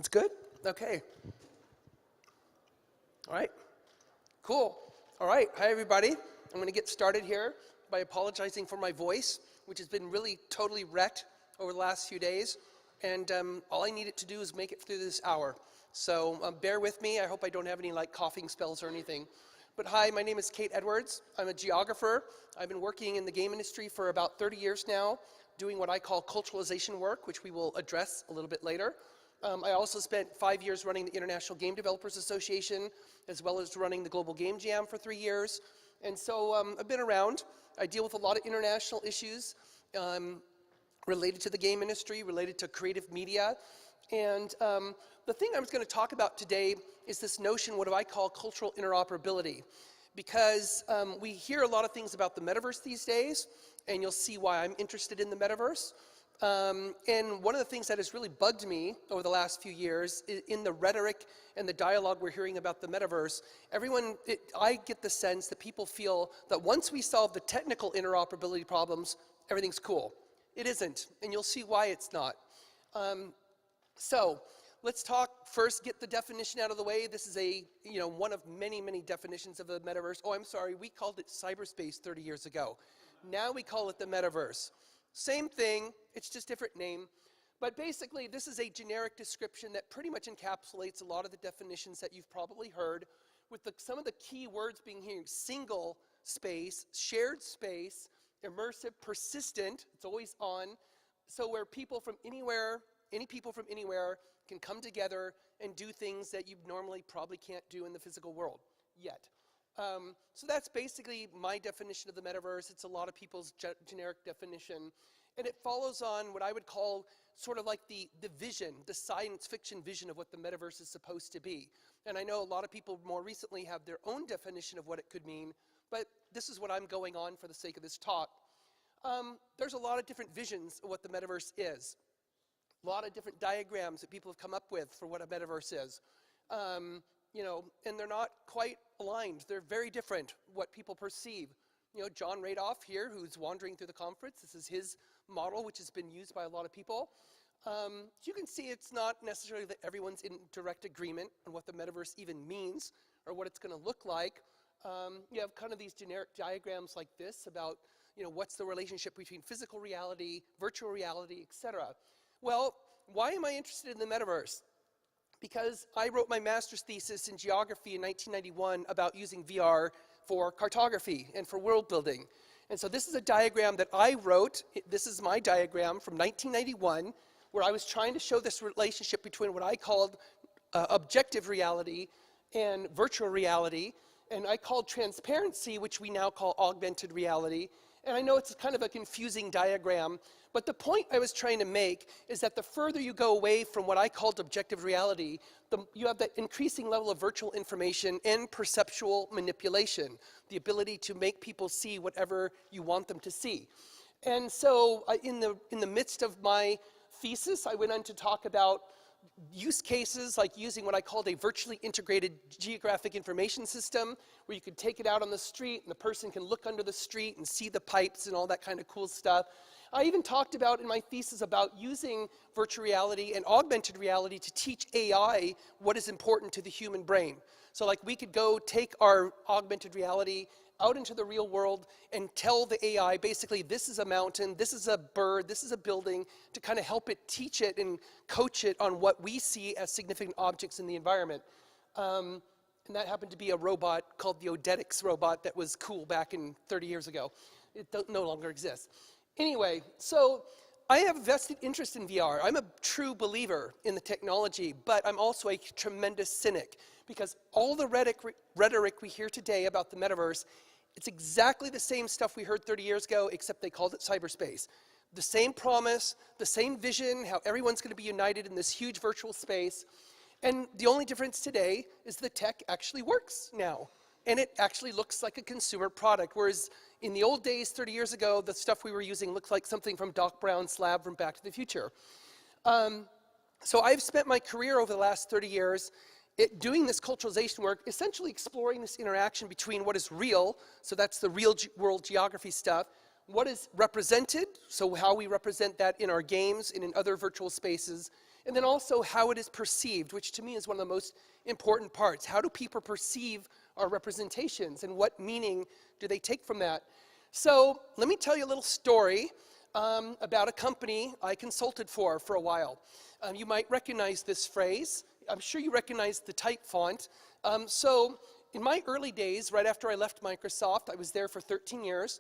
It's good? Okay. All right. Cool. All right. Hi, everybody. I'm going to get started here by apologizing for my voice, which has been really totally wrecked over the last few days. And all I need it to do is make it through this hour. So bear with me. I hope I don't have any like coughing spells or anything. But hi, my name is Kate Edwards. I'm a geographer. I've been working in the game industry for about 30 years now, doing what I call culturalization work, which we will address a little bit later. I also spent 5 years running the International Game Developers Association, as well as running the Global Game Jam for 3 years. And so I've been around. I deal with a lot of international issues related to the game industry, related to creative media. And the thing I was going to talk about today is this notion, what do I call cultural interoperability? Because we hear a lot of things about the metaverse these days, and you'll see why I'm interested in the metaverse. And one of the things that has really bugged me over the last few years is in the rhetoric and the dialogue we're hearing about the metaverse, I get the sense that people feel that once we solve the technical interoperability problems, everything's cool. It isn't, and you'll see why it's not. So let's talk first, get the definition out of the way. This is one of many, many definitions of the metaverse. Oh, I'm sorry, we called it cyberspace 30 years ago. Now we call it the metaverse. Same thing, it's just different name. But basically, this is a generic description that pretty much encapsulates a lot of the definitions that you've probably heard, with some of the key words being here: single space, shared space, immersive, persistent, it's always on, so where people from anywhere, any people from anywhere can come together and do things that you normally probably can't do in the physical world yet. So that's basically my definition of the metaverse. It's a lot of people's generic definition. And it follows on what I would call sort of like the vision, the science fiction vision of what the metaverse is supposed to be. And I know a lot of people more recently have their own definition of what it could mean, but this is what I'm going on for the sake of this talk. There's a lot of different visions of what the metaverse is. A lot of different diagrams that people have come up with for what a metaverse is. And they're not quite aligned. They're very different, what people perceive. John Radoff here, who's wandering through the conference, this is his model, which has been used by a lot of people. You can see it's not necessarily that everyone's in direct agreement on what the metaverse even means or what it's going to look like. You have kind of these generic diagrams like this about, what's the relationship between physical reality, virtual reality, etc. Well, why am I interested in the metaverse? Because I wrote my master's thesis in geography in 1991 about using VR for cartography and for world building. And so this is a diagram that I wrote. This is my diagram from 1991, where I was trying to show this relationship between what I called objective reality and virtual reality. And I called transparency, which we now call augmented reality. And I know it's kind of a confusing diagram, but the point I was trying to make is that the further you go away from what I called objective reality, you have that increasing level of virtual information and perceptual manipulation, the ability to make people see whatever you want them to see. And so in the midst of my thesis, I went on to talk about use cases like using what I called a virtually integrated geographic information system, where you could take it out on the street and the person can look under the street and see the pipes and all that kind of cool stuff. I even talked about in my thesis about using virtual reality and augmented reality to teach AI what is important to the human brain. So like we could go take our augmented reality out into the real world and tell the AI, basically, this is a mountain, this is a bird, this is a building, to kind of help it teach it and coach it on what we see as significant objects in the environment. And that happened to be a robot called the Odetics robot that was cool back in 30 years ago. It no longer exists. Anyway, so I have a vested interest in VR. I'm a true believer in the technology, but I'm also a tremendous cynic, because all the rhetoric we hear today about the metaverse, it's exactly the same stuff we heard 30 years ago, except they called it cyberspace. The same promise, the same vision, how everyone's going to be united in this huge virtual space. And the only difference today is the tech actually works now. And it actually looks like a consumer product, whereas in the old days, 30 years ago, the stuff we were using looked like something from Doc Brown's lab from Back to the Future. So I've spent my career over the last 30 years doing this culturalization work, essentially exploring this interaction between what is real, so that's the real world geography stuff, what is represented, so how we represent that in our games and in other virtual spaces, And then also how it is perceived, which to me is one of the most important parts. How do people perceive our representations, and what meaning do they take from that? So let me tell you a little story about a company I consulted for a while. You might recognize this phrase. I'm sure you recognize the type font. So in my early days, right after I left Microsoft, I was there for 13 years.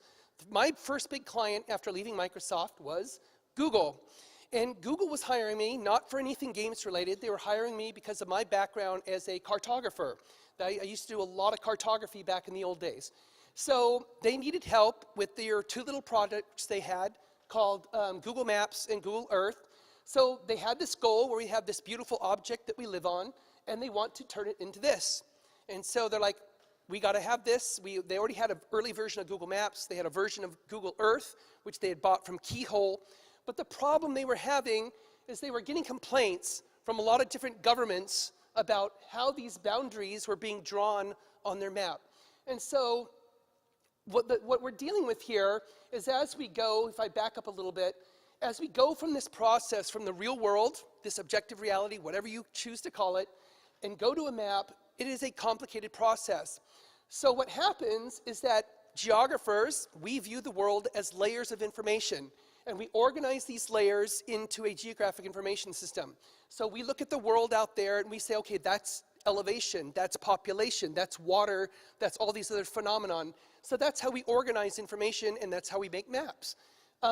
My first big client after leaving Microsoft was Google. And Google was hiring me, not for anything games related. They were hiring me because of my background as a cartographer. I used to do a lot of cartography back in the old days. So they needed help with their two little projects they had called Google Maps and Google Earth. So they had this goal where we have this beautiful object that we live on, and they want to turn it into this. And so they're like, we got to have this. They already had an early version of Google Maps. They had a version of Google Earth, which they had bought from Keyhole. But the problem they were having is they were getting complaints from a lot of different governments about how these boundaries were being drawn on their map. And so what we're dealing with here is, as we go, if I back up a little bit, as we go from this process, from the real world, this objective reality, whatever you choose to call it, and go to a map, it is a complicated process. So what happens is that geographers, we view the world as layers of information. And we organize these layers into a geographic information system. So we look at the world out there and we say, okay, that's elevation, that's population, that's water, that's all these other phenomenon. So that's how we organize information, and that's how we make maps.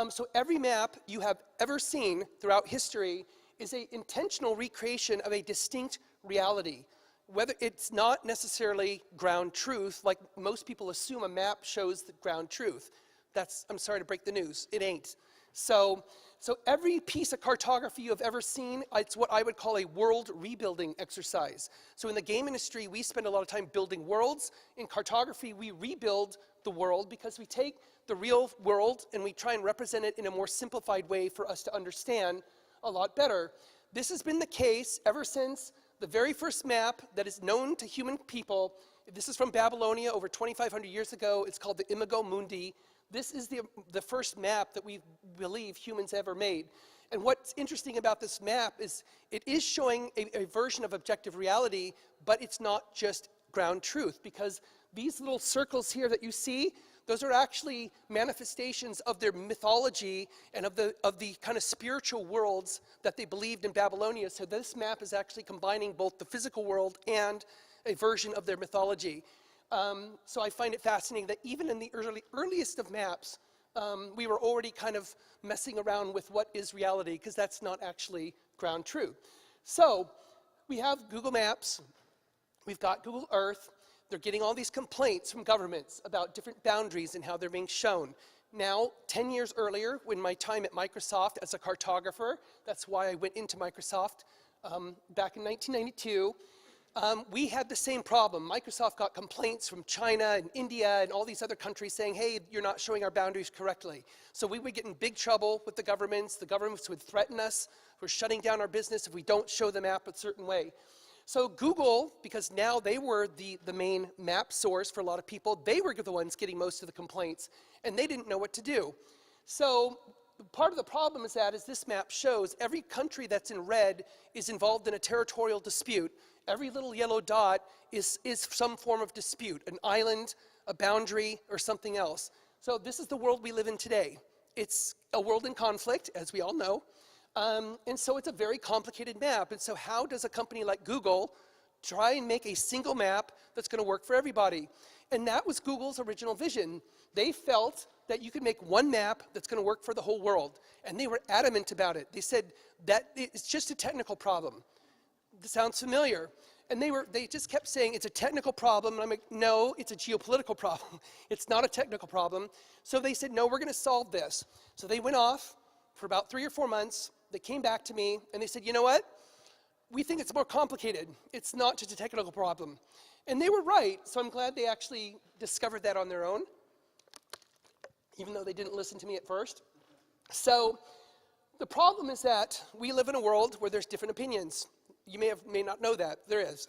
So every map you have ever seen throughout history is an intentional recreation of a distinct reality. Whether it's not necessarily ground truth, like most people assume a map shows the ground truth. I'm sorry to break the news, it ain't. So every piece of cartography you have ever seen, it's what I would call a world rebuilding exercise. So in the game industry, we spend a lot of time building worlds. In cartography, we rebuild the world because we take the real world and we try and represent it in a more simplified way for us to understand a lot better. This has been the case ever since the very first map that is known to human people. This is from Babylonia over 2,500 years ago. It's called the Imago Mundi. This is the first map that we believe humans ever made. And what's interesting about this map is it is showing a version of objective reality, but it's not just ground truth, because these little circles here that you see, those are actually manifestations of their mythology and of the kind of spiritual worlds that they believed in Babylonia. So this map is actually combining both the physical world and a version of their mythology. So I find it fascinating that even in the earliest of maps, we were already kind of messing around with what is reality, because that's not actually ground truth. So we have Google Maps, we've got Google Earth. They're getting all these complaints from governments about different boundaries and how they're being shown. Now, 10 years earlier, when my time at Microsoft as a cartographer, that's why I went into Microsoft back in 1992, we had the same problem. Microsoft got complaints from China and India and all these other countries saying, hey, you're not showing our boundaries correctly. So we would get in big trouble with the governments. The governments would threaten us for shutting down our business if we don't show the map a certain way. So Google, because now they were the main map source for a lot of people, they were the ones getting most of the complaints, and they didn't know what to do. So part of the problem is that, as this map shows, every country that's in red is involved in a territorial dispute. Every little yellow dot is some form of dispute, an island, a boundary, or something else. So this is the world we live in today. It's a world in conflict, as we all know. And so it's a very complicated map. And so how does a company like Google try and make a single map that's going to work for everybody? And that was Google's original vision. They felt that you could make one map that's going to work for the whole world. And they were adamant about it. They said that it's just a technical problem. This sounds familiar. And they just kept saying it's a technical problem. And I'm like, no, it's a geopolitical problem. It's not a technical problem. So they said, no, we're going to solve this. So they went off for about 3 or 4 months. They came back to me and they said, you know what? We think it's more complicated. It's not just a technical problem. And they were right. So I'm glad they actually discovered that on their own, even though they didn't listen to me at first. So the problem is that we live in a world where there's different opinions. You may not know that. There is.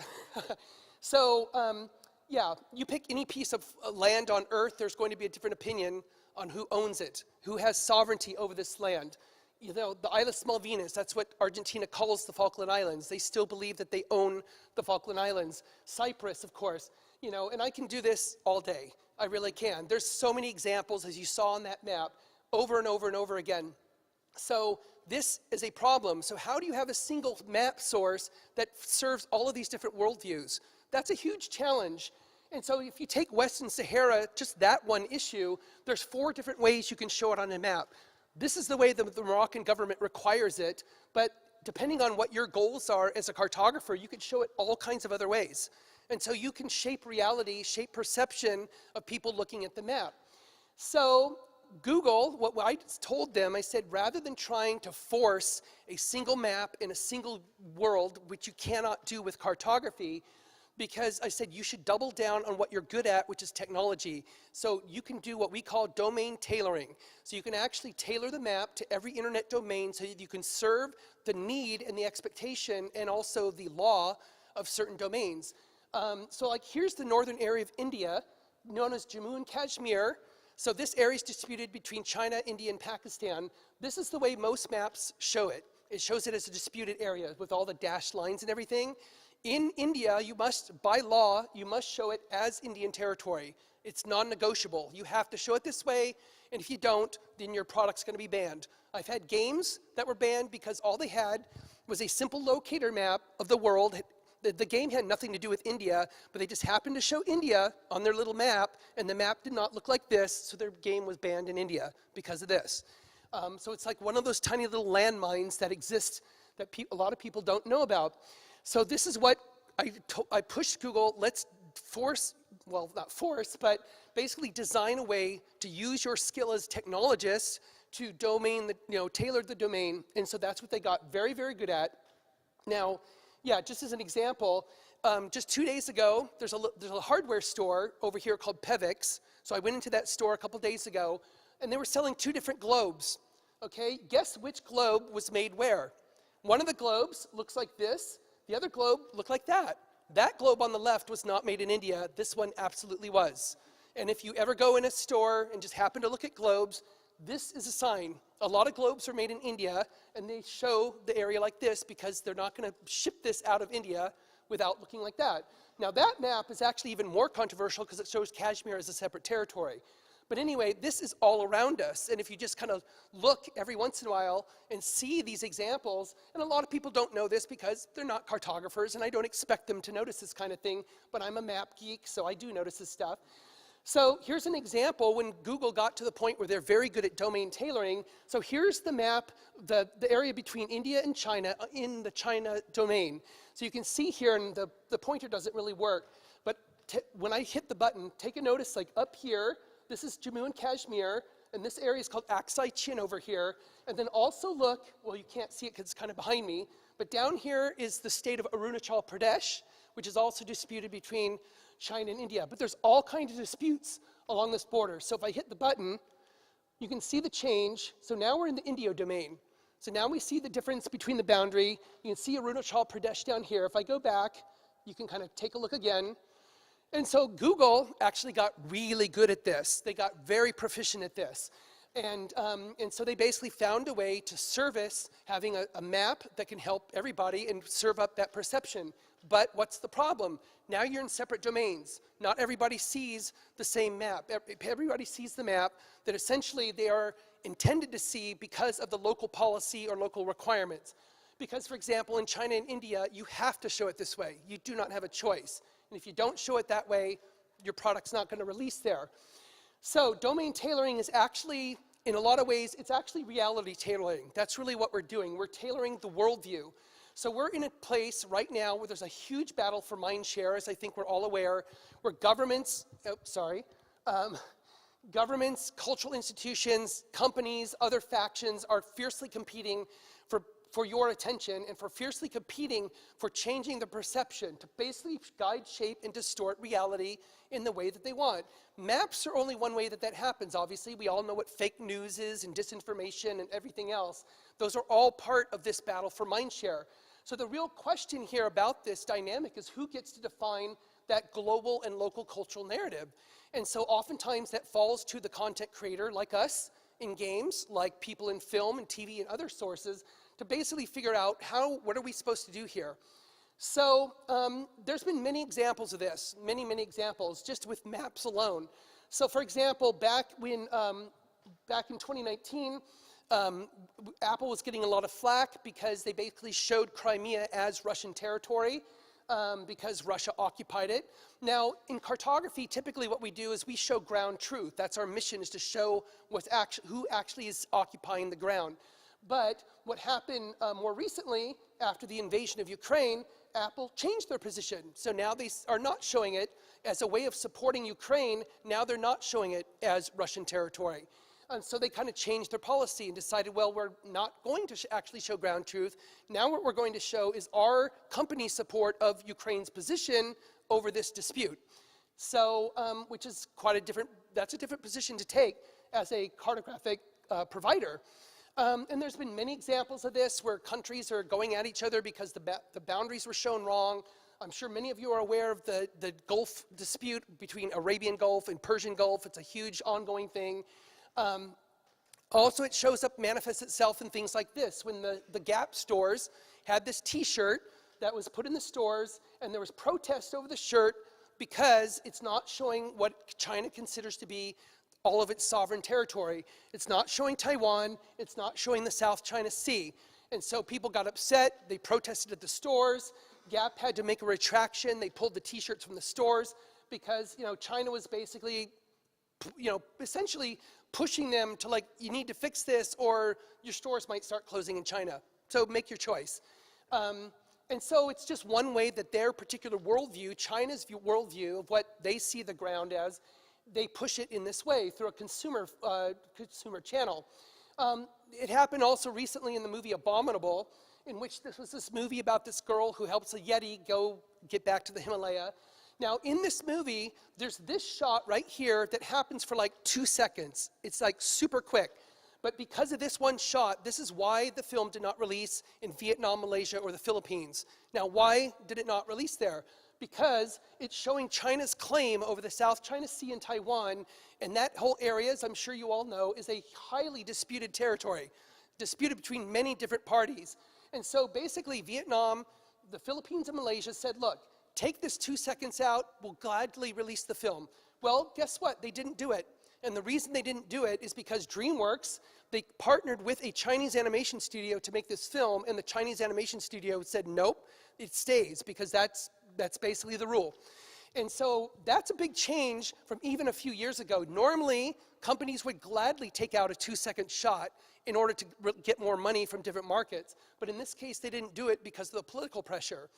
So, yeah, you pick any piece of land on Earth, there's going to be a different opinion on who owns it, who has sovereignty over this land. you know, the Islas Malvinas, that's what Argentina calls the Falkland Islands. They still believe that they own the Falkland Islands. Cyprus, of course, you know, and I can do this all day. I really can. There's so many examples, as you saw on that map, over and over and over again. So this is a problem. So how do you have a single map source that serves all of these different worldviews? That's a huge challenge. And so if you take Western Sahara, just that one issue, there's 4 different ways you can show it on a map. This is the way the Moroccan government requires it, but depending on what your goals are as a cartographer, you could show it all kinds of other ways. And so you can shape reality, shape perception of people looking at the map. So Google, what I told them, I said, rather than trying to force a single map in a single world, which you cannot do with cartography, because I said you should double down on what you're good at, which is technology. So you can do what we call domain tailoring. So you can actually tailor the map to every internet domain so that you can serve the need and the expectation and also the law of certain domains. So like here's the northern area of India, known as Jammu and Kashmir. So this area is disputed between China, India, and Pakistan. This is the way most maps show it. It shows it as a disputed area with all the dashed lines and everything. In India, you must, by law, you must show it as Indian territory. It's non-negotiable. You have to show it this way, and if you don't, then your product's going to be banned. I've had games that were banned because all they had was a simple locator map of the world. The game had nothing to do with India, but they just happened to show India on their little map, and the map did not look like this, so their game was banned in India because of this. So it's like one of those tiny little landmines that exist that a lot of people don't know about. So this is what I pushed Google, let's force, well, not force, but basically design a way to use your skill as technologists to tailor the domain. And so that's what they got very, very good at. Now, yeah, just as an example, just 2 days ago, there's a hardware store over here called Pevix. So I went into that store a couple days ago, and they were selling 2 different globes. Okay, guess which globe was made where? One of the globes looks like this. The other globe looked like that. That globe on the left was not made in India. This one absolutely was. And if you ever go in a store and just happen to look at globes, this is a sign. A lot of globes are made in India, and they show the area like this because they're not going to ship this out of India without looking like that. Now that map is actually even more controversial because it shows Kashmir as a separate territory. But anyway, this is all around us, and if you just kind of look every once in a while and see these examples, and a lot of people don't know this because they're not cartographers, and I don't expect them to notice this kind of thing, but I'm a map geek, so I do notice this stuff. So here's an example when Google got to the point where they're very good at domain tailoring. So here's the map, the area between India and China in the China domain. So you can see here, and the pointer doesn't really work, but when I hit the button, take a notice like up here, this is Jammu and Kashmir, and this area is called Aksai Chin over here. And then also look, well, you can't see it because it's kind of behind me, but down here is the state of Arunachal Pradesh, which is also disputed between China and India. But there's all kinds of disputes along this border. So if I hit the button, you can see the change. So now we're in the Indio domain. So now we see the difference between the boundary. You can see Arunachal Pradesh down here. If I go back, you can kind of take a look again. And so Google actually got really good at this. They got very proficient at this. And so they basically found a way to service having a map that can help everybody and serve up that perception. But what's the problem? Now you're in separate domains. Not everybody sees the same map. Everybody sees the map that essentially they are intended to see because of the local policy or local requirements. Because, for example, in China and India, you have to show it this way. You do not have a choice. And if you don't show it that way, your product's not going to release there. So domain tailoring is actually, in a lot of ways, it's actually reality tailoring. That's really what we're doing. We're tailoring the worldview. So we're in a place right now where there's a huge battle for mind share, as I think we're all aware, where governments, governments, cultural institutions, companies, other factions are fiercely competing for your attention and for fiercely competing for changing the perception to basically guide, shape, and distort reality in the way that they want. Maps are only one way that that happens, obviously. We all know what fake news is and disinformation and everything else. Those are all part of this battle for mindshare. So the real question here about this dynamic is who gets to define that global and local cultural narrative. And so oftentimes that falls to the content creator like us in games, like people in film and TV and other sources, to basically figure out what are we supposed to do here. So there's been many examples of this, many examples, just with maps alone. So for example, back in 2019, Apple was getting a lot of flack because they basically showed Crimea as Russian territory because Russia occupied it. Now, in cartography, typically what we do is we show ground truth. That's our mission, is to show who actually is occupying the ground. But what happened more recently, after the invasion of Ukraine, Apple changed their position. So now they are not showing it as a way of supporting Ukraine. Now they're not showing it as Russian territory. And so they kind of changed their policy and decided, well, we're not going to actually show ground truth. Now what we're going to show is our company's support of Ukraine's position over this dispute. So, which is that's a different position to take as a cartographic provider. And there's been many examples of this where countries are going at each other because the boundaries were shown wrong. I'm sure many of you are aware of the Gulf dispute between Arabian Gulf and Persian Gulf. It's a huge ongoing thing. Also, it manifests itself in things like this. When the Gap stores had this T-shirt that was put in the stores, and there was protest over the shirt because it's not showing what China considers to be all of its sovereign territory. It's not showing Taiwan. It's not showing the South China Sea. And so people got upset. They protested at the stores. Gap had to make a retraction. They pulled the T-shirts from the stores because, China was basically, essentially pushing them to, like, you need to fix this or your stores might start closing in China. So make your choice. And so it's just one way that their particular worldview, China's worldview of what they see the ground as, they push it in this way through a consumer channel. It happened also recently in the movie Abominable, in which this movie about this girl who helps a Yeti get back to the Himalaya. Now, in this movie, there's this shot right here that happens for like 2 seconds. It's like super quick. But because of this one shot, this is why the film did not release in Vietnam, Malaysia, or the Philippines. Now, why did it not release there? Because it's showing China's claim over the South China Sea and Taiwan, and that whole area, as I'm sure you all know, is a highly disputed territory, disputed between many different parties. And so basically Vietnam, the Philippines, and Malaysia said, look, take this 2 seconds out, we'll gladly release the film. Well, guess what? They didn't do it. And the reason they didn't do it is because DreamWorks, they partnered with a Chinese animation studio to make this film, and the Chinese animation studio said, nope, it stays, because that's basically the rule. And so that's a big change from even a few years ago. Normally, companies would gladly take out a 2-second shot in order to get more money from different markets. But in this case, they didn't do it because of the political pressure.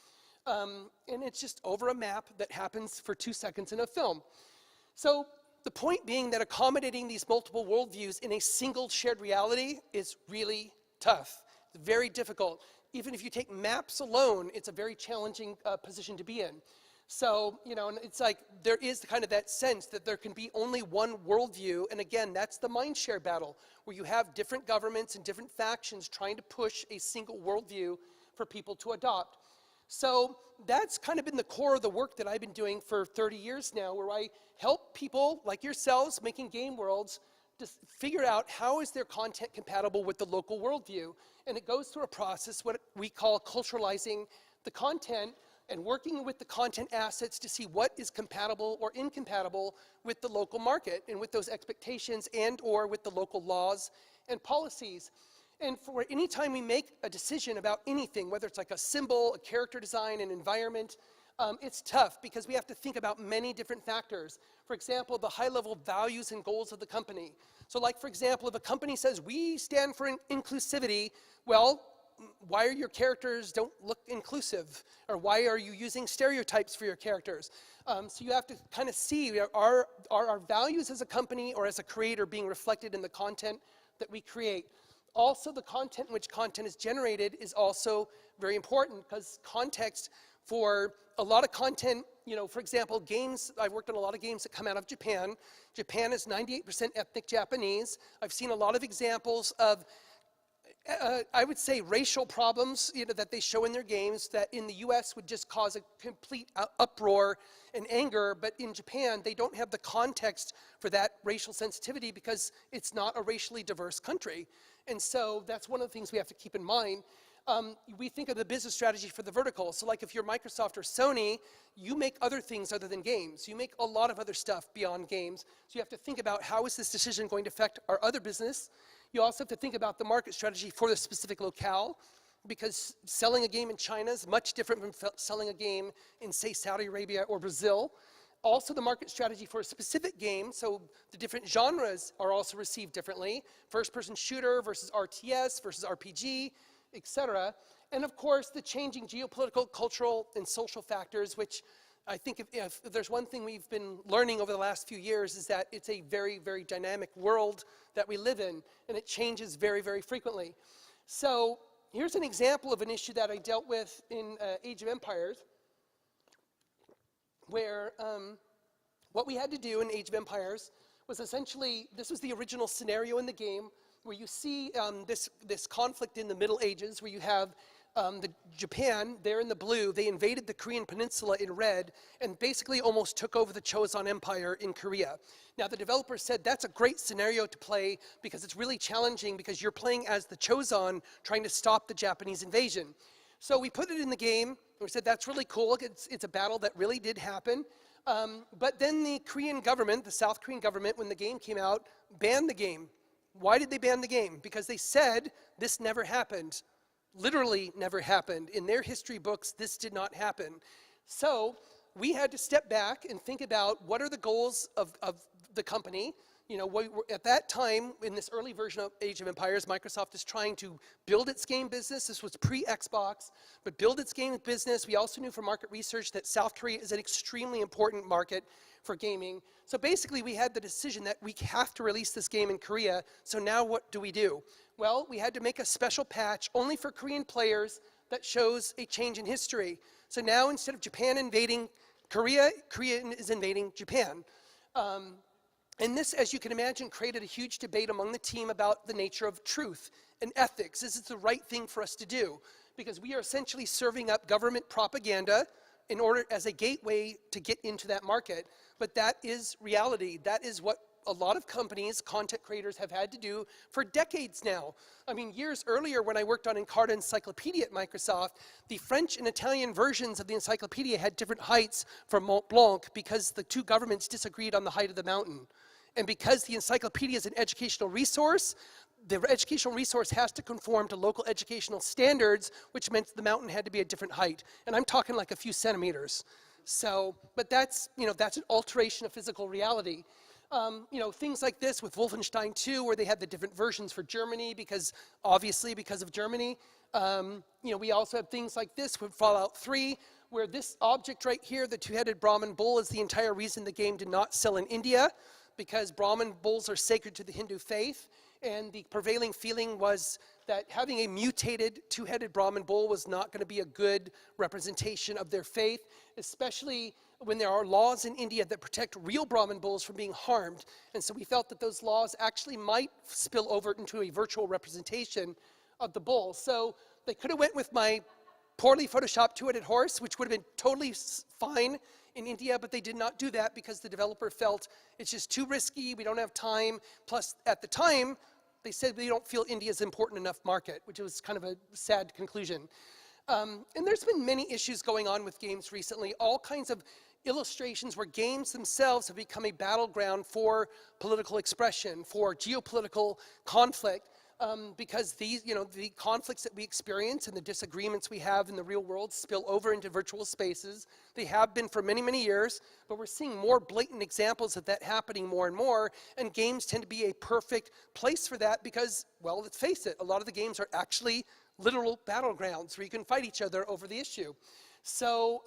And it's just over a map that happens for 2 seconds in a film. So the point being that accommodating these multiple worldviews in a single shared reality is really tough. It's very difficult. Even if you take maps alone, it's a very challenging position to be in. So, and it's like there is kind of that sense that there can be only one worldview, and again, that's the mind share battle, where you have different governments and different factions trying to push a single worldview for people to adopt. So that's kind of been the core of the work that I've been doing for 30 years now, where I help people like yourselves making game worlds to figure out how is their content compatible with the local worldview. And it goes through a process, what we call culturalizing the content, and working with the content assets to see what is compatible or incompatible with the local market and with those expectations and or with the local laws and policies. And for any time we make a decision about anything, whether it's like a symbol, a character design, an environment, it's tough because we have to think about many different factors. For example, the high-level values and goals of the company. So like, for example, if a company says, we stand for inclusivity, well, why are your characters don't look inclusive? Or why are you using stereotypes for your characters? So you have to kind of see, are our values as a company or as a creator being reflected in the content that we create? Also, the content in which content is generated is also very important, because context for a lot of content, for example, games, I've worked on a lot of games that come out of Japan. Japan is 98% ethnic Japanese. I've seen a lot of examples of I would say racial problems, that they show in their games that in the US would just cause a complete uproar and anger, but in Japan, they don't have the context for that racial sensitivity because it's not a racially diverse country. And so that's one of the things we have to keep in mind. We think of the business strategy for the vertical. So like if you're Microsoft or Sony, you make other things other than games. You make a lot of other stuff beyond games. So you have to think about how is this decision going to affect our other business. You also have to think about the market strategy for the specific locale, because selling a game in China is much different from selling a game in, say, Saudi Arabia or Brazil. Also the market strategy for a specific game, so the different genres are also received differently. First-person shooter versus RTS versus RPG, etc. And of course, the changing geopolitical, cultural, and social factors, which I think if there's one thing we've been learning over the last few years is that it's a very, very dynamic world that we live in, and it changes very, very frequently. So here's an example of an issue that I dealt with in Age of Empires, where what we had to do in Age of Empires was essentially, this was the original scenario in the game, where you see this conflict in the Middle Ages, where you have Japan, there in the blue, they invaded the Korean peninsula in red, and basically almost took over the Choson Empire in Korea. Now the developer said that's a great scenario to play because it's really challenging because you're playing as the Choson trying to stop the Japanese invasion. So we put it in the game, and we said that's really cool, it's a battle that really did happen. But then the Korean government, the South Korean government, when the game came out, banned the game. Why did they ban the game? Because they said this never happened. Literally never happened. In their history books, this did not happen. So we had to step back and think about what are the goals of the company. At that time, in this early version of Age of Empires, Microsoft is trying to build its game business. This was pre-Xbox, but build its game business. We also knew from market research that South Korea is an extremely important market for gaming. So basically, we had the decision that we have to release this game in Korea. So now what do we do? Well, we had to make a special patch only for Korean players that shows a change in history. So now instead of Japan invading Korea, Korea is invading Japan. And this, as you can imagine, created a huge debate among the team about the nature of truth and ethics. Is it the right thing for us to do? Because we are essentially serving up government propaganda in order as a gateway to get into that market. But that is reality. That is what a lot of companies, content creators, have had to do for decades now. I mean, years earlier when I worked on Encarta Encyclopedia at Microsoft, the French and Italian versions of the encyclopedia had different heights for Mont Blanc because the two governments disagreed on the height of the mountain. And because the encyclopedia is an educational resource, the educational resource has to conform to local educational standards, which meant the mountain had to be a different height. And I'm talking like a few centimeters. So, but that's an alteration of physical reality. Things like this with Wolfenstein 2, where they had the different versions for Germany, because of Germany. We also have things like this with Fallout 3, where this object right here, the two-headed Brahmin bull, is the entire reason the game did not sell in India, because Brahmin bulls are sacred to the Hindu faith, and the prevailing feeling was that having a mutated two-headed Brahmin bull was not going to be a good representation of their faith, especially when there are laws in India that protect real Brahmin bulls from being harmed. And so we felt that those laws actually might spill over into a virtual representation of the bull. So they could have went with my poorly photoshopped two-headed horse, which would have been totally fine in India, but they did not do that because the developer felt it's just too risky, we don't have time. Plus, at the time, they said we don't feel India is an important enough market, which was kind of a sad conclusion. And there's been many issues going on with games recently, all kinds of illustrations where games themselves have become a battleground for political expression, for geopolitical conflict, because these, the conflicts that we experience and the disagreements we have in the real world spill over into virtual spaces. They have been for many, many years, but we're seeing more blatant examples of that happening more and more, and games tend to be a perfect place for that because, well, let's face it, a lot of the games are actually literal battlegrounds where you can fight each other over the issue. So,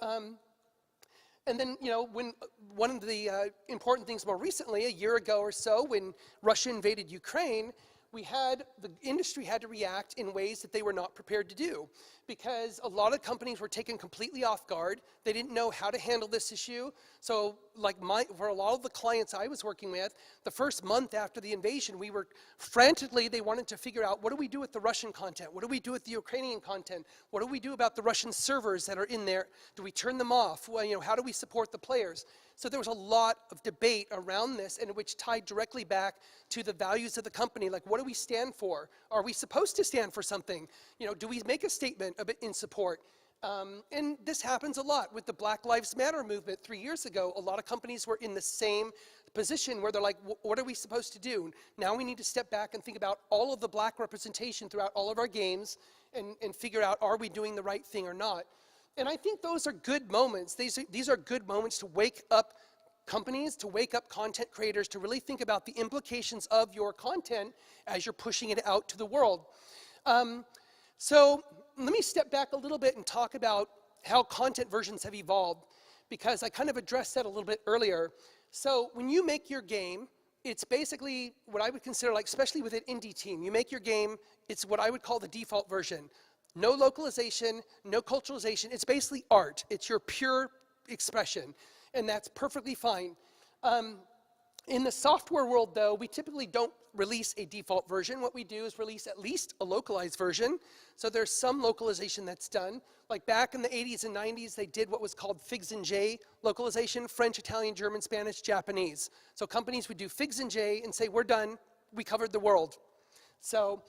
and then, when one of the important things more recently, a year ago or so, when Russia invaded Ukraine, the industry had to react in ways that they were not prepared to do, because a lot of companies were taken completely off guard. They didn't know how to handle this issue. So for a lot of the clients I was working with, the first month after the invasion, we were frantically, they wanted to figure out, what do we do with the Russian content? What do we do with the Ukrainian content? What do we do about the Russian servers that are in there? Do we turn them off? Well, how do we support the players? So there was a lot of debate around this, and which tied directly back to the values of the company. Like, what do we stand for? Are we supposed to stand for something? Do we make a statement in support? And this happens a lot with the Black Lives Matter movement 3 years ago. A lot of companies were in the same position where they're like, what are we supposed to do? Now we need to step back and think about all of the black representation throughout all of our games and figure out, are we doing the right thing or not? And I think those are good moments. These are good moments to wake up companies, to wake up content creators, to really think about the implications of your content as you're pushing it out to the world. So let me step back a little bit and talk about how content versions have evolved, because I kind of addressed that a little bit earlier. So when you make your game, it's basically what I would consider, like, especially with an indie team, you make your game, it's what I would call the default version. No localization, no culturalization. It's basically art. It's your pure expression, and that's perfectly fine. In the software world, though, we typically don't release a default version. What we do is release at least a localized version. So there's some localization that's done. Like back in the 80s and 90s, they did what was called Figs and J localization: French, Italian, German, Spanish, Japanese. So companies would do Figs and J and say, we're done, we covered the world. So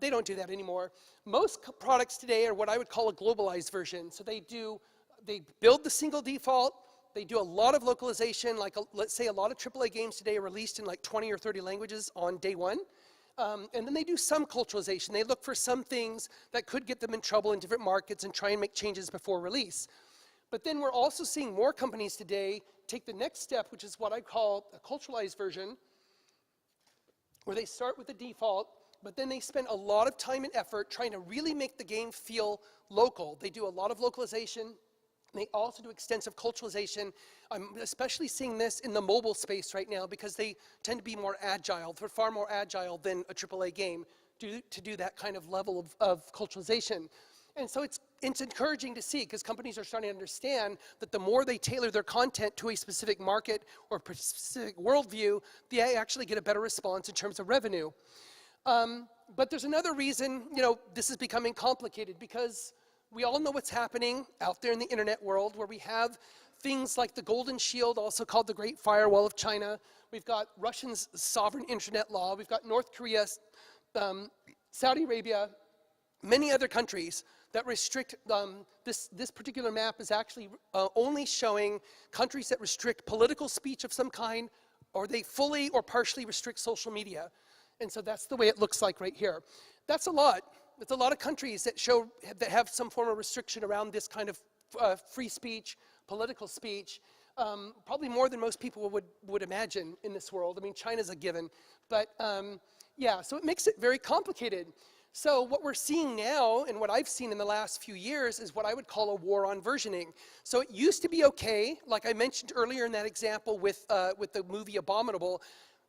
they don't do that anymore. Most products today are what I would call a globalized version. So they build the single default, they do a lot of localization, like let's say a lot of AAA games today are released in like 20 or 30 languages on day one. And then they do some culturalization. They look for some things that could get them in trouble in different markets and try and make changes before release. But then we're also seeing more companies today take the next step, which is what I call a culturalized version, where they start with the default, but then they spend a lot of time and effort trying to really make the game feel local. They do a lot of localization. They also do extensive culturalization. I'm especially seeing this in the mobile space right now, because they tend to be more agile. They're far more agile than a AAA game to do that kind of level of culturalization. And so it's encouraging to see, because companies are starting to understand that the more they tailor their content to a specific market or specific worldview, they actually get a better response in terms of revenue. But there's another reason, this is becoming complicated, because we all know what's happening out there in the internet world, where we have things like the Golden Shield, also called the Great Firewall of China. We've got Russia's sovereign internet law. We've got North Korea, Saudi Arabia, many other countries that restrict, this particular map is actually only showing countries that restrict political speech of some kind, or they fully or partially restrict social media. And so that's the way it looks like right here. That's a lot. It's a lot of countries that have some form of restriction around this kind of free speech, political speech, probably more than most people would imagine in this world. I mean, China's a given. But yeah, so it makes it very complicated. So what we're seeing now, and what I've seen in the last few years, is what I would call a war on versioning. So it used to be okay, like I mentioned earlier in that example with the movie Abominable.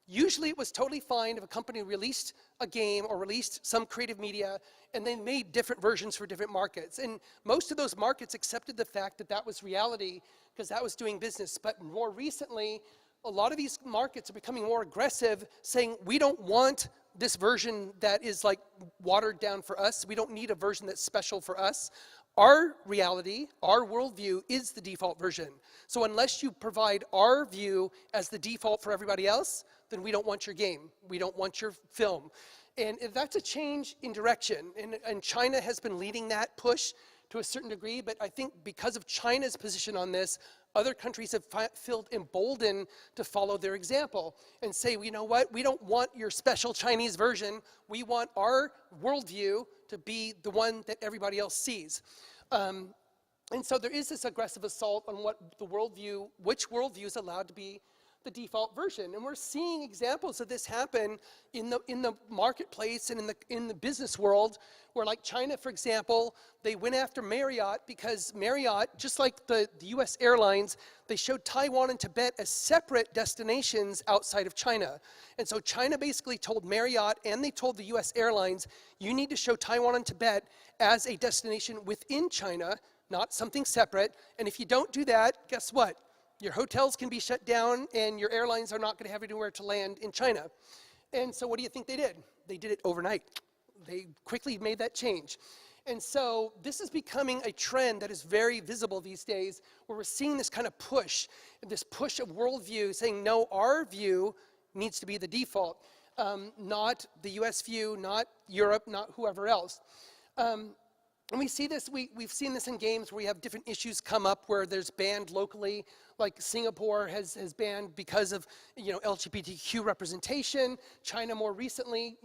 Usually it was totally fine if a company released a game or released some creative media and they made different versions for different markets. And most of those markets accepted the fact that that was reality, because that was doing business. But more recently, a lot of these markets are becoming more aggressive, saying, we don't want this version that is like watered down for us. We don't need a version that's special for us. Our reality, our worldview is the default version. So unless you provide our view as the default for everybody else, then we don't want your game. We don't want your film. And that's a change in direction. And China has been leading that push to a certain degree, but I think because of China's position on this, other countries have felt emboldened to follow their example and say, you know what, we don't want your special Chinese version. We want our worldview to be the one that everybody else sees. And so there is this aggressive assault on what the worldview, which worldview is allowed to be the default version. And we're seeing examples of this happen in the marketplace and in the business world, where like China, for example, they went after Marriott because Marriott, just like the US airlines, they showed Taiwan and Tibet as separate destinations outside of China. And so China basically told Marriott and they told the US airlines, you need to show Taiwan and Tibet as a destination within China, not something separate. And if you don't do that, guess what? Your hotels can be shut down and your airlines are not going to have anywhere to land in China. And so what do you think they did? They did it overnight. They quickly made that change. And so this is becoming a trend that is very visible these days, where we're seeing this kind of push of worldview saying, no, our view needs to be the default, not the US view, not Europe, not whoever else. And we see this, we've seen this in games where we have different issues come up where there's banned locally, like Singapore has banned because of, LGBTQ representation. China more recently,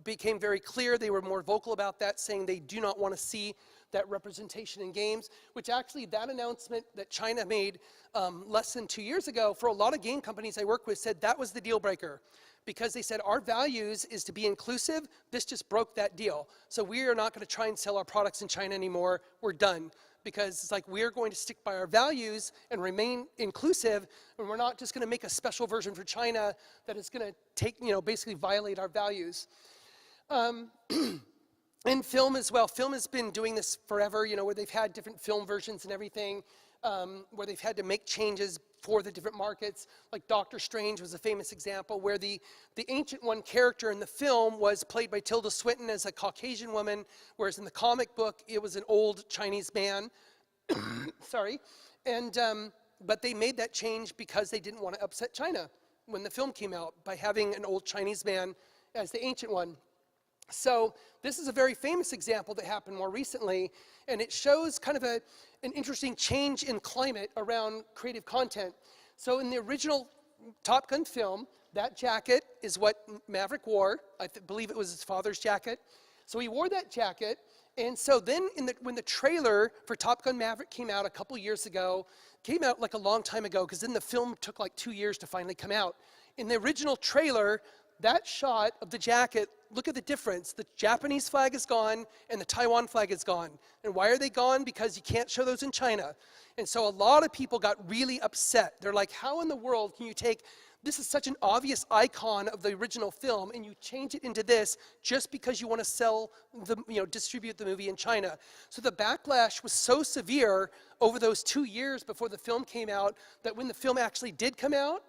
became very clear. They were more vocal about that, saying they do not want to see that representation in games, which actually that announcement that China made less than 2 years ago, for a lot of game companies I work with, said that was the deal breaker. Because they said our values is to be inclusive. This just broke that deal. So we are not going to try and sell our products in China anymore. We're done. Because it's like we're going to stick by our values and remain inclusive, and we're not just going to make a special version for China that is going to take, basically violate our values. And film as well. Film has been doing this forever, where they've had different film versions and everything, where they've had to make changes for the different markets. Like Doctor Strange was a famous example, where the Ancient One character in the film was played by Tilda Swinton as a Caucasian woman, whereas in the comic book it was an old Chinese man. Sorry. And but they made that change because they didn't want to upset China when the film came out by having an old Chinese man as the Ancient One. So this is a very famous example that happened more recently, and it shows kind of an interesting change in climate around creative content. So in the original Top Gun film, that jacket is what Maverick wore. I believe it was his father's jacket. So he wore that jacket, and so then when the trailer for Top Gun Maverick came out a couple years ago, came out like a long time ago, because then the film took like 2 years to finally come out. In the original trailer, that shot of the jacket, look at the difference. The Japanese flag is gone and the Taiwan flag is gone. And why are they gone? Because you can't show those in China. And so a lot of people got really upset. They're like, how in the world can you take, this is such an obvious icon of the original film, and you change it into this just because you want to sell distribute the movie in China. So the backlash was so severe over those 2 years before the film came out that when the film actually did come out,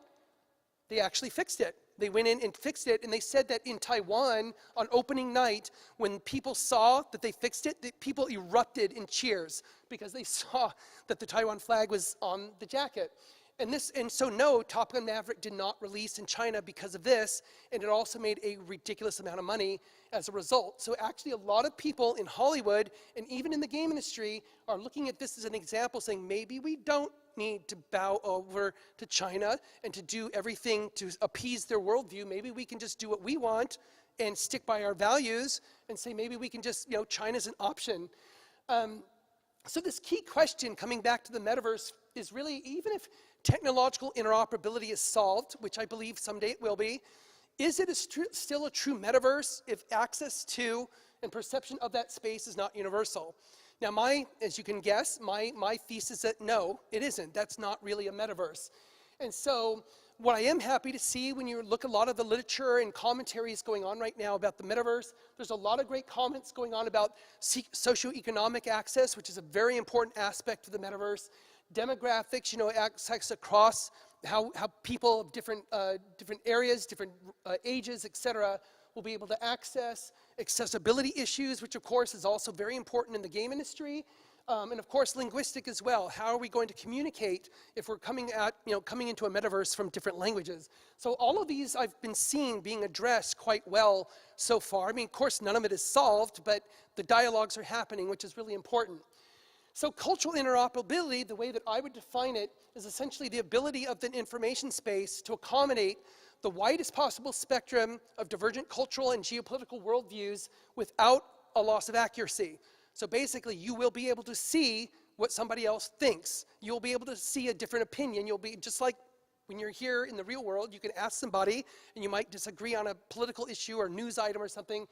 they actually fixed it. They went in and fixed it, and they said that in Taiwan, on opening night, when people saw that they fixed it, people erupted in cheers because they saw that the Taiwan flag was on the jacket. And so no, Top Gun Maverick did not release in China because of this, and it also made a ridiculous amount of money as a result. So actually a lot of people in Hollywood, and even in the game industry, are looking at this as an example, saying maybe we don't need to bow over to China and to do everything to appease their worldview. Maybe we can just do what we want and stick by our values and say maybe we can just, China's an option. So this key question, coming back to the metaverse, is really, even if technological interoperability is solved, which I believe someday it will be, is it still a true metaverse if access to and perception of that space is not universal? Now as you can guess, my thesis is that no, it isn't. That's not really a metaverse. And so what I am happy to see when you look at a lot of the literature and commentaries going on right now about the metaverse, there's a lot of great comments going on about socioeconomic access, which is a very important aspect of the metaverse. Demographics, access across how people of different areas, different ages, etc., will be able to access. Accessibility issues, which of course is also very important in the game industry. And of course, linguistic as well. How are we going to communicate if we're coming into a metaverse from different languages? So all of these I've been seeing being addressed quite well so far. I mean, of course, none of it is solved, but the dialogues are happening, which is really important. So cultural interoperability, the way that I would define it, is essentially the ability of the information space to accommodate the widest possible spectrum of divergent cultural and geopolitical worldviews without a loss of accuracy. So basically, you will be able to see what somebody else thinks. You'll be able to see a different opinion. You'll be just like When you're here in the real world, you can ask somebody, and you might disagree on a political issue or news item or something.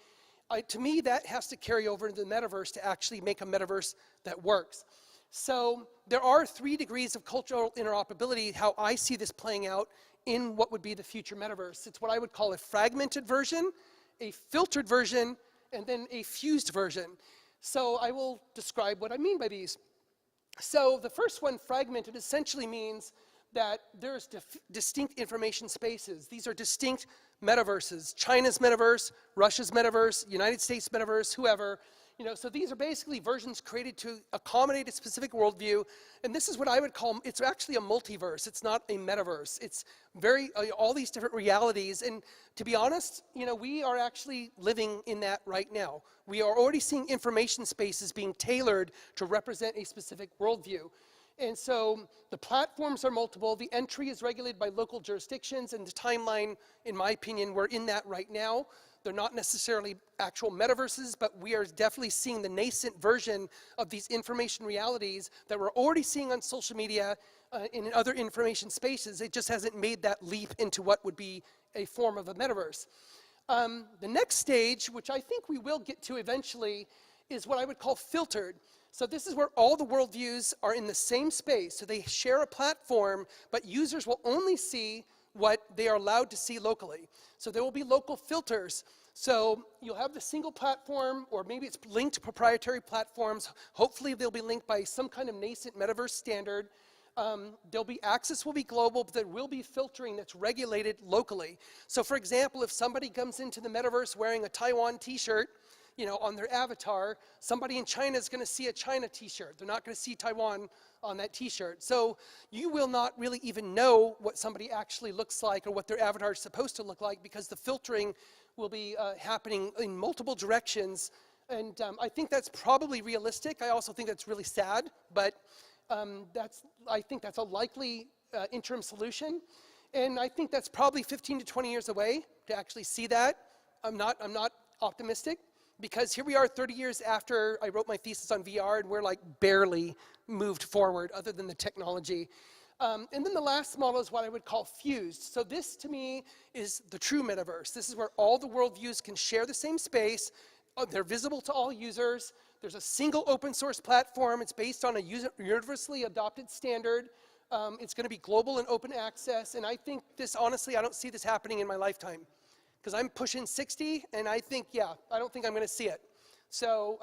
To me, that has to carry over into the metaverse to actually make a metaverse that works. So there are 3 degrees of cultural interoperability, how I see this playing out in what would be the future metaverse. It's what I would call a fragmented version, a filtered version, and then a fused version. So I will describe what I mean by these. So the first one, fragmented, essentially means that there's distinct information spaces. These are distinct metaverses. China's metaverse, Russia's metaverse, United States metaverse, whoever. So these are basically versions created to accommodate a specific worldview. And this is what I would call, it's actually a multiverse. It's not a metaverse. It's all these different realities. And to be honest, we are actually living in that right now. We are already seeing information spaces being tailored to represent a specific worldview. And so the platforms are multiple, the entry is regulated by local jurisdictions, and the timeline, in my opinion, we're in that right now. They're not necessarily actual metaverses, but we are definitely seeing the nascent version of these information realities that we're already seeing on social media, in other information spaces. It just hasn't made that leap into what would be a form of a metaverse. The next stage, which I think we will get to eventually, is what I would call filtered. So this is where all the worldviews are in the same space. So they share a platform, but users will only see what they are allowed to see locally. So there will be local filters. So you'll have the single platform, or maybe it's linked to proprietary platforms. Hopefully they'll be linked by some kind of nascent metaverse standard. Access will be global, but there will be filtering that's regulated locally. So for example, if somebody comes into the metaverse wearing a Taiwan t-shirt, on their avatar, somebody in China is going to see a China t-shirt. They're not going to see Taiwan on that t-shirt. So you will not really even know what somebody actually looks like or what their avatar is supposed to look like, because the filtering will be happening in multiple directions. And I think that's probably realistic. I also think that's really sad, but I think that's a likely interim solution. And I think that's probably 15 to 20 years away to actually see that. I'm not optimistic. Because here we are 30 years after I wrote my thesis on VR, and we're like barely moved forward other than the technology. And then the last model is what I would call fused. So this, to me, is the true metaverse. This is where all the worldviews can share the same space. They're visible to all users. There's a single open source platform. It's based on a universally adopted standard. It's going to be global and open access. And I think this, honestly, I don't see this happening in my lifetime. Because I'm pushing 60, and I think, I don't think I'm going to see it. So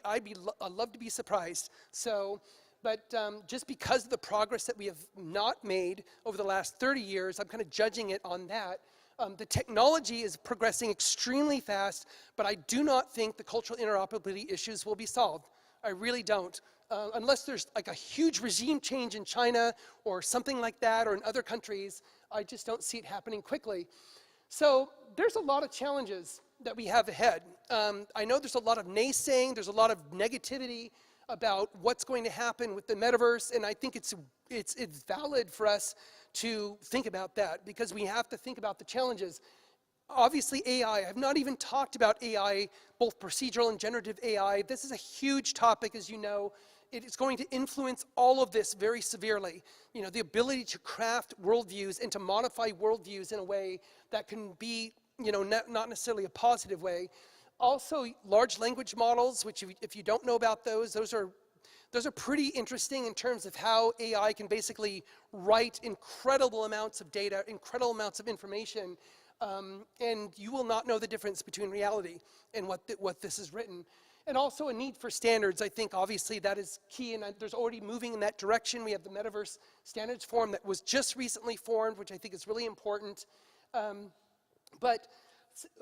I'd love to be surprised. So, but just because of the progress that we have not made over the last 30 years, I'm kind of judging it on that. The technology is progressing extremely fast, but I do not think the cultural interoperability issues will be solved. I really don't. Unless there's like a huge regime change in China or something like that, or in other countries, I just don't see it happening quickly. So there's a lot of challenges that we have ahead. I know there's a lot of naysaying, there's a lot of negativity about what's going to happen with the metaverse, and I think it's valid for us to think about that, because we have to think about the challenges. Obviously AI, I've not even talked about AI, both procedural and generative AI. This is a huge topic, as you know. It is going to influence all of this very severely. The ability to craft worldviews and to modify worldviews in a way that can be, not necessarily a positive way. Also, large language models, which if you don't know about those are pretty interesting in terms of how AI can basically write incredible amounts of data, incredible amounts of information, and you will not know the difference between reality and what this is written. And also a need for standards. I think obviously that is key, and there's already moving in that direction. We have the Metaverse Standards Forum that was just recently formed, which I think is really important. But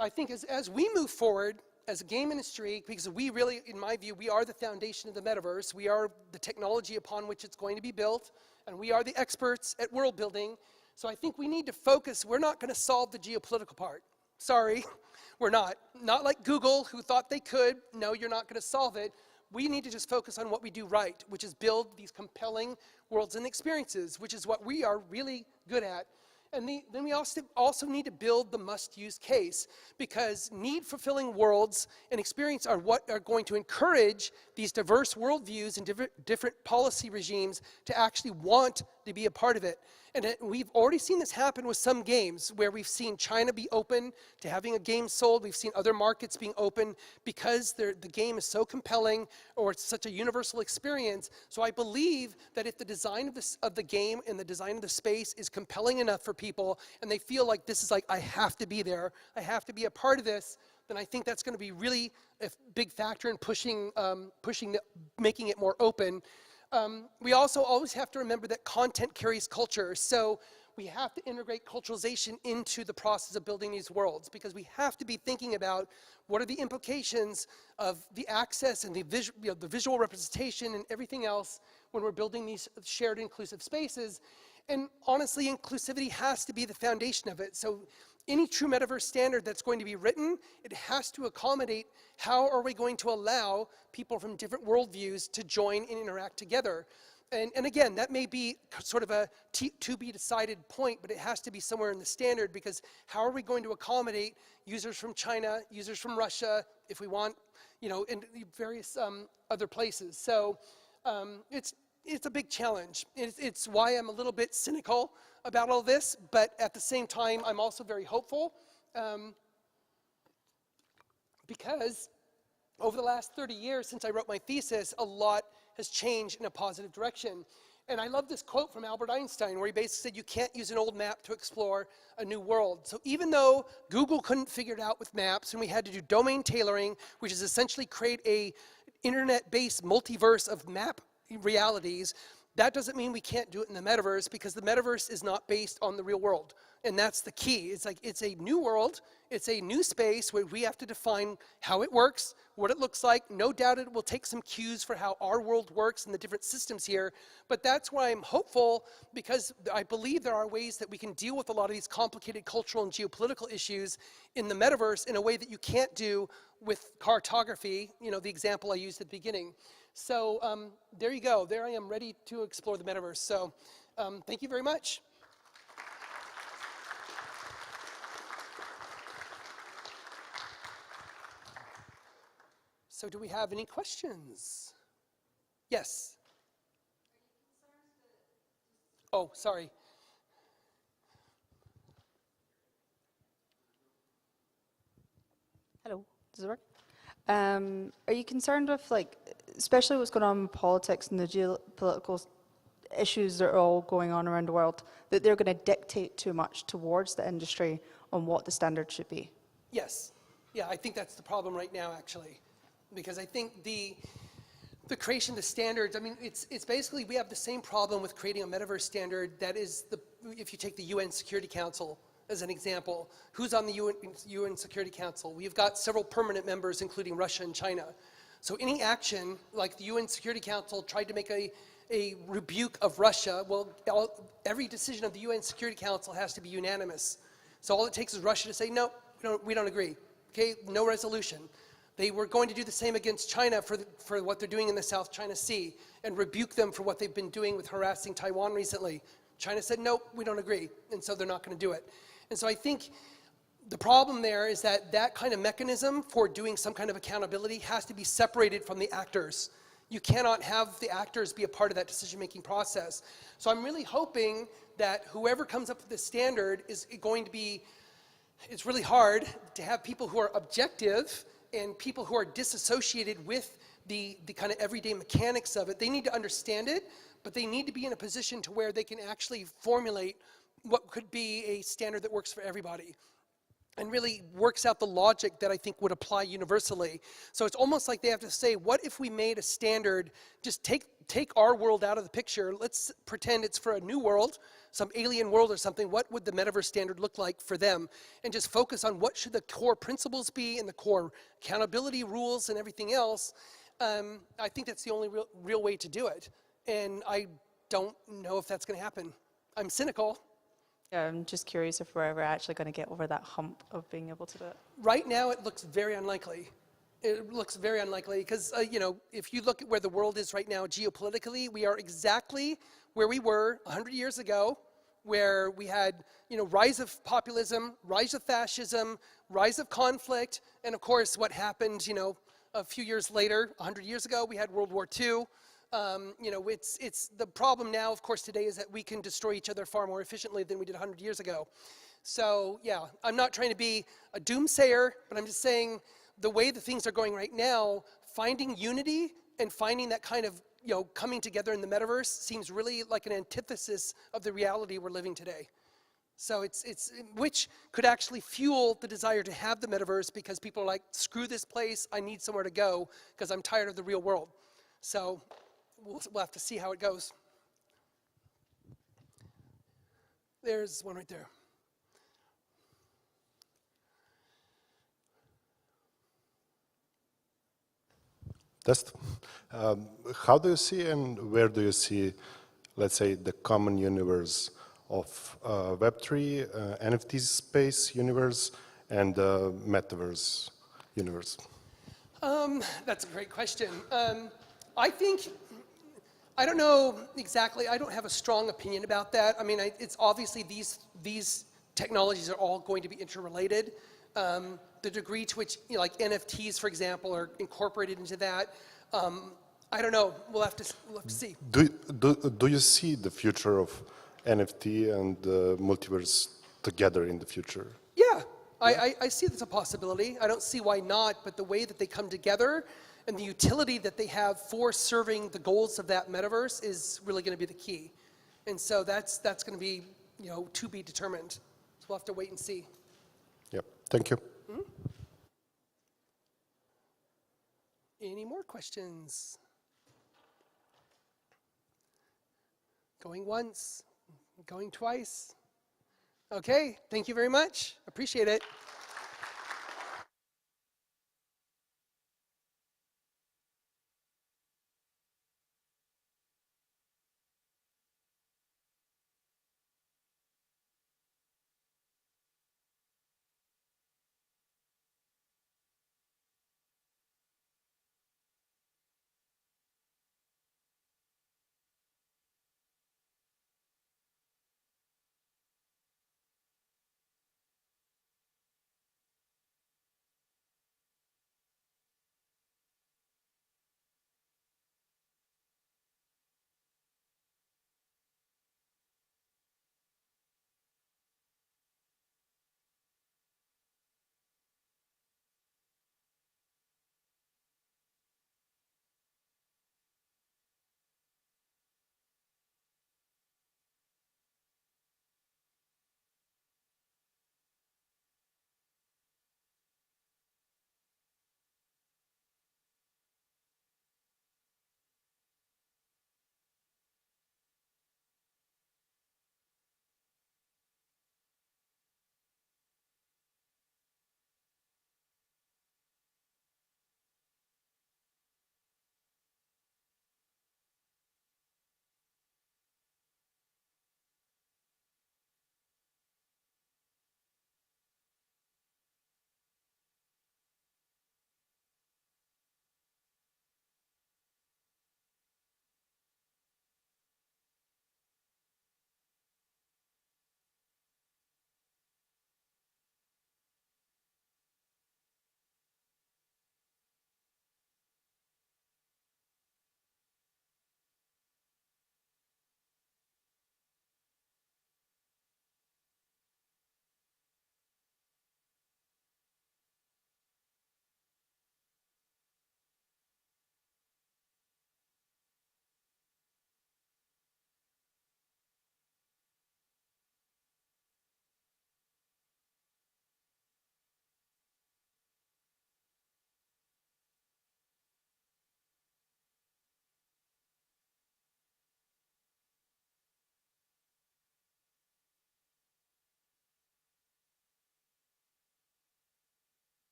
I think as we move forward as a game industry, because we really, in my view, we are the foundation of the metaverse. We are the technology upon which it's going to be built, and we are the experts at world building. So I think we need to focus. We're not going to solve the geopolitical part. Sorry. We're not. Not like Google, who thought they could. No, you're not going to solve it. We need to just focus on what we do right, which is build these compelling worlds and experiences, which is what we are really good at. And then we also need to build the must-use case, because need-fulfilling worlds and experience are what are going to encourage these diverse worldviews and different policy regimes to actually want to be a part of it. And we've already seen this happen with some games where we've seen China be open to having a game sold. We've seen other markets being open because the game is so compelling or it's such a universal experience. So I believe that if the design of the game and the design of the space is compelling enough for people and they feel like this is like, I have to be there, I have to be a part of this, then I think that's going to be really a big factor in making it more open. We also always have to remember that content carries culture, so we have to integrate culturalization into the process of building these worlds, because we have to be thinking about what are the implications of the access and the visual representation and everything else when we're building these shared inclusive spaces. And honestly, inclusivity has to be the foundation of it. So any true metaverse standard that's going to be written, it has to accommodate how are we going to allow people from different worldviews to join and interact together. And again, that may be sort of a to-be decided point, but it has to be somewhere in the standard, because how are we going to accommodate users from China, users from Russia, if we want, in various other places. So it's a big challenge. It's why I'm a little bit cynical about all this, but at the same time, I'm also very hopeful, because over the last 30 years since I wrote my thesis, a lot has changed in a positive direction. And I love this quote from Albert Einstein, where he basically said, you can't use an old map to explore a new world. So even though Google couldn't figure it out with maps, and we had to do domain tailoring, which is essentially create a internet-based multiverse of map realities, that doesn't mean we can't do it in the metaverse, because the metaverse is not based on the real world. And that's the key. It's like, it's a new world, it's a new space where we have to define how it works, what it looks like. No doubt it will take some cues for how our world works and the different systems here, but that's why I'm hopeful, because I believe there are ways that we can deal with a lot of these complicated cultural and geopolitical issues in the metaverse in a way that you can't do with cartography, the example I used at the beginning. So there you go. There I am, ready to explore the metaverse. So thank you very much. So do we have any questions? Yes. Oh, sorry. Hello, does it work? Are you concerned with, especially what's going on in politics and the geopolitical issues that are all going on around the world, that they're going to dictate too much towards the industry on what the standard should be? Yes. Yeah, I think that's the problem right now, actually. Because I think the creation of the standards, it's basically, we have the same problem with creating a metaverse standard that is, if you take the UN Security Council as an example. Who's on the UN Security Council? We've got several permanent members, including Russia and China. So any action, like the UN Security Council tried to make a rebuke of Russia, well, every decision of the UN Security Council has to be unanimous. So all it takes is Russia to say, no, we don't agree. Okay, no resolution. They were going to do the same against China for what they're doing in the South China Sea and rebuke them for what they've been doing with harassing Taiwan recently. China said, no, we don't agree, and so they're not going to do it. And so I think the problem there is that that kind of mechanism for doing some kind of accountability has to be separated from the actors. You cannot have the actors be a part of that decision-making process. So I'm really hoping that whoever comes up with this standard is going to be, it's really hard to have people who are objective and people who are disassociated with the kind of everyday mechanics of it. They need to understand it, but they need to be in a position to where they can actually formulate what could be a standard that works for everybody and really works out the logic that I think would apply universally. So it's almost like they have to say, what if we made a standard, just take our world out of the picture, let's pretend it's for a new world, some alien world or something, what would the metaverse standard look like for them? And just focus on what should the core principles be and the core accountability rules and everything else. I think that's the only real way to do it. And I don't know if that's going to happen. I'm cynical. Yeah, I'm just curious if we're ever actually going to get over that hump of being able to do it. Right now, it looks very unlikely. It looks very unlikely because, if you look at where the world is right now geopolitically, we are exactly where we were 100 years ago, where we had, rise of populism, rise of fascism, rise of conflict, and of course, what happened, a few years later, 100 years ago, we had World War II. It's the problem now, of course, today is that we can destroy each other far more efficiently than we did 100 years ago. So yeah, I'm not trying to be a doomsayer, but I'm just saying the way that things are going right now, finding unity and finding that kind of coming together in the metaverse seems really like an antithesis of the reality we're living today. So it's which could actually fuel the desire to have the metaverse because people are like, screw this place, I need somewhere to go because I'm tired of the real world. So we'll have to see how it goes. There's one right there. Test. How do you see and where do you see, let's say, the common universe of Web3, NFT space universe, and metaverse universe? That's a great question. I think, I don't know exactly, I don't have a strong opinion about that. I mean, it's obviously these technologies are all going to be interrelated. The degree to which, like NFTs, for example, are incorporated into that, I don't know. We'll have to see. Do you see the future of NFT and multiverse together in the future? Yeah, I see that's a possibility. I don't see why not, but the way that they come together and the utility that they have for serving the goals of that metaverse is really going to be the key. And so that's going to be, to be determined. So we'll have to wait and see. Yep. Thank you. Mm-hmm. Any more questions? Going once, going twice. Okay, thank you very much. Appreciate it.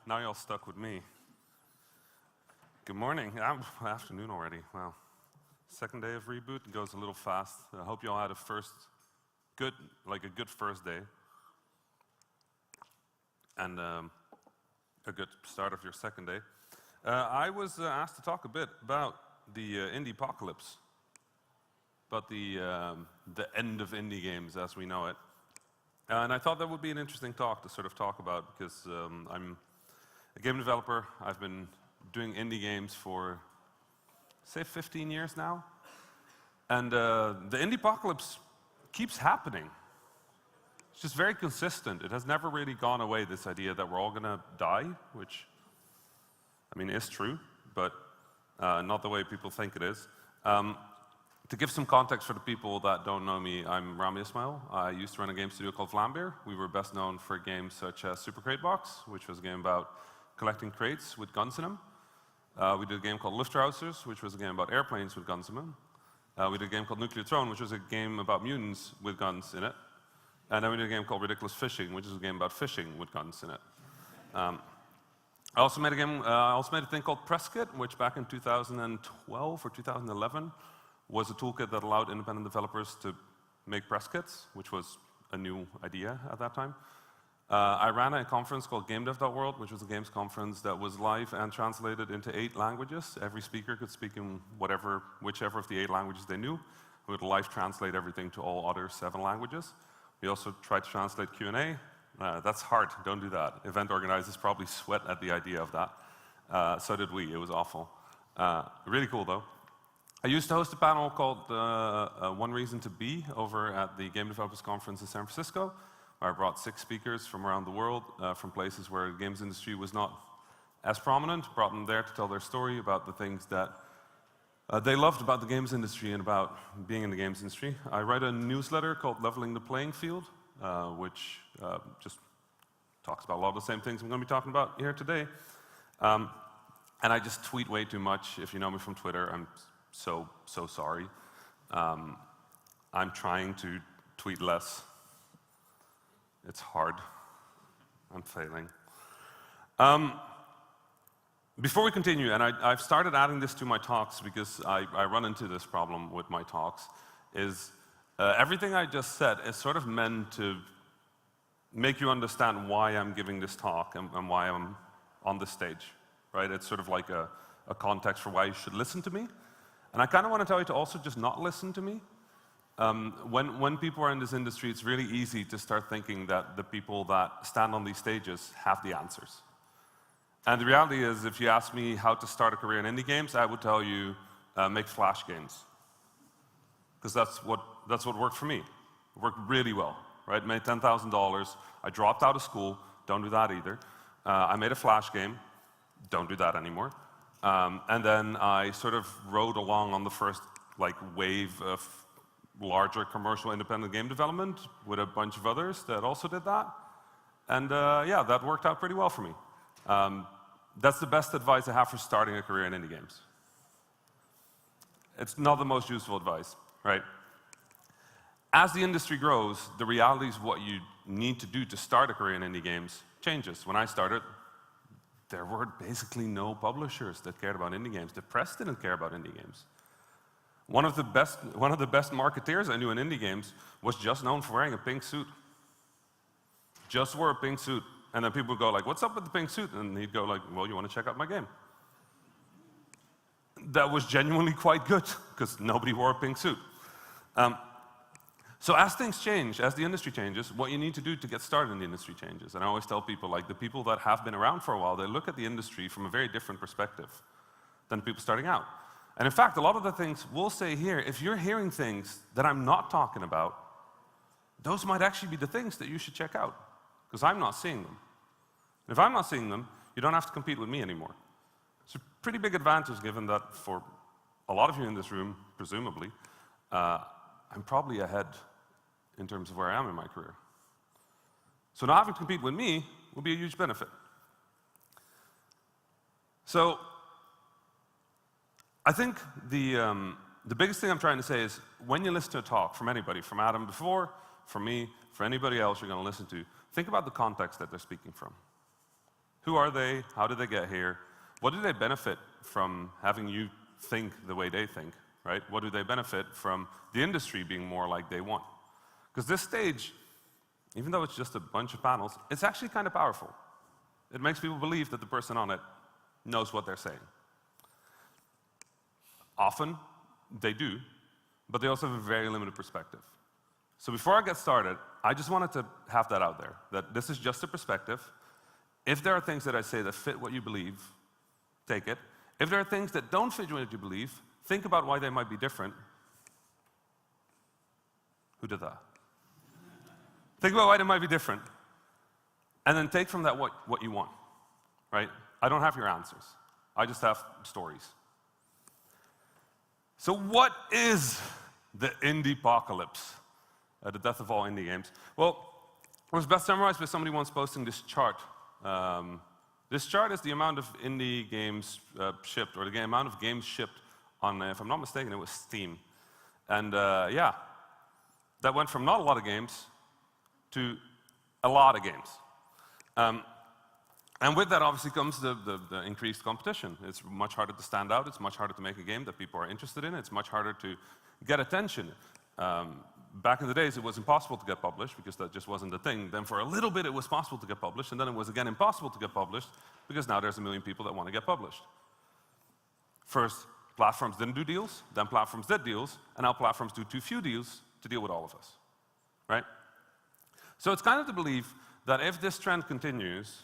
Now you're all stuck with me. Good morning. Afternoon already. Wow. Second day of Reboot. It goes a little fast. I hope you all had a good first day. And a good start of your second day. I was asked to talk a bit about the indie apocalypse, about the end of indie games as we know it. And I thought that would be an interesting talk to sort of talk about, because I'm a game developer. I've been doing indie games for, say, 15 years now. And the indie apocalypse keeps happening. It's just very consistent. It has never really gone away, this idea that we're all going to die, which, I mean, is true, but not the way people think it is. To give some context for the people that don't know me, I'm Rami Ismail. I used to run a game studio called Vlambeer. We were best known for games such as Super Crate Box, which was a game about collecting crates with guns in them. We did a game called Luftrausers, which was a game about airplanes with guns in them. We did a game called Nuclear Throne, which was a game about mutants with guns in it. And then we did a game called Ridiculous Fishing, which is a game about fishing with guns in it. I also made a thing called Presskit, which back in 2012 or 2011 was a toolkit that allowed independent developers to make press kits, which was a new idea at that time. I ran a conference called GameDev.world, which was a games conference that was live and translated into 8 languages. Every speaker could speak in whichever of the 8 languages they knew. We would live translate everything to all other 7 languages. We also tried to translate Q&A. That's hard, don't do that. Event organizers probably sweat at the idea of that. So did we, it was awful. Really cool though. I used to host a panel called One Reason to Be over at the Game Developers Conference in San Francisco, where I brought 6 speakers from around the world, from places where the games industry was not as prominent, brought them there to tell their story about the things that they loved about the games industry and about being in the games industry. I write a newsletter called Leveling the Playing Field, which just talks about a lot of the same things I'm going to be talking about here today. And I just tweet way too much. If you know me from Twitter, I'm so sorry. I'm trying to tweet less. It's hard. I'm failing. Before we continue, and I've started adding this to my talks because I run into this problem with my talks, is everything I just said is sort of meant to make you understand why I'm giving this talk and why I'm on this stage, right? It's sort of like a context for why you should listen to me. And I kind of want to tell you to also just not listen to me. When people are in this industry, it's really easy to start thinking that the people that stand on these stages have the answers. And the reality is, if you ask me how to start a career in indie games, I would tell you, make Flash games. Because that's what worked for me. It worked really well, right? Made $10,000. I dropped out of school. Don't do that either. I made a Flash game. Don't do that anymore. And then I sort of rode along on the first wave of larger commercial independent game development with a bunch of others that also did that. And yeah, that worked out pretty well for me. That's the best advice I have for starting a career in indie games. It's not the most useful advice, right? As the industry grows, the reality is what you need to do to start a career in indie games changes. When I started, there were basically no publishers that cared about indie games. The press didn't care about indie games. One of the best marketeers I knew in indie games was just known for wearing a pink suit. Just wore a pink suit. And then people would go like, what's up with the pink suit? And he'd go like, well, you want to check out my game? That was genuinely quite good, because nobody wore a pink suit. So as things change, as the industry changes, what you need to do to get started in the industry changes. And I always tell people, the people that have been around for a while, they look at the industry from a very different perspective than people starting out. And in fact, a lot of the things we'll say here, if you're hearing things that I'm not talking about, those might actually be the things that you should check out, because I'm not seeing them. If I'm not seeing them, you don't have to compete with me anymore. It's a pretty big advantage, given that for a lot of you in this room, presumably, I'm probably ahead in terms of where I am in my career. So not having to compete with me will be a huge benefit. So I think the biggest thing I'm trying to say is, when you listen to a talk from anybody, from Adam before, from me, for anybody else you're going to listen to, think about the context that they're speaking from. Who are they? How did they get here? What do they benefit from having you think the way they think, right? What do they benefit from the industry being more like they want? Because this stage, even though it's just a bunch of panels, it's actually kind of powerful. It makes people believe that the person on it knows what they're saying. Often, they do, but they also have a very limited perspective. So before I get started, I just wanted to have that out there, that this is just a perspective. If there are things that I say that fit what you believe, take it. If there are things that don't fit what you believe, think about why they might be different. Who did that? Think about why they might be different, and then take from that what you want, right? I don't have your answers. I just have stories. So what is the indie-pocalypse? The death of all indie games. Well, it was best summarized by somebody once posting this chart. This chart is the amount of indie games shipped, or the amount of games shipped on, if I'm not mistaken, it was Steam. And yeah, that went from not a lot of games to a lot of games. And with that obviously comes the increased competition. It's much harder to stand out, it's much harder to make a game that people are interested in, it's much harder to get attention. Back in the days, it was impossible to get published because that just wasn't the thing. Then for a little bit, it was possible to get published, and then it was again impossible to get published because now there's 1 million people that want to get published. First, platforms didn't do deals, then platforms did deals, and now platforms do too few deals to deal with all of us, right? So it's kind of to believe that if this trend continues,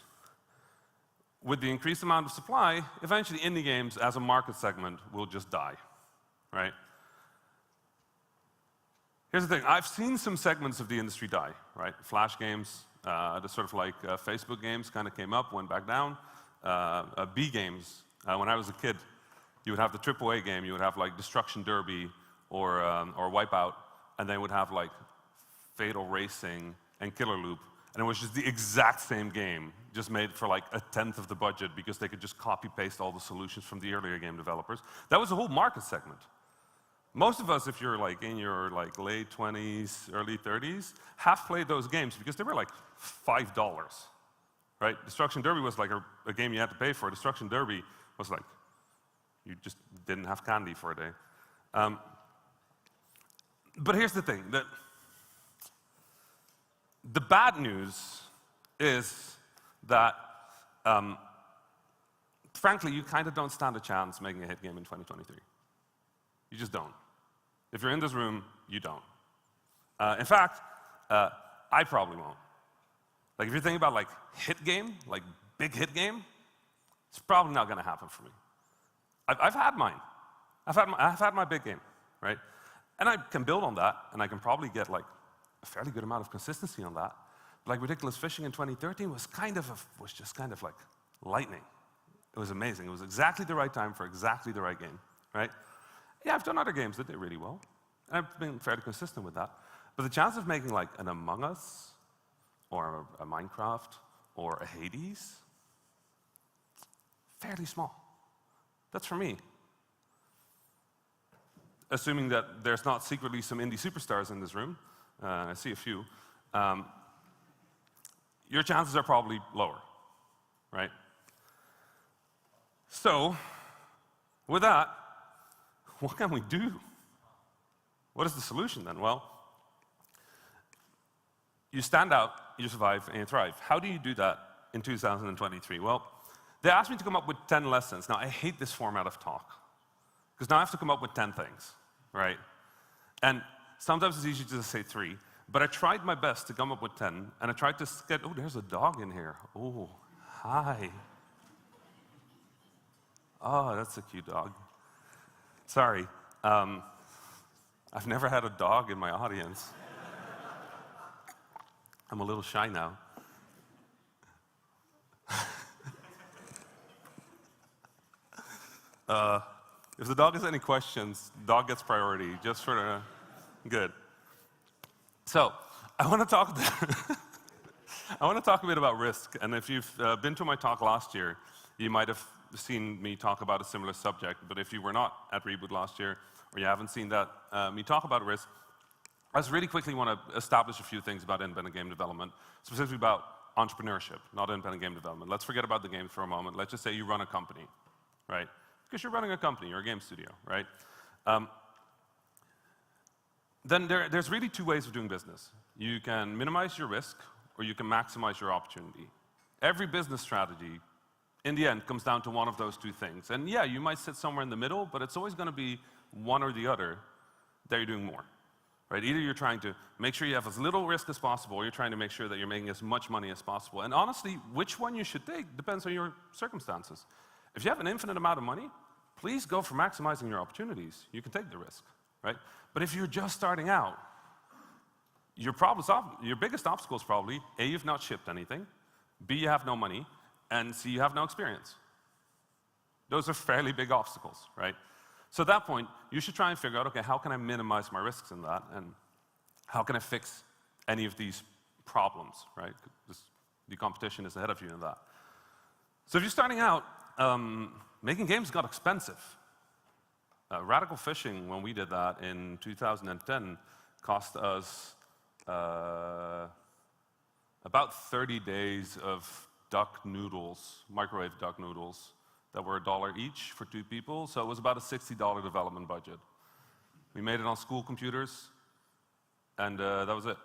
with the increased amount of supply, eventually indie games as a market segment will just die, right? Here's the thing, I've seen some segments of the industry die, right? Flash games, the sort of like Facebook games kind of came up, went back down. B games, when I was a kid, you would have the AAA game, you would have like Destruction Derby or Wipeout, and they would have like Fatal Racing and Killer Loop, and it was just the exact same game, just made for like 1/10 of the budget because they could just copy-paste all the solutions from the earlier game developers. That was a whole market segment. Most of us, if you're like in your like late 20s, early 30s, have played those games because they were like $5, right? Destruction Derby was like a game you had to pay for. Destruction Derby was like, you just didn't have candy for a day. But here's the thing, that the bad news is that, frankly, you kind of don't stand a chance making a hit game in 2023. You just don't. If you're in this room, you don't. In fact, I probably won't. Like if you're thinking about like hit game, like big hit game, it's probably not going to happen for me. I've had mine. I've had my big game, right? And I can build on that, and I can probably get like a fairly good amount of consistency on that. But like Ridiculous Fishing in 2013 was just kind of like lightning. It was amazing. It was exactly the right time for exactly the right game, right? Yeah, I've done other games that did really well. And I've been fairly consistent with that. But the chance of making like an Among Us, or a Minecraft, or a Hades, fairly small. That's for me. Assuming that there's not secretly some indie superstars in this room, I see a few, your chances are probably lower, right? So, with that, what can we do? What is the solution then? Well, you stand out, you survive, and you thrive. How do you do that in 2023? Well, they asked me to come up with 10 lessons. Now, I hate this format of talk, because now I have to come up with 10 things, right? And sometimes it's easy to just say 3, but I tried my best to come up with 10, and I tried to get, oh, there's a dog in here. Oh, hi. Oh, that's a cute dog. Sorry, I've never had a dog in my audience. I'm a little shy now. If the dog has any questions, dog gets priority, just for the good. So, I want to talk a bit about risk, and if you've been to my talk last year, you might have seen me talk about a similar subject, but if you were not at Reboot last year, or you haven't seen that, me talk about risk, I just really quickly want to establish a few things about independent game development, specifically about entrepreneurship, not independent game development. Let's forget about the games for a moment. Let's just say you run a company, right? Because you're running a company, you're a game studio, right? Then there's really 2 ways of doing business. You can minimize your risk, or you can maximize your opportunity. Every business strategy in the end, comes down to one of those two things. And yeah, you might sit somewhere in the middle, but it's always going to be one or the other that you're doing more. Right? Either you're trying to make sure you have as little risk as possible, or you're trying to make sure that you're making as much money as possible. And honestly, which one you should take depends on your circumstances. If you have an infinite amount of money, please go for maximizing your opportunities. You can take the risk, right? But if you're just starting out, your biggest obstacle is probably, A, you've not shipped anything, B, you have no money, and C, you have no experience. Those are fairly big obstacles, right? So at that point, you should try and figure out, okay, how can I minimize my risks in that, and how can I fix any of these problems, right? Because the competition is ahead of you in that. So if you're starting out, making games got expensive. Radical fishing, when we did that in 2010, cost us about 30 days of duck noodles, microwave duck noodles, that were $1 each for 2 people, so it was about a $60 development budget. We made it on school computers, and that was it.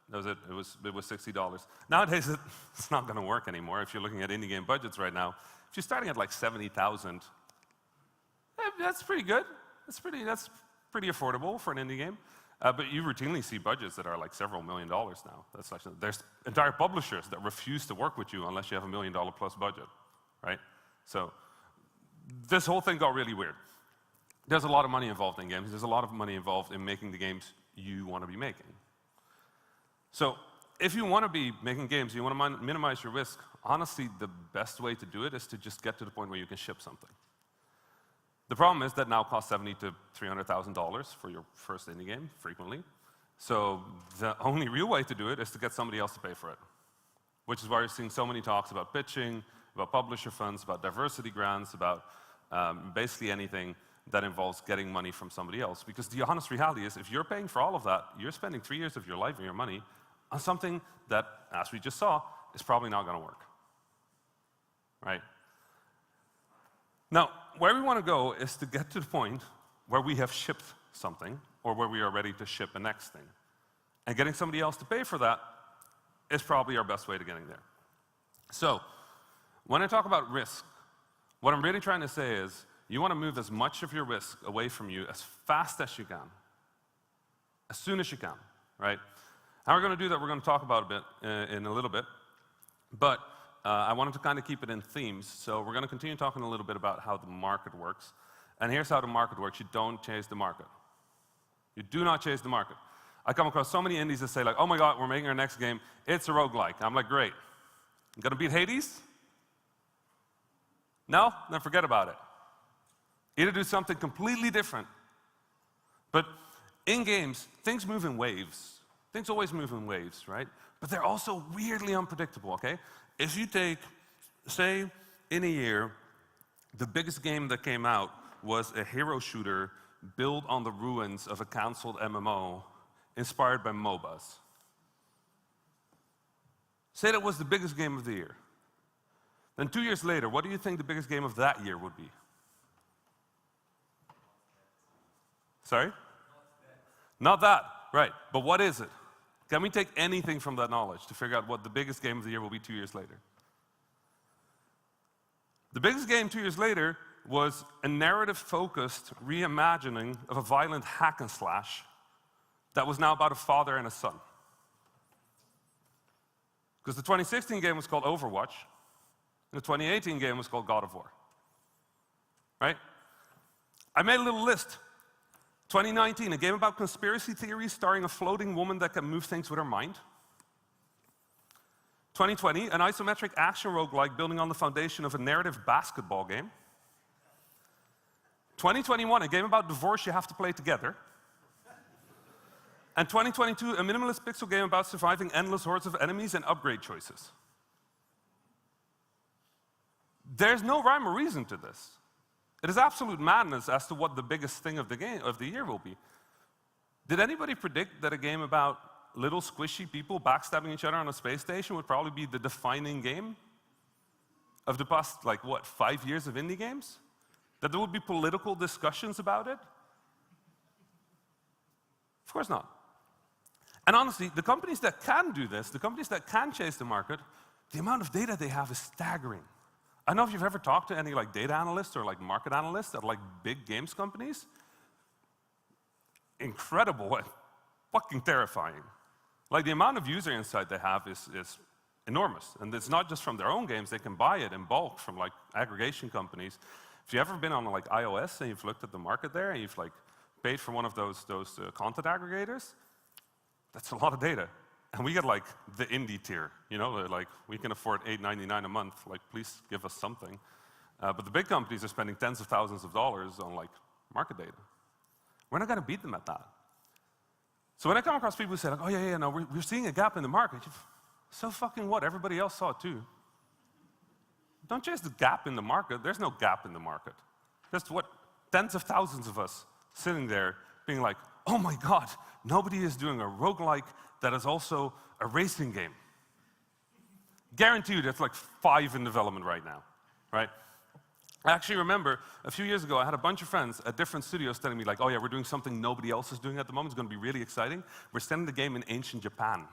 That was it. It was $60. Nowadays, it's not going to work anymore. If you're looking at indie game budgets right now, if you're starting at like 70,000, that's pretty good. That's pretty affordable for an indie game. But you routinely see budgets that are like several $1 million now. There's entire publishers that refuse to work with you unless you have a $1 million plus budget, right? So this whole thing got really weird. There's a lot of money involved in games. There's a lot of money involved in making the games you want to be making. So if you want to be making games, you want to minimize your risk, honestly, the best way to do it is to just get to the point where you can ship something. The problem is that now costs $70,000 to $300,000 for your first indie game, frequently. So the only real way to do it is to get somebody else to pay for it, which is why you're seeing so many talks about pitching, about publisher funds, about diversity grants, about basically anything that involves getting money from somebody else. Because the honest reality is, if you're paying for all of that, you're spending 3 years of your life and your money on something that, as we just saw, is probably not going to work, right? Now, where we want to go is to get to the point where we have shipped something, or where we are ready to ship the next thing. And getting somebody else to pay for that is probably our best way to getting there. So, when I talk about risk, what I'm really trying to say is, you want to move as much of your risk away from you as fast as you can, as soon as you can, right? How we're going to do that, we're going to talk about a bit in a little bit, but I wanted to kind of keep it in themes, so we're going to continue talking a little bit about how the market works. And here's how the market works. You don't chase the market. You do not chase the market. I come across so many indies that say like, oh my god, we're making our next game, it's a roguelike. I'm like, great. I'm going to beat Hades? No? Then forget about it. Either do something completely different. But in games, things move in waves. Things always move in waves, right? But they're also weirdly unpredictable, okay? If you take, say, in a year, the biggest game that came out was a hero shooter built on the ruins of a canceled MMO inspired by MOBAs. Say that was the biggest game of the year. Then 2 years later, what do you think the biggest game of that year would be? Sorry? Not that, right. But what is it? Can we take anything from that knowledge to figure out what the biggest game of the year will be 2 years later? The biggest game 2 years later was a narrative-focused reimagining of a violent hack and slash that was now about a father and a son. Because the 2016 game was called Overwatch, and the 2018 game was called God of War. Right? I made a little list. 2019, a game about conspiracy theories starring a floating woman that can move things with her mind. 2020, an isometric action roguelike building on the foundation of a narrative basketball game. 2021, a game about divorce you have to play together. And 2022, a minimalist pixel game about surviving endless hordes of enemies and upgrade choices. There's no rhyme or reason to this. It is absolute madness as to what the biggest thing of the year will be. Did anybody predict that a game about little squishy people backstabbing each other on a space station would probably be the defining game of the past, like, what, 5 years of indie games? That there would be political discussions about it? Of course not. And honestly, the companies that can do this, the companies that can chase the market, the amount of data they have is staggering. I don't know if you've ever talked to any like data analysts or like market analysts at like big games companies. Incredible, fucking terrifying. Like the amount of user insight they have is enormous. And it's not just from their own games, they can buy it in bulk from like aggregation companies. If you've ever been on like iOS and you've looked at the market there and you've like paid for one of those content aggregators, that's a lot of data. And we get like the indie tier, you know, like we can afford $8.99 a month, like please give us something. But the big companies are spending tens of thousands of dollars on like market data. We're not gonna beat them at that. So when I come across people who say like, oh yeah, no, we're seeing a gap in the market, so fucking what, everybody else saw it too. Don't chase the gap in the market, there's no gap in the market. Just what, tens of thousands of us sitting there being like, oh my God, nobody is doing a roguelike that is also a racing game. Guarantee you there's like 5 in development right now, right? I actually remember a few years ago, I had a bunch of friends at different studios telling me like, oh yeah, we're doing something nobody else is doing at the moment, it's gonna be really exciting. We're sending the game in ancient Japan.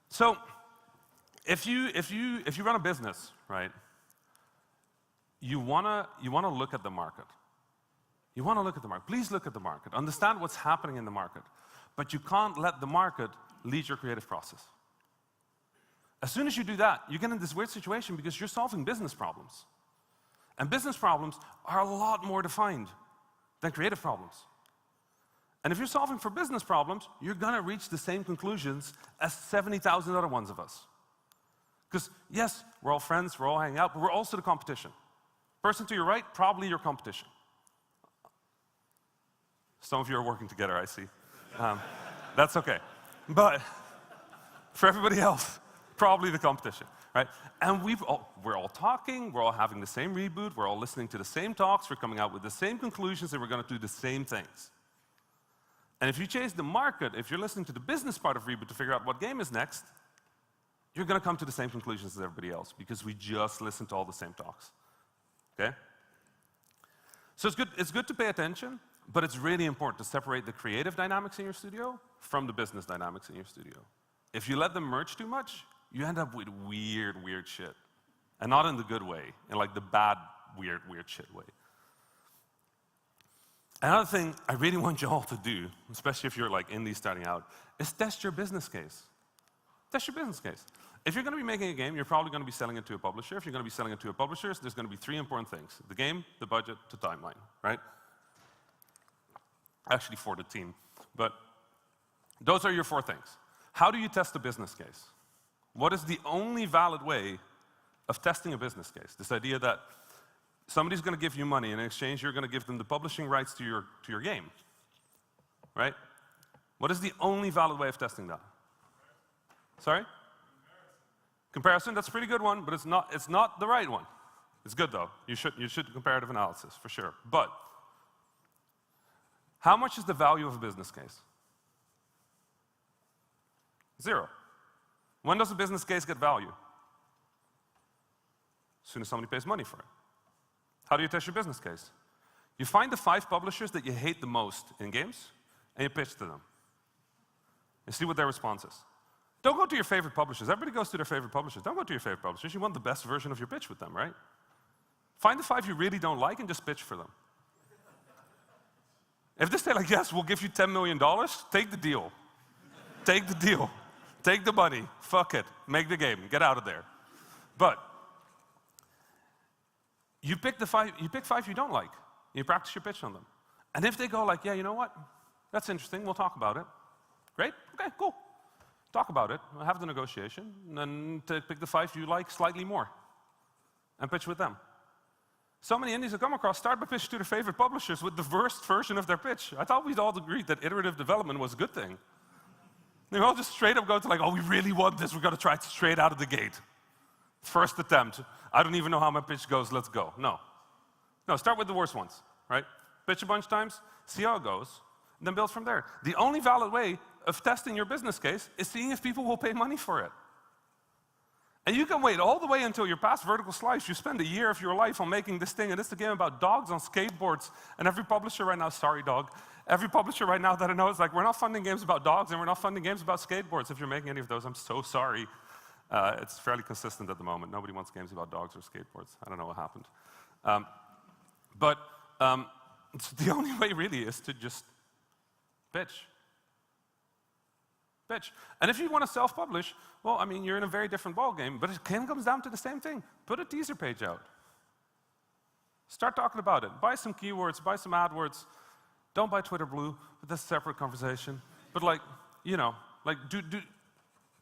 So, if you run a business, right, you wanna look at the market. You wanna look at the market. Please look at the market. Understand what's happening in the market. But you can't let the market lead your creative process. As soon as you do that, you get in this weird situation because you're solving business problems. And business problems are a lot more defined than creative problems. And if you're solving for business problems, you're gonna reach the same conclusions as 70,000 other ones of us. Because yes, we're all friends, we're all hanging out, but we're also the competition. Person to your right, probably your competition. Some of you are working together, I see. That's okay. But for everybody else, probably the competition, right? And we're all talking, we're all having the same reboot, we're all listening to the same talks, we're coming out with the same conclusions, and we're gonna do the same things. And if you chase the market, if you're listening to the business part of Reboot to figure out what game is next, you're gonna come to the same conclusions as everybody else because we just listen to all the same talks, okay? So it's good to pay attention, but it's really important to separate the creative dynamics in your studio from the business dynamics in your studio. If you let them merge too much, you end up with weird shit. And not in the good way, in like the bad, weird shit way. Another thing I really want you all to do, especially if you're like indie starting out, is test your business case. Test your business case. If you're going to be making a game, you're probably going to be selling it to a publisher. If you're going to be selling it to a publisher, there's going to be 3 important things. The game, the budget, the timeline, right? Actually 4 the team. But those are your 4 things. How do you test a business case? What is the only valid way of testing a business case? This idea that somebody's going to give you money, and in exchange you're going to give them the publishing rights to your game, right? What is the only valid way of testing that? Sorry? Comparison, that's a pretty good one, but it's not the right one. It's good though. You should do comparative analysis, for sure. But how much is the value of a business case? 0. When does a business case get value? As soon as somebody pays money for it. How do you test your business case? You find the 5 publishers that you hate the most in games, and you pitch to them. And see what their response is. Don't go to your favorite publishers. Everybody goes to their favorite publishers. Don't go to your favorite publishers. You want the best version of your pitch with them, right? Find the 5 you really don't like and just pitch for them. If they say like, yes, we'll give you $10 million, take the deal. Take the deal. Take the money. Fuck it. Make the game. Get out of there. But you pick 5 you don't like. You practice your pitch on them. And if they go like, yeah, you know what? That's interesting. We'll talk about it. Great. Okay, cool. Talk about it. We'll have the negotiation. And then pick the 5 you like slightly more. And pitch with them. So many indies I come across start by pitching to their favorite publishers with the worst version of their pitch. I thought we'd all agreed that iterative development was a good thing. They all just straight up go to like, oh, we really want this. We're going to try it straight out of the gate. First attempt. I don't even know how my pitch goes. Let's go. No. No, start with the worst ones, right? Pitch a bunch of times, see how it goes, and then build from there. The only valid way of testing your business case is seeing if people will pay money for it. And you can wait all the way until you're past vertical slice. You spend a year of your life on making this thing, and it's a game about dogs on skateboards, and every publisher right now, sorry dog, Every publisher right now that I know is like, we're not funding games about dogs and we're not funding games about skateboards. If you're making any of those, I'm so sorry. It's fairly consistent at the moment. Nobody wants games about dogs or skateboards. I don't know what happened. But the only way really is to just pitch. Pitch. And if you want to self-publish, well, I mean, you're in a very different ballgame, but it kind of comes down to the same thing. Put a teaser page out. Start talking about it. Buy some keywords, buy some AdWords. Don't buy Twitter Blue, but that's a separate conversation. But like, you know, like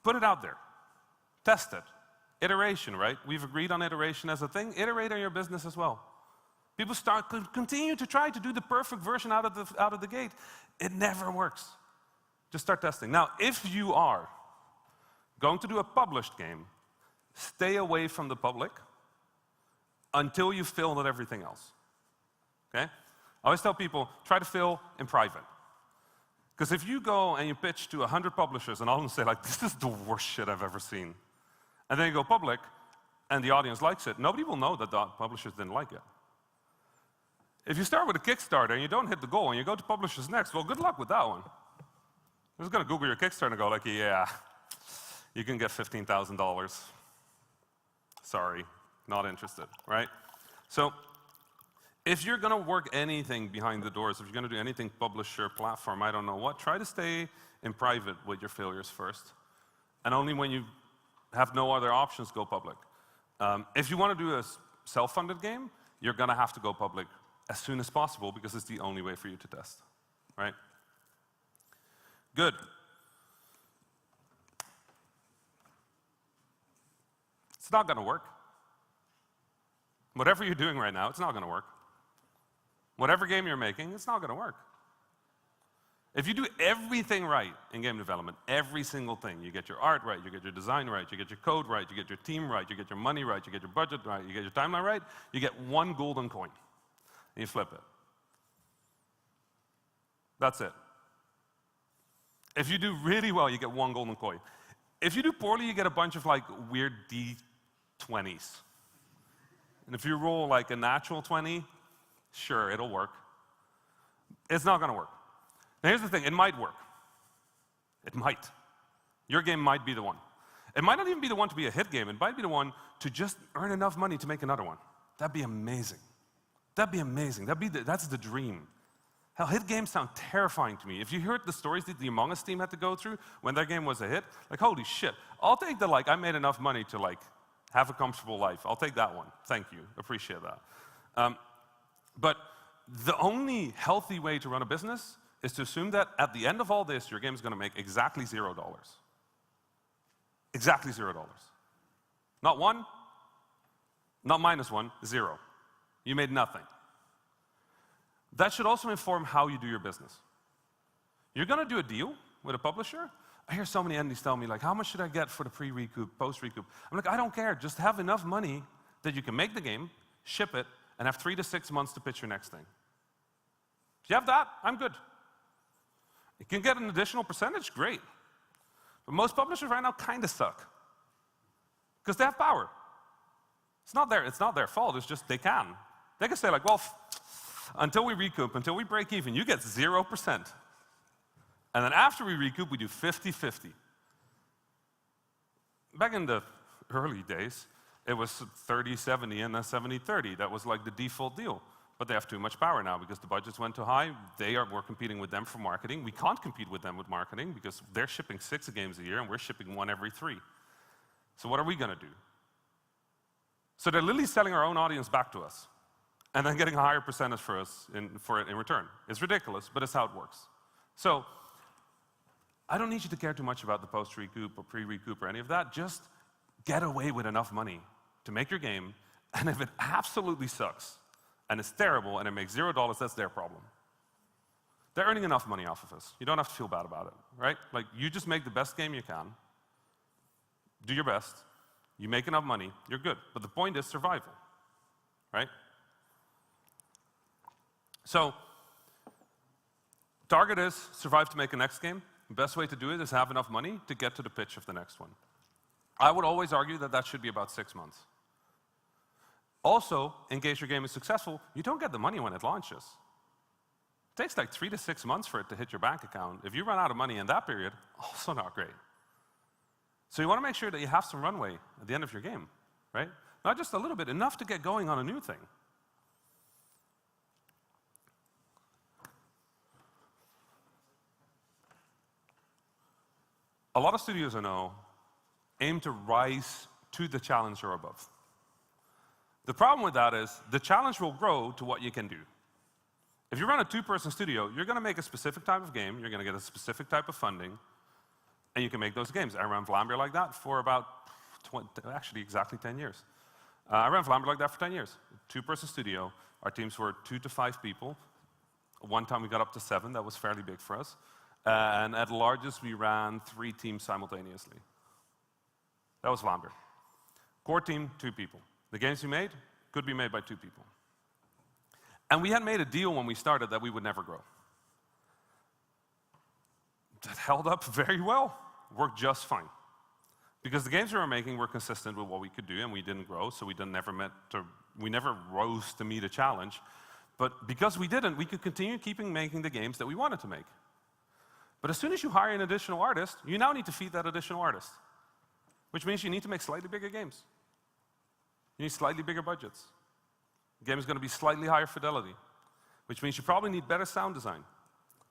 put it out there. Test it. Iteration, right? We've agreed on iteration as a thing. Iterate on your business as well. People continue to try to do the perfect version out of the gate. It never works. Just start testing. Now, if you are going to do a published game, stay away from the public until you fill with everything else. Okay? I always tell people, try to fill in private. Because if you go and you pitch to 100 publishers and all of them say, like, this is the worst shit I've ever seen, and then you go public and the audience likes it, nobody will know that the publishers didn't like it. If you start with a Kickstarter and you don't hit the goal and you go to publishers next, well, good luck with that one. I'm just going to Google your Kickstarter and go like, yeah, you can get $15,000. Sorry, not interested, right? So if you're going to work anything behind the doors, if you're going to do anything publisher, platform, I don't know what, try to stay in private with your failures first. And only when you have no other options, go public. If you want to do a self-funded game, you're going to have to go public as soon as possible because it's the only way for you to test, right? Good. It's not going to work. Whatever you're doing right now, it's not going to work. Whatever game you're making, it's not going to work. If you do everything right in game development, every single thing, you get your art right, you get your design right, you get your code right, you get your team right, you get your money right, you get your budget right, you get your timeline right, you get one golden coin, and you flip it. That's it. If you do really well, you get one golden coin. If you do poorly, you get a bunch of like weird D20s. And if you roll like a natural 20, sure, it'll work. It's not going to work. Now here's the thing, it might work. It might. Your game might be the one. It might not even be the one to be a hit game. It might be the one to just earn enough money to make another one. That'd be amazing. That'd be amazing. That's the dream. Hell, hit games sound terrifying to me. If you heard the stories that the Among Us team had to go through when their game was a hit, like, holy shit. I'll take the, like, I made enough money to, like, have a comfortable life. I'll take that one. Thank you. Appreciate that. But the only healthy way to run a business is to assume that at the end of all this, your game is going to make exactly $0. Exactly $0. Not one, not -1, 0. You made nothing. That should also inform how you do your business. You're going to do a deal with a publisher. I hear so many NDs tell me, like, how much should I get for the pre-recoup, post-recoup? I'm like, I don't care. Just have enough money that you can make the game, ship it, and have 3 to 6 months to pitch your next thing. If you have that, I'm good. You can get an additional percentage, great. But most publishers right now kind of suck because they have power. It's not their fault, it's just they can. They can say like, well, until we recoup, until we break even, you get 0%. And then after we recoup, we do 50-50. Back in the early days, it was 30-70 and then 70-30. That was like the default deal. But they have too much power now because the budgets went too high. We're competing with them for marketing. We can't compete with them with marketing because they're shipping 6 games a year and we're shipping 1 every 3. So what are we going to do? So they're literally selling our own audience back to us and then getting a higher percentage for us for it in return. It's ridiculous, but it's how it works. So I don't need you to care too much about the post-recoup or pre-recoup or any of that. Just get away with enough money to make your game, and if it absolutely sucks, and it's terrible, and it makes $0, that's their problem. They're earning enough money off of us. You don't have to feel bad about it, right? Like, you just make the best game you can, do your best, you make enough money, you're good. But the point is survival, right? So, target is survive to make the next game. The best way to do it is have enough money to get to the pitch of the next one. I would always argue that that should be about 6 months. Also, in case your game is successful, you don't get the money when it launches. It takes like 3 to 6 months for it to hit your bank account. If you run out of money in that period, also not great. So you want to make sure that you have some runway at the end of your game, right? Not just a little bit, enough to get going on a new thing. A lot of studios I know aim to rise to the challenge or above. The problem with that is the challenge will grow to what you can do. If you run a 2-person studio, you're going to make a specific type of game, you're going to get a specific type of funding, and you can make those games. I ran Vlambeer like that for about, actually exactly 10 years. I ran Vlambeer like that for 10 years. 2-person studio, our teams were 2 to 5 people. One time we got up to 7, that was fairly big for us. And at largest, we ran 3 teams simultaneously. That was Vlambeer. Core team, 2 people. The games we made could be made by 2 people. And we had made a deal when we started that we would never grow. That held up very well, worked just fine. Because the games we were making were consistent with what we could do, and we didn't grow, so we never rose to meet a challenge. But because we didn't, we could continue making the games that we wanted to make. But as soon as you hire an additional artist, you now need to feed that additional artist, which means you need to make slightly bigger games. You need slightly bigger budgets. The game is going to be slightly higher fidelity, which means you probably need better sound design,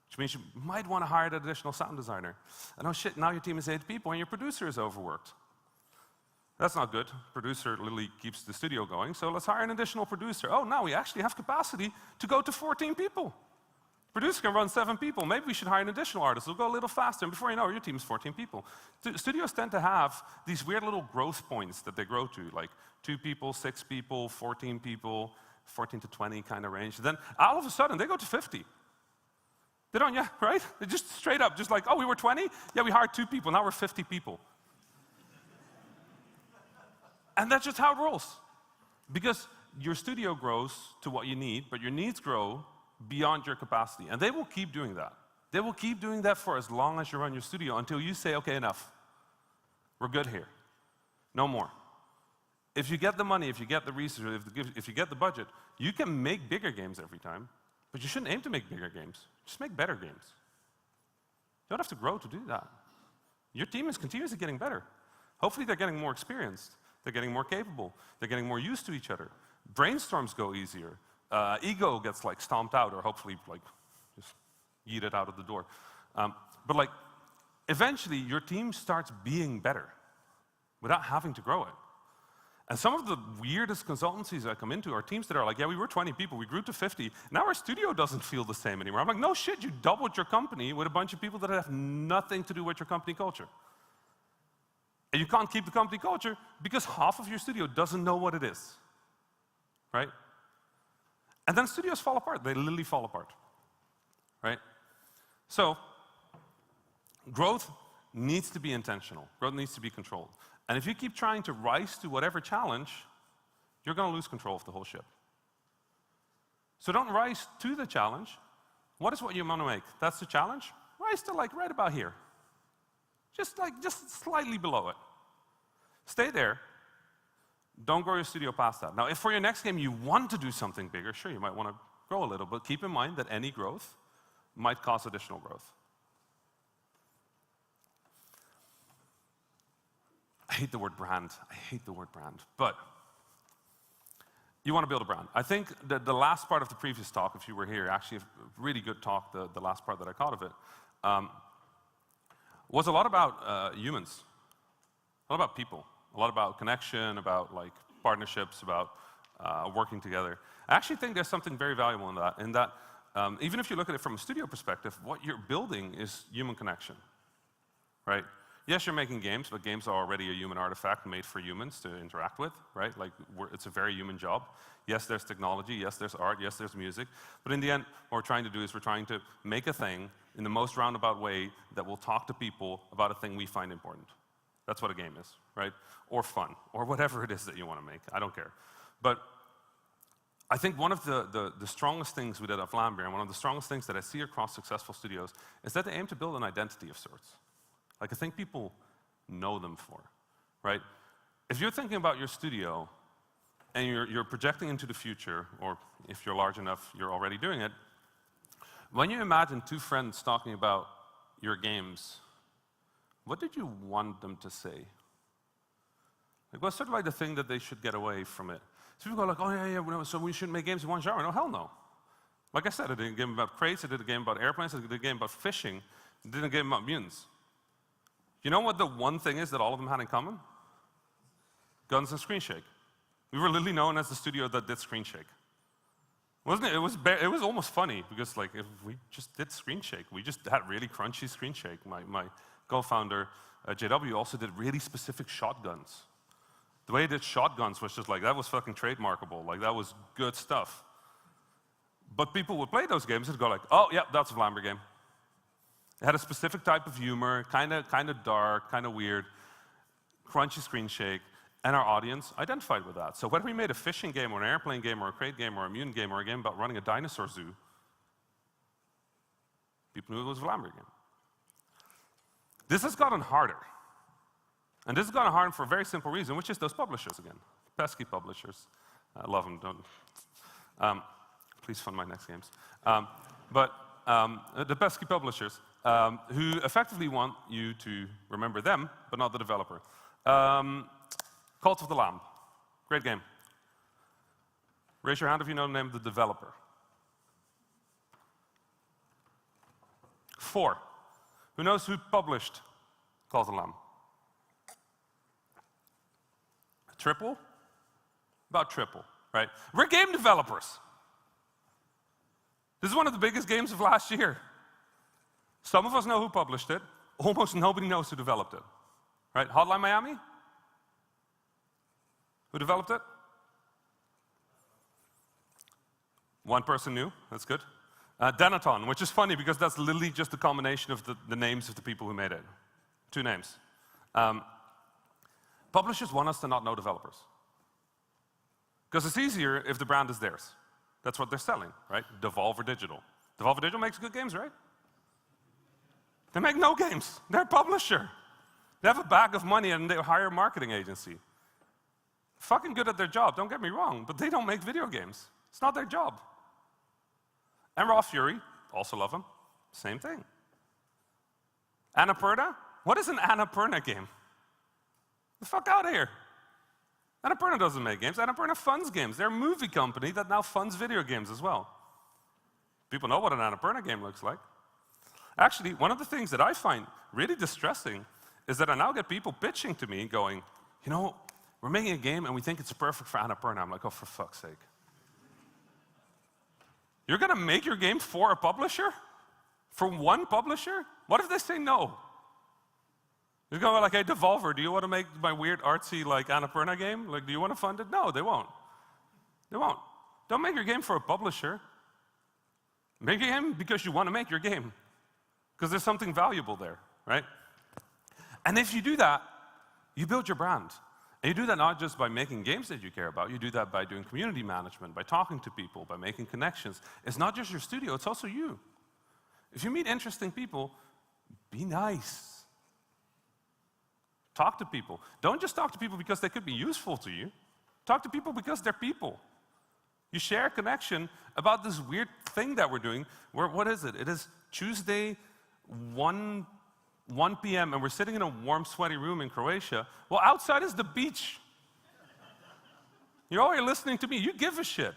which means you might want to hire an additional sound designer. And oh shit, now your team is 8 people and your producer is overworked. That's not good. Producer literally keeps the studio going, so let's hire an additional producer. Oh, now we actually have capacity to go to 14 people. Producer can run 7 people. Maybe we should hire an additional artist. It'll go a little faster, and before you know it, your team's 14 people. Studios tend to have these weird little growth points that they grow to, like 2 people, 6 people, 14 people, 14 to 20 kind of range. Then all of a sudden, they go to 50. They don't, yeah, right? They just straight up, just like, oh, we were 20? Yeah, we hired 2 people, now we're 50 people. And that's just how it rolls. Because your studio grows to what you need, but your needs grow beyond your capacity. And they will keep doing that. They will keep doing that for as long as you run your studio until you say, okay, enough. We're good here. No more. If you get the money, if you get the resources, if you get the budget, you can make bigger games every time, but you shouldn't aim to make bigger games. Just make better games. You don't have to grow to do that. Your team is continuously getting better. Hopefully they're getting more experienced. They're getting more capable. They're getting more used to each other. Brainstorms go easier. Ego gets like stomped out, or hopefully like just yeeted out of the door. But like eventually your team starts being better without having to grow it. And some of the weirdest consultancies I come into are teams that are like, yeah, we were 20 people, we grew to 50, now our studio doesn't feel the same anymore. I'm like, no shit, you doubled your company with a bunch of people that have nothing to do with your company culture. And you can't keep the company culture because half of your studio doesn't know what it is, right? And then studios fall apart. They literally fall apart, right? So growth needs to be intentional. Growth needs to be controlled. And if you keep trying to rise to whatever challenge, you're going to lose control of the whole ship. So don't rise to the challenge. What is what you want to make? That's the challenge. Rise to like right about here. Just slightly below it. Stay there. Don't grow your studio past that. Now, if for your next game you want to do something bigger, sure, you might want to grow a little, but keep in mind that any growth might cause additional growth. I hate the word brand. I hate the word brand. But you want to build a brand. I think that the last part of the previous talk, if you were here, actually a really good talk, the last part that I caught of it, was a lot about humans, a lot about people, a lot about connection, about like partnerships, about working together. I actually think there's something very valuable in that even if you look at it from a studio perspective, what you're building is human connection, right? Yes, you're making games, but games are already a human artifact made for humans to interact with, right? Like, it's a very human job. Yes, there's technology, yes, there's art, yes, there's music, but in the end, what we're trying to do is we're trying to make a thing in the most roundabout way that will talk to people about a thing we find important. That's what a game is, right? Or fun, or whatever it is that you want to make. I don't care. But I think one of the strongest things we did at Vlambeer, and one of the strongest things that I see across successful studios, is that they aim to build an identity of sorts. Like, I think people know them for, right? If you're thinking about your studio and you're projecting into the future, or if you're large enough, you're already doing it, When you imagine two friends talking about your games, what did you want them to say? Like, what's sort of like the thing that they should get away from it? So people go like, oh yeah, so we shouldn't make games in one genre. No, hell no. Like I said, I did a game about crates, I did a game about airplanes, I did a game about fishing, I did a game about mutants. You know what the one thing is that all of them had in common? Guns and screen shake. We were literally known as the studio that did screen shake. Wasn't it? It was almost funny, because like, if we just did screen shake. We just had really crunchy screen shake. My co-founder, JW, also did really specific shotguns. The way he did shotguns was just like, that was fucking trademarkable. Like, that was good stuff. But people would play those games and go like, oh, yeah, that's a Vlambeer game. It had a specific type of humor, kind of dark, kind of weird, crunchy screen shake, and our audience identified with that. So when we made a fishing game, or an airplane game, or a crate game, or a mutant game, or a game about running a dinosaur zoo, people knew it was a Vlambeer game. This has gotten harder. And this has gotten harder for a very simple reason, which is those publishers again. Pesky publishers. I love them, don't. Please fund my next games. The pesky publishers, who effectively want you to remember them, but not the developer. Cult of the Lamb. Great game. Raise your hand if you know the name of the developer. 4. Who knows who published Cult of the Lamb? Triple? About triple, right? We're game developers. This is one of the biggest games of last year. Some of us know who published it. Almost nobody knows who developed it. Right? Hotline Miami? Who developed it? One person knew. That's good. Denaton, which is funny because that's literally just a combination of the names of the people who made it. 2 names. Publishers want us to not know developers. Because it's easier if the brand is theirs. That's what they're selling, right? Devolver Digital. Devolver Digital makes good games, right? They make no games. They're a publisher. They have a bag of money and they hire a marketing agency. Fucking good at their job, don't get me wrong, but they don't make video games. It's not their job. And Raw Fury, also love them, same thing. Annapurna? What is an Annapurna game? The fuck out of here. Annapurna doesn't make games. Annapurna funds games. They're a movie company that now funds video games as well. People know what an Annapurna game looks like. Actually, one of the things that I find really distressing is that I now get people pitching to me going, you know, we're making a game and we think it's perfect for Annapurna. I'm like, oh, for fuck's sake. You're going to make your game for a publisher? For one publisher? What if they say no? You're going to be like, hey, Devolver, do you want to make my weird, artsy, like, Annapurna game? Like, do you want to fund it? No, they won't. They won't. Don't make your game for a publisher. Make your game because you want to make your game. Because there's something valuable there, right? And if you do that, you build your brand. And you do that not just by making games that you care about, you do that by doing community management, by talking to people, by making connections. It's not just your studio, it's also you. If you meet interesting people, be nice. Talk to people. Don't just talk to people because they could be useful to you. Talk to people because they're people. You share a connection about this weird thing that we're doing. What is it? It is Tuesday, 1 p.m., and we're sitting in a warm, sweaty room in Croatia. Well, outside is the beach. You're all here listening to me. You give a shit.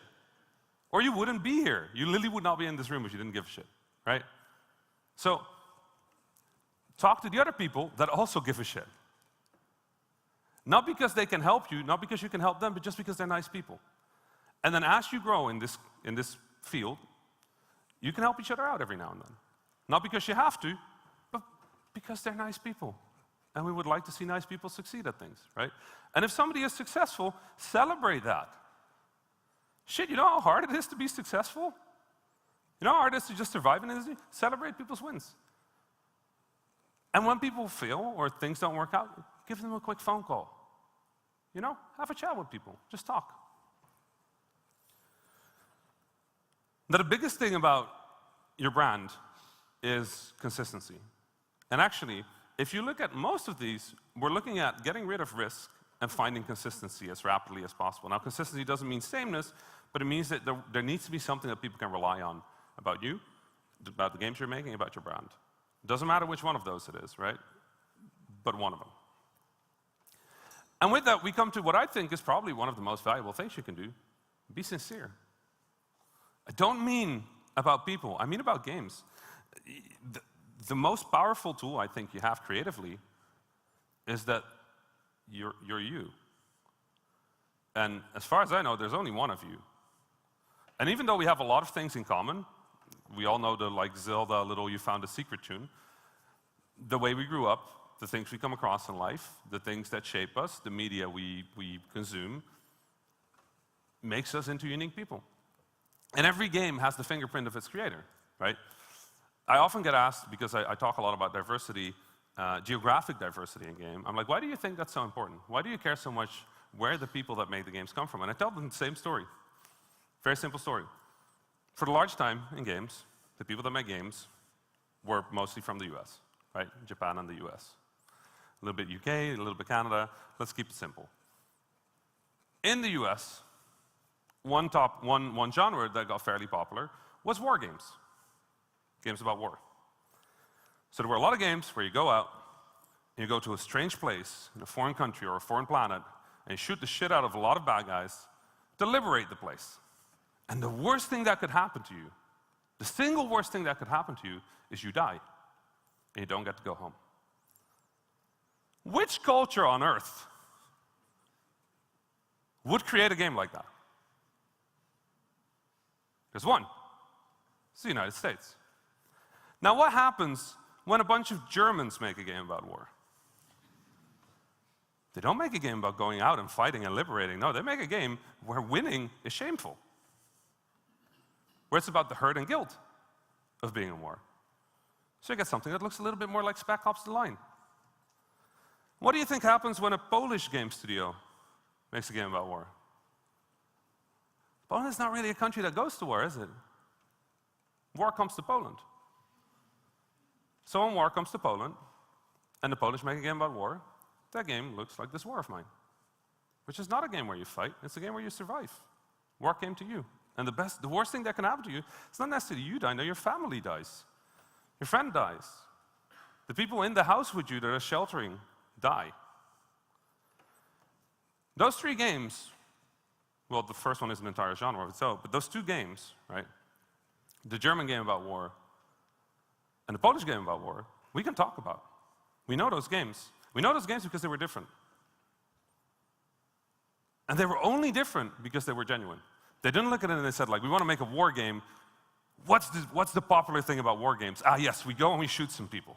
Or you wouldn't be here. You literally would not be in this room if you didn't give a shit, right? So, talk to the other people that also give a shit. Not because they can help you, not because you can help them, but just because they're nice people. And then as you grow in this field, you can help each other out every now and then. Not because you have to, but because they're nice people. And we would like to see nice people succeed at things, right? And if somebody is successful, celebrate that. Shit, you know how hard it is to be successful? You know how hard it is to just survive in the industry? Celebrate people's wins. And when people fail or things don't work out, give them a quick phone call. You know, have a chat with people. Just talk. Now, the biggest thing about your brand is consistency. And actually, if you look at most of these, we're looking at getting rid of risk and finding consistency as rapidly as possible. Now, consistency doesn't mean sameness, but it means that there needs to be something that people can rely on about you about the games you're making, about your brand. It doesn't matter which one of those it is, right? But one of them. And with that, we come to what I think is probably one of the most valuable things you can do. Be sincere. I don't mean about people, I mean about games. The most powerful tool I think you have creatively is that you're you. And as far as I know, there's only one of you. And even though we have a lot of things in common, we all know the like Zelda little you found a secret tune, the way we grew up, the things we come across in life, the things that shape us, the media we consume, makes us into unique people. And every game has the fingerprint of its creator, right? I often get asked, because I talk a lot about diversity, geographic diversity in game, I'm like, why do you think that's so important? Why do you care so much where the people that make the games come from? And I tell them the same story. Very simple story. For the large time in games, the people that make games were mostly from the US, right? Japan and the US. A little bit UK, a little bit Canada. Let's keep it simple. In the US, one genre that got fairly popular was war games. Games about war. So there were a lot of games where you go out, and you go to a strange place in a foreign country or a foreign planet, and you shoot the shit out of a lot of bad guys to liberate the place. And the worst thing that could happen to you, the single worst thing that could happen to you, is you die, and you don't get to go home. Which culture on earth would create a game like that? There's one. It's the United States. Now, what happens when a bunch of Germans make a game about war? They don't make a game about going out and fighting and liberating. No, they make a game where winning is shameful. Where it's about the hurt and guilt of being in war. So you get something that looks a little bit more like Spec Ops: The Line. What do you think happens when a Polish game studio makes a game about war? Poland is not really a country that goes to war, is it? War comes to Poland. So when war comes to Poland, and the Polish make a game about war, that game looks like This War of Mine. Which is not a game where you fight, it's a game where you survive. War came to you. And the worst thing that can happen to you, it's not necessarily you dying, no, your family dies. Your friend dies. The people in the house with you that are sheltering die. Those three games, well, the first one is an entire genre of itself, but those two games, right? The German game about war and the Polish game about war, we can talk about. We know those games. We know those games because they were different. And they were only different because they were genuine. They didn't look at it and they said, like, we want to make a war game. What's the popular thing about war games? Ah, yes, we go and we shoot some people.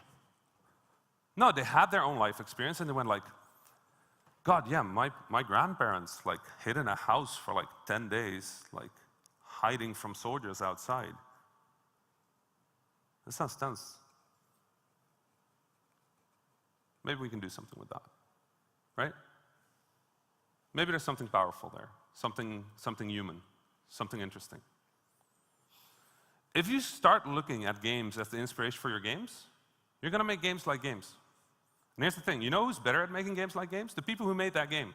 No, they had their own life experience and they went like, God, yeah, my grandparents like hid in a house for like 10 days, like hiding from soldiers outside. That sounds tense. Maybe we can do something with that, right? Maybe there's something powerful there, something human, something interesting. If you start looking at games as the inspiration for your games, you're going to make games like games. And here's the thing, you know who's better at making games like games? The people who made that game.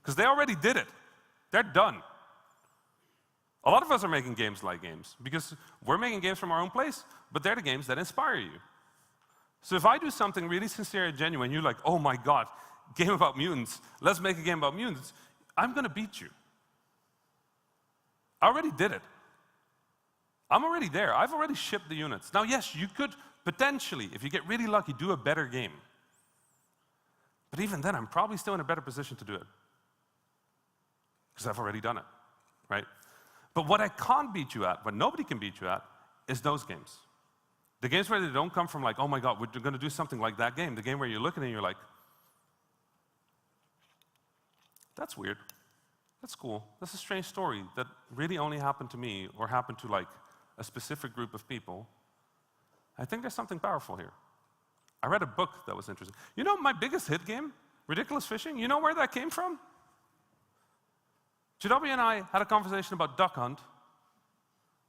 Because they already did it. They're done. A lot of us are making games like games because we're making games from our own place, but they're the games that inspire you. So if I do something really sincere and genuine, you're like, oh my God, game about mutants, let's make a game about mutants, I'm going to beat you. I already did it. I'm already there. I've already shipped the units. Now, yes, you could potentially, if you get really lucky, do a better game. But even then, I'm probably still in a better position to do it. Because I've already done it, right? But what I can't beat you at, what nobody can beat you at, is those games. The games where they don't come from like, oh my God, we're going to do something like that game. The game where you're looking and you're like, that's weird. That's cool. That's a strange story that really only happened to me or happened to like a specific group of people. I think there's something powerful here. I read a book that was interesting. You know my biggest hit game, Ridiculous Fishing? You know where that came from? JW and I had a conversation about duck hunt,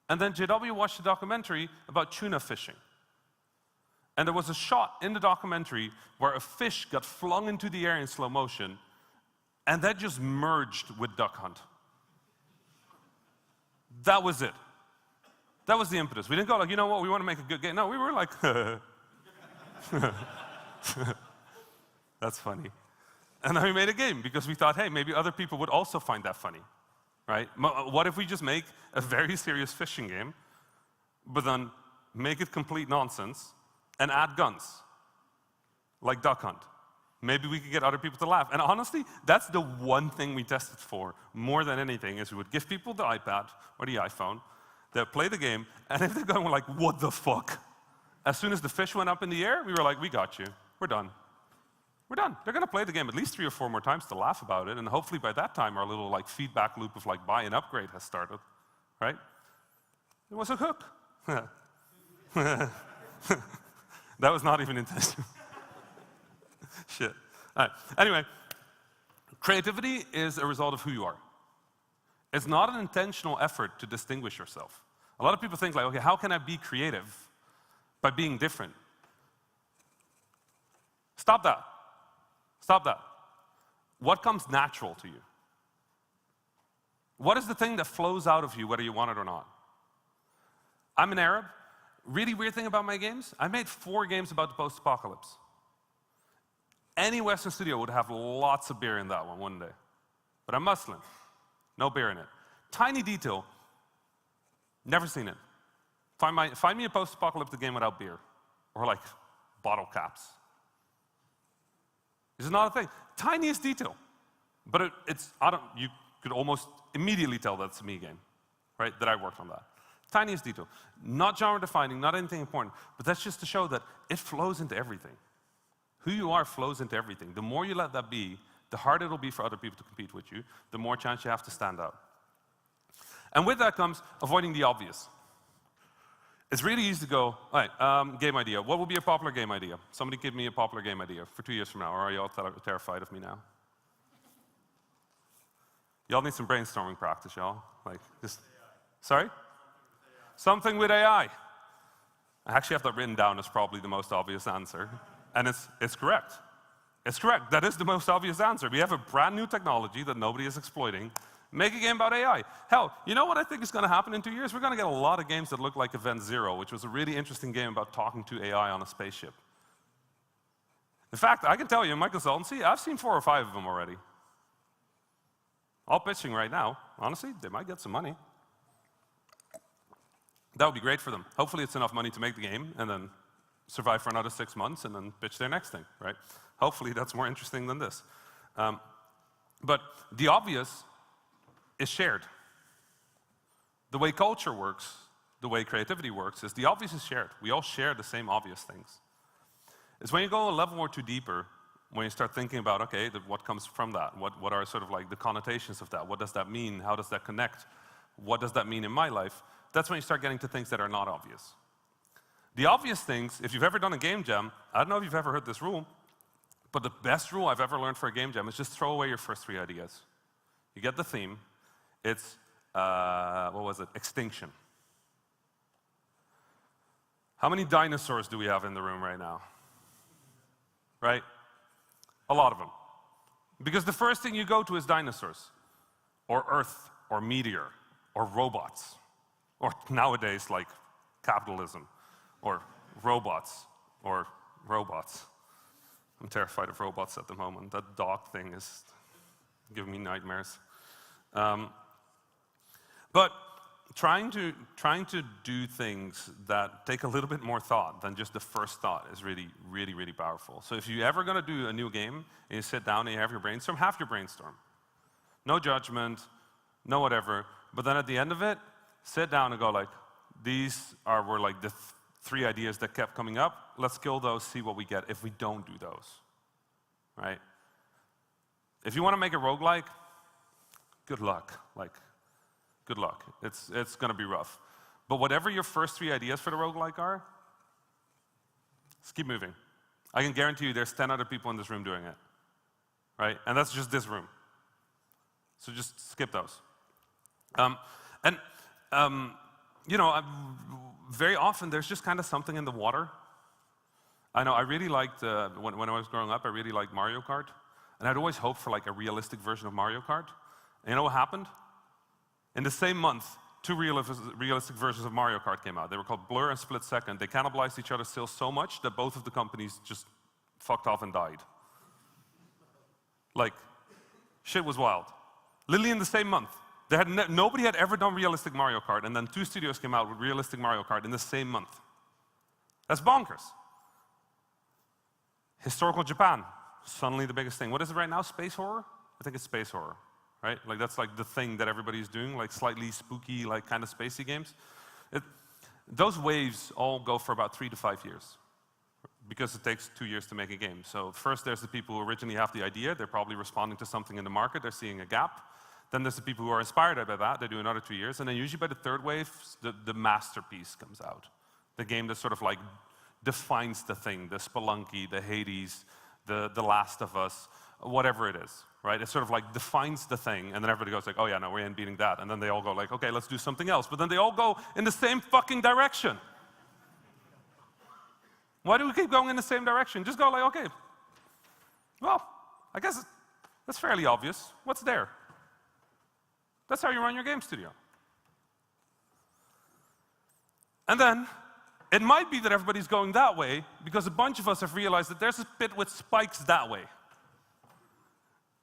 and then JW watched a documentary about tuna fishing. And there was a shot in the documentary where a fish got flung into the air in slow motion, and that just merged with duck hunt. That was it. That was the impetus. We didn't go like, you know what, we want to make a good game. No, we were like, that's funny. And then we made a game because we thought, hey, maybe other people would also find that funny, right? What if we just make a very serious fishing game, but then make it complete nonsense and add guns, like Duck Hunt? Maybe we could get other people to laugh. And honestly, that's the one thing we tested for more than anything, is we would give people the iPad or the iPhone, they'd play the game, and if they're going like, what the fuck? As soon as the fish went up in the air, we were like, we got you, we're done. We're done. They're gonna play the game at least 3 or 4 more times to laugh about it, and hopefully by that time our little like feedback loop of like buy and upgrade has started, right? It was a hook. That was not even intentional. Shit. All right. Anyway, creativity is a result of who you are. It's not an intentional effort to distinguish yourself. A lot of people think like, okay, how can I be creative? By being different. Stop that. Stop that. What comes natural to you? What is the thing that flows out of you, whether you want it or not? I'm an Arab. Really weird thing about my games, I made 4 games about the post-apocalypse. Any Western studio would have lots of beer in that one, wouldn't they? But I'm Muslim. No beer in it. Tiny detail. Never seen it. Find me a post-apocalyptic game without beer. Or like bottle caps. This is not a thing. Tiniest detail. But you could almost immediately tell that's a me game, right? That I worked on that. Tiniest detail. Not genre defining, not anything important, but that's just to show that it flows into everything. Who you are flows into everything. The more you let that be, the harder it'll be for other people to compete with you, the more chance you have to stand out. And with that comes avoiding the obvious. It's really easy to go, all right, game idea. What would be a popular game idea? Somebody give me a popular game idea for 2 years from now, or are you all terrified of me now? Y'all need some brainstorming practice, y'all. Like, just, sorry? Something with AI. I actually have that written down as probably the most obvious answer. And it's correct. It's correct. That is the most obvious answer. We have a brand new technology that nobody is exploiting. Make a game about AI. Hell, you know what I think is going to happen in 2 years? We're going to get a lot of games that look like Event Zero, which was a really interesting game about talking to AI on a spaceship. In fact, I can tell you, in my consultancy, I've seen 4 or 5 of them already. All pitching right now. Honestly, they might get some money. That would be great for them. Hopefully it's enough money to make the game and then survive for another 6 months and then pitch their next thing, right? Hopefully that's more interesting than this. But the obvious is shared. The way culture works, the way creativity works, is the obvious is shared. We all share the same obvious things. It's when you go a level or 2 deeper, when you start thinking about, okay, what comes from that? What are sort of like the connotations of that? What does that mean? How does that connect? What does that mean in my life? That's when you start getting to things that are not obvious. The obvious things, if you've ever done a game jam, I don't know if you've ever heard this rule, but the best rule I've ever learned for a game jam is just throw away your first 3 ideas. You get the theme. It's, what was it? Extinction. How many dinosaurs do we have in the room right now? Right? A lot of them. Because the first thing you go to is dinosaurs, or Earth, or meteor, or robots, or nowadays, like capitalism, or robots, or robots. I'm terrified of robots at the moment. That dog thing is giving me nightmares. But trying to do things that take a little bit more thought than just the first thought is really, really, really powerful. So if you're ever going to do a new game, and you sit down and you have your brainstorm, have your brainstorm. No judgment, no whatever. But then at the end of it, sit down and go like, these were like the 3 ideas that kept coming up. Let's kill those, see what we get if we don't do those, right? If you want to make a roguelike, good luck. Like, good luck. It's going to be rough. But whatever your first 3 ideas for the roguelike are, just keep moving. I can guarantee you there's 10 other people in this room doing it, right? And that's just this room. So just skip those. You know, very often there's just kind of something in the water. I know, I really liked, when I was growing up, I really liked Mario Kart. And I'd always hoped for like a realistic version of Mario Kart. And you know what happened? In the same month, two realistic versions of Mario Kart came out. They were called Blur and Split Second. They cannibalized each other still so much that both of the companies just fucked off and died. Like, shit was wild. Literally in the same month. Nobody had ever done realistic Mario Kart, and then two studios came out with realistic Mario Kart in the same month. That's bonkers. Historical Japan, suddenly the biggest thing. What is it right now? Space horror? I think it's space horror, right? Like that's like the thing that everybody's doing, like slightly spooky, like kind of spacey games. Those waves all go for about 3 to 5 years because it takes 2 years to make a game. So first there's the people who originally have the idea. They're probably responding to something in the market. They're seeing a gap. Then there's the people who are inspired by that. They do another 2 years. And then usually by the third wave, the masterpiece comes out. The game that sort of like defines the thing, the Spelunky, the Hades, the Last of Us, whatever it is, right? It sort of like defines the thing, and then everybody goes like, oh yeah, no, we ain't beating that. And then they all go like, okay, let's do something else. But then they all go in the same fucking direction. Why do we keep going in the same direction? Just go like, okay, well, I guess that's fairly obvious. What's there? That's how you run your game studio. And then, it might be that everybody's going that way because a bunch of us have realized that there's a pit with spikes that way.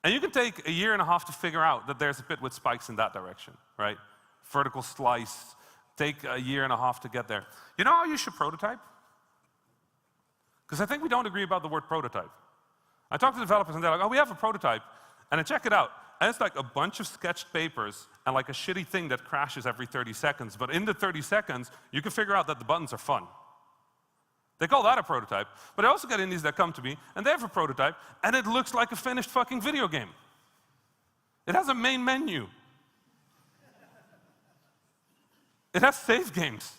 And you can take a year and a half to figure out that there's a pit with spikes in that direction, right? Vertical slice, take a year and a half to get there. You know how you should prototype? Because I think we don't agree about the word prototype. I talk to developers and they're like, oh, we have a prototype. And I check it out. And it's like a bunch of sketched papers and like a shitty thing that crashes every 30 seconds. But in the 30 seconds, you can figure out that the buttons are fun. They call that a prototype. But I also get indies that come to me, and they have a prototype, and it looks like a finished fucking video game. It has a main menu. It has save games.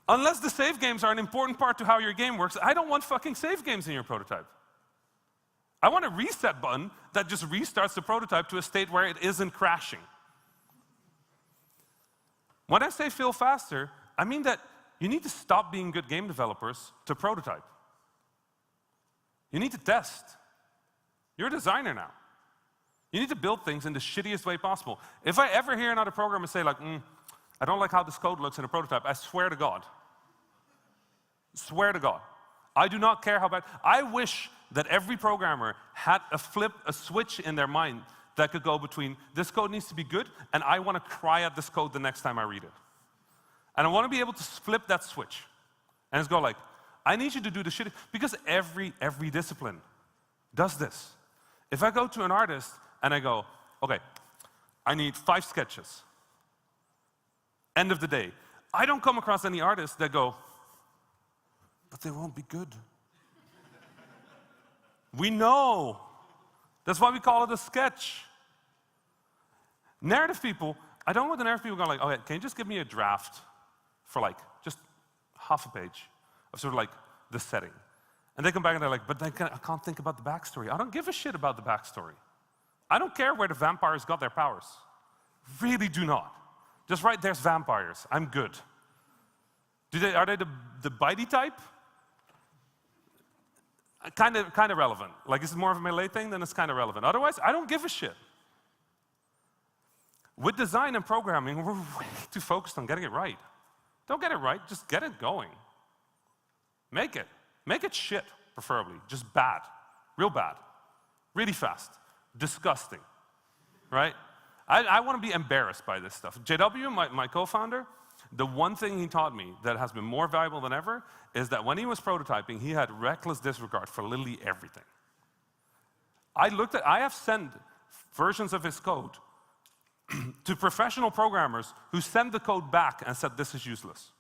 Unless the save games are an important part to how your game works, I don't want fucking save games in your prototype. I want a reset button that just restarts the prototype to a state where it isn't crashing. When I say feel faster, I mean that you need to stop being good game developers to prototype. You need to test. You're a designer now. You need to build things in the shittiest way possible. If I ever hear another programmer say like, I don't like how this code looks in a prototype, I swear to God. Swear to God. I do not care how bad. I wish that every programmer had a switch in their mind that could go between this code needs to be good and I want to cry at this code the next time I read it. And I want to be able to flip that switch and just go like, I need you to do the shit, because every discipline does this. If I go to an artist and I go, okay, I need 5 sketches. End of the day. I don't come across any artists that go, but they won't be good. We know. That's why we call it a sketch. Narrative people, I don't want the narrative people going like, okay, can you just give me a draft for like just half a page of sort of like the setting? And they come back and they're like, but I can't think about the backstory. I don't give a shit about the backstory. I don't care where the vampires got their powers. Really do not. Just write, there's vampires. I'm good. Are they the bitey type? Kind of relevant. Like, is it more of a melee thing? Then it's kind of relevant. Otherwise, I don't give a shit. With design and programming, we're way too focused on getting it right. Don't get it right, just get it going. Make it. Make it shit, preferably. Just bad. Real bad. Really fast. Disgusting. Right? I want to be embarrassed by this stuff. JW, my co-founder, the one thing he taught me that has been more valuable than ever is that when he was prototyping, he had reckless disregard for literally everything. I have sent versions of his code to professional programmers who sent the code back and said, this is useless.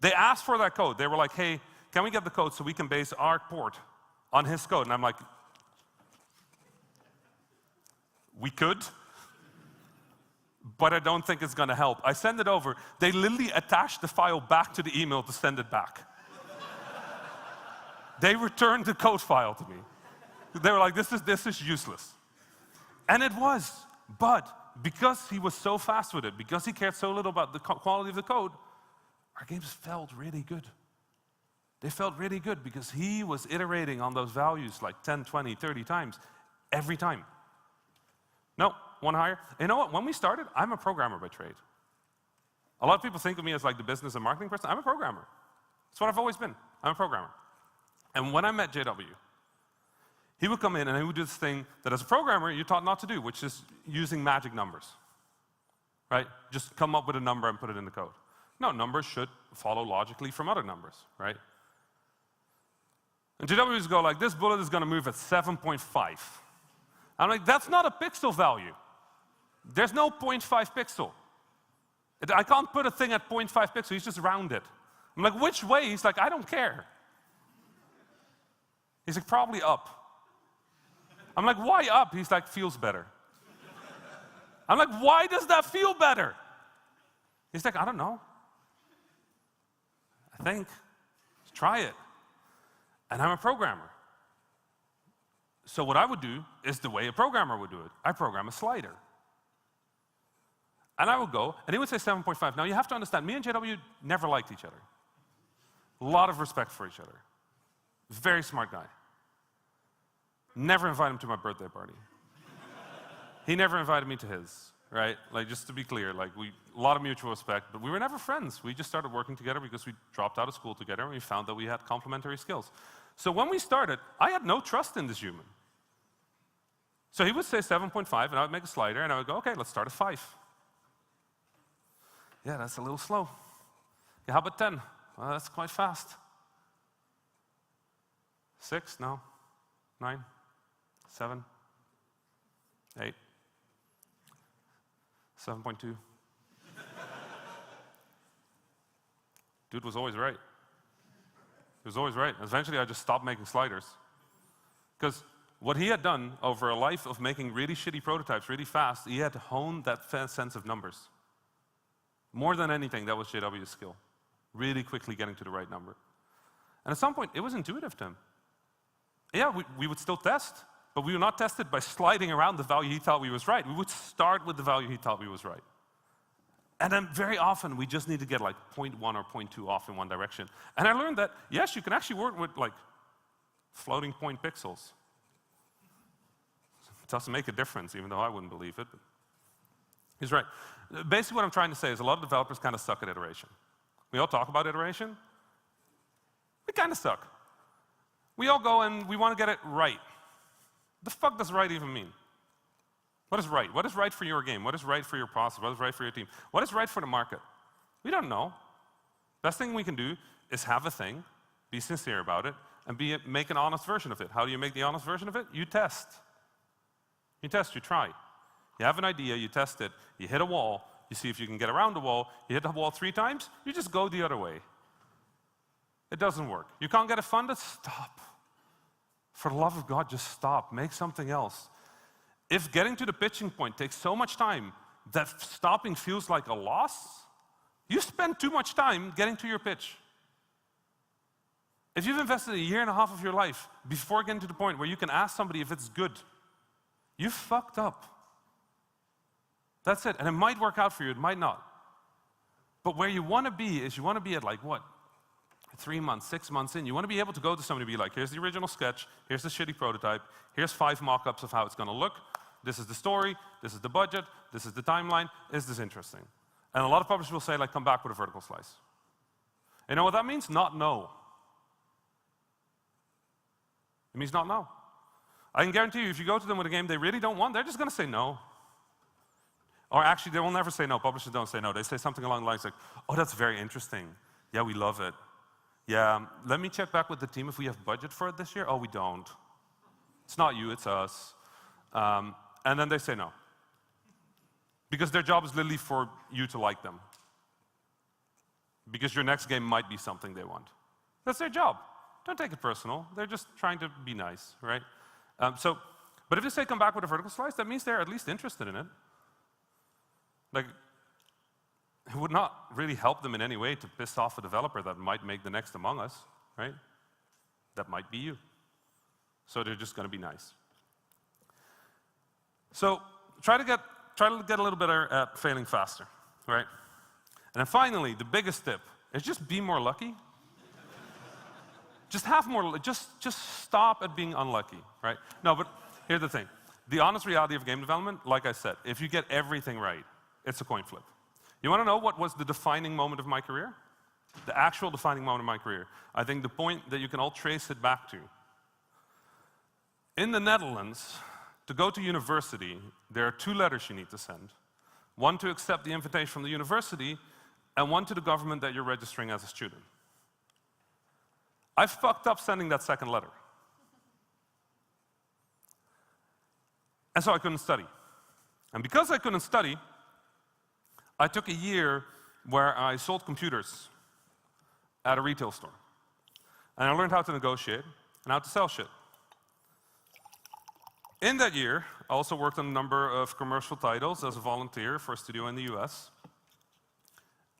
They asked for that code. They were like, hey, can we get the code so we can base our port on his code? And I'm like, we could, but I don't think it's going to help. I send it over. They literally attached the file back to the email to send it back. They returned the code file to me. They were like, this is useless. And it was. But because he was so fast with it, because he cared so little about the quality of the code, our games felt really good. They felt really good because he was iterating on those values like 10, 20, 30 times every time. No, one hire. You know what? When we started, I'm a programmer by trade. A lot of people think of me as like the business and marketing person. I'm a programmer. That's what I've always been. I'm a programmer. And when I met JW, he would come in and he would do this thing that as a programmer you're taught not to do, which is using magic numbers. Right? Just come up with a number and put it in the code. No, numbers should follow logically from other numbers, right? And JW would go like, this bullet is going to move at 7.5. I'm like, that's not a pixel value. There's no 0.5 pixel. I can't put a thing at 0.5 pixel, he's just round it. I'm like, which way? He's like, I don't care. He's like, probably up. I'm like, why up? He's like, feels better. I'm like, why does that feel better? He's like, I don't know. I think. Try it. And I'm a programmer. So what I would do is the way a programmer would do it. I program a slider. And I would go, and he would say 7.5. Now you have to understand, me and JW never liked each other. A lot of respect for each other. Very smart guy. Never invited him to my birthday party. He never invited me to his, right? Like, just to be clear, like, a lot of mutual respect, but we were never friends. We just started working together because we dropped out of school together and we found that we had complementary skills. So when we started, I had no trust in this human. So he would say 7.5 and I would make a slider and I would go, okay, let's start at 5. Yeah, that's a little slow. Yeah, how about 10? Well, that's quite fast. 6? No. 9? 7? 8? 7.2. Dude was always right. He was always right. Eventually, I just stopped making sliders. Because what he had done over a life of making really shitty prototypes really fast, he had honed that sense of numbers. More than anything, that was JW's skill. Really quickly getting to the right number. And at some point, it was intuitive to him. Yeah, we would still test, but we would not test it by sliding around the value he thought we was right. We would start with the value he thought we was right. And then very often, we just need to get like 0.1 or 0.2 off in one direction. And I learned that, yes, you can actually work with like floating point pixels. It doesn't make a difference, even though I wouldn't believe it. But he's right. Basically, what I'm trying to say is a lot of developers kind of suck at iteration. We all talk about iteration. We kind of suck. We all go and we want to get it right. The fuck does right even mean? What is right? What is right for your game? What is right for your process? What is right for your team? What is right for the market? We don't know. Best thing we can do is have a thing, be sincere about it, and make an honest version of it. How do you make the honest version of it? You test. You test, you try. You have an idea, you test it, you hit a wall, you see if you can get around the wall, you hit the wall 3 times, you just go the other way. It doesn't work. You can't get it funded? Stop. For the love of God, just stop. Make something else. If getting to the pitching point takes so much time that stopping feels like a loss, you spend too much time getting to your pitch. If you've invested 1.5 years of your life before getting to the point where you can ask somebody if it's good, you fucked up. That's it. And it might work out for you, it might not. But where you want to be is you want to be at like what? 3 months, 6 months in, you want to be able to go to somebody and be like, here's the original sketch, here's the shitty prototype, here's 5 mock-ups of how it's going to look, this is the story, this is the budget, this is the timeline, is this interesting? And a lot of publishers will say, like, come back with a vertical slice. You know what that means? Not no. It means not no. I can guarantee you, if you go to them with a game they really don't want, they're just going to say no. Or actually, they will never say no. Publishers don't say no. They say something along the lines like, oh, that's very interesting. Yeah, we love it. Yeah, let me check back with the team if we have budget for it this year. Oh, we don't. It's not you, it's us. And then they say no. Because their job is literally for you to like them. Because your next game might be something they want. That's their job. Don't take it personal. They're just trying to be nice, right? But if they say come back with a vertical slice, that means they're at least interested in it. Like, it would not really help them in any way to piss off a developer that might make the next Among Us, right? That might be you. So they're just going to be nice. So try to get a little better at failing faster, right? And then finally, the biggest tip is just be more lucky. Just have more. Just stop at being unlucky, right? No, but here's the thing. the honest reality of game development, like I said, if you get everything right, it's a coin flip. You want to know what was the defining moment of my career? The actual defining moment of my career. I think the point that you can all trace it back to. In the Netherlands, to go to university, there are 2 letters you need to send. One to accept the invitation from the university, and one to the government that you're registering as a student. I fucked up sending that second letter. And so I couldn't study. And because I couldn't study, I took a year where I sold computers at a retail store. And I learned how to negotiate and how to sell shit. In that year, I also worked on a number of commercial titles as a volunteer for a studio in the US,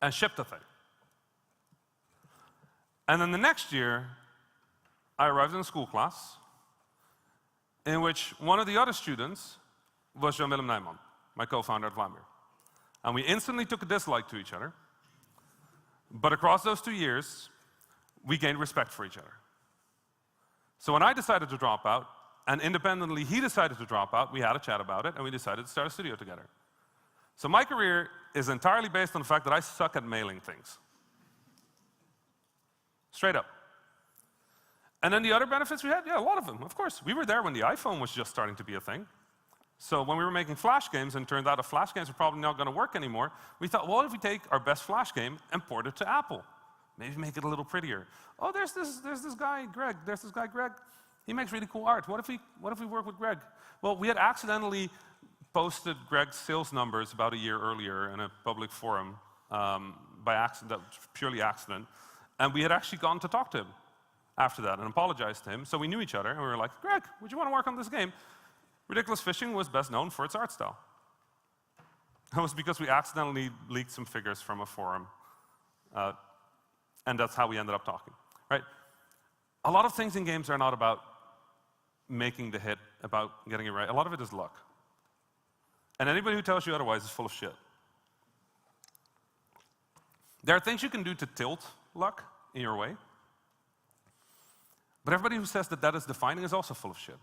and shipped a thing. And then the next year, I arrived in a school class in which one of the other students was Jan-Willem Nijman, my co-founder at Vlaanderen. And we instantly took a dislike to each other, but across those 2 years, we gained respect for each other. So when I decided to drop out, and independently he decided to drop out, we had a chat about it, and we decided to start a studio together. So my career is entirely based on the fact that I suck at mailing things. Straight up. And then the other benefits we had, yeah, a lot of them, of course. We were there when the iPhone was just starting to be a thing. So when we were making Flash games, and it turned out that Flash games were probably not going to work anymore, we thought, well, if we take our best Flash game and port it to Apple? Maybe make it a little prettier. Oh, there's this guy, Greg. There's this guy, Greg. He makes really cool art. What if we work with Greg? Well, we had accidentally posted Greg's sales numbers about a year earlier in a public forum by accident, purely accident. And we had actually gone to talk to him after that and apologized to him. So we knew each other, and we were like, Greg, would you want to work on this game? Ridiculous Fishing was best known for its art style. That was because we accidentally leaked some figures from a forum. And that's how we ended up talking, right? A lot of things in games are not about making the hit, about getting it right. A lot of it is luck. And anybody who tells you otherwise is full of shit. There are things you can do to tilt luck in your way. But everybody who says that that is defining is also full of shit.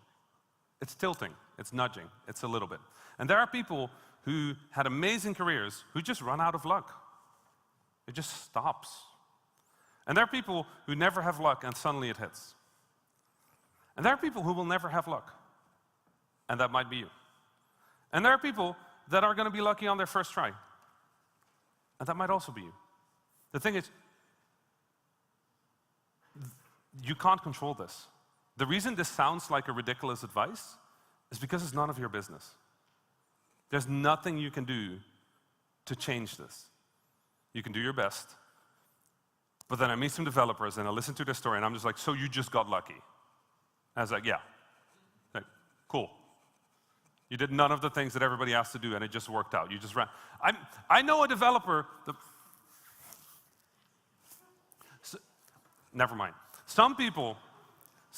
It's tilting, it's nudging, it's a little bit. And there are people who had amazing careers who just run out of luck. It just stops. And there are people who never have luck and suddenly it hits. And there are people who will never have luck. And that might be you. And there are people that are going to be lucky on their first try. And that might also be you. The thing is, you can't control this. The reason this sounds like a ridiculous advice is because it's none of your business. There's nothing you can do to change this. You can do your best. But then I meet some developers and I listen to their story and I'm just like, so you just got lucky? I was like, yeah. Like, cool. You did none of the things that everybody has to do and it just worked out. You just ran. I know a developer that... Never mind. Some people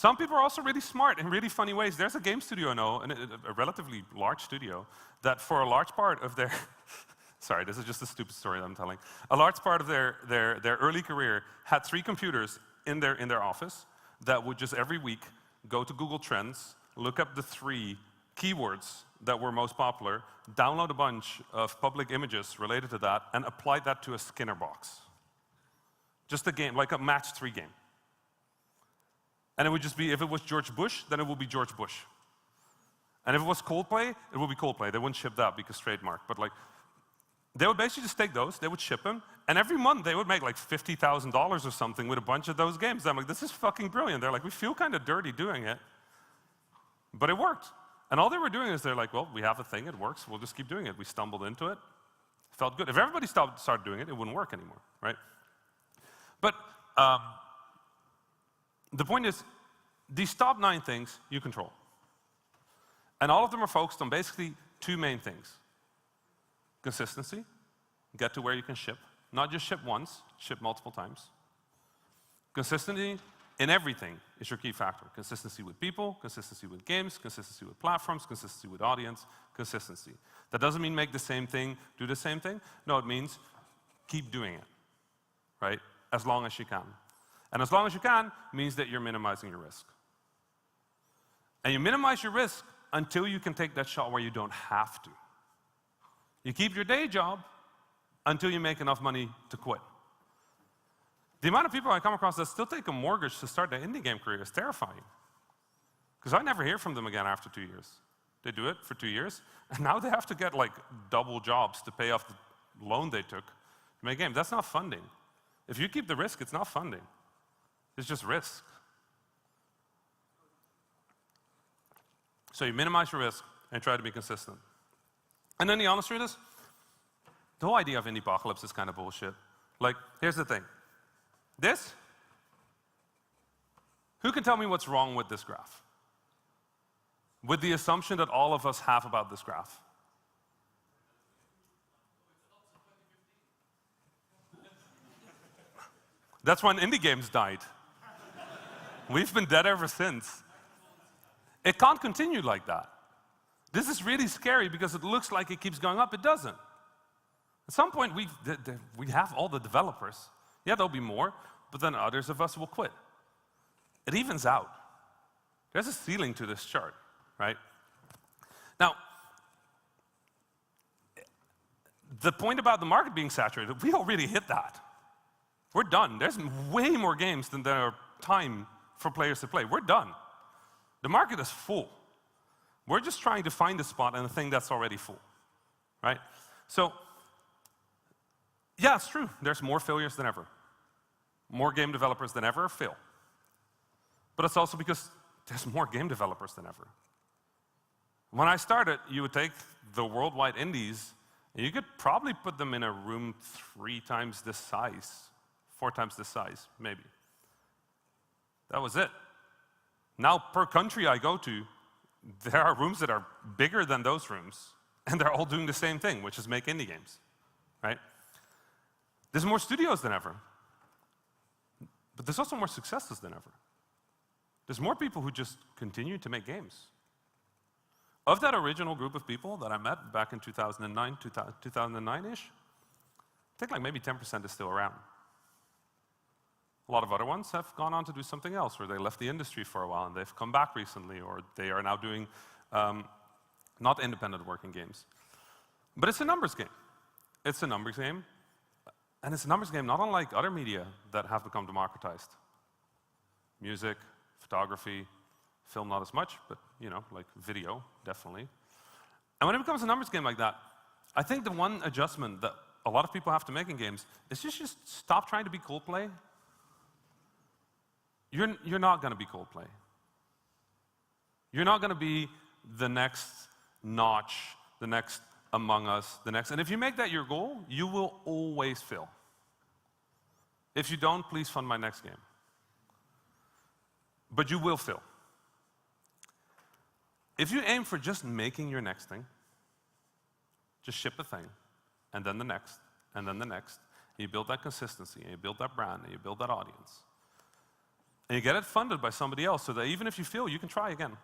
are also really smart in really funny ways. There's a game studio I know, a relatively large studio, that for a large part of their... Sorry, this is just a stupid story that I'm telling. A large part of their early career had 3 computers in their office that would just every week go to Google Trends, look up the 3 keywords that were most popular, download a bunch of public images related to that, and apply that to a Skinner box. Just a game, like a match 3 game. And it would just be, if it was George Bush, then it would be George Bush. And if it was Coldplay, it would be Coldplay. They wouldn't ship that because trademark. But like, they would basically just take those, they would ship them, and every month they would make like $50,000 or something with a bunch of those games. I'm like, this is fucking brilliant. They're like, we feel kind of dirty doing it. But it worked. And all they were doing is they're like, well, we have a thing, it works, we'll just keep doing it. We stumbled into it. Felt good. If everybody started doing it, it wouldn't work anymore, right? But the point is, these top 9 things you control. And all of them are focused on basically 2 main things. Consistency, get to where you can ship. Not just ship once, ship multiple times. Consistency in everything is your key factor. Consistency with people, consistency with games, consistency with platforms, consistency with audience, consistency. That doesn't mean make the same thing, do the same thing. No, it means keep doing it, right? As long as you can. And as long as you can means that you're minimizing your risk. And you minimize your risk until you can take that shot where you don't have to. You keep your day job until you make enough money to quit. The amount of people I come across that still take a mortgage to start their indie game career is terrifying. Because I never hear from them again after 2 years. They do it for 2 years, and now they have to get like double jobs to pay off the loan they took to make games. That's not funding. If you keep the risk, it's not funding. It's just risk. So you minimize your risk and try to be consistent. And then the honest truth is, the whole idea of indie-apocalypse is kind of bullshit. Like, here's the thing. This, who can tell me what's wrong with this graph? With the assumption that all of us have about this graph. That's when indie games died. We've been dead ever since. It can't continue like that. This is really scary because it looks like it keeps going up. It doesn't. At some point, we have all the developers. Yeah, there'll be more, but then others of us will quit. It evens out. There's a ceiling to this chart, right? Now, the point about the market being saturated, we already hit that. We're done. There's way more games than there are time for players to play. We're done. The market is full. We're just trying to find a spot in a thing that's already full, right? So, yeah, it's true. There's more failures than ever. More game developers than ever fail. But it's also because there's more game developers than ever. When I started, you would take the worldwide indies, and you could probably put them in a room 3 times this size, 4 times this size, maybe. That was it. Now, per country I go to, there are rooms that are bigger than those rooms, and they're all doing the same thing, which is make indie games, right? There's more studios than ever, but there's also more successes than ever. There's more people who just continue to make games. Of that original group of people that I met back in 2009, 2009-ish, I think like maybe 10% is still around. A lot of other ones have gone on to do something else, or they left the industry for a while and they've come back recently, or they are now doing not independent working games. But it's a numbers game. It's a numbers game, and it's a numbers game not unlike other media that have become democratized. Music, photography, film not as much, but you know, like video, definitely. And when it becomes a numbers game like that, I think the one adjustment that a lot of people have to make in games is just stop trying to be Coldplay. You're not going to be Coldplay. You're not going to be the next Notch, the next Among Us, the next. And if you make that your goal, you will always fail. If you don't, please fund my next game. But you will fail. If you aim for just making your next thing, just ship a thing, and then the next, and then the next, and you build that consistency, and you build that brand, and you build that audience. And you get it funded by somebody else so that even if you fail, you can try again.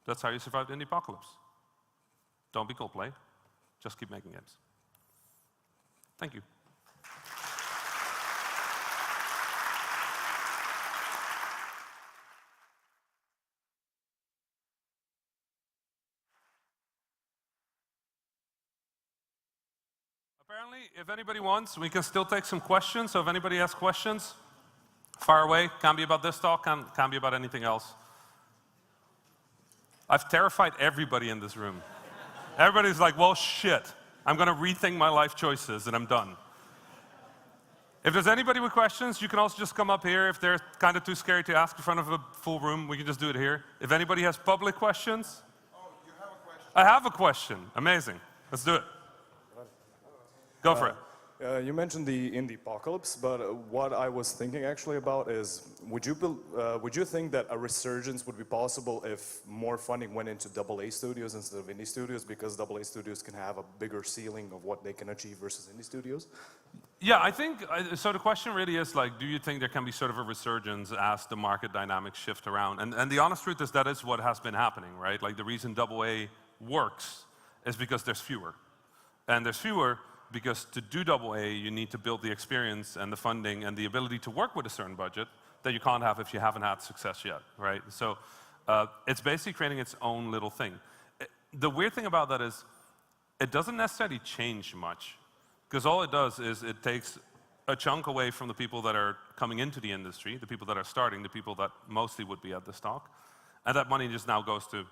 That's how you survive the indie-apocalypse. Don't be Coldplay, just keep making games. Thank you. Apparently, if anybody wants, we can still take some questions. So if anybody has questions, fire away. Can be about this talk, can be about anything else. I've terrified everybody in this room. Everybody's like, well, shit. I'm going to rethink my life choices, and I'm done. If there's anybody with questions, you can also just come up here. If they're kind of too scary to ask in front of a full room, we can just do it here. If anybody has public questions. Oh, you have a question? I have a question. Amazing. Let's do it. Go for it. You mentioned the indie-apocalypse, but what I was thinking actually about is, would you think that a resurgence would be possible if more funding went into AA studios instead of indie studios, because AA studios can have a bigger ceiling of what they can achieve versus indie studios? Yeah, I think, so the question really is like, do you think there can be sort of a resurgence as the market dynamics shift around? And the honest truth is that is what has been happening, right? Like the reason AA works is because there's fewer. And there's fewer because to do AA, you need to build the experience and the funding and the ability to work with a certain budget that you can't have if you haven't had success yet, right? So It's basically creating its own little thing. The weird thing about that is it doesn't necessarily change much, because all it does is it takes a chunk away from the people that are coming into the industry, the people that are starting, the people that mostly would be at the stock, and that money just now goes to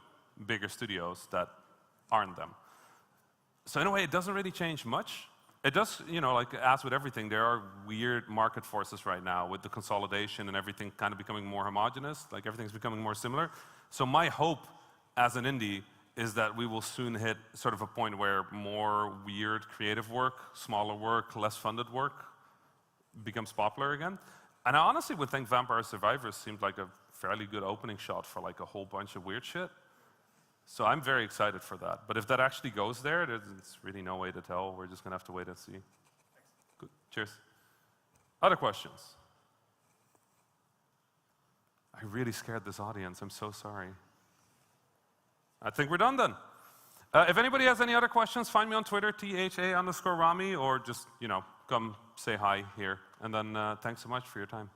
bigger studios that aren't them. So in a way, it doesn't really change much. It does, you know, like as with everything, there are weird market forces right now with the consolidation and everything kind of becoming more homogenous, like everything's becoming more similar. So my hope as an indie is that we will soon hit sort of a point where more weird creative work, smaller work, less funded work becomes popular again. And I honestly would think Vampire Survivors seemed like a fairly good opening shot for like a whole bunch of weird shit. So I'm very excited for that. But if that actually goes there, there's really no way to tell. We're just going to have to wait and see. Good. Cheers. Other questions? I really scared this audience. I'm so sorry. I think we're done then. If anybody has any other questions, find me on Twitter, @THA_Rami, or just, you know, come say hi here. And then thanks so much for your time.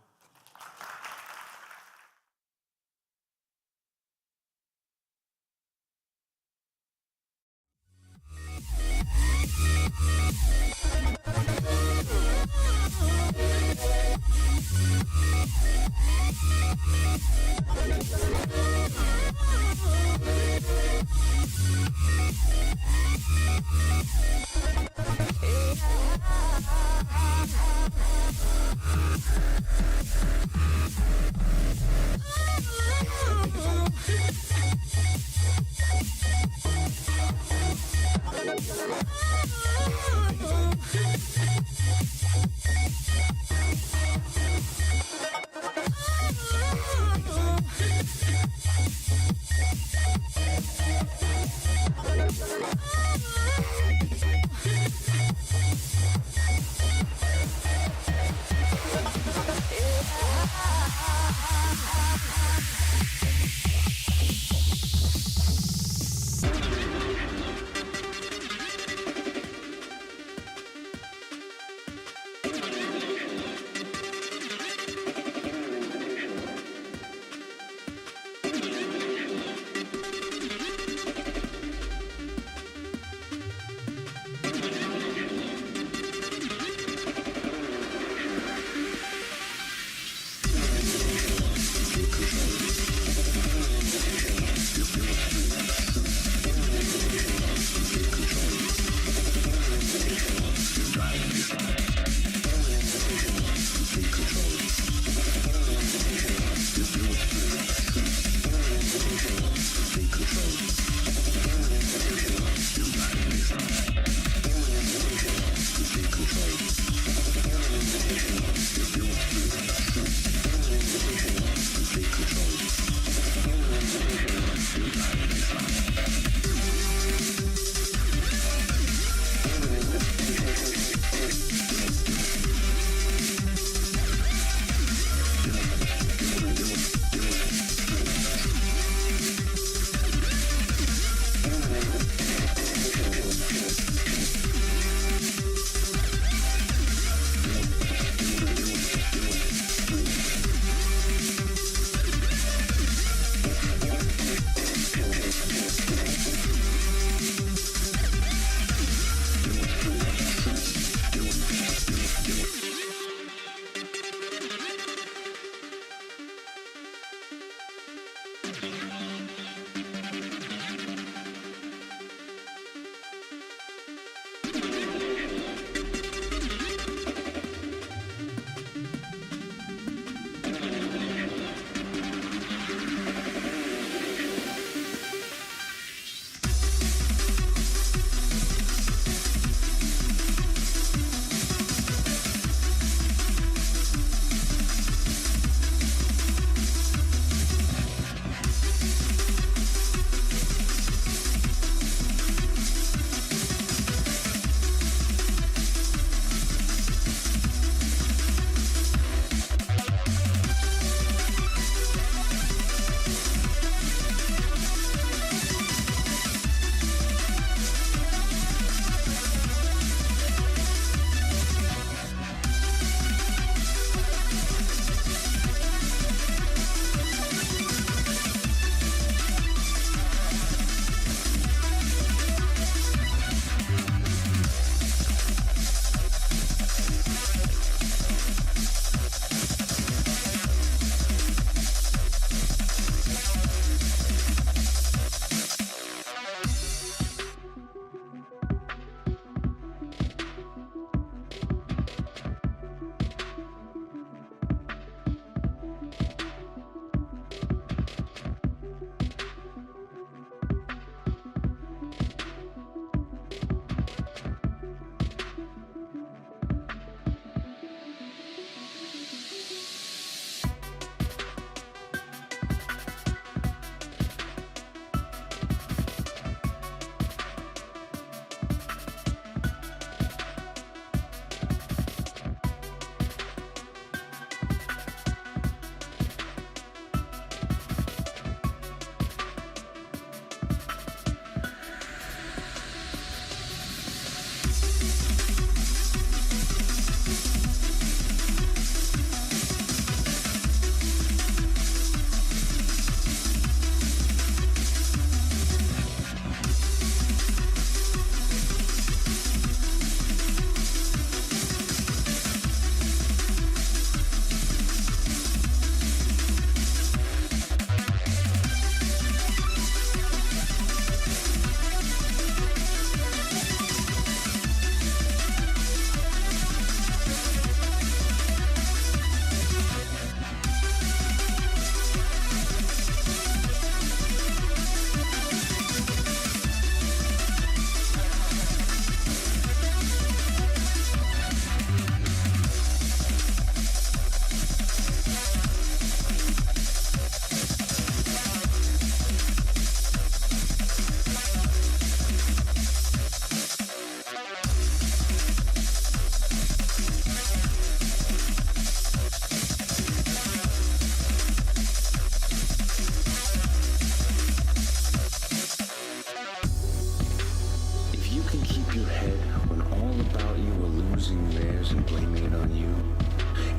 can keep your head when all about you are losing theirs and blaming it on you.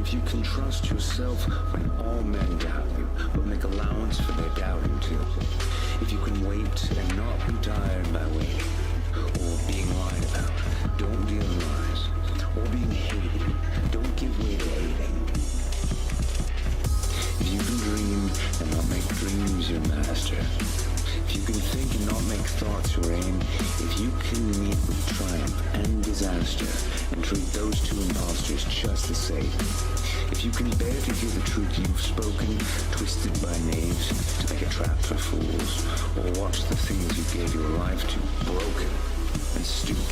If you can trust yourself when all men doubt you, but make allowance for their doubting too. If you can wait and not be tired by waiting, or being lied about, don't deal lies, or being hated, don't give way to hating. If you can dream and not make dreams your master, if you can think and not make thoughts your aim, if you can meet with triumph and disaster and treat those two impostors just the same, if you can bear to hear the truth you've spoken, twisted by knaves to make a trap for fools, or watch the things you gave your life to broken and stoop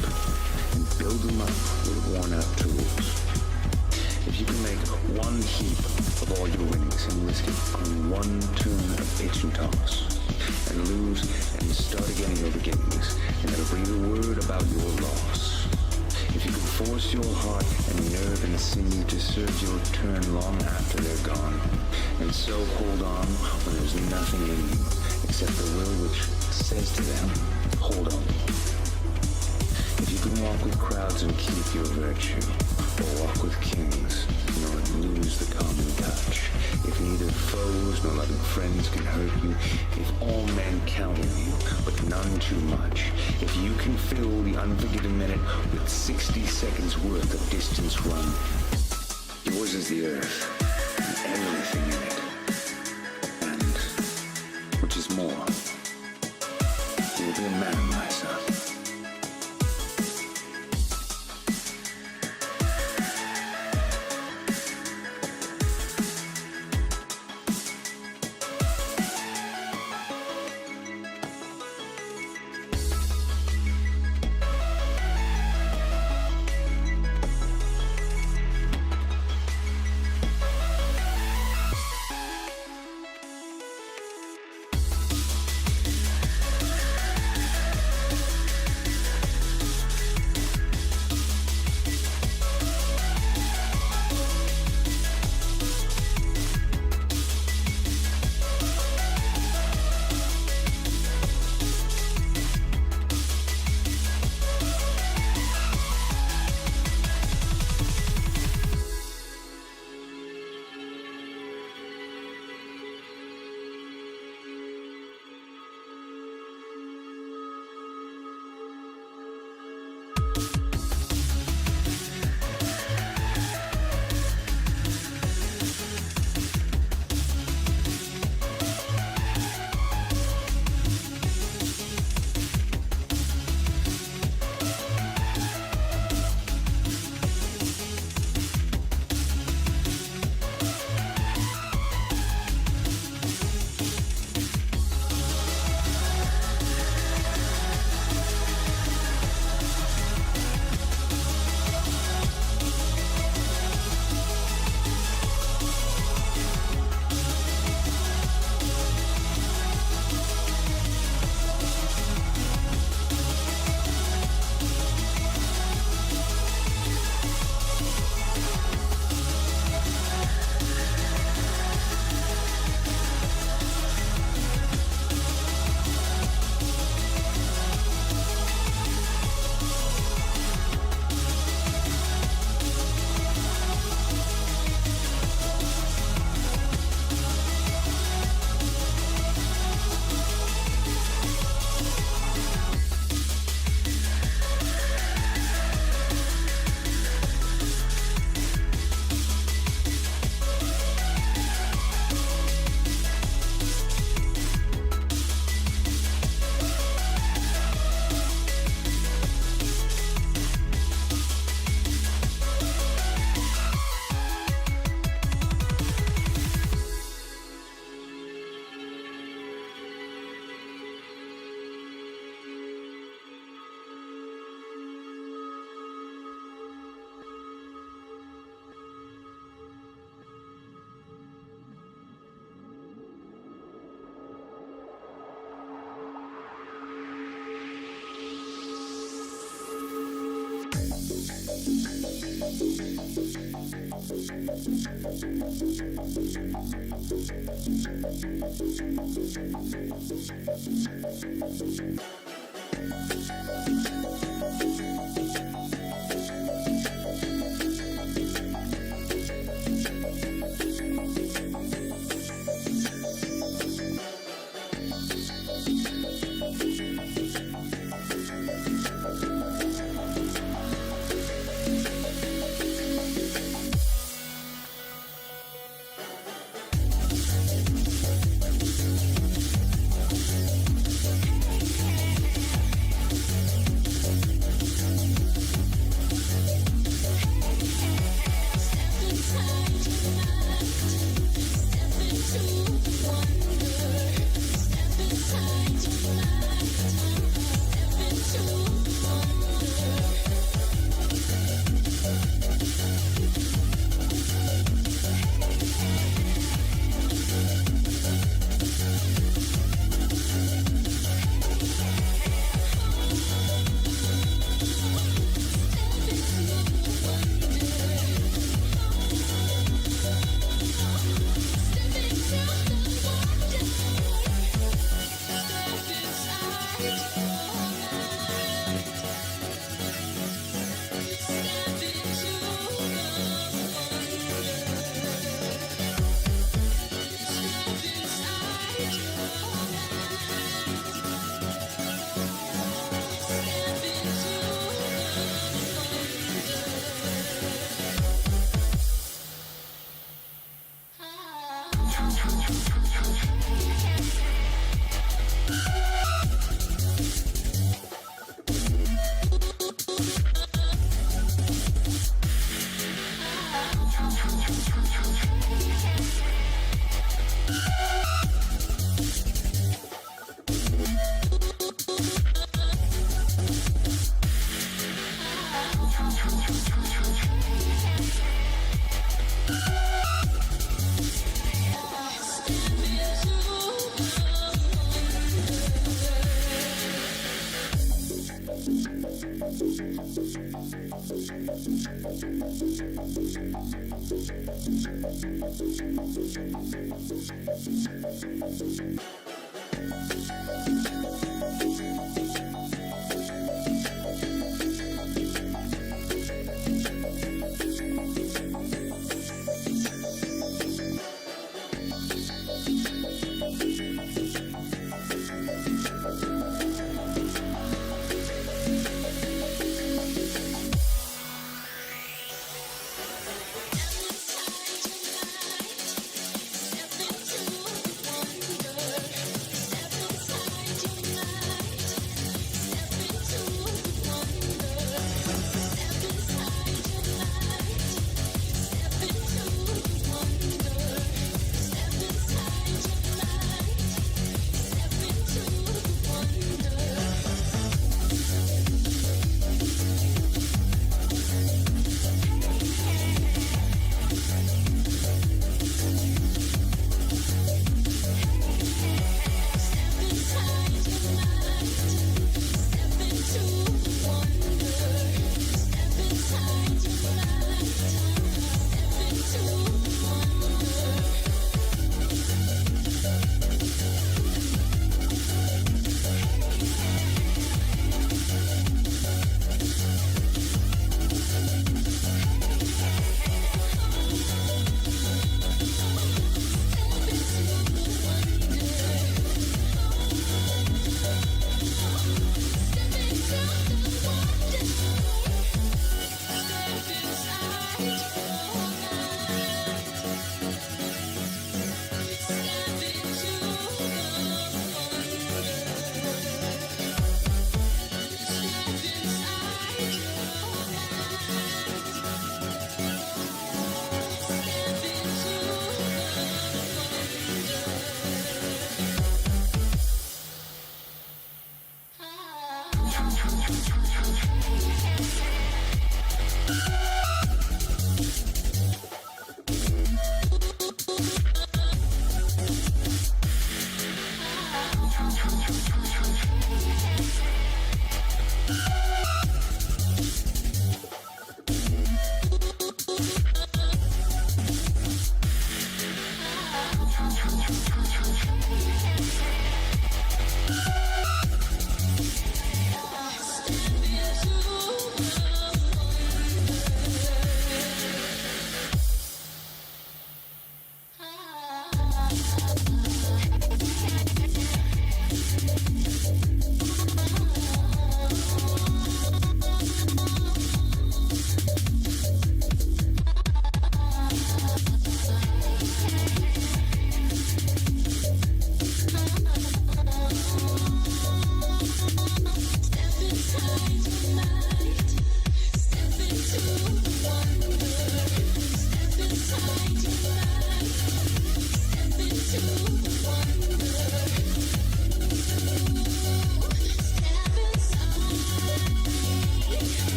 and build them up with worn-out tools. If you can make one heap of all your winnings and risk it on one turn of pitch and toss, and lose and start again in your beginnings, and never breathe a word about your loss. If you can force your heart and nerve and sinew to serve your turn long after they're gone, and so hold on when there's nothing in you except the will which says to them, hold on. If you can walk with crowds and keep your virtue, or walk with kings, nor lose the common touch, if neither foes nor loving friends can hurt you, if all men count on you, but none too much, if you can fill the unforgiven minute with 60 seconds worth of distance run, yours is the earth, and everything in it, and, which is more, you'll be a man, my son.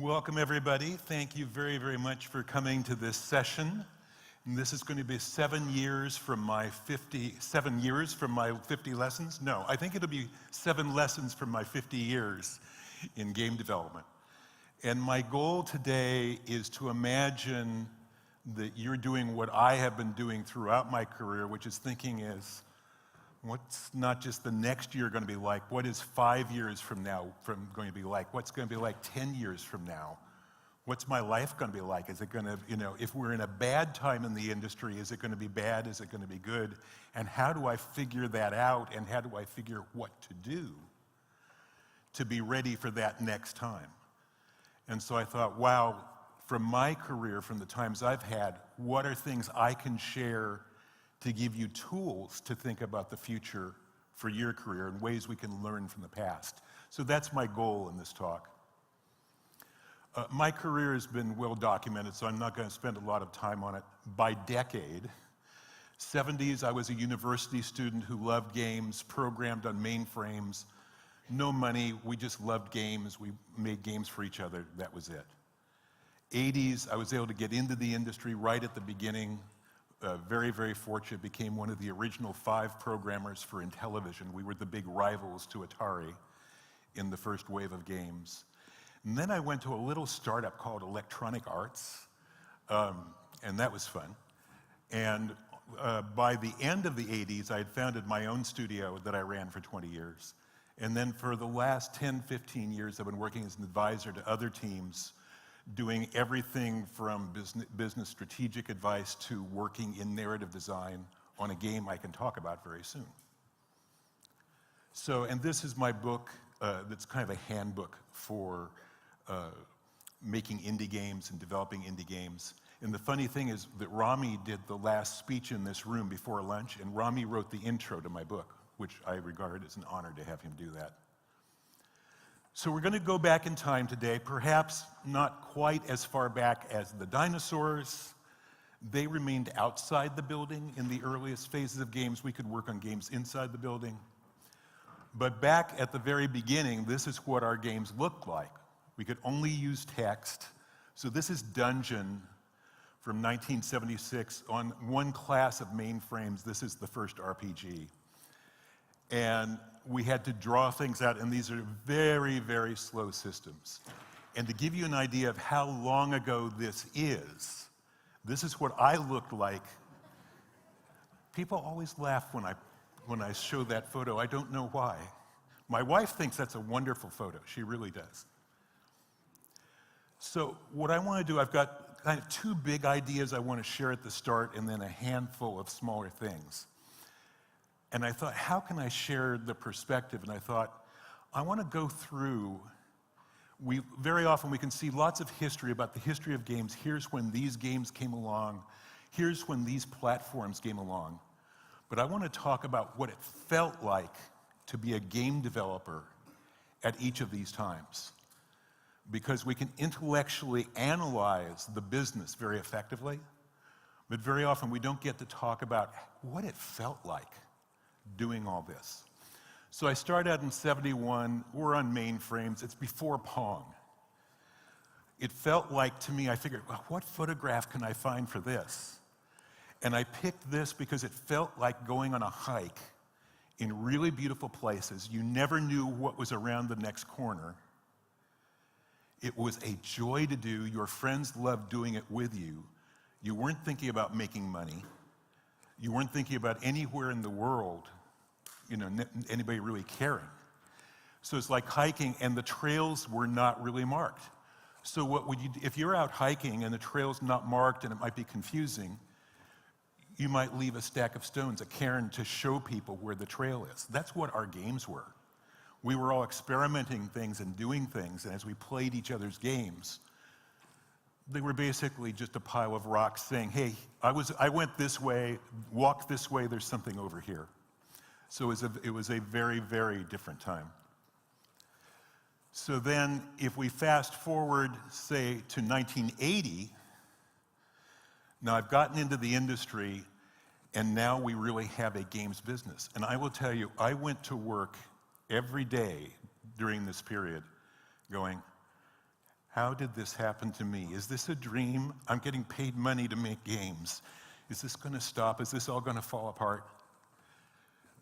Welcome, everybody. Thank you very, very much for coming to this session. And this is going to be 7 years from my 50 lessons. No, I think it'll be 7 lessons from my 50 years in game development. And my goal today is to imagine that you're doing what I have been doing throughout my career, which is thinking is, what's not just the next year going to be like, what is 5 years from now going to be like? What's going to be like 10 years from now? What's my life going to be like? Is it going to, if we're in a bad time in the industry, is it going to be bad? Is it going to be good? And how do I figure that out? And how do I figure what to do to be ready for that next time? And so I thought, wow, from my career, from the times I've had, what are things I can share to give you tools to think about the future for your career and ways we can learn from the past. So that's my goal in this talk. My career has been well documented, so I'm not going to spend a lot of time on it. By decade, 70s, I was a university student who loved games, programmed on mainframes, no money, we just loved games, we made games for each other, that was it. 80s, I was able to get into the industry right at the beginning. Very, very fortunate, became one of the original 5 programmers for Intellivision. We were the big rivals to Atari in the first wave of games. And then I went to a little startup called Electronic Arts, and that was fun. And by the end of the 80s, I had founded my own studio that I ran for 20 years. And then for the last 10, 15 years, I've been working as an advisor to other teams, doing everything from business strategic advice to working in narrative design on a game I can talk about very soon. So, and this is my book that's kind of a handbook for making indie games and developing indie games. And the funny thing is that Rami did the last speech in this room before lunch, and Rami wrote the intro to my book, which I regard as an honor to have him do that. So we're going to go back in time today, perhaps not quite as far back as the dinosaurs. They remained outside the building in the earliest phases of games. We could work on games inside the building. But back at the very beginning, this is what our games looked like. We could only use text. So this is Dungeon from 1976 on one class of mainframes. This is the first RPG. And we had to draw things out, and these are very, very slow systems. And to give you an idea of how long ago this is what I looked like. People always laugh when I show that photo. I don't know why. My wife thinks that's a wonderful photo. She really does. So what I want to do, I've got kind of 2 big ideas I want to share at the start, and then a handful of smaller things. And I thought, how can I share the perspective? And I thought, I want to go through, very often we can see lots of history about the history of games. Here's when these games came along. Here's when these platforms came along. But I want to talk about what it felt like to be a game developer at each of these times. Because we can intellectually analyze the business very effectively, but very often we don't get to talk about what it felt like doing all this. So I started out in 71, we're on mainframes, it's before Pong. It felt like, to me, I figured, well, what photograph can I find for this? And I picked this because it felt like going on a hike in really beautiful places. You never knew what was around the next corner. It was a joy to do, your friends loved doing it with you. You weren't thinking about making money. You weren't thinking about anywhere in the world, anybody really caring. So it's like hiking, and the trails were not really marked. So what would you do? If you're out hiking and the trail's not marked and it might be confusing, you might leave a stack of stones, a cairn, to show people where the trail is. That's what our games were. We were all experimenting things and doing things, and as we played each other's games, they were basically just a pile of rocks saying, hey, I went this way, walk this way, there's something over here. So it was a very, very different time. So then, if we fast forward, say, to 1980, now I've gotten into the industry, and now we really have a games business. And I will tell you, I went to work every day during this period going, How did this happen to me? Is this a dream? I'm getting paid money to make games. Is this going to stop? Is this all going to fall apart?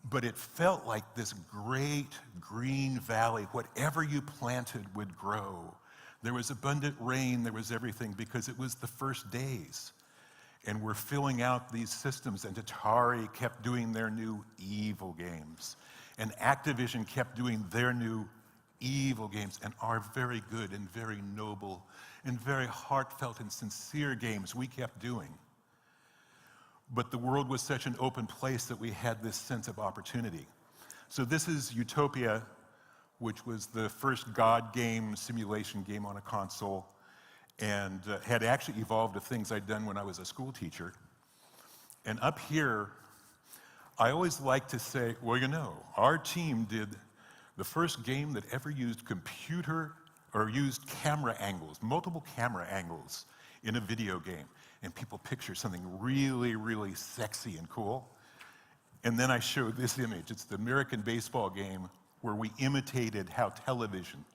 But it felt like this great green valley. Whatever you planted would grow. There was abundant rain, there was everything, because it was the first days. And we're filling out these systems, and Atari kept doing their new evil games. And Activision kept doing their new evil games, and our very good and very noble and very heartfelt and sincere games we kept doing. But the world was such an open place that we had this sense of opportunity. So this is Utopia, which was the first God game, simulation game on a console, and had actually evolved to things I'd done when I was a school teacher. And up here, I always like to say, well, you know, our team did the first game that ever used used camera angles, multiple camera angles in a video game. And people picture something really, really sexy and cool. And then I showed this image. It's the American baseball game where we imitated how television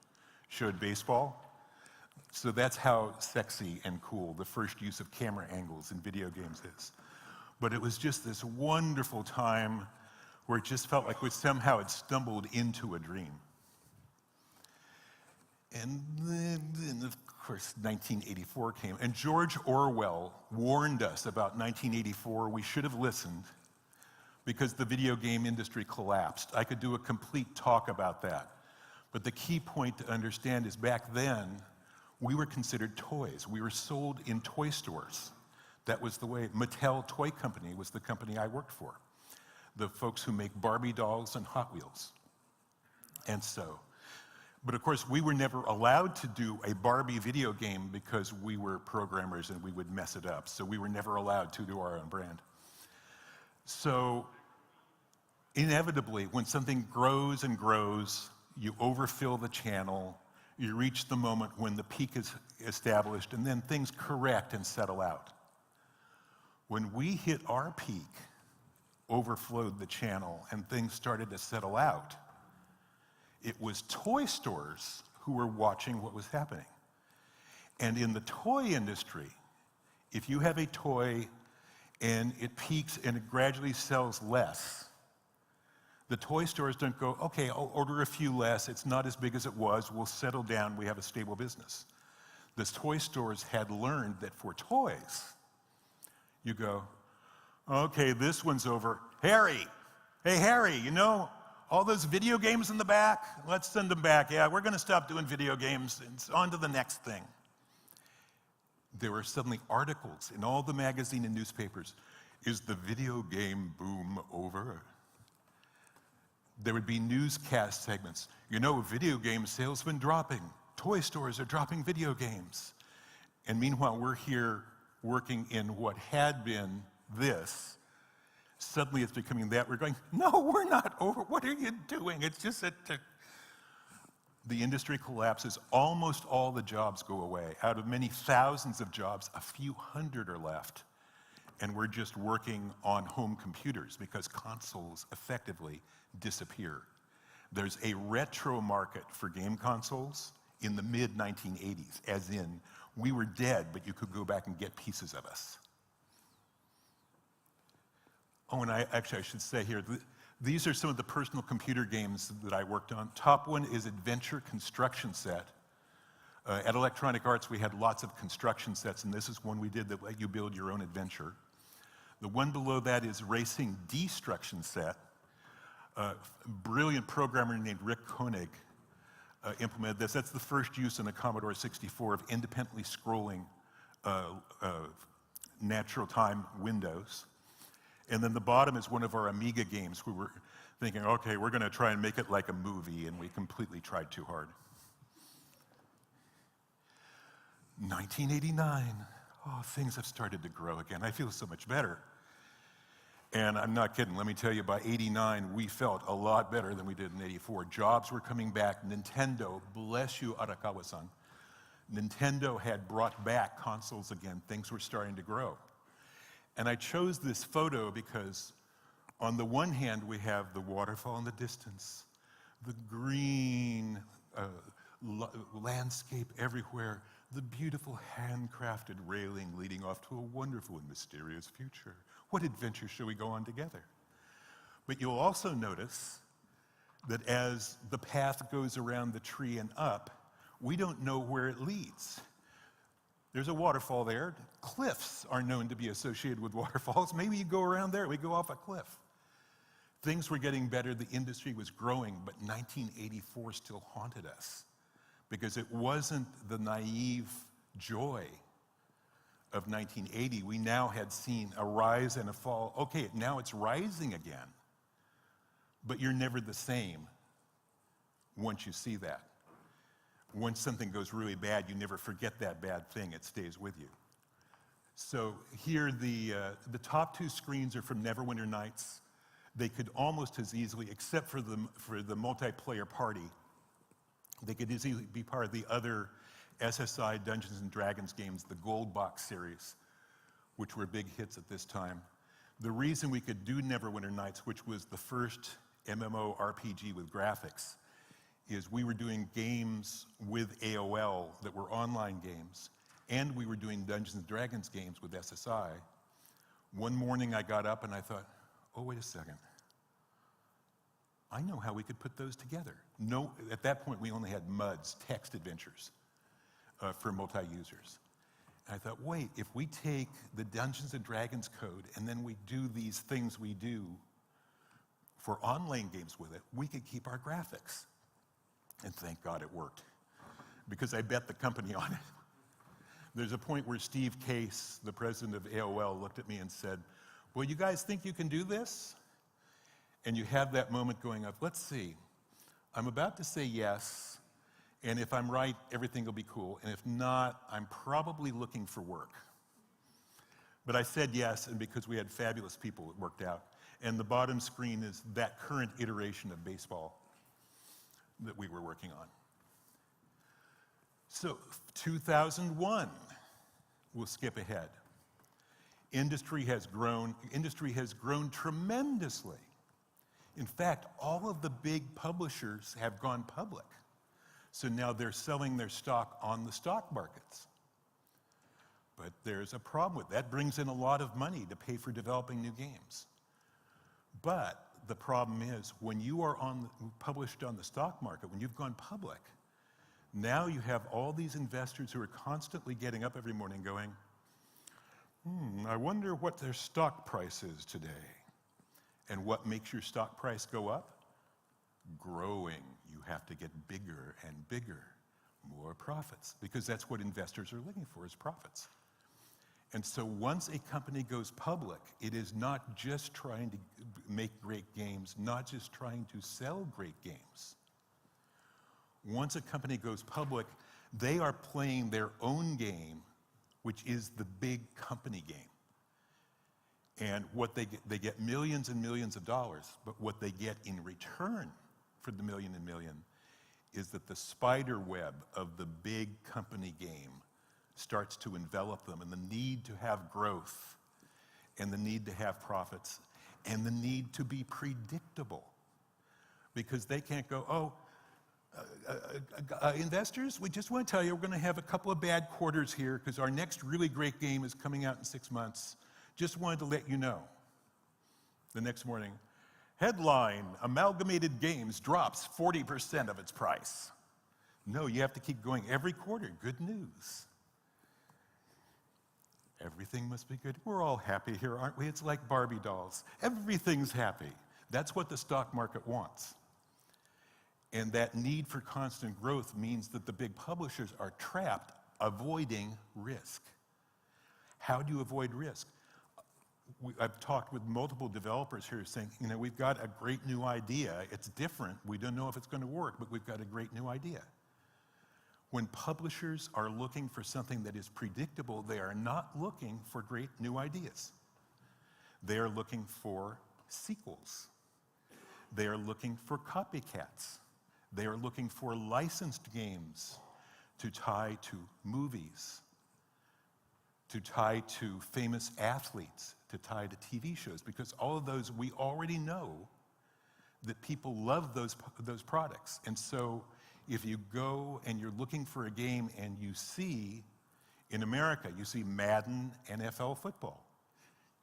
showed baseball. So that's how sexy and cool the first use of camera angles in video games is. But it was just this wonderful time where it just felt like we somehow had stumbled into a dream. And then, of course, 1984 came, and George Orwell warned us about 1984. We should have listened, because the video game industry collapsed. I could do a complete talk about that. But the key point to understand is back then, we were considered toys. We were sold in toy stores. That was the way. Mattel Toy Company was the company I worked for. The folks who make Barbie dolls and Hot Wheels. And so, but of course, we were never allowed to do a Barbie video game because we were programmers and we would mess it up. So we were never allowed to do our own brand. So inevitably, when something grows and grows, you overfill the channel, you reach the moment when the peak is established, and then things correct and settle out. When we hit our peak, overflowed the channel, and things started to settle out, it was toy stores who were watching what was happening. And in the toy industry, if you have a toy and it peaks and it gradually sells less, the toy stores don't go, okay, I'll order a few less, it's not as big as it was, we'll settle down, we have a stable business. The toy stores had learned that for toys, you go, okay, this one's over. Harry, hey Harry, you know, all those video games in the back, let's send them back. Yeah, we're gonna stop doing video games, it's on to the next thing. There were suddenly articles in all the magazine and newspapers. Is the video game boom over? There would be newscast segments. You know, video game sales have been dropping. Toy stores are dropping video games. And meanwhile, we're here working in what had been this. Suddenly it's becoming that. We're going, no, we're not over. What are you doing? It's just that the industry collapses. Almost all the jobs go away. Out of many thousands of jobs, a few hundred are left. And we're just working on home computers because consoles effectively disappear. There's a retro market for game consoles in the mid-1980s, as in, we were dead, but you could go back and get pieces of us. Oh, and I should say here, these are some of the personal computer games that I worked on. Top one is Adventure Construction Set. At Electronic Arts, we had lots of construction sets, and this is one we did that let you build your own adventure. The one below that is Racing Destruction Set. A brilliant programmer named Rick Koenig implemented this. That's the first use in a Commodore 64 of independently scrolling natural time windows. And then the bottom is one of our Amiga games. We were thinking, okay, we're going to try and make it like a movie, and we completely tried too hard. 1989. Oh, things have started to grow again. I feel so much better. And I'm not kidding. Let me tell you, by 89, we felt a lot better than we did in 84. Jobs were coming back. Nintendo, bless you, Arakawa-san. Nintendo had brought back consoles again. Things were starting to grow. And I chose this photo because on the one hand, we have the waterfall in the distance, the green landscape everywhere, the beautiful handcrafted railing leading off to a wonderful and mysterious future. What adventure shall we go on together? But you'll also notice that as the path goes around the tree and up, we don't know where it leads. There's a waterfall there. Cliffs are known to be associated with waterfalls. Maybe you go around there, we go off a cliff. Things were getting better, the industry was growing, but 1984 still haunted us because it wasn't the naive joy of 1980. We now had seen a rise and a fall. Okay, now it's rising again, but you're never the same once you see that. Once something goes really bad, you never forget that bad thing. It stays with you. So here, the top two screens are from Neverwinter Nights. They could almost as easily, except for the multiplayer party, they could easily be part of the other SSI Dungeons & Dragons games, the Gold Box series, which were big hits at this time. The reason we could do Neverwinter Nights, which was the first MMORPG with graphics, is we were doing games with AOL that were online games, and we were doing Dungeons & Dragons games with SSI. One morning I got up and I thought, oh, wait a second. I know how we could put those together. No, at that point we only had MUDs, text adventures, for multi-users. And I thought, wait, if we take the Dungeons & Dragons code and then we do these things we do for online games with it, we could keep our graphics. And thank God it worked, because I bet the company on it. There's a point where Steve Case, the president of AOL, looked at me and said, well, you guys think you can do this? And you have that moment going up, let's see. I'm about to say yes, and if I'm right, everything will be cool. And if not, I'm probably looking for work. But I said yes, and because we had fabulous people, it worked out. And the bottom screen is that current iteration of baseball that we were working on. So 2001, we'll skip ahead. Industry has grown tremendously. In fact, all of the big publishers have gone public. So now they're selling their stock on the stock markets. But there's a problem with that. That brings in a lot of money to pay for developing new games. But the problem is, when you are published on the stock market, when you've gone public, now you have all these investors who are constantly getting up every morning going, I wonder what their stock price is today. And what makes your stock price go up? Growing. You have to get bigger and bigger, more profits, because that's what investors are looking for, is profits. And so once a company goes public, it is not just trying to make great games, not just trying to sell great games. Once a company goes public, they are playing their own game, which is the big company game. And what they get millions and millions of dollars, but what they get in return for the million and million is that the spider web of the big company game starts to envelop them, and the need to have growth, and the need to have profits, and the need to be predictable. Because they can't go, investors, we just want to tell you we're going to have a couple of bad quarters here because our next really great game is coming out in 6 months. Just wanted to let you know. The next morning, headline, Amalgamated Games drops 40% of its price. No, you have to keep going every quarter. Good news. Everything must be good. We're all happy here, aren't we? It's like Barbie dolls. Everything's happy. That's what the stock market wants. And that need for constant growth means that the big publishers are trapped avoiding risk. How do you avoid risk? I've talked with multiple developers here saying, we've got a great new idea. It's different. We don't know if it's going to work, but we've got a great new idea. When publishers are looking for something that is predictable, they are not looking for great new ideas. They are looking for sequels. They are looking for copycats. They are looking for licensed games to tie to movies, to tie to famous athletes, to tie to TV shows, because all of those, we already know that people love those products. And so If you go and you're looking for a game and you see, in America, you see Madden NFL football.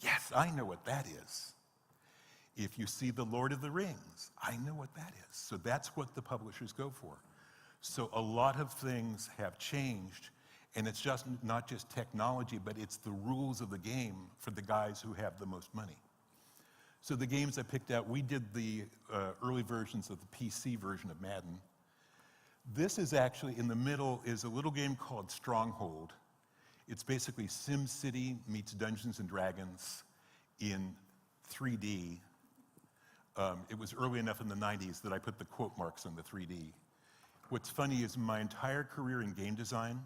Yes, I know what that is. If you see The Lord of the Rings, I know what that is. So that's what the publishers go for. So a lot of things have changed, and it's just not just technology, but it's the rules of the game for the guys who have the most money. So the games I picked out, we did the early versions of the PC version of Madden. This is actually, in the middle, is a little game called Stronghold. It's basically SimCity meets Dungeons and Dragons in 3D. It was early enough in the 90s that I put the quote marks on the 3D. What's funny is my entire career in game design,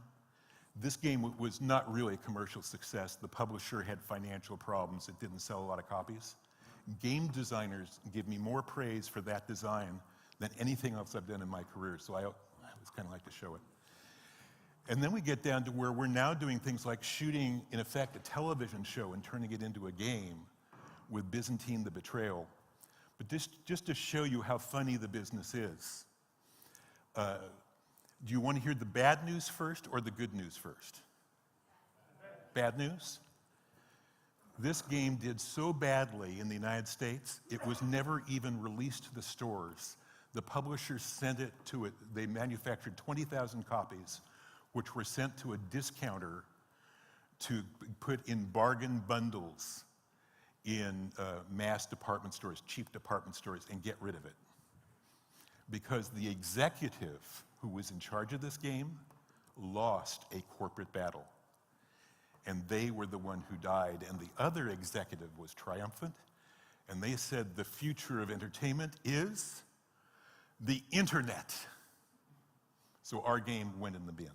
this game was not really a commercial success. The publisher had financial problems. It didn't sell a lot of copies. Game designers give me more praise for that design than anything else I've done in my career, so I always kind of like to show it. And then we get down to where we're now doing things like shooting, in effect, a television show and turning it into a game with Byzantine the Betrayal. But just to show you how funny the business is, do you want to hear the bad news first or the good news first? Bad news? This game did so badly in the United States, it was never even released to the stores. The publishers sent it to it. They manufactured 20,000 copies, which were sent to a discounter to put in bargain bundles in mass department stores, cheap department stores, and get rid of it. Because the executive who was in charge of this game lost a corporate battle. And they were the one who died, and the other executive was triumphant, and they said the future of entertainment is the internet. So our game went in the bin.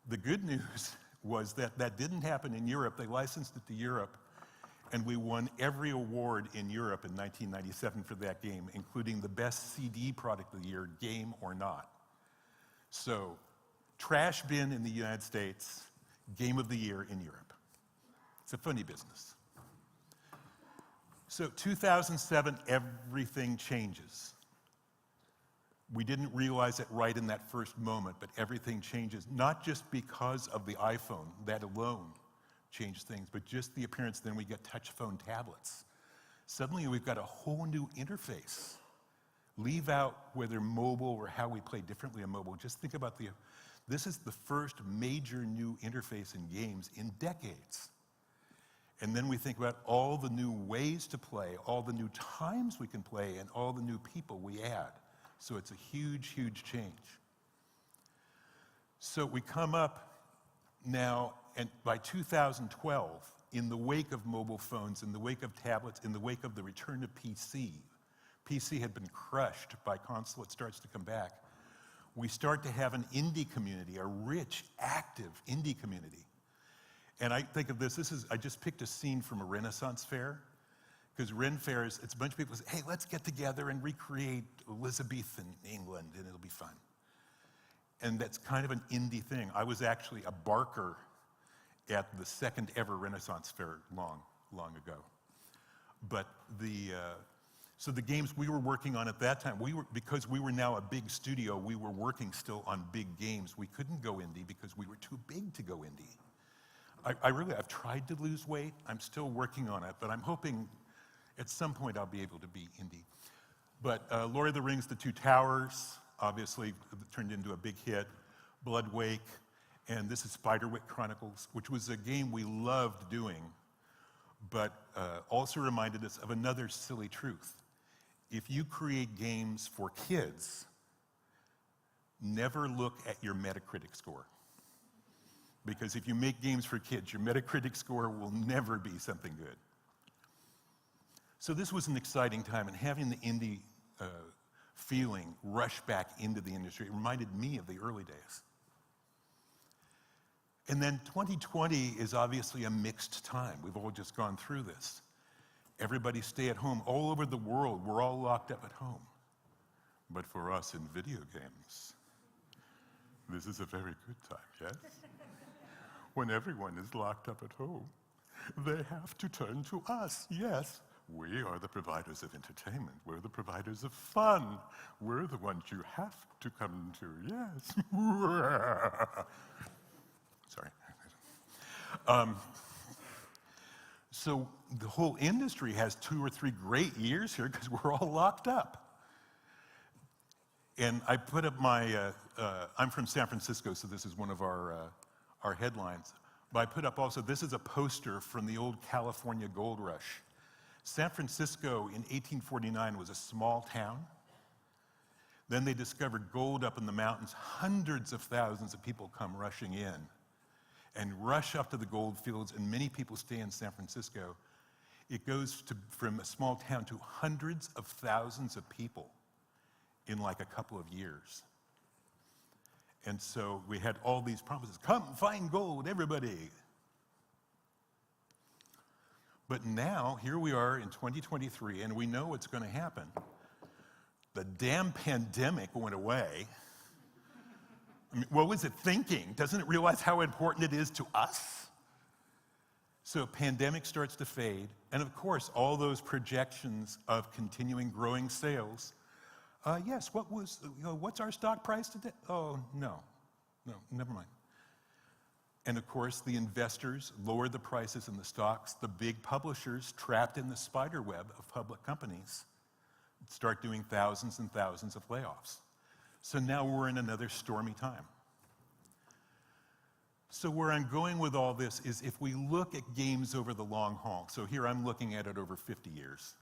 The good news was that that didn't happen in Europe. They licensed it to Europe, and we won every award in Europe in 1997 for that game, including the best CD product of the year, game or not. So, trash bin in the United States, game of the year in Europe. It's a funny business. So 2007, everything changes. We didn't realize it right in that first moment, but everything changes, not just because of the iPhone, that alone changed things, but just the appearance. Then we get touch phone tablets. Suddenly we've got a whole new interface. Leave out whether mobile or how we play differently on mobile. Just think about this is the first major new interface in games in decades. And then we think about all the new ways to play, all the new times we can play, and all the new people we add. So it's a huge, huge change. So we come up now, and by 2012, in the wake of mobile phones, in the wake of tablets, in the wake of the return of PC had been crushed by console, it starts to come back. We start to have an indie community, a rich, active indie community. And I think of this is, I just picked a scene from a Renaissance fair, because Ren fairs, it's a bunch of people who say, hey, let's get together and recreate Elizabethan England, and it'll be fun. And that's kind of an indie thing. I was actually a barker at the second ever Renaissance fair long ago. But so the games we were working on at that time, because we were now a big studio, we were working still on big games. We couldn't go indie because we were too big to go indie. I've tried to lose weight. I'm still working on it, but I'm hoping at some point I'll be able to be indie. But Lord of the Rings, The Two Towers, obviously turned into a big hit. Bloodwake, and this is Spiderwick Chronicles, which was a game we loved doing, but also reminded us of another silly truth. If you create games for kids, never look at your Metacritic score. Because if you make games for kids, your Metacritic score will never be something good. So this was an exciting time, and having the indie feeling rush back into the industry, it reminded me of the early days. And then 2020 is obviously a mixed time. We've all just gone through this. Everybody stay at home. All over the world, we're all locked up at home. But for us in video games, this is a very good time, yes? When everyone is locked up at home, they have to turn to us, yes, We are the providers of entertainment. We're the providers of fun. We're the ones you have to come to, yes. Sorry. So the whole industry has 2 or 3 great years here because we're all locked up. And I put up my, I'm from San Francisco, so this is one of our headlines. But I put up also, this is a poster from the old California gold rush. San Francisco in 1849 was a small town. Then they discovered gold up in the mountains. Hundreds of thousands of people come rushing in and rush up to the gold fields, and many people stay in San Francisco. It goes from a small town to hundreds of thousands of people in like a couple of years. And so we had all these promises, come find gold, everybody. But now, here we are in 2023, and we know what's going to happen. The damn pandemic went away. I mean, what was it thinking? Doesn't it realize how important it is to us? So pandemic starts to fade, and of course, all those projections of continuing growing sales. Yes, what's our stock price today? Oh, no, never mind. And of course, the investors lowered the prices in the stocks. The big publishers, trapped in the spider web of public companies, start doing thousands and thousands of layoffs. So now we're in another stormy time. So where I'm going with all this is if we look at games over the long haul, so here I'm looking at it over 50 years,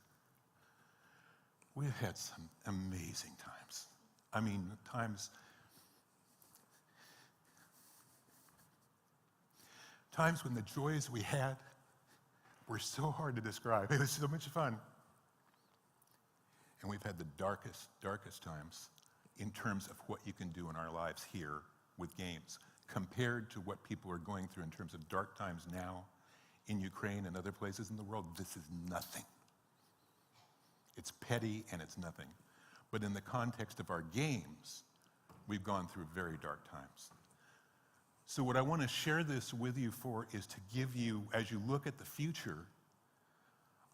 we've had some amazing times. I mean, times when the joys we had were so hard to describe. It was so much fun. And we've had the darkest, darkest times in terms of what you can do in our lives here with games, compared to what people are going through in terms of dark times now in Ukraine and other places in the world. This is nothing. It's petty and it's nothing. But in the context of our games, we've gone through very dark times. So what I want to share this with you for is to give you, as you look at the future,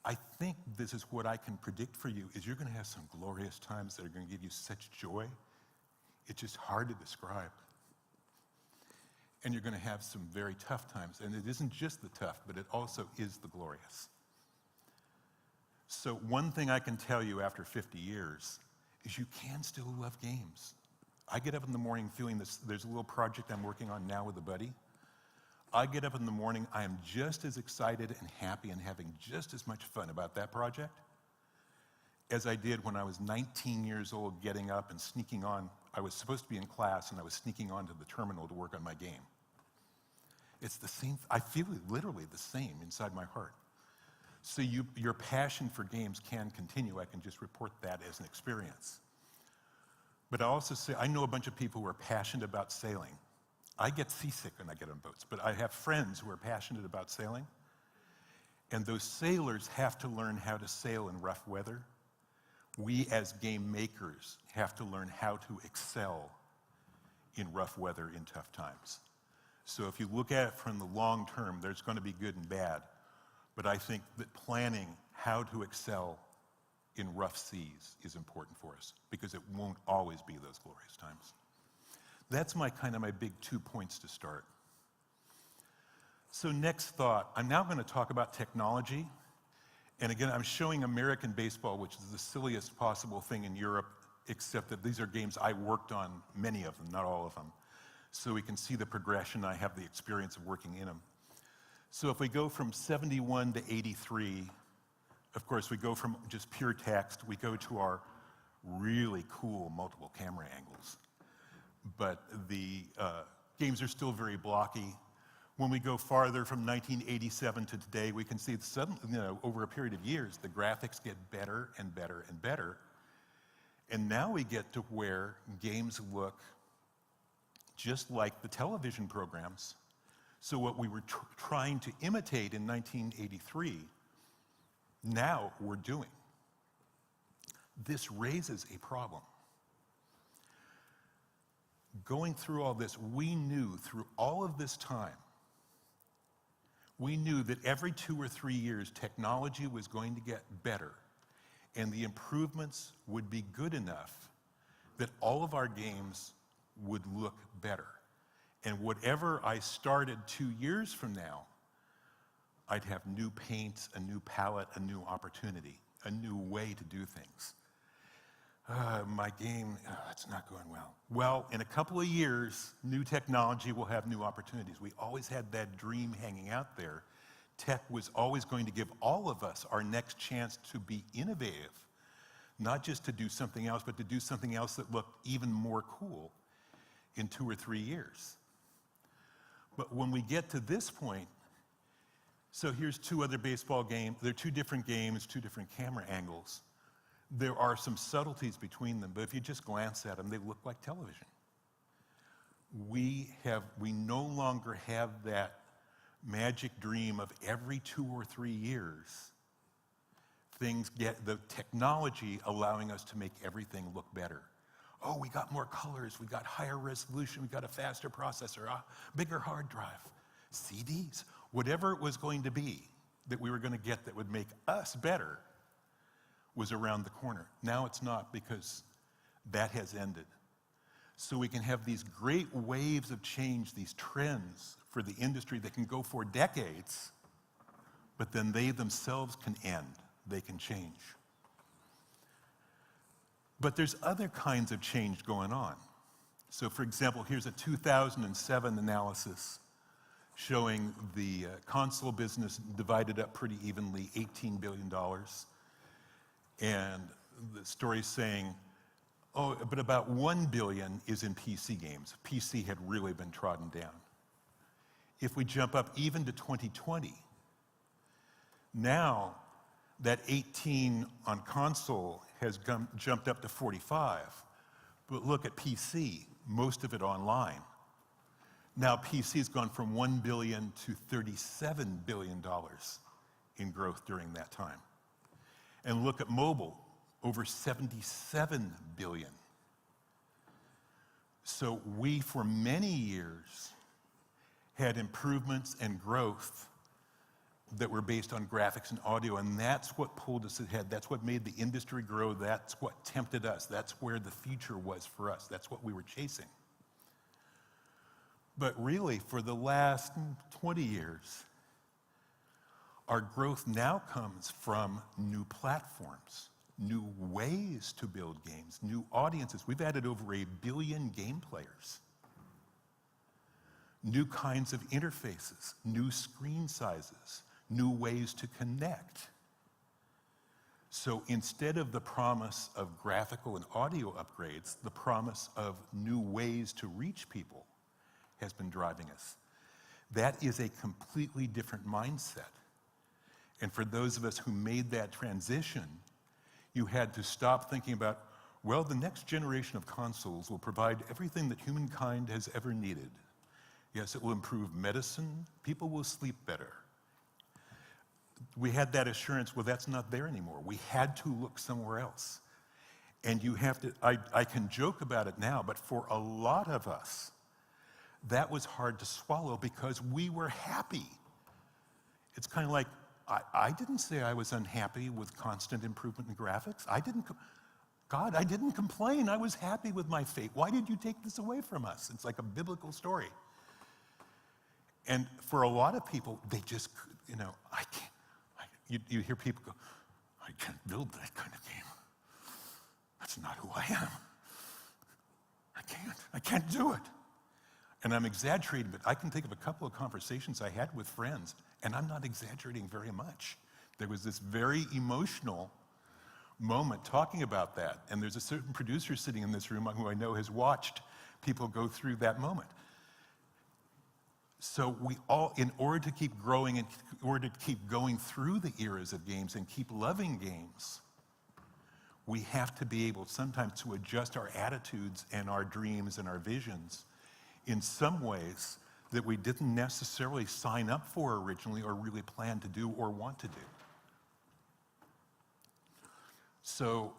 I think this is what I can predict for you, is you're going to have some glorious times that are going to give you such joy. It's just hard to describe. And you're going to have some very tough times. And it isn't just the tough, but it also is the glorious. So one thing I can tell you after 50 years is you can still love games. I get up in the morning feeling this. There's a little project I'm working on now with a buddy. I get up in the morning, I am just as excited and happy and having just as much fun about that project as I did when I was 19 years old, getting up and sneaking on. I was supposed to be in class and I was sneaking onto the terminal to work on my game. It's the same, I feel it literally the same inside my heart. So your passion for games can continue. I can just report that as an experience. But I also say, I know a bunch of people who are passionate about sailing. I get seasick when I get on boats, but I have friends who are passionate about sailing. And those sailors have to learn how to sail in rough weather. We as game makers have to learn how to excel in rough weather in tough times. So if you look at it from the long term, there's going to be good and bad. But I think that planning how to excel in rough seas is important for us, because it won't always be those glorious times. That's my big 2 points to start. So next thought, I'm now going to talk about technology. And again, I'm showing American baseball, which is the silliest possible thing in Europe, except that these are games I worked on, many of them, not all of them. So we can see the progression. I have the experience of working in them. So if we go from 71 to 83, of course, we go from just pure text, we go to our really cool multiple camera angles. But the games are still very blocky. When we go farther from 1987 to today, we can see that suddenly, over a period of years, the graphics get better and better and better. And now we get to where games look just like the television programs. So what we were trying to imitate in 1983, now we're doing. This raises a problem. Going through all this, we knew through all of this time, we knew that every 2 or 3 years, technology was going to get better, and the improvements would be good enough that all of our games would look better. And whatever I started 2 years from now, I'd have new paints, a new palette, a new opportunity, a new way to do things. My game, it's not going well. Well, in a couple of years, new technology will have new opportunities. We always had that dream hanging out there. Tech was always going to give all of us our next chance to be innovative, not just to do something else, but to do something else that looked even more cool in 2 or 3 years. But when we get to this point, so here's 2 other baseball games. They're 2 different games, 2 different camera angles. There are some subtleties between them, but if you just glance at them, they look like television. We no longer have that magic dream of every 2 or 3 years, things get, the technology allowing us to make everything look better. Oh, we got more colors, we got higher resolution, we got a faster processor, a bigger hard drive, CDs, whatever it was going to be that we were going to get that would make us better was around the corner. Now it's not, because that has ended. So we can have these great waves of change, these trends for the industry that can go for decades, but then they themselves can end, they can change. But there's other kinds of change going on. So for example, here's a 2007 analysis showing the console business divided up pretty evenly, $18 billion. And the story's saying, oh, but about 1 billion is in PC games. PC had really been trodden down. If we jump up even to 2020, now that 18 on console has jumped up to 45. But look at PC, most of it online. Now PC has gone from 1 billion to $37 billion in growth during that time. And look at mobile, over 77 billion. So we, for many years, had improvements and growth that were based on graphics and audio, and that's what pulled us ahead. That's what made the industry grow. That's what tempted us. That's where the future was for us. That's what we were chasing. But really, for the last 20 years, our growth now comes from new platforms, new ways to build games, new audiences. We've added over 1 billion game players. New kinds of interfaces, new screen sizes, new ways to connect. So instead of the promise of graphical and audio upgrades, the promise of new ways to reach people has been driving us. That is a completely different mindset. And for those of us who made that transition, you had to stop thinking about, well, the next generation of consoles will provide everything that humankind has ever needed. Yes, it will improve medicine. People will sleep better. We had that assurance, well, that's not there anymore. We had to look somewhere else. And you have to, I can joke about it now, but for a lot of us, that was hard to swallow because we were happy. It's kind of like, I didn't say I was unhappy with constant improvement in graphics. I didn't complain. I was happy with my fate. Why did you take this away from us? It's like a biblical story. And for a lot of people, they just, I can't, you hear people go, I can't build that kind of game. That's not who I am. I can't do it. And I'm exaggerating, but I can think of a couple of conversations I had with friends, and I'm not exaggerating very much. There was this very emotional moment talking about that, and there's a certain producer sitting in this room who I know has watched people go through that moment. So we all, in order to keep growing and in order to keep going through the eras of games and keep loving games, we have to be able sometimes to adjust our attitudes and our dreams and our visions in some ways that we didn't necessarily sign up for originally or really plan to do or want to do. So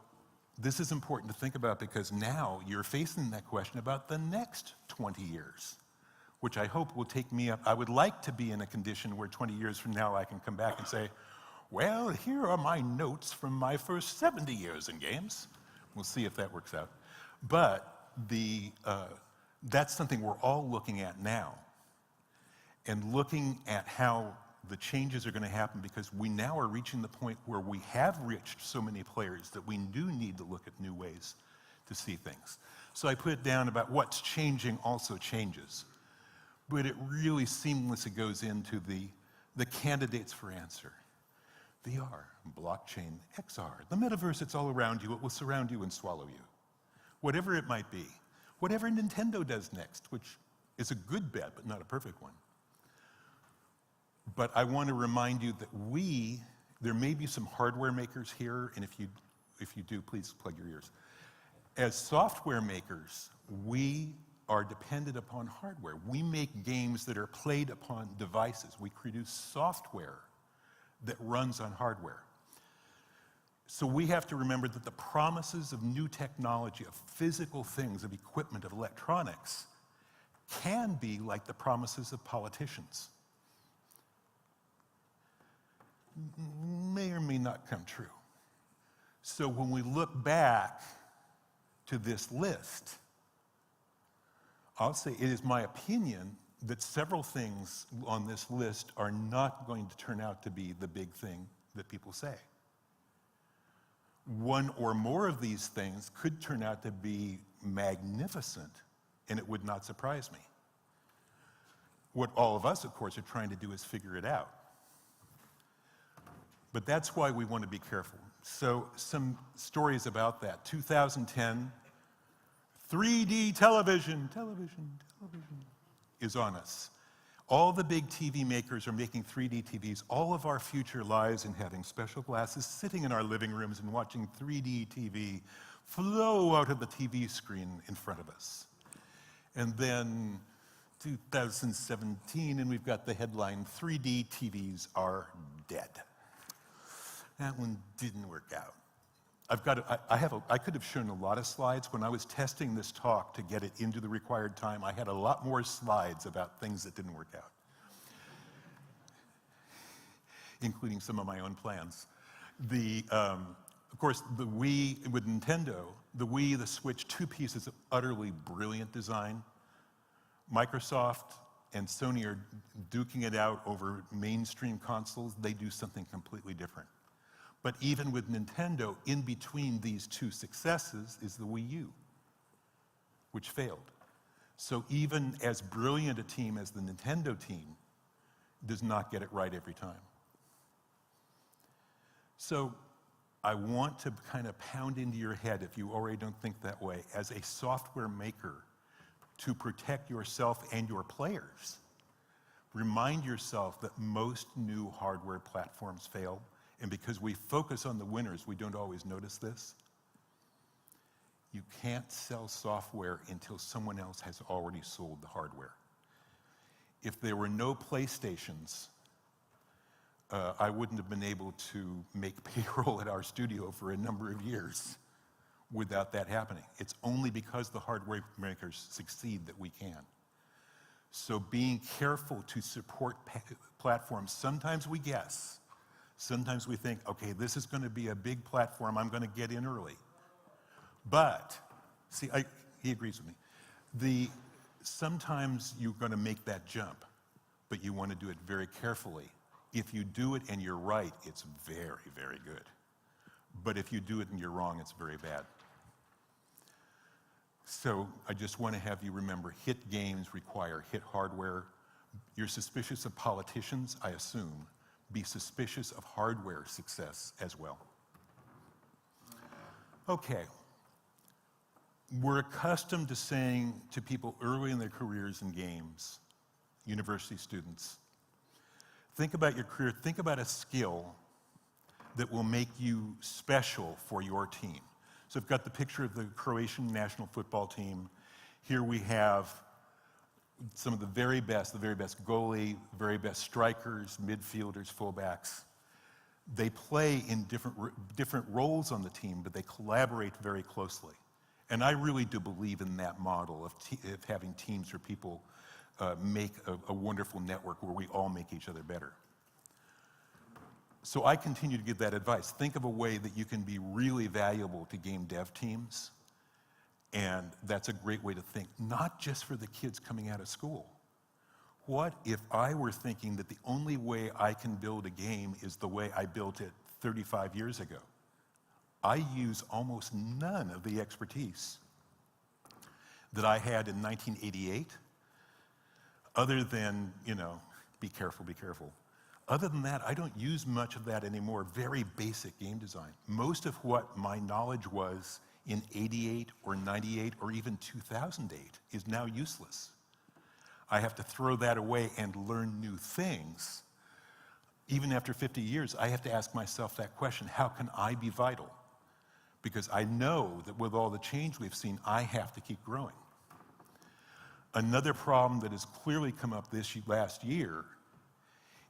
this is important to think about because now you're facing that question about the next 20 years. which I hope will take me up. I would like to be in a condition where 20 years from now I can come back and say, well, here are my notes from my first 70 years in games. We'll see if that works out. But that's something we're all looking at now, and looking at how the changes are going to happen, because we now are reaching the point where we have reached so many players that we do need to look at new ways to see things. So I put it down about what's changing also changes. But it really seamlessly goes into the candidates for answer. VR, blockchain, XR, the metaverse, it's all around you. It will surround you and swallow you. Whatever it might be. Whatever Nintendo does next, which is a good bet, but not a perfect one. But I want to remind you that there may be some hardware makers here, and if you do, please plug your ears. As software makers, we are dependent upon hardware. We make games that are played upon devices. We produce software that runs on hardware. So we have to remember that the promises of new technology, of physical things, of equipment, of electronics, can be like the promises of politicians. May or may not come true. So when we look back to this list, I'll say it is my opinion that several things on this list are not going to turn out to be the big thing that people say. One or more of these things could turn out to be magnificent, and it would not surprise me. What all of us, of course, are trying to do is figure it out. But that's why we want to be careful. So some stories about that. 2010, 3D television is on us. All the big TV makers are making 3D TVs. All of our future lives in having special glasses, sitting in our living rooms and watching 3D TV flow out of the TV screen in front of us. And then 2017, and we've got the headline, 3D TVs are dead. That one didn't work out. I could have shown a lot of slides. When I was testing this talk to get it into the required time, I had a lot more slides about things that didn't work out, including some of my own plans. Of course, the Wii with Nintendo, the Wii, the Switch, two pieces of utterly brilliant design. Microsoft and Sony are duking it out over mainstream consoles. They do something completely different. But even with Nintendo, in between these two successes is the Wii U, which failed. So even as brilliant a team as the Nintendo team does not get it right every time. So I want to kind of pound into your head, if you already don't think that way, as a software maker, to protect yourself and your players. Remind yourself that most new hardware platforms fail. And because we focus on the winners, we don't always notice this. You can't sell software until someone else has already sold the hardware. If there were no PlayStations, I wouldn't have been able to make payroll at our studio for a number of years without that happening. It's only because the hardware makers succeed that we can. So being careful to support platforms, sometimes we guess. Sometimes we think, okay, this is going to be a big platform, I'm going to get in early. But, see, he agrees with me. Sometimes you're going to make that jump, but you want to do it very carefully. If you do it and you're right, it's very, very good. But if you do it and you're wrong, it's very bad. So I just want to have you remember, hit games require hit hardware. You're suspicious of politicians, I assume. Be suspicious of hardware success as well. Okay. We're accustomed to saying to people early in their careers in games, university students, think about your career, think about a skill that will make you special for your team. So I've got the picture of the Croatian national football team. Here we have some of the very best goalie, very best strikers, midfielders, fullbacks. They play in different roles on the team, but they collaborate very closely. And I really do believe in that model of having teams where people make a wonderful network where we all make each other better. So I continue to give that advice. Think of a way that you can be really valuable to game dev teams, and that's a great way to think, not just for the kids coming out of school. What if I were thinking that the only way I can build a game is the way I built it 35 years ago? I use almost none of the expertise that I had in 1988, other than, be careful, be careful. Other than that, I don't use much of that anymore. Very basic game design. Most of what my knowledge was in 88 or 98 or even 2008 is now useless. I have to throw that away and learn new things. Even after 50 years, I have to ask myself that question, how can I be vital? Because I know that with all the change we've seen, I have to keep growing. Another problem that has clearly come up this last year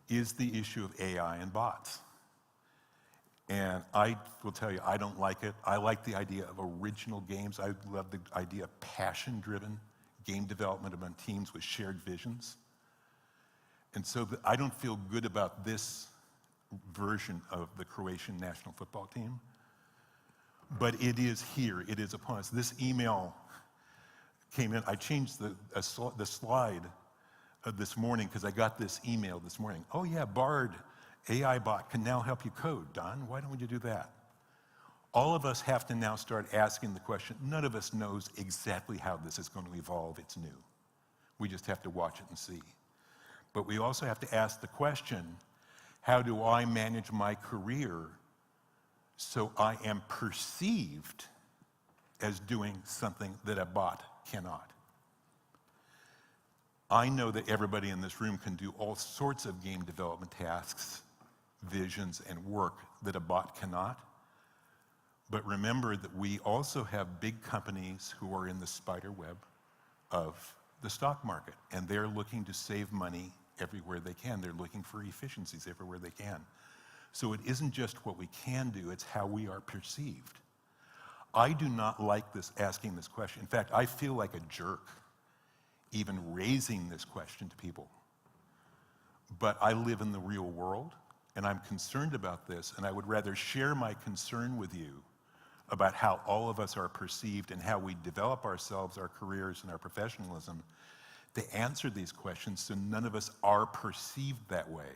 is the issue of AI and bots. And I will tell you, I don't like it. I like the idea of original games. I love the idea of passion-driven game development among teams with shared visions. And so I don't feel good about this version of the Croatian national football team. But it is here, it is upon us. This email came in. I changed the slide this morning because I got this email this morning. Oh yeah, Bard AI bot can now help you code. Don, why don't you do that? All of us have to now start asking the question. None of us knows exactly how this is going to evolve. It's new. We just have to watch it and see. But we also have to ask the question, how do I manage my career so I am perceived as doing something that a bot cannot? I know that everybody in this room can do all sorts of game development tasks, visions, and work that a bot cannot. But remember that we also have big companies who are in the spider web of the stock market, and they're looking to save money everywhere they can. They're looking for efficiencies everywhere they can. So it isn't just what we can do, it's how we are perceived. I do not like this, asking this question. In fact, I feel like a jerk even raising this question to people. But I live in the real world, and I'm concerned about this, and I would rather share my concern with you about how all of us are perceived and how we develop ourselves, our careers, and our professionalism to answer these questions so none of us are perceived that way.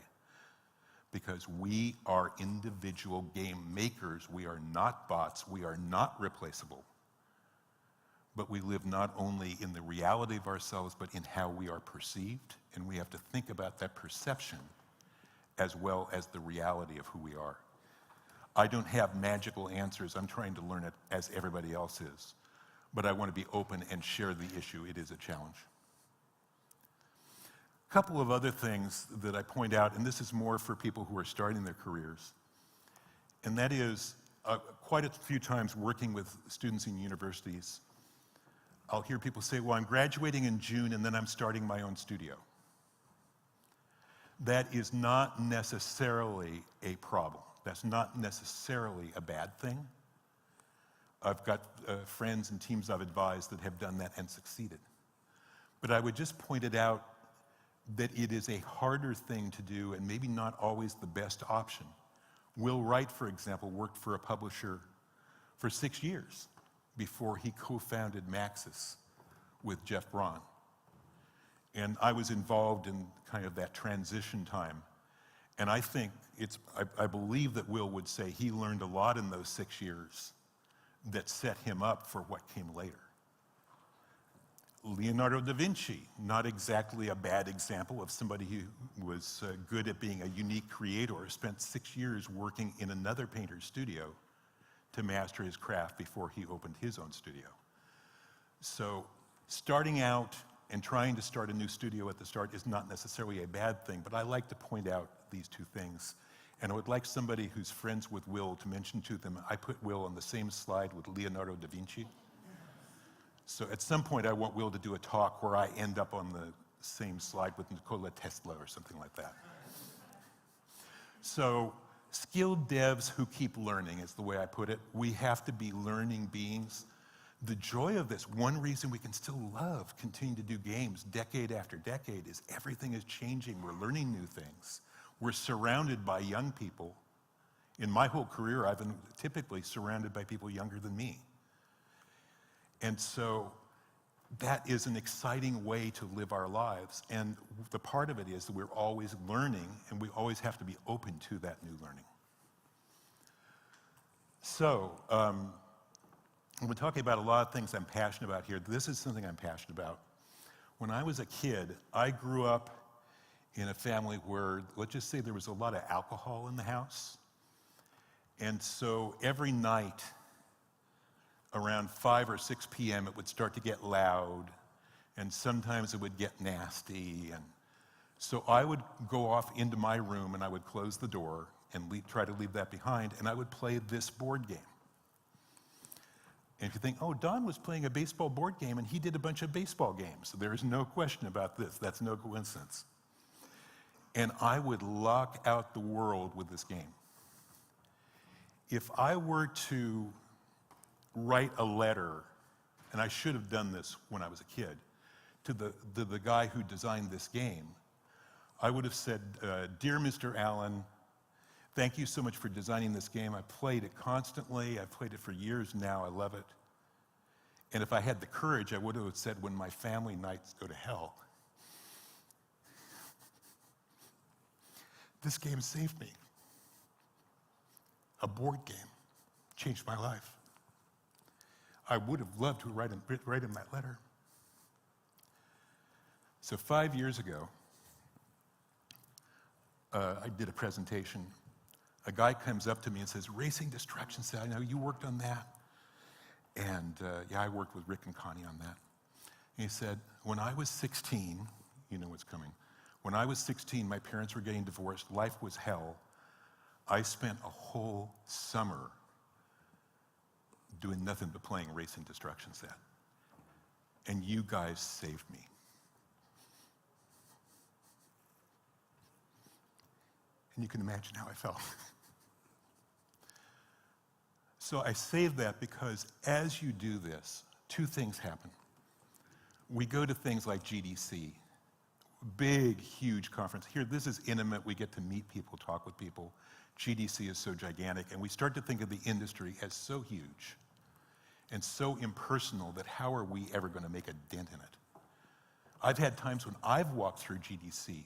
Because we are individual game makers. We are not bots. We are not replaceable. But we live not only in the reality of ourselves, but in how we are perceived. And we have to think about that perception as well as the reality of who we are. I don't have magical answers. I'm trying to learn it as everybody else is. But I want to be open and share the issue. It is a challenge. A couple of other things that I point out, and this is more for people who are starting their careers, and that is quite a few times working with students in universities, I'll hear people say, well, I'm graduating in June and then I'm starting my own studio. That is not necessarily a problem. That's not necessarily a bad thing. I've got friends and teams I've advised that have done that and succeeded. But I would just point it out that it is a harder thing to do and maybe not always the best option. Will Wright, for example, worked for a publisher for 6 years before he co-founded Maxis with Jeff Braun. And I was involved in kind of that transition time. And I think I believe that Will would say he learned a lot in those 6 years that set him up for what came later. Leonardo da Vinci, not exactly a bad example of somebody who was good at being a unique creator, spent 6 years working in another painter's studio to master his craft before he opened his own studio. So starting out and trying to start a new studio at the start is not necessarily a bad thing, but I like to point out these two things. And I would like somebody who's friends with Will to mention to them, I put Will on the same slide with Leonardo da Vinci. So at some point I want Will to do a talk where I end up on the same slide with Nikola Tesla or something like that. So skilled devs who keep learning is the way I put it. We have to be learning beings. the joy of this, one reason we can still love continuing to do games decade after decade is everything is changing. We're learning new things. We're surrounded by young people. In my whole career, I've been typically surrounded by people younger than me. And so that is an exciting way to live our lives. And the part of it is that we're always learning, and we always have to be open to that new learning. So, we're talking about a lot of things I'm passionate about here. This is something I'm passionate about. When I was a kid, I grew up in a family where, let's just say there was a lot of alcohol in the house. And so every night, around 5 or 6 p.m., it would start to get loud, and sometimes it would get nasty. And so I would go off into my room, and I would close the door and try to leave that behind, and I would play this board game. And if you think, oh, Don was playing a baseball board game, and he did a bunch of baseball games. So there is no question about this. That's no coincidence. And I would lock out the world with this game. If I were to write a letter, and I should have done this when I was a kid, to the guy who designed this game, I would have said, Dear Mr. Allen, thank you so much for designing this game. I played it constantly. I've played it for years now. I love it. And if I had the courage, I would have said, when my family nights go to hell, this game saved me. A board game changed my life. I would have loved to write him that letter. So 5 years ago, I did a presentation. A guy comes up to me and says, Racing Destruction Set, I know you worked on that. And yeah, I worked with Rick and Connie on that. And he said, when I was 16, you know what's coming. When I was 16, my parents were getting divorced. Life was hell. I spent a whole summer doing nothing but playing Racing Destruction Set. And you guys saved me. And you can imagine how I felt. So I saved that because as you do this, two things happen. We go to things like GDC, big, huge conference. Here, this is intimate. We get to meet people, talk with people. GDC is so gigantic, and we start to think of the industry as so huge and so impersonal that how are we ever going to make a dent in it? I've had times when I've walked through GDC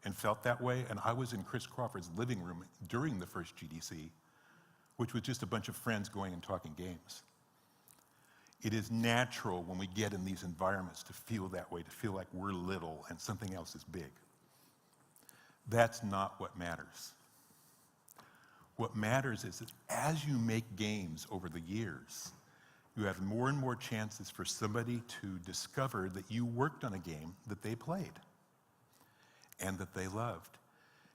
and felt that way, and I was in Chris Crawford's living room during the first GDC, which was just a bunch of friends going and talking games. It is natural when we get in these environments to feel that way, to feel like we're little and something else is big. That's not what matters. What matters is that as you make games over the years, you have more and more chances for somebody to discover that you worked on a game that they played and that they loved.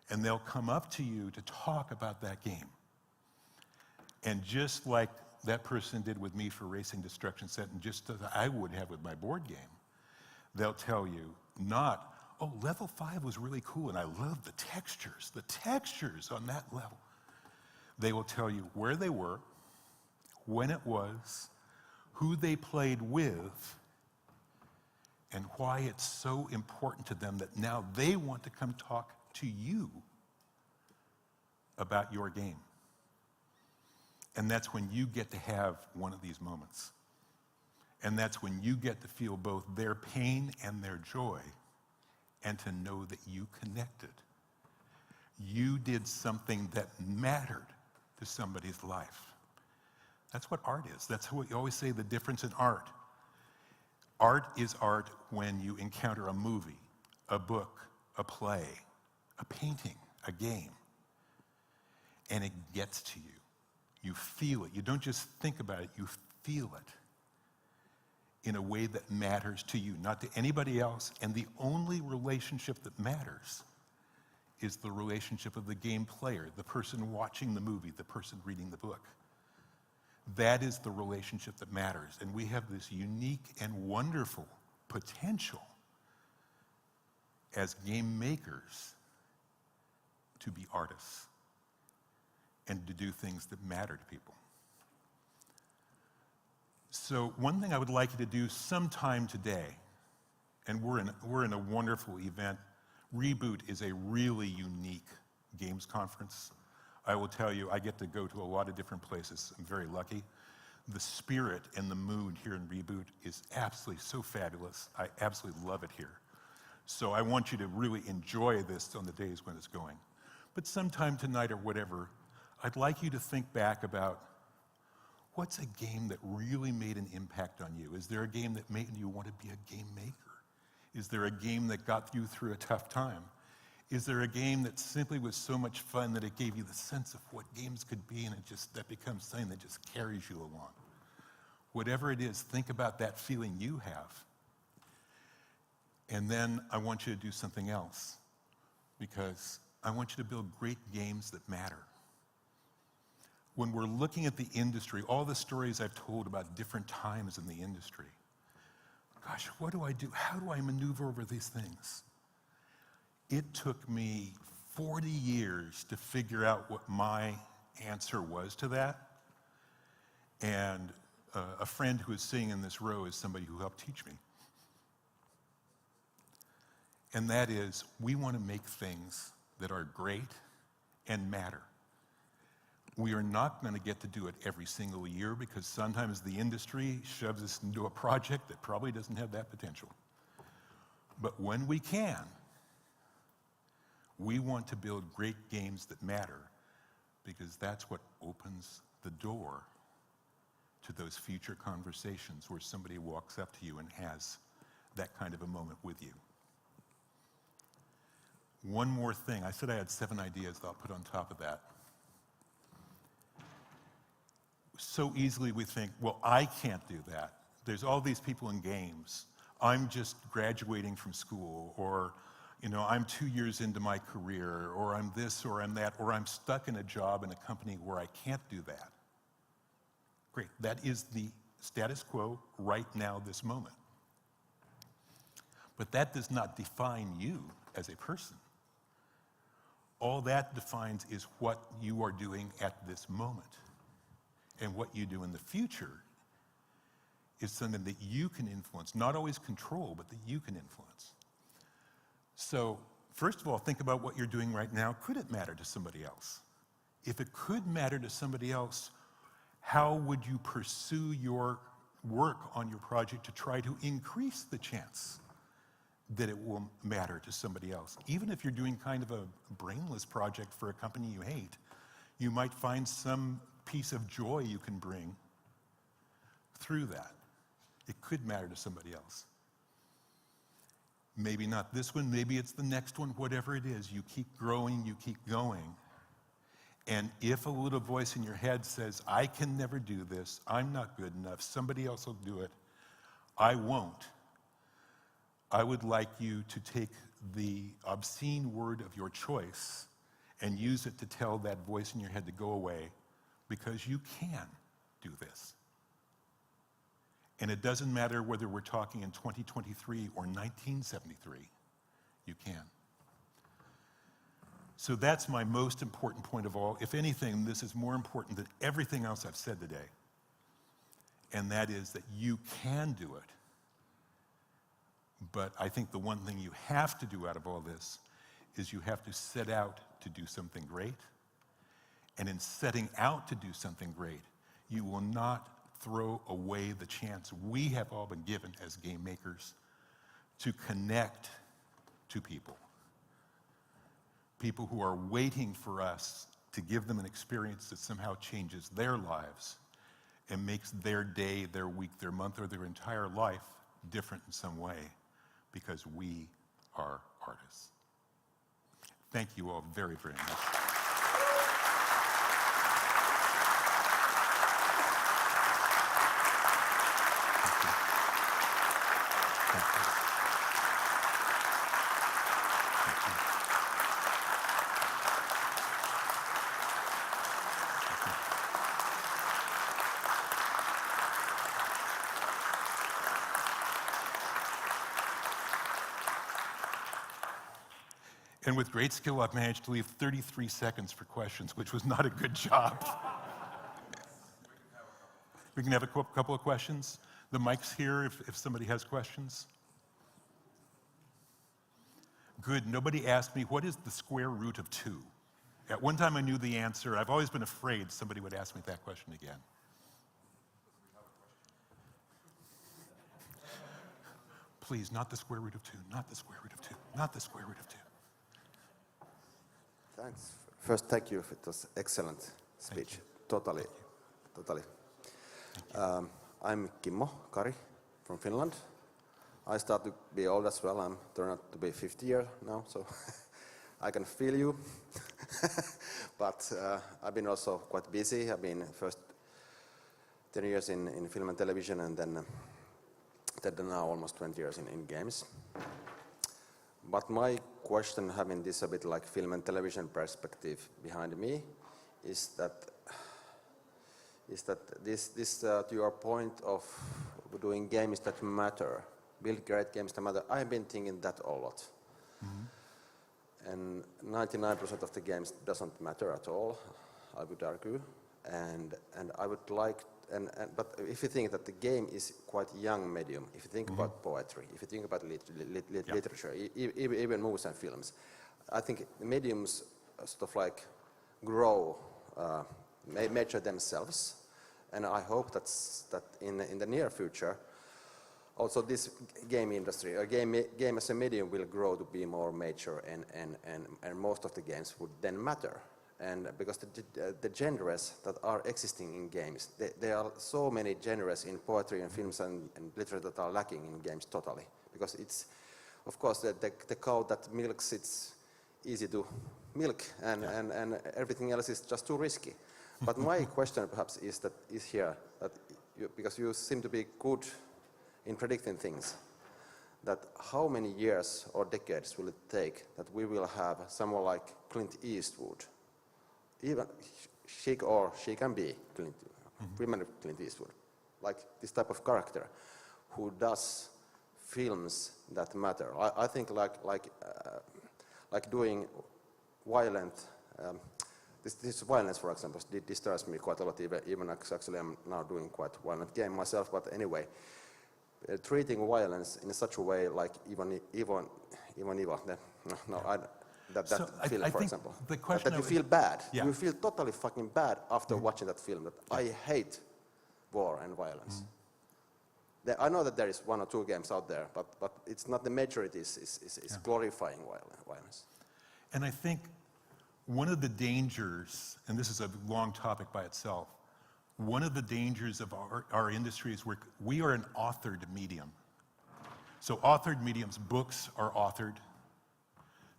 And they'll come up to you to talk about that game. And just like that person did with me for Racing Destruction Set, and just as I would have with my board game, they'll tell you not, oh, level 5 was really cool, and I love the textures on that level. They will tell you where they were, when it was, who they played with, and why it's so important to them that now they want to come talk to you about your game. And that's when you get to have one of these moments. And that's when you get to feel both their pain and their joy, and to know that you connected. You did something that mattered to somebody's life. That's what art is. That's what you always say, the difference in art. Art is art when you encounter a movie, a book, a play, a painting, a game, and it gets to you. You feel it. You don't just think about it, you feel it in a way that matters to you, not to anybody else. And the only relationship that matters is the relationship of the game player, the person watching the movie, the person reading the book. That is the relationship that matters. And we have this unique and wonderful potential as game makers to be artists and to do things that matter to people. So So one thing I would like you to do sometime today, and we're in a wonderful event. Reboot is a really unique games conference. I will tell you, I get to go to a lot of different places. I'm very lucky. The spirit and the mood here in Reboot is absolutely so fabulous. I absolutely love it here. So I want you to really enjoy this on the days when it's going. But sometime tonight or whatever, I'd like you to think back about what's a game that really made an impact on you? Is there a game that made you want to be a game maker? Is there a game that got you through a tough time? Is there a game that simply was so much fun that it gave you the sense of what games could be, and that becomes something that just carries you along? Whatever it is, think about that feeling you have. And then I want you to do something else, because I want you to build great games that matter. When we're looking at the industry, all the stories I've told about different times in the industry, gosh, what do I do? How do I maneuver over these things? It took me 40 years to figure out what my answer was to that. And a friend who is sitting in this row is somebody who helped teach me. And that is, we want to make things that are great and matter. We are not going to get to do it every single year, because sometimes the industry shoves us into a project that probably doesn't have that potential. But when we can, we want to build great games that matter, because that's what opens the door to those future conversations where somebody walks up to you and has that kind of a moment with you. One more thing. I said I had 7 ideas that I'll put on top of that. So easily we think, well, I can't do that. There's all these people in games. I'm just graduating from school, or I'm 2 years into my career, or I'm this, or I'm that, or I'm stuck in a job in a company where I can't do that. Great, that is the status quo right now, this moment. But that does not define you as a person. All that defines is what you are doing at this moment. And what you do in the future is something that you can influence, not always control, but that you can influence. So, first of all, think about what you're doing right now. Could it matter to somebody else? If it could matter to somebody else, how would you pursue your work on your project to try to increase the chance that it will matter to somebody else? Even if you're doing kind of a brainless project for a company you hate, you might find some piece of joy you can bring through that. It could matter to somebody else. Maybe not this one, maybe it's the next one, whatever it is. You keep growing, you keep going. And if a little voice in your head says, I can never do this, I'm not good enough, somebody else will do it, I won't, I would like you to take the obscene word of your choice and use it to tell that voice in your head to go away, because you can do this. And it doesn't matter whether we're talking in 2023 or 1973, you can. So that's my most important point of all. If anything, this is more important than everything else I've said today. And that is that you can do it. But I think the one thing you have to do out of all this is you have to set out to do something great. And in setting out to do something great, you will not throw away the chance we have all been given as game makers to connect to people. People who are waiting for us to give them an experience that somehow changes their lives and makes their day, their week, their month, or their entire life different in some way, because we are artists. Thank you all very, very much. And with great skill, I've managed to leave 33 seconds for questions, which was not a good job. We can have a couple of questions. The mic's here if somebody has questions. Good, nobody asked me, what is the square root of 2? At one time I knew the answer. I've always been afraid somebody would ask me that question again. Please, not the square root of 2, not the square root of 2, not the square root of 2. Thanks. First, thank you. It was excellent speech. Totally. I'm Kimmo Kari from Finland. I start to be old as well. I'm turned out to be 50 years now, so I can feel you. But I've been also quite busy. I've been first 10 years in film and television, and then now almost 20 years in games. But my question, having this a bit like film and television perspective behind me, is that this to your point of doing games that matter, build great games that matter. I've been thinking that a lot. Mm-hmm. And 99% of the games doesn't matter at all, I would argue. And I would like, but if you think that the game is quite young medium, if you think about poetry, if you think about literature, even movies and films, I think the mediums sort of like grow, mature themselves, and I hope that in the near future, also this game industry, or game as a medium will grow to be more mature, and most of the games would then matter. And because the genres that are existing in games, there are so many genres in poetry and films and literature that are lacking in games totally. Because it's, of course, the cow that milks, it's easy to milk, and everything else is just too risky. But my question perhaps is here, that because you seem to be good in predicting things, that how many years or decades will it take that we will have someone like Clint Eastwood, even she can be Clint Eastwood, like this type of character, who does films that matter. I think like doing violent. This violence, for example, disturbs me quite a lot. Even actually, I'm now doing quite a violent game myself. But anyway, treating violence in such a way, like Ivan. That film, for example. The question that you feel bad. Yeah. You feel totally fucking bad after watching that film. That I hate war and violence. I know that there is 1 or 2 games out there, but it's not the majority is glorifying violence. And I think one of the dangers, and this is a long topic by itself, one of the dangers of our industry is we are an authored medium. So authored mediums, books are authored.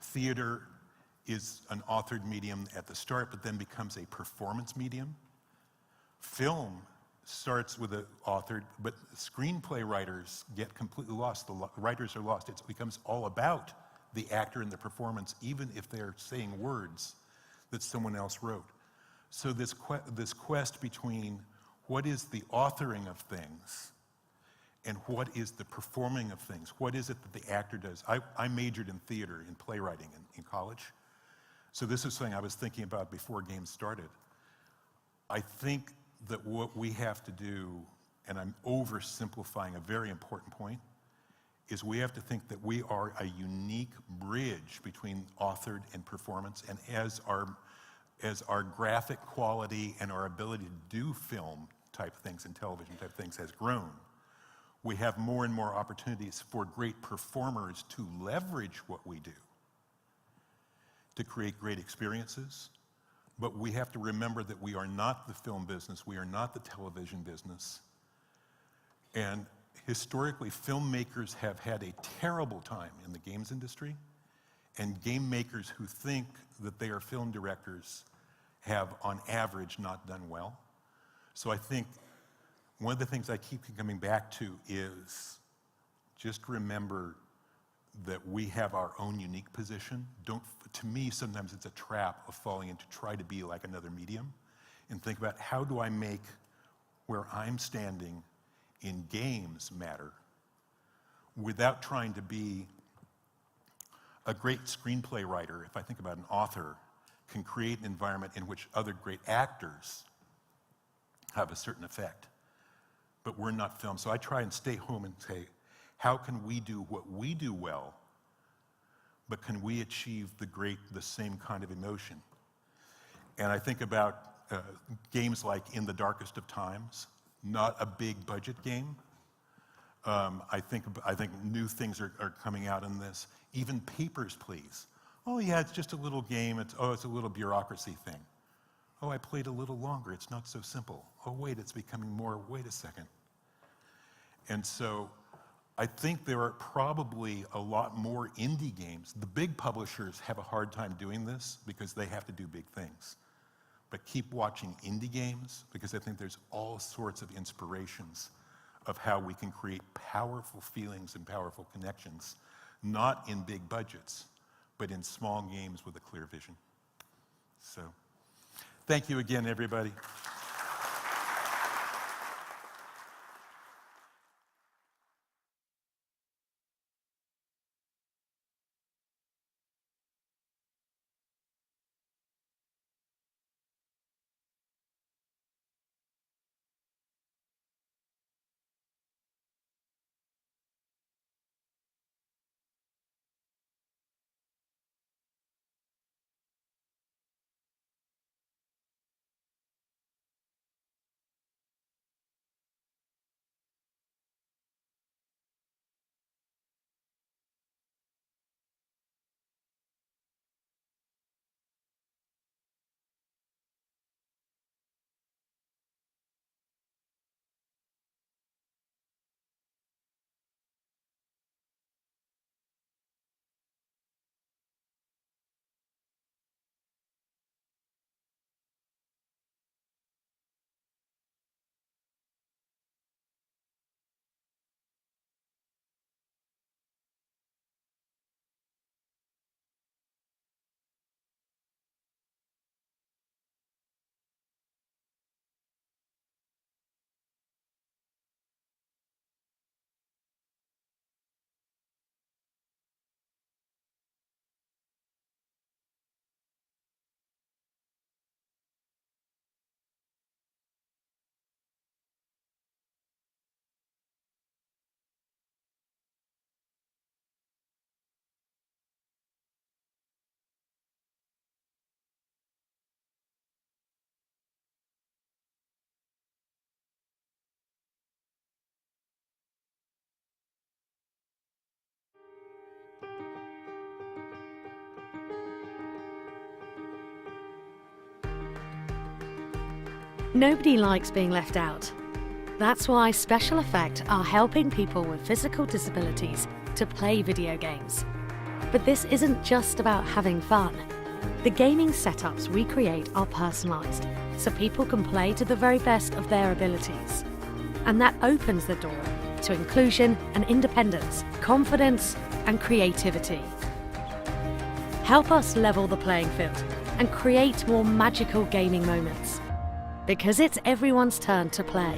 Theater is an authored medium at the start, but then becomes a performance medium. Film starts with an authored, but screenplay writers get completely lost. The writers are lost. It becomes all about the actor and the performance, even if they're saying words that someone else wrote. So this quest between what is the authoring of things and what is the performing of things? What is it that the actor does? I majored in theater, in playwriting in college. So this is something I was thinking about before games started. I think that what we have to do, and I'm oversimplifying a very important point, is we have to think that we are a unique bridge between authored and performance, and as our graphic quality and our ability to do film type things and television type things has grown, we have more and more opportunities for great performers to leverage what we do to create great experiences. But we have to remember that we are not the film business, we are not the television business. And historically, filmmakers have had a terrible time in the games industry, and game makers who think that they are film directors have, on average, not done well. So I think one of the things I keep coming back to is just remember that we have our own unique position. To me, sometimes it's a trap of falling into try to be like another medium, and think about how do I make where I'm standing in games matter without trying to be a great screenplay writer. If I think about an author, can create an environment in which other great actors have a certain effect. but we're not film. So I try and stay home and say, how can we do what we do well, but can we achieve the same kind of emotion? And I think about games like In the Darkest of Times, not a big budget game. I think new things are coming out in this. Even Papers, Please. Oh yeah, it's just a little game. It's a little bureaucracy thing. Oh, I played a little longer. It's not so simple. Oh wait, it's becoming more. Wait a second. And so I think there are probably a lot more indie games. The big publishers have a hard time doing this because they have to do big things. But keep watching indie games because I think there's all sorts of inspirations of how we can create powerful feelings and powerful connections, not in big budgets, but in small games with a clear vision. So, thank you again, everybody. Nobody likes being left out. That's why Special Effect are helping people with physical disabilities to play video games. But this isn't just about having fun. The gaming setups we create are personalised, so people can play to the very best of their abilities. And that opens the door to inclusion and independence, confidence and creativity. Help us level the playing field and create more magical gaming moments. Because it's everyone's turn to play.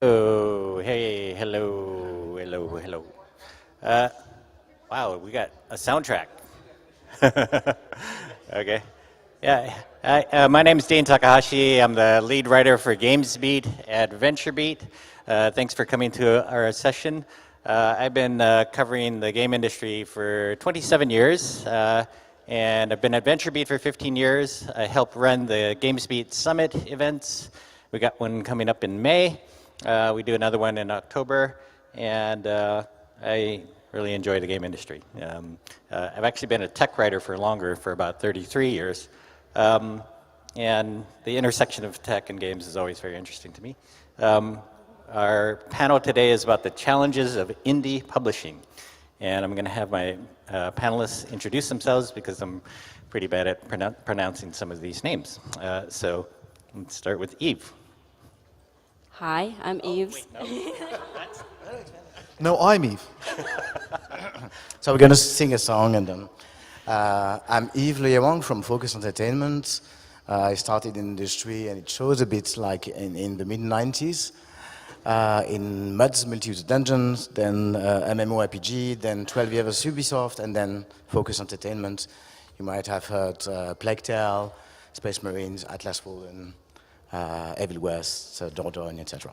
Oh, hey, hello, hello, hello. Wow, we got a soundtrack. Okay. Yeah, my name is Dane Takahashi. I'm the lead writer for GamesBeat at VentureBeat. Thanks for coming to our session. I've been covering the game industry for 27 years, and I've been at VentureBeat for 15 years. I help run the GamesBeat Summit events. We got one coming up in May. We do another one in October, and I really enjoy the game industry. I've actually been a tech writer for longer, for about 33 years, and the intersection of tech and games is always very interesting to me. Our panel today is about the challenges of indie publishing, and I'm going to have my panelists introduce themselves because I'm pretty bad at pronouncing some of these names. So let's start with Eve. Hi, I'm Eve. Wait, no. No, I'm Eve. So we're going to sing a song, and then I'm Yves Leamong from Focus Entertainment. I started in the industry, and it shows a bit like in the mid-90s, in MUDs, Multi-User Dungeons, then MMORPG, then 12 years Ubisoft, and then Focus Entertainment. You might have heard Plague Tale, Space Marines, Atlas Fallen, Evil West, Dordogne, etc.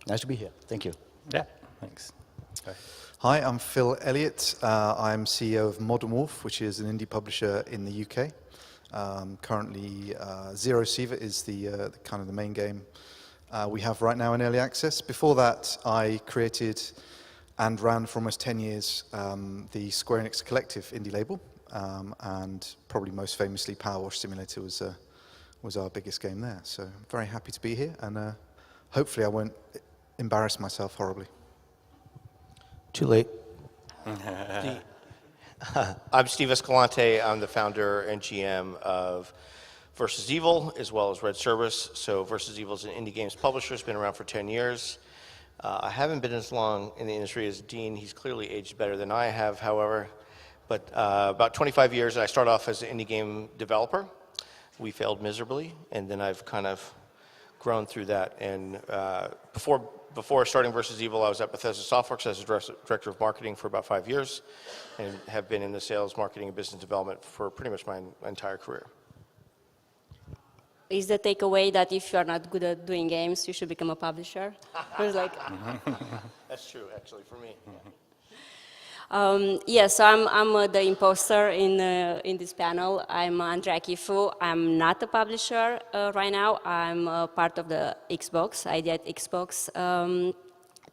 Nice to be here. Thank you. Yeah, thanks. Hi, I'm Phil Elliott. I'm CEO of Modern Wolf, which is an indie publisher in the UK. Currently, Zero Siva is the kind of the main game we have right now in early access. Before that, I created and ran for almost 10 years the Square Enix Collective indie label, and probably most famously, Power Wash Simulator was our biggest game there. So I'm very happy to be here, and hopefully I won't embarrass myself horribly. Too late. I'm Steve Escalante. I'm the founder and GM of Versus Evil, as well as Red Service. So Versus Evil is an indie games publisher. It's been around for 10 years. I haven't been as long in the industry as Dean. He's clearly aged better than I have, however. But about 25 years, I started off as an indie game developer. We failed miserably, and then I've kind of grown through that. And before starting Versus Evil, I was at Bethesda Softworks as a director of marketing for about 5 years, and have been in the sales, marketing, and business development for pretty much my entire career. Is the takeaway that if you are not good at doing games, you should become a publisher? It was like, That's true, actually, for me. yes, I'm the imposter in this panel. I'm Andrea Kifu. I'm not a publisher right now. I'm part of the Xbox, ID at Xbox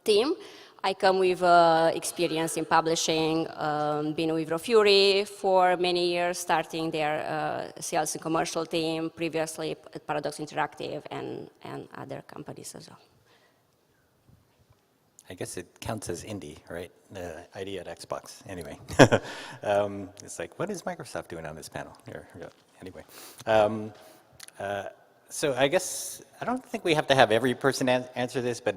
team. I come with experience in publishing, been with Raw Fury for many years, starting their sales and commercial team, previously at Paradox Interactive and other companies as well. I guess it counts as indie, right? ID at Xbox, anyway. It's like, what is Microsoft doing on this panel? Anyway. So I guess, I don't think we have to have every person answer this, but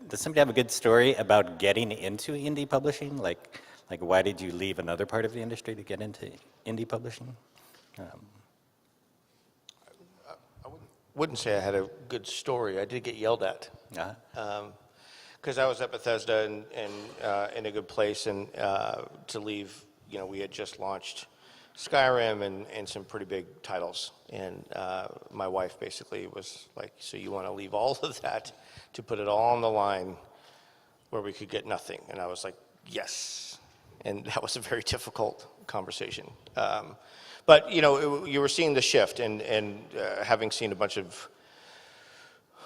does somebody have a good story about getting into indie publishing? Like why did you leave another part of the industry to get into indie publishing? I wouldn't say I had a good story. I did get yelled at. Because I was at Bethesda and in a good place, and to leave, we had just launched Skyrim and some pretty big titles, and my wife basically was like, so you want to leave all of that to put it all on the line where we could get nothing? And I was like, yes, and that was a very difficult conversation. But you were seeing the shift, and having seen a bunch of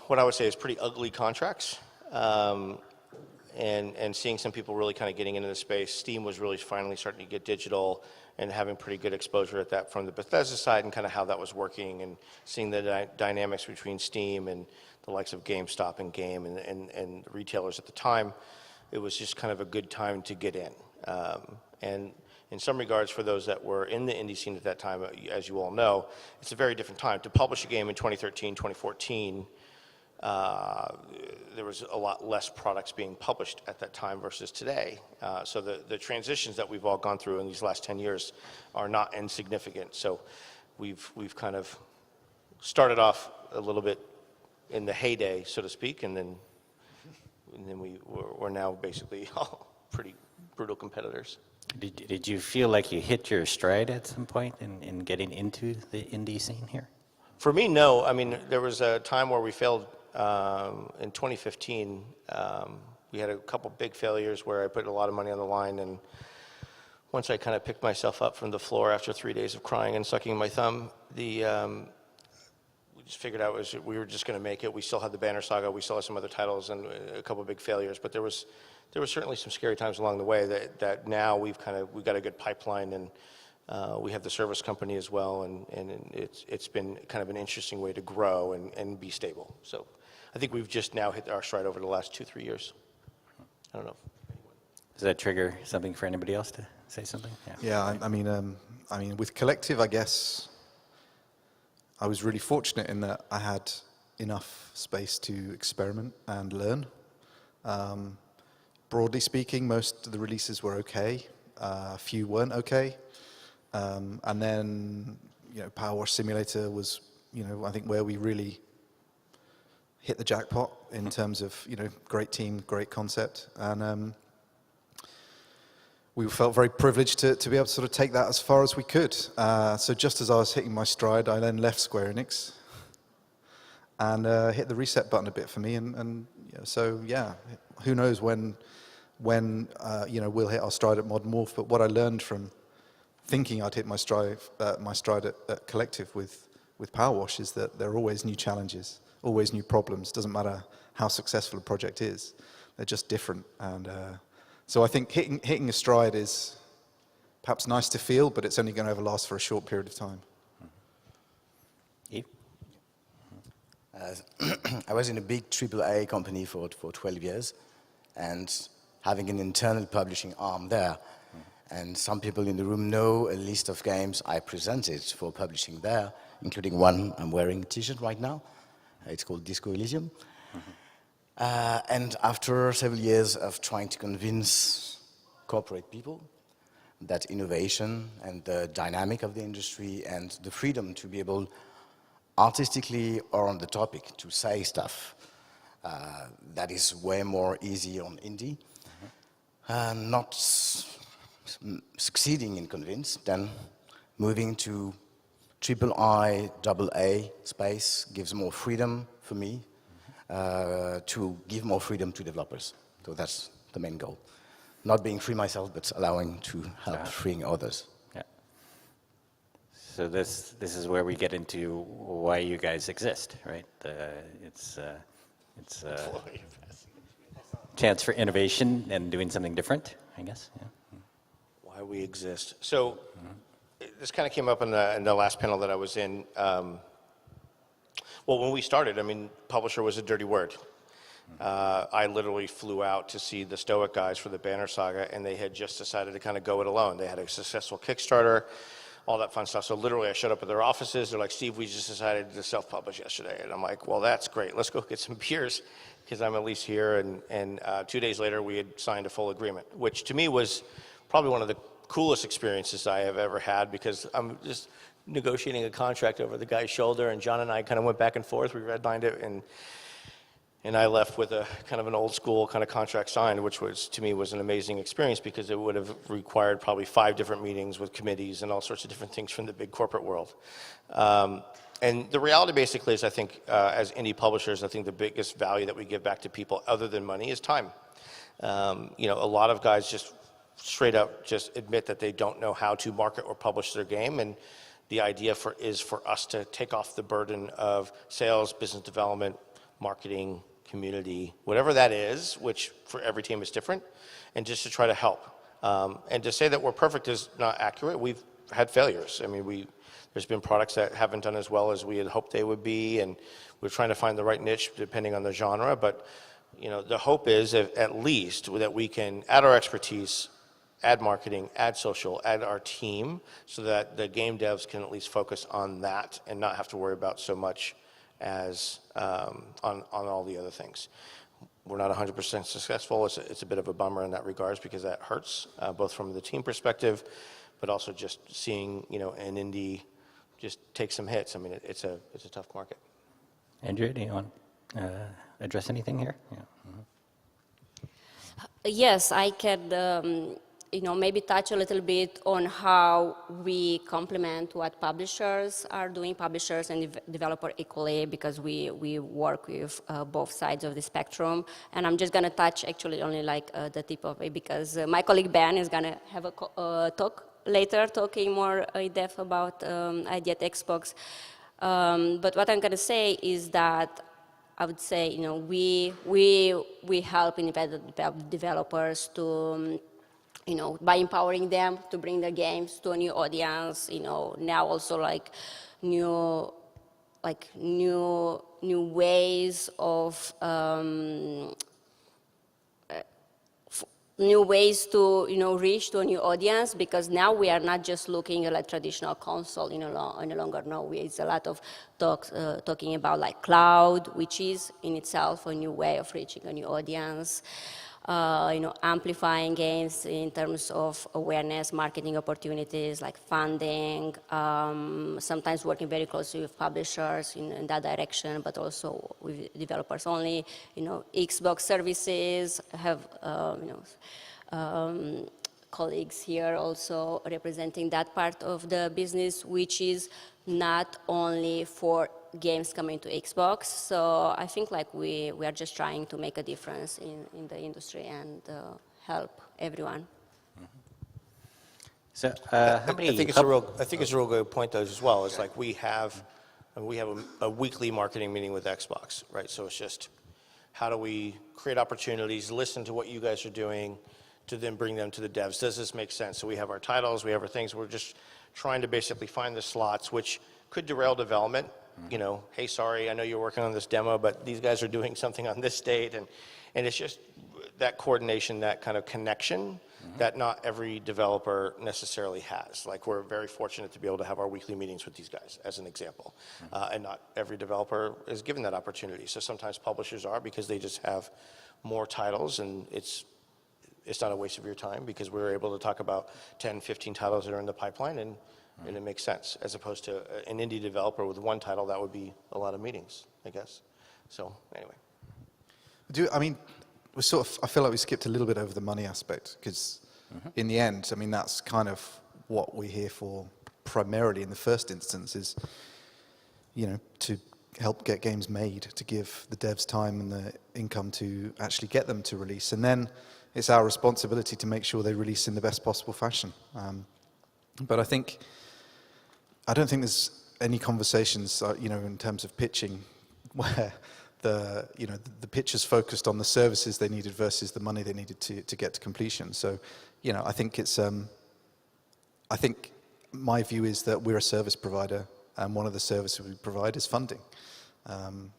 what I would say is pretty ugly contracts, and seeing some people really kind of getting into the space. Steam was really finally starting to get digital and having pretty good exposure at that from the Bethesda side, and kind of how that was working, and seeing the dynamics between Steam and the likes of GameStop and Game and retailers at the time. It was just kind of a good time to get in. And in some regards, for those that were in the indie scene at that time, as you all know, it's a very different time. To publish a game in 2013, 2014, there was a lot less products being published at that time versus today. So the transitions that we've all gone through in these last 10 years are not insignificant. So we've kind of started off a little bit in the heyday, so to speak, and then then we're now basically all pretty brutal competitors. Did you feel like you hit your stride at some point in getting into the indie scene here? For me, no. I mean, there was a time where we failed in 2015. We had a couple big failures where I put a lot of money on the line, and once I kind of picked myself up from the floor after 3 days of crying and sucking my thumb, we just figured out we were just going to make it. We still had the Banner Saga, we still had some other titles, and a couple big failures. But there was certainly some scary times along the way. That now we've got a good pipeline, and we have the service company as well, and it's been kind of an interesting way to grow and be stable. So I think we've just now hit our stride over the last 2-3 years. I don't know. Does that trigger something for anybody else to say something? Yeah, I mean, with Collective, I guess I was really fortunate in that I had enough space to experiment and learn. Broadly speaking, most of the releases were okay. A few weren't okay. And then, Power Wash Simulator was, I think where we really hit the jackpot in terms of, great team, great concept. And we felt very privileged to be able to sort of take that as far as we could. So just as I was hitting my stride, I then left Square Enix and hit the reset button a bit for me. And so, yeah, who knows when we'll hit our stride at Modern Morph. But what I learned from thinking I'd hit my stride at Collective with Power Wash is that there are always new challenges, always new problems. Doesn't matter how successful a project is, they're just different. And so I think hitting a stride is perhaps nice to feel, but it's only going to ever last for a short period of time. Eve? I was in a big AAA company for 12 years, and having an internal publishing arm there. And some people in the room know a list of games I presented for publishing there, including one I'm wearing a t-shirt right now. It's called Disco Elysium. And after several years of trying to convince corporate people that innovation and the dynamic of the industry and the freedom to be able artistically or on the topic to say stuff, that is way more easy on indie. Not succeeding in convince, then moving to III, AA space gives more freedom for me to give more freedom to developers. So that's the main goal. Not being free myself, but allowing to help freeing others. Yeah. So this is where we get into why you guys exist, right? It's chance for innovation and doing something different, I guess. Yeah. Why we exist. So this kind of came up in the last panel that I was in. Well, when we started, I mean, publisher was a dirty word. I literally flew out to see the Stoic guys for the Banner Saga, and they had just decided to kind of go it alone. They had a successful Kickstarter, all that fun stuff. So literally, I showed up at their offices. They're like, Steve, we just decided to self-publish yesterday. And I'm like, well, that's great. Let's go get some beers, because I'm at least here. And 2 days later, we had signed a full agreement, which to me was probably one of the coolest experiences I have ever had, because I'm just negotiating a contract over the guy's shoulder, and John and I kind of went back and forth. We redlined it, and I left with a kind of an old school kind of contract signed, which was, to me, was an amazing experience, because it would have required probably 5 different meetings with committees and all sorts of different things from the big corporate world. And the reality basically is, I think, as indie publishers, I think the biggest value that we give back to people other than money is time. A lot of guys just straight up just admit that they don't know how to market or publish their game, and the idea is for us to take off the burden of sales, business development, marketing, community, whatever that is, which for every team is different, and just to try to help. And to say that we're perfect is not accurate. We've had failures. I mean, there's been products that haven't done as well as we had hoped they would be, and we're trying to find the right niche depending on the genre. But the hope is at least that we can add our expertise, add marketing, add social, add our team, so that the game devs can at least focus on that and not have to worry about so much as on all the other things. We're not 100% successful. It's a bit of a bummer in that regards, because that hurts, both from the team perspective, but also just seeing an indie just take some hits. I mean, it's a tough market. Andrew, do you want to address anything here? Yeah. Yes, I could, maybe touch a little bit on how we complement what publishers are doing, publishers and developer equally, because we work with both sides of the spectrum. And I'm just going to touch actually only like the tip of it, because my colleague Ben is going to have a talk later, talking more in depth about ID at Xbox. But what I'm going to say is that I would say, we help independent developers to, by empowering them to bring their games to a new audience. Now also like new ways of new ways to reach to a new audience, because now we are not just looking at like traditional console any longer. No, it's a lot of talking about like cloud, which is in itself a new way of reaching a new audience. Amplifying games in terms of awareness, marketing opportunities like funding, sometimes working very closely with publishers in that direction, but also with developers only. Xbox services have, colleagues here also representing that part of the business, which is not only for games coming to Xbox. So I think like we are just trying to make a difference in the industry and help everyone. So I think it's a real good point though as well. It's like we have a weekly marketing meeting with Xbox, right? So it's just how do we create opportunities, listen to what you guys are doing, to then bring them to the devs. Does this make sense? So we have our titles, we have our things. We're just trying to basically find the slots, which could derail development. Hey, sorry, I know you're working on this demo, but these guys are doing something on this date. And it's just that coordination, that kind of connection that not every developer necessarily has. Like, we're very fortunate to be able to have our weekly meetings with these guys, as an example. And not every developer is given that opportunity. So sometimes publishers are, because they just have more titles, and it's not a waste of your time, because we're able to talk about 10, 15 titles that are in the pipeline, and it makes sense, as opposed to an indie developer with one title. That would be a lot of meetings, I guess. So anyway. I feel like we skipped a little bit over the money aspect, because in the end, that's kind of what we're here for primarily in the first instance, is, to help get games made, to give the devs time and the income to actually get them to release. And then it's our responsibility to make sure they release in the best possible fashion. But I don't think there's any conversations, in terms of pitching, where the pitchers focused on the services they needed versus the money they needed to get to completion. So, I think I think my view is that we're a service provider, and one of the services we provide is funding. You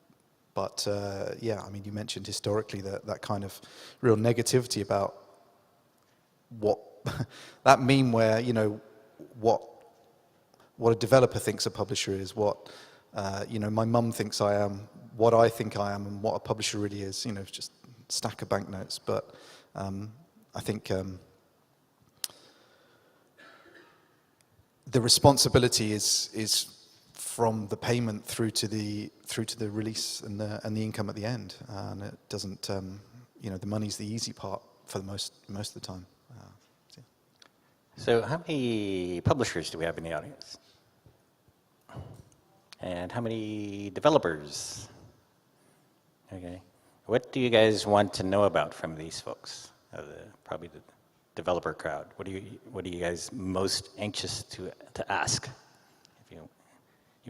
mentioned historically that kind of real negativity about what that meme where, what a developer thinks a publisher is, what my mum thinks I am, what I think I am, and what a publisher really is. Just a stack of banknotes. But I think the responsibility is from the payment through to the release and the income at the end, and it doesn't. The money's the easy part for most of the time. So how many publishers do we have in the audience? And how many developers? Okay. What do you guys want to know about from these folks? Probably the developer crowd. What are you guys most anxious to ask?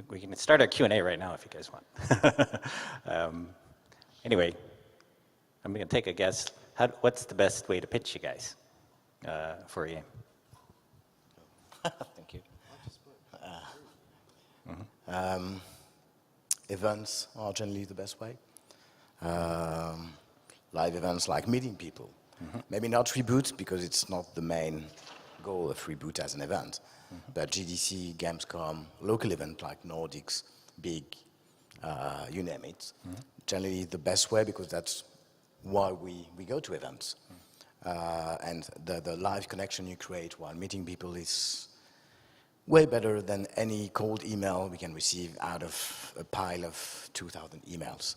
We can start a Q&A right now if you guys want. Anyway, I'm going to take a guess. What's the best way to pitch you guys for a game? Thank you. Events are generally the best way. Live events like meeting people. Maybe not Reboot, because it's not the main goal of Reboot as an event. But GDC, Gamescom, local event like Nordics, big, you name it. Generally the best way, because that's why we go to events. And the live connection you create while meeting people is way better than any cold email we can receive out of a pile of 2,000 emails.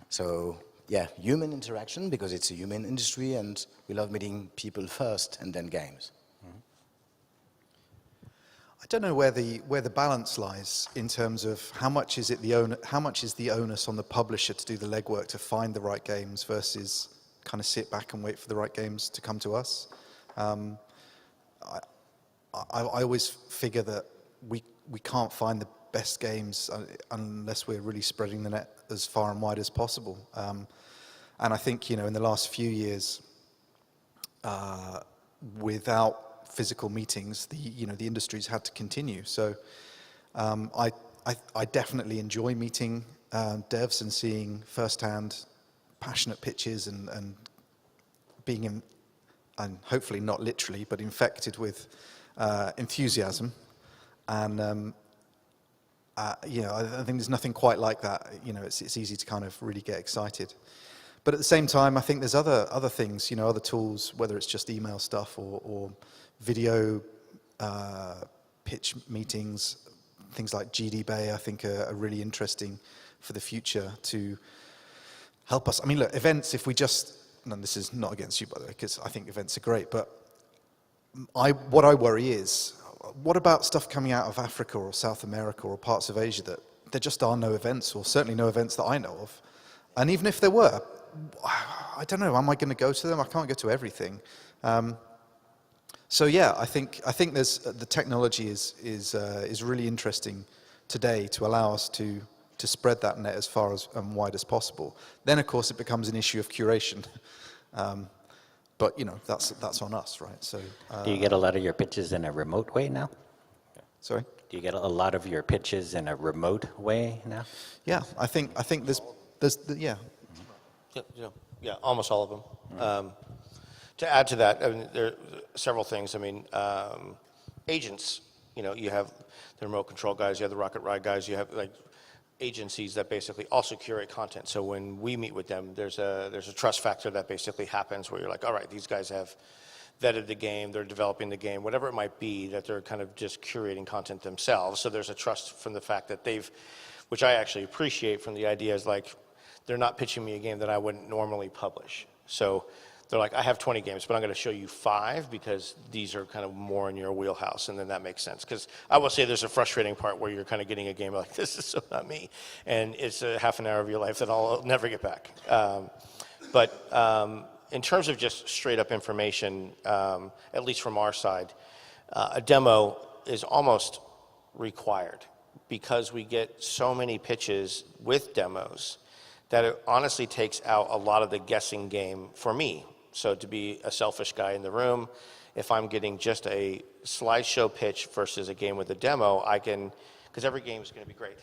So yeah, human interaction, because it's a human industry and we love meeting people first and then games. I don't know where the balance lies in terms of how much is the onus on the publisher to do the legwork to find the right games versus kind of sit back and wait for the right games to come to us. I always figure that we can't find the best games unless we're really spreading the net as far and wide as possible. And I think, in the last few years, without physical meetings, the industry's had to continue. So I definitely enjoy meeting devs and seeing firsthand passionate pitches and being and hopefully not literally, but infected with enthusiasm. And I think there's nothing quite like that. It's easy to kind of really get excited. But at the same time, I think there's other things, other tools, whether it's just email stuff or video pitch meetings, things like GDBay, I think are really interesting for the future to help us. I mean, look, events, if we just, and this is not against you, by the way, because I think events are great, but what I worry is, what about stuff coming out of Africa or South America or parts of Asia that there just are no events, or certainly no events that I know of? And even if there were, I don't know, am I going to go to them? I can't go to everything. So yeah, I think there's the technology is really interesting today to allow us to spread that net as far as and wide as possible. Then of course it becomes an issue of curation, but that's on us, right? So do you get a lot of your pitches in a remote way now? Sorry? Do you get a lot of your pitches in a remote way now? Yeah, I think yeah. Yeah, almost all of them. To add to that, I mean, there are several things. I mean, agents, you have the remote control guys, you have the rocket ride guys, you have like agencies that basically also curate content. So when we meet with them, there's a trust factor that basically happens where you're like, all right, these guys have vetted the game, they're developing the game, whatever it might be, that they're kind of just curating content themselves. So there's a trust from the fact that which I actually appreciate from the idea is like, they're not pitching me a game that I wouldn't normally publish. So they're like, I have 20 games, but I'm going to show you 5 because these are kind of more in your wheelhouse, and then that makes sense. Because I will say there's a frustrating part where you're kind of getting a game like, this is so not me, and it's a half an hour of your life that I'll never get back. But in terms of just straight up information, at least from our side, a demo is almost required because we get so many pitches with demos that it honestly takes out a lot of the guessing game for me. So to be a selfish guy in the room, if I'm getting just a slideshow pitch versus a game with a demo, because every game is going to be great.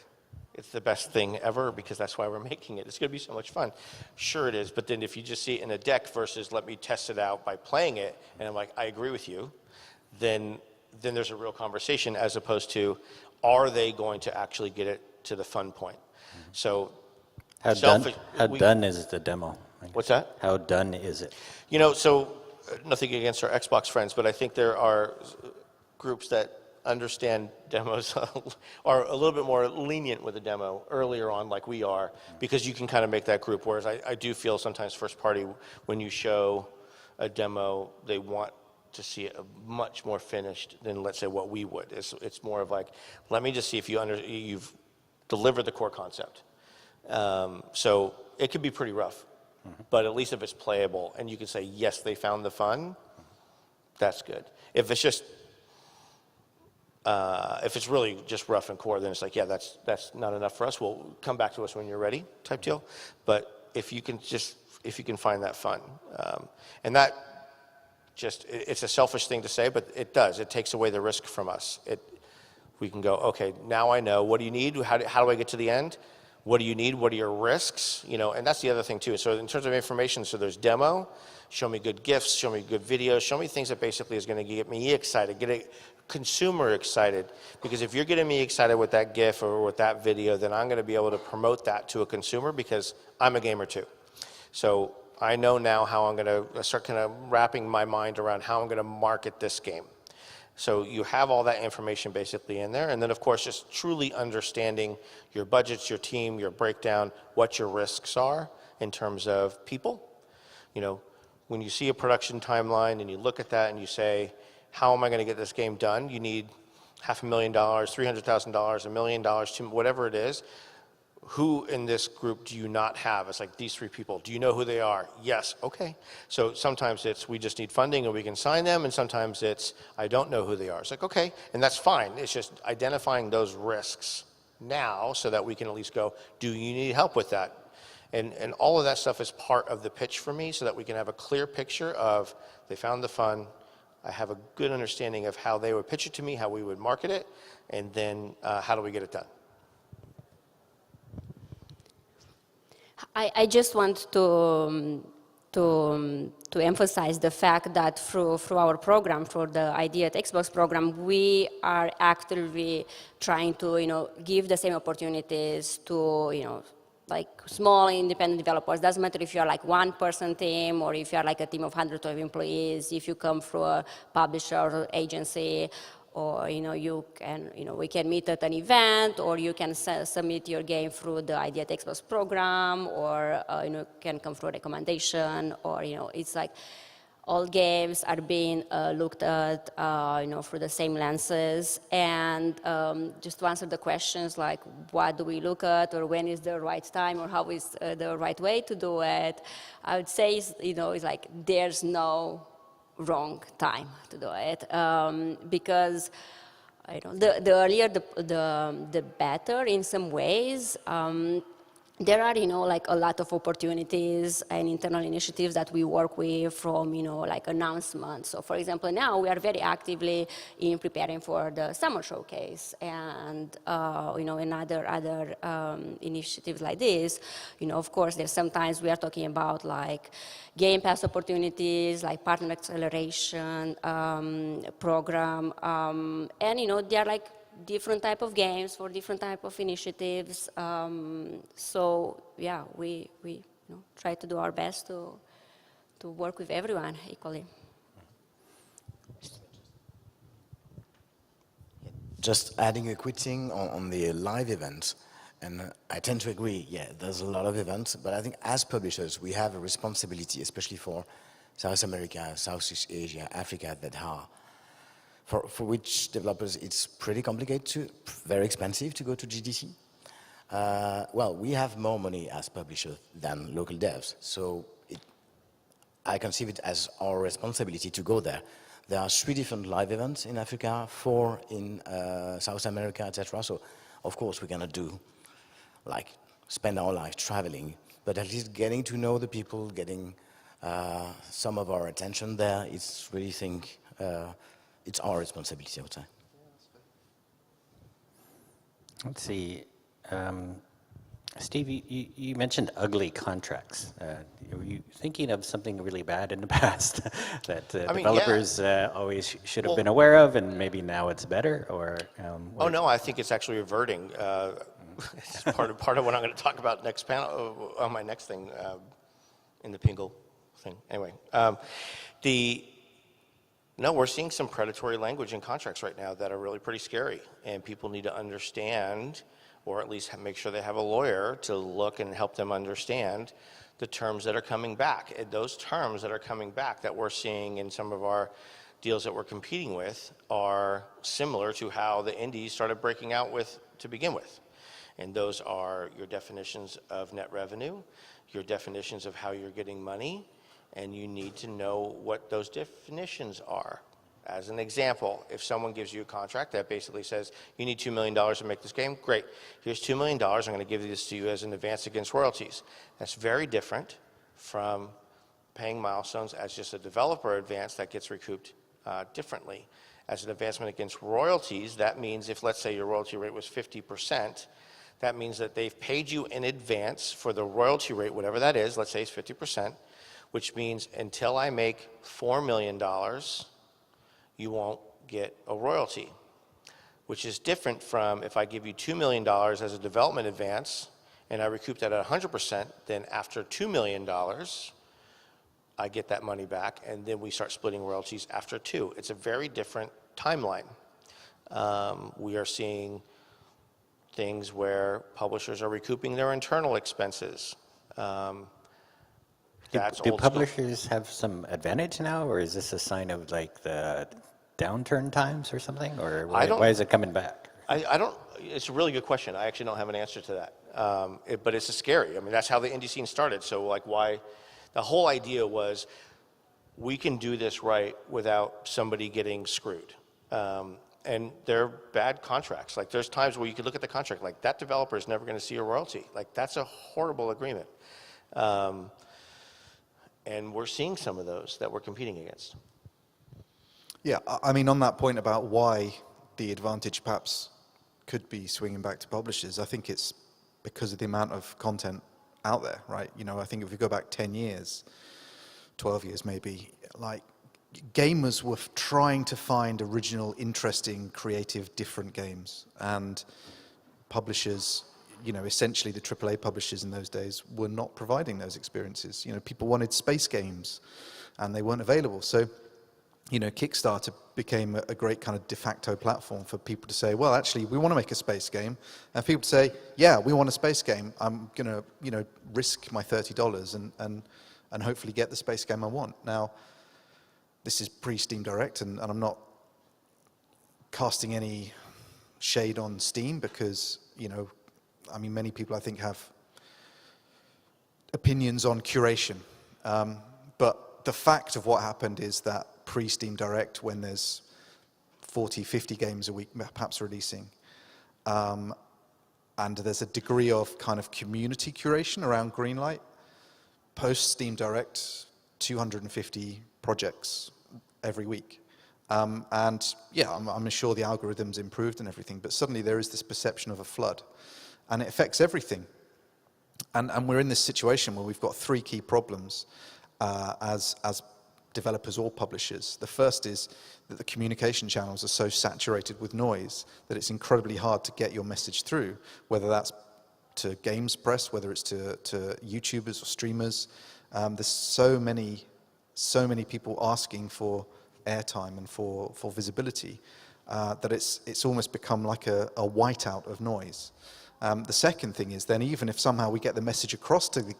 It's the best thing ever because that's why we're making it. It's going to be so much fun. Sure it is, but then if you just see it in a deck versus let me test it out by playing it, and I'm like, I agree with you, then there's a real conversation as opposed to, are they going to actually get it to the fun point? So How done is the demo? What's that? How done is it? So nothing against our Xbox friends, but I think there are groups that understand demos are a little bit more lenient with a demo earlier on like we are, because you can kind of make that group, whereas I do feel sometimes first party, when you show a demo, they want to see it much more finished than, let's say, what we would. It's more of like, let me just see if you've delivered the core concept. So it could be pretty rough, but at least if it's playable and you can say, yes, they found the fun, that's good. If it's just, if it's really just rough and core, then it's like, yeah, that's not enough for us. Well, come back to us when you're ready type deal. But if you can find that fun, and that it's a selfish thing to say, but it takes away the risk from us. We can go, okay, now I know, what do you need? How do I get to the end? What do you need? What are your risks? And that's the other thing too. So in terms of information, so there's demo, show me good GIFs, show me good videos, show me things that basically is going to get me excited, get a consumer excited. Because if you're getting me excited with that GIF or with that video, then I'm going to be able to promote that to a consumer because I'm a gamer too. So I know now how I'm going to start kind of wrapping my mind around how I'm going to market this game. So you have all that information basically in there. And then, of course, just truly understanding your budgets, your team, your breakdown, what your risks are in terms of people. You know, when you see a production timeline and you look at that and you say, how am I going to get this game done? You need $500,000, $300,000, $1 million, whatever it is. Who in this group do you not have? It's like these 3 people. Do you know who they are? Yes. Okay. So sometimes it's we just need funding and we can sign them, and sometimes it's I don't know who they are. It's like, okay, and that's fine. It's just identifying those risks now so that we can at least go, do you need help with that? And all of that stuff is part of the pitch for me so that we can have a clear picture of they found the fund. I have a good understanding of how they would pitch it to me, how we would market it, and then how do we get it done? I just want to emphasize the fact that through our program, through the Idea at Xbox program, we are actively trying to give the same opportunities to like small independent developers. Doesn't matter if you're like 1-person team or if you're like a team of hundreds of employees. If you come through a publisher or agency, or we can meet at an event, or you can submit your game through the Idea at Xbox program, or can come through a recommendation, or it's like all games are being looked at through the same lenses. And just to answer the questions like what do we look at, or when is the right time, or how is the right way to do it, I would say it's like there's no wrong time to do it, because the earlier the better in some ways. There are, like a lot of opportunities and internal initiatives that we work with from, like announcements. So, for example, now we are very actively in preparing for the summer showcase, and in other initiatives like this. Of course, there's sometimes we are talking about like Game Pass opportunities, like partner acceleration program, and they are like different type of games for different type of initiatives. So yeah, we try to do our best to work with everyone equally. Just adding a quick thing on the live events, and I tend to agree, yeah, there's a lot of events, but I think as publishers, we have a responsibility, especially for South America, Southeast Asia, Africa, that are for which developers it's pretty complicated, very expensive to go to GDC. Well, we have more money as publishers than local devs, so I conceive it as our responsibility to go there. There are 3 different live events in Africa, 4 in South America, etc. So, of course, we're gonna do, like, spend our life traveling, but at least getting to know the people, getting some of our attention there, it's really think. It's our responsibility, I would say. Let's see. Steve, you mentioned ugly contracts. Were you thinking of something really bad in the past that developers always should have been aware of, and maybe now it's better? Or oh no, I think it's actually reverting. It's part of what I'm going to talk about next panel on my next thing in the Pingle thing. Anyway, no, we're seeing some predatory language in contracts right now that are really pretty scary, and people need to understand, or at least make sure they have a lawyer to look and help them understand the terms that are coming back. And those terms that are coming back that we're seeing in some of our deals that we're competing with are similar to how the indies started breaking out with to begin with. And those are your definitions of net revenue, your definitions of how you're getting money, and you need to know what those definitions are. As an example, if someone gives you a contract that basically says, you need $2 million to make this game, great. Here's $2 million, I'm gonna give this to you as an advance against royalties. That's very different from paying milestones as just a developer advance that gets recouped differently. As an advancement against royalties, that means if, let's say, your royalty rate was 50%, that means that they've paid you in advance for the royalty rate, whatever that is, let's say it's 50%, which means until I make $4 million, you won't get a royalty, which is different from if I give you $2 million as a development advance and I recoup that at 100%, then after $2 million, I get that money back, and then we start splitting royalties after 2. It's a very different timeline. We are seeing things where publishers are recouping their internal expenses. That's Do old school. publishers have some advantage now, or is this a sign of like the downturn times or something, or why is it coming back? I don't. It's a really good question. I actually don't have an answer to that. But it's scary. I mean, that's how the indie scene started. So, like, why? The whole idea was we can do this right without somebody getting screwed. And they're bad contracts. Like, there's times where you could look at the contract, like, that developer is never going to see a royalty. Like, that's a horrible agreement. And we're seeing some of those that we're competing against. Yeah, I mean, on that point about why the advantage perhaps could be swinging back to publishers, I think it's because of the amount of content out there, right? You know, I think if we go back 10 years, 12 years maybe, like, gamers were trying to find original, interesting, creative, different games. And publishers, you know, essentially the AAA publishers in those days were not providing those experiences. You know, people wanted space games and they weren't available. So, you know, Kickstarter became a great kind of de facto platform for people to say, well, actually, we want to make a space game. And people say, yeah, we want a space game. I'm going to, you know, risk my $30 and hopefully get the space game I want. Now, this is pre-Steam Direct, and I'm not casting any shade on Steam because, you know, I mean, many people I think have opinions on curation. But the fact of what happened is that pre-Steam Direct, when there's 40, 50 games a week perhaps releasing, and there's a degree of kind of community curation around Greenlight, post-Steam Direct, 250 projects every week. And yeah, I'm sure the algorithm's improved and everything, but suddenly there is this perception of a flood, and it affects everything. And we're in this situation where we've got three key problems as developers or publishers. The first is that the communication channels are so saturated with noise that it's incredibly hard to get your message through, whether that's to games press, whether it's to YouTubers or streamers. There's so many people asking for airtime and for visibility that it's almost become like a whiteout of noise. The second thing is then, even if somehow we get the message across to the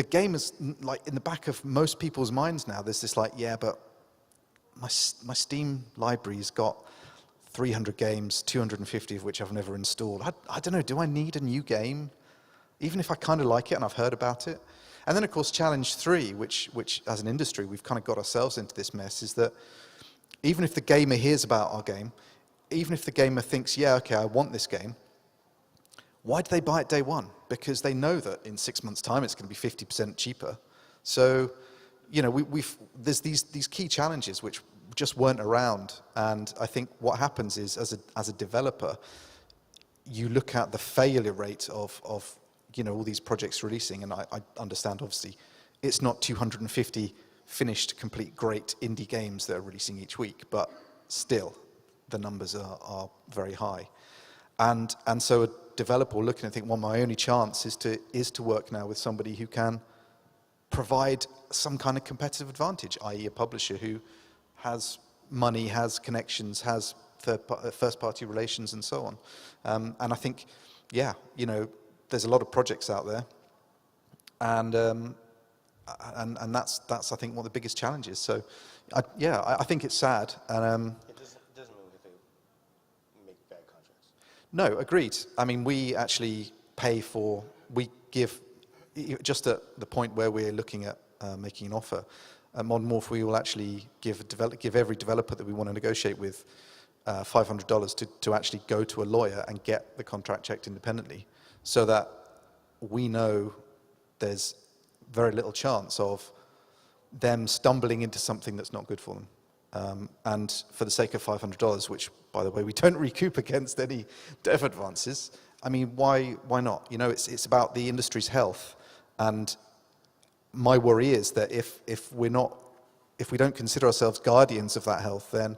gamer's like in the back of most people's minds now, there's this like, yeah, but my Steam library's got 300 games, 250 of which I've never installed. I don't know, do I need a new game? Even if I kind of like it and I've heard about it. And then, of course, challenge 3, which as an industry we've kind of got ourselves into this mess, is that even if the gamer hears about our game, even if the gamer thinks, yeah, okay, I want this game, why do they buy it day one? Because they know that in 6 months' time it's going to be 50% cheaper. So, you know, there's these key challenges which just weren't around. And I think what happens is, as a developer, you look at the failure rate of you know, all these projects releasing, and I understand, obviously, it's not 250 finished, complete, great indie games that are releasing each week, but still, the numbers are very high. And so a developer will look and think, well, my only chance is to work now with somebody who can provide some kind of competitive advantage, i.e. a publisher who has money, has connections, has first-party relations, and so on. And I think, yeah, you know, there's a lot of projects out there, and that's I think one of the biggest challenges. So, I think it's sad. And It doesn't mean that they make bad contracts. no, agreed. I mean, we actually we give, just at the point where we're looking at making an offer, at Modern Morph, we will actually give every developer that we want to negotiate with $500 to actually go to a lawyer and get the contract checked independently, so that we know there's very little chance of them stumbling into something that's not good for them. And for the sake of $500, which, by the way, we don't recoup against any dev advances, I mean, why not? You know, it's about the industry's health. And my worry is that if we don't consider ourselves guardians of that health, then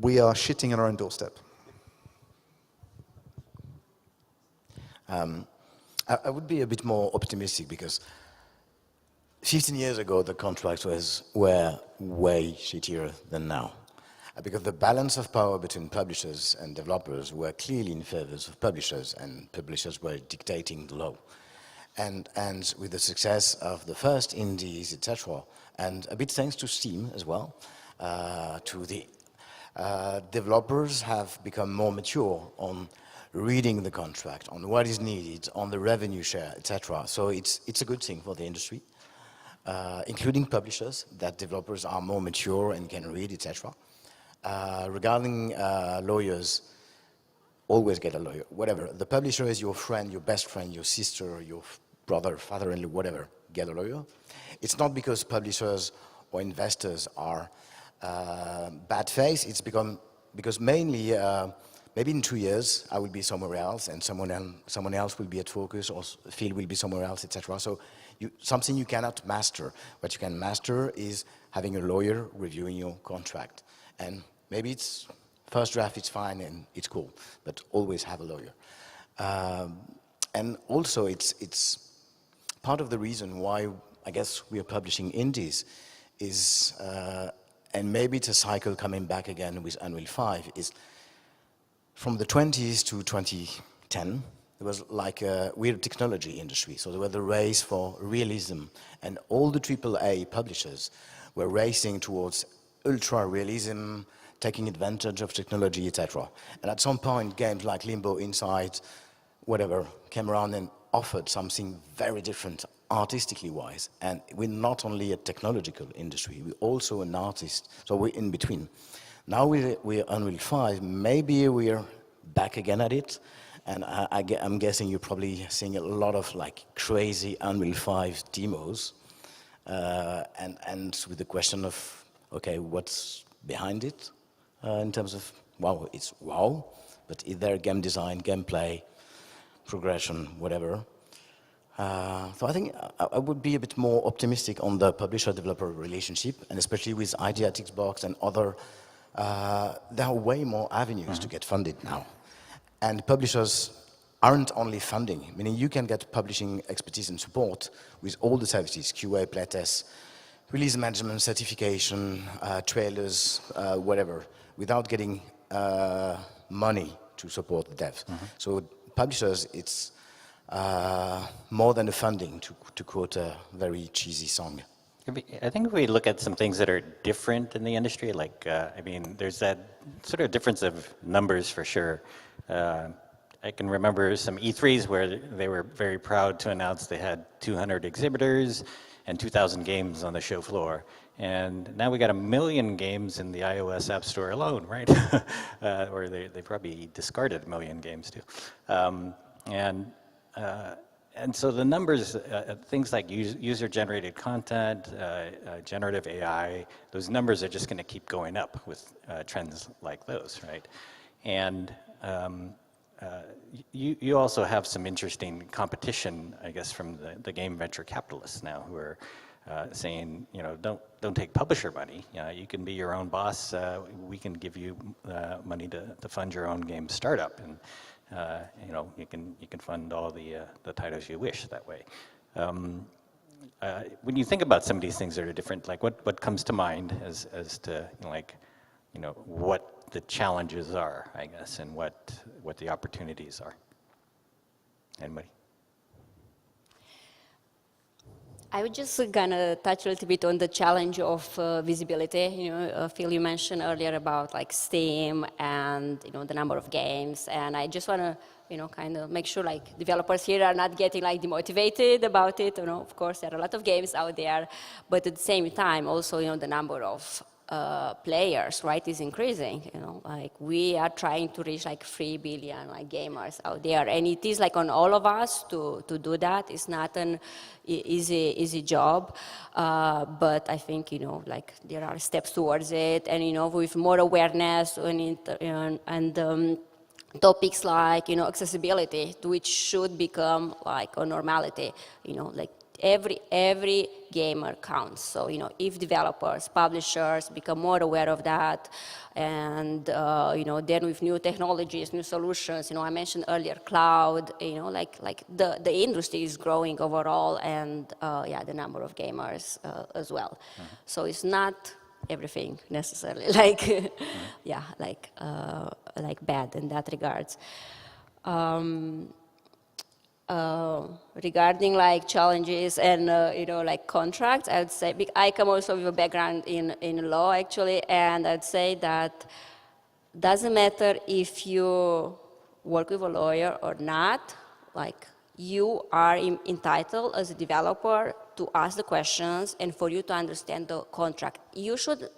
we are shitting on our own doorstep. I would be a bit more optimistic, because 15 years ago, the contracts were way shittier than now. Because the balance of power between publishers and developers were clearly in favor of publishers, and publishers were dictating the law. And with the success of the first indies, etc., and a bit thanks to Steam as well, developers have become more mature on reading the contract, on what is needed, on the revenue share, etc. So it's a good thing for the industry, including publishers, that developers are more mature and can read, etc. Regarding lawyers, always get a lawyer, whatever. The publisher is your friend, your best friend, your sister, your brother, father-in-law, whatever, get a lawyer. It's not because publishers or investors are bad faith, it's because mainly, maybe in 2 years, I will be somewhere else, and someone else will be at Focus, or Phil will be somewhere else, etc. So something you cannot master. What you can master is having a lawyer reviewing your contract. And maybe it's first draft, it's fine and it's cool, but always have a lawyer. And also it's part of the reason why I guess we are publishing indies is, and maybe it's a cycle coming back again with Unreal 5, is from the 20s to 2010, there was like a weird technology industry. So there was the race for realism, and all the AAA publishers were racing towards ultra realism, taking advantage of technology, etc. And at some point, games like Limbo, Inside, whatever, came around and offered something very different, artistically wise. And we're not only a technological industry, we're also an artist, so we're in between. Now we're Unreal 5, maybe we're back again at it, and I'm guessing you're probably seeing a lot of like crazy Unreal 5 demos, and with the question of, okay, what's behind it in terms of, wow, it's wow, but is there game design, gameplay, progression, whatever? So I think I would be a bit more optimistic on the publisher-developer relationship, and especially with Idea at Xbox and other, there are way more avenues to get funded now. And publishers aren't only funding, meaning you can get publishing expertise and support with all the services, QA, playtests, release management, certification, trailers, whatever, without getting money to support the devs. So publishers, it's more than the funding, to quote a very cheesy song. I think if we look at some things that are different in the industry, like, I mean, there's that sort of difference of numbers for sure. I can remember some E3s where they were very proud to announce they had 200 exhibitors and 2,000 games on the show floor. And now we got 1 million games in the iOS App Store alone, right? Or they probably discarded 1 million games too. And so the numbers, things like user-generated content, generative AI, those numbers are just going to keep going up with trends like those, right? And you also have some interesting competition, I guess, from the game venture capitalists now, who are saying, you know, don't take publisher money. You can be your own boss. We can give you money to fund your own game startup, and you know, you can fund all the titles you wish that way. When you think about some of these things that are different, like what comes to mind as to, you know, like, you know, what the challenges are, I guess, and what the opportunities are? Anybody? I would just gonna touch a little bit on the challenge of visibility. You know, Phil, you mentioned earlier about like Steam and, you know, the number of games, and I just wanna, you know, kind of make sure like developers here are not getting like demotivated about it. You know, of course there are a lot of games out there, but at the same time also, you know, the number of players, right, is increasing. You know, like we are trying to reach like 3 billion like gamers out there, and it is like on all of us to do that. It's not an easy job, but I think, you know, like there are steps towards it, and, you know, with more awareness and topics like, you know, accessibility, which should become like a normality. You know, like every gamer counts. So, if developers, publishers become more aware of that, and, then with new technologies, new solutions, I mentioned earlier cloud, like the industry is growing overall, and, the number of gamers as well. So it's not everything necessarily like, like bad in that regards. Regarding like challenges and like contracts, I would say I come also with a background in law actually, and I'd say that doesn't matter if you work with a lawyer or not, like you are entitled as a developer to ask the questions and for you to understand the contract. You should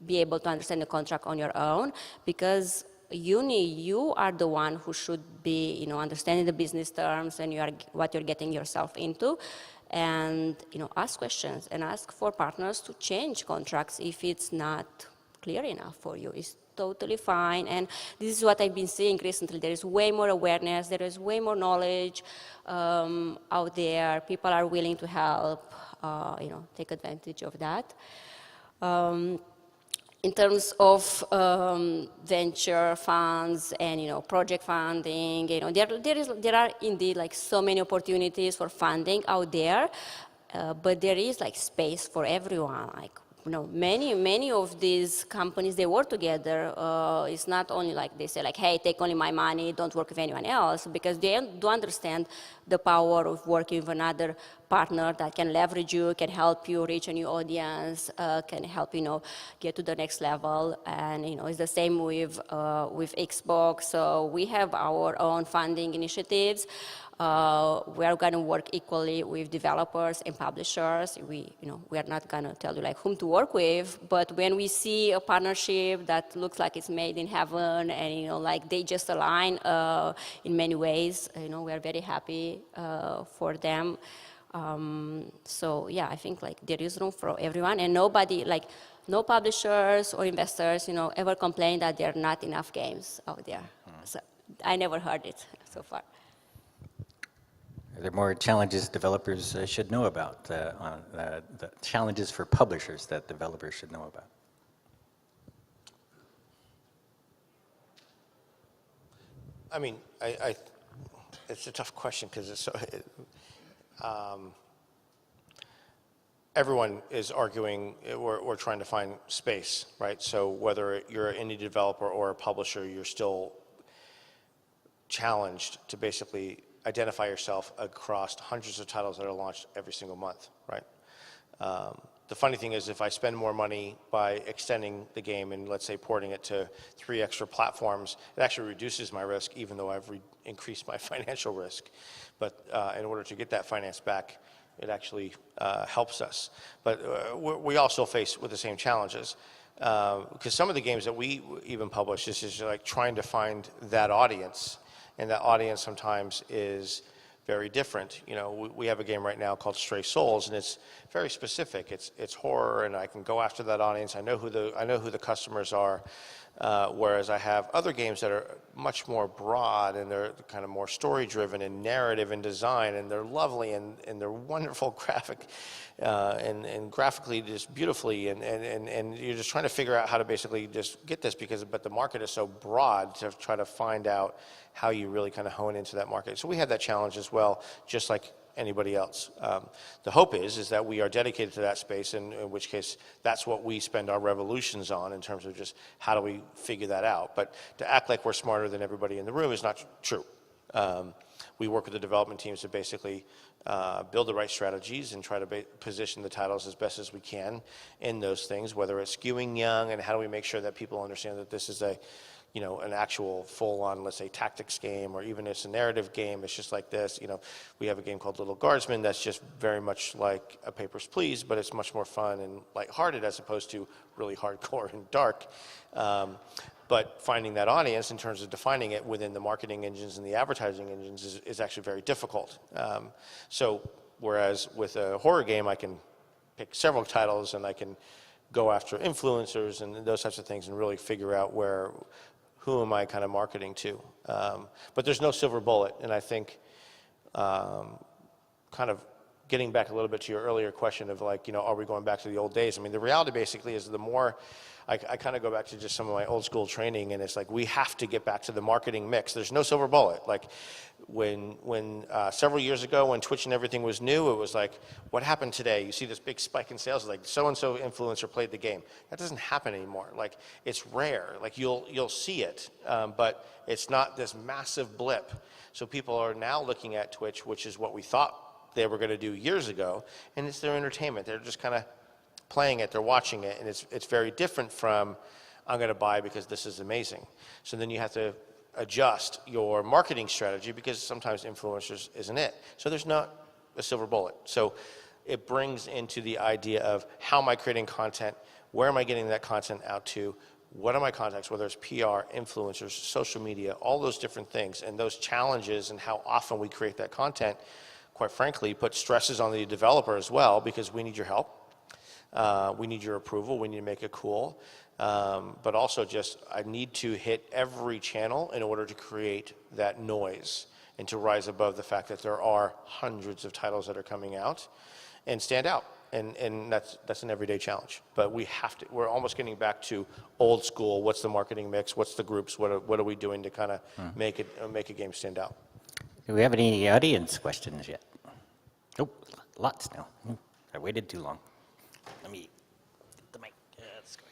be able to understand the contract on your own, because you are the one who should be, understanding the business terms and what you're getting yourself into, and ask questions and ask for partners to change contracts if it's not clear enough for you. It's totally fine, and this is what I've been seeing recently. There is way more awareness, there is way more knowledge out there. People are willing to help, take advantage of that. In terms of venture funds and project funding, there are indeed like so many opportunities for funding out there, but there is like space for everyone. Like many of these companies, they work together. It's not only like they say like, hey, take only my money, don't work with anyone else, because they do understand the power of working with another partner that can leverage you, can help you reach a new audience, can help get to the next level. And it's the same with Xbox. So we have our own funding initiatives. We are going to work equally with developers and publishers. We are not going to tell you like whom to work with, but when we see a partnership that looks like it's made in heaven, and like they just align in many ways, we are very happy for them. So yeah, I think like there is room for everyone, and nobody, like no publishers or investors, ever complain that there are not enough games out there. So I never heard it so far. Are there more challenges developers should know about, the challenges for publishers that developers should know about? I mean, it's a tough question because it's so, everyone is arguing, we're trying to find space, right? So whether you're an indie developer or a publisher, you're still challenged to basically identify yourself across hundreds of titles that are launched every single month, right? The funny thing is, if I spend more money by extending the game and let's say porting it to 3 extra platforms, it actually reduces my risk, even though I've increased my financial risk. But in order to get that finance back, it actually helps us. But we also face with the same challenges. Because some of the games that we even publish is just like trying to find that audience, and that audience sometimes is very different. We have a game right now called Stray Souls, and it's very specific. It's horror, and I can go after that audience. I know who the customers are. Whereas I have other games that are much more broad, and they're kind of more story-driven and narrative and design, and they're lovely and they're wonderful graphic and graphically just beautifully, and you're just trying to figure out how to basically just get this but the market is so broad to try to find out how you really kind of hone into that market. So we have that challenge as well, just like anybody else. The hope is that we are dedicated to that space, in which case that's what we spend our revolutions on in terms of just how do we figure that out. But to act like we're smarter than everybody in the room is not true. We work with the development teams to basically build the right strategies and try to position the titles as best as we can in those things, whether it's skewing young and how do we make sure that people understand that this is an actual full-on, let's say, tactics game, or even it's a narrative game. It's just like this. We have a game called Little Guardsmen that's just very much like a Papers, Please, but it's much more fun and lighthearted as opposed to really hardcore and dark. But finding that audience in terms of defining it within the marketing engines and the advertising engines is actually very difficult. So whereas with a horror game, I can pick several titles and I can go after influencers and those types of things and really figure out who am I kind of marketing to. But there's no silver bullet, and I think kind of getting back a little bit to your earlier question of like, you know, are we going back to the old days? I mean, the reality basically is the more, I kind of go back to just some of my old school training, and it's like we have to get back to the marketing mix. There's no silver bullet. Like when several years ago when Twitch and everything was new, it was like, what happened today? You see this big spike in sales, like so-and-so influencer played the game. That doesn't happen anymore. Like it's rare. Like you'll see it, but it's not this massive blip. So people are now looking at Twitch, which is what we thought they were going to do years ago, and it's their entertainment. They're just kind of playing it, they're watching it, and it's very different from, I'm going to buy because this is amazing. So then you have to adjust your marketing strategy because sometimes influencers isn't it. So there's not a silver bullet. So it brings into the idea of how am I creating content, where am I getting that content out to, what are my contacts, whether it's PR, influencers, social media, all those different things, and those challenges and how often we create that content, quite frankly, put stresses on the developer as well because we need your help. We need your approval, we need to make it cool, but also just I need to hit every channel in order to create that noise and to rise above the fact that there are hundreds of titles that are coming out and stand out, and that's an everyday challenge. But we have to, we're almost getting back to old school, what's the marketing mix, what's the groups, what are we doing to kind of make a game stand out. Do we have any audience questions yet? Nope, lots now. I waited too long. Let me get the mic. Yeah, that's great.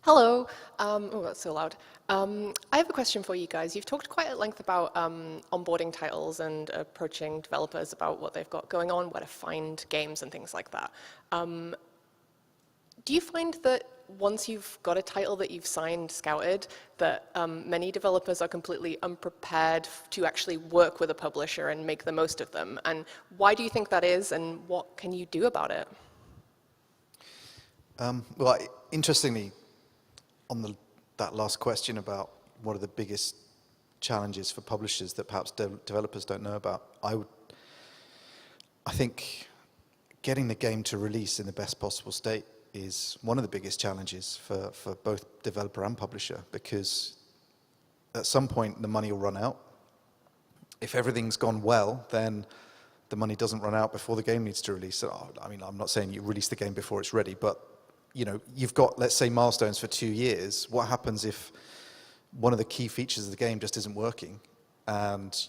Hello. Oh, that's so loud. I have a question for you guys. You've talked quite at length about onboarding titles and approaching developers about what they've got going on, where to find games and things like that. Do you find that once you've got a title that you've signed, scouted, that many developers are completely unprepared to actually work with a publisher and make the most of them? And why do you think that is, and what can you do about it? Well, interestingly, on that last question about what are the biggest challenges for publishers that perhaps developers don't know about, I think getting the game to release in the best possible state is one of the biggest challenges for both developer and publisher, because at some point the money will run out. If everything's gone well, then the money doesn't run out before the game needs to release. So, I mean, I'm not saying you release the game before it's ready, but you know, you've got, let's say, milestones for 2 years. What happens if one of the key features of the game just isn't working, and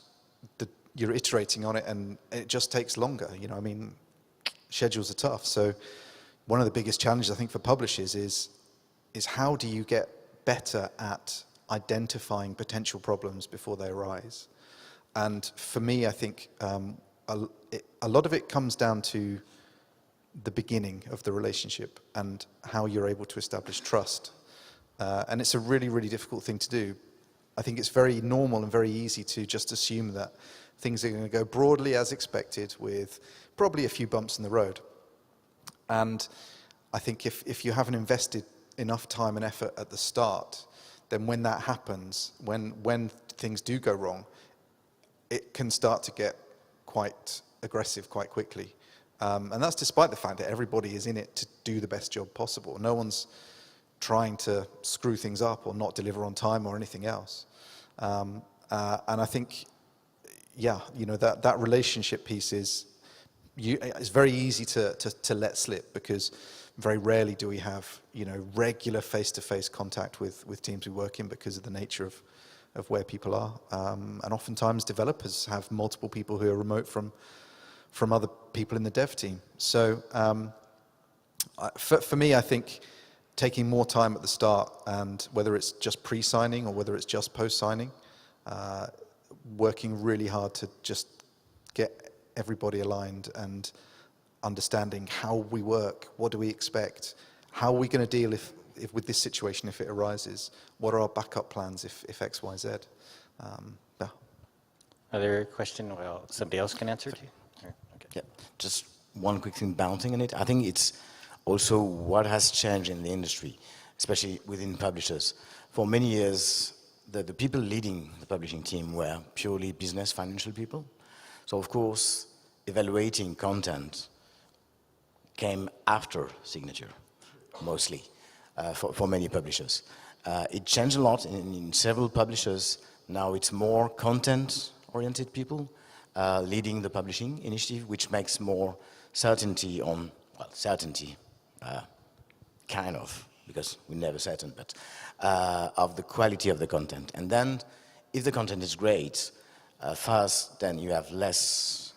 you're iterating on it, and it just takes longer? You know, I mean, schedules are tough. So one of the biggest challenges, I think, for publishers is how do you get better at identifying potential problems before they arise? And for me, I think a lot of it comes down to the beginning of the relationship and how you're able to establish trust. And it's a really, really difficult thing to do. I think it's very normal and very easy to just assume that things are going to go broadly as expected with probably a few bumps in the road. And I think if you haven't invested enough time and effort at the start, then when that happens, when things do go wrong, it can start to get quite aggressive quite quickly. And that's despite the fact that everybody is in it to do the best job possible. No one's trying to screw things up or not deliver on time or anything else. And I think, yeah, you know, that relationship piece is very easy to let slip, because very rarely do we have, you know, regular face-to-face contact with teams we work in because of the nature of where people are. And oftentimes developers have multiple people who are remote from other people in the dev team. So for me, I think taking more time at the start, and whether it's just pre-signing or whether it's just post-signing, working really hard to just get everybody aligned and understanding how we work, what do we expect, how are we going to deal if with this situation if it arises, what are our backup plans if X, Y, Z. Yeah. Other question? Well, somebody else can answer too. Okay. Yeah, just one quick thing bouncing on it. I think it's also what has changed in the industry, especially within publishers. For many years, the people leading the publishing team were purely business, financial people. So of course, evaluating content came after signature, mostly, for many publishers. It changed a lot in several publishers. Now it's more content-oriented people, leading the publishing initiative, which makes more certainty on, well, certainty, kind of, because we're never certain, but of the quality of the content. And then, if the content is great, first, then you have less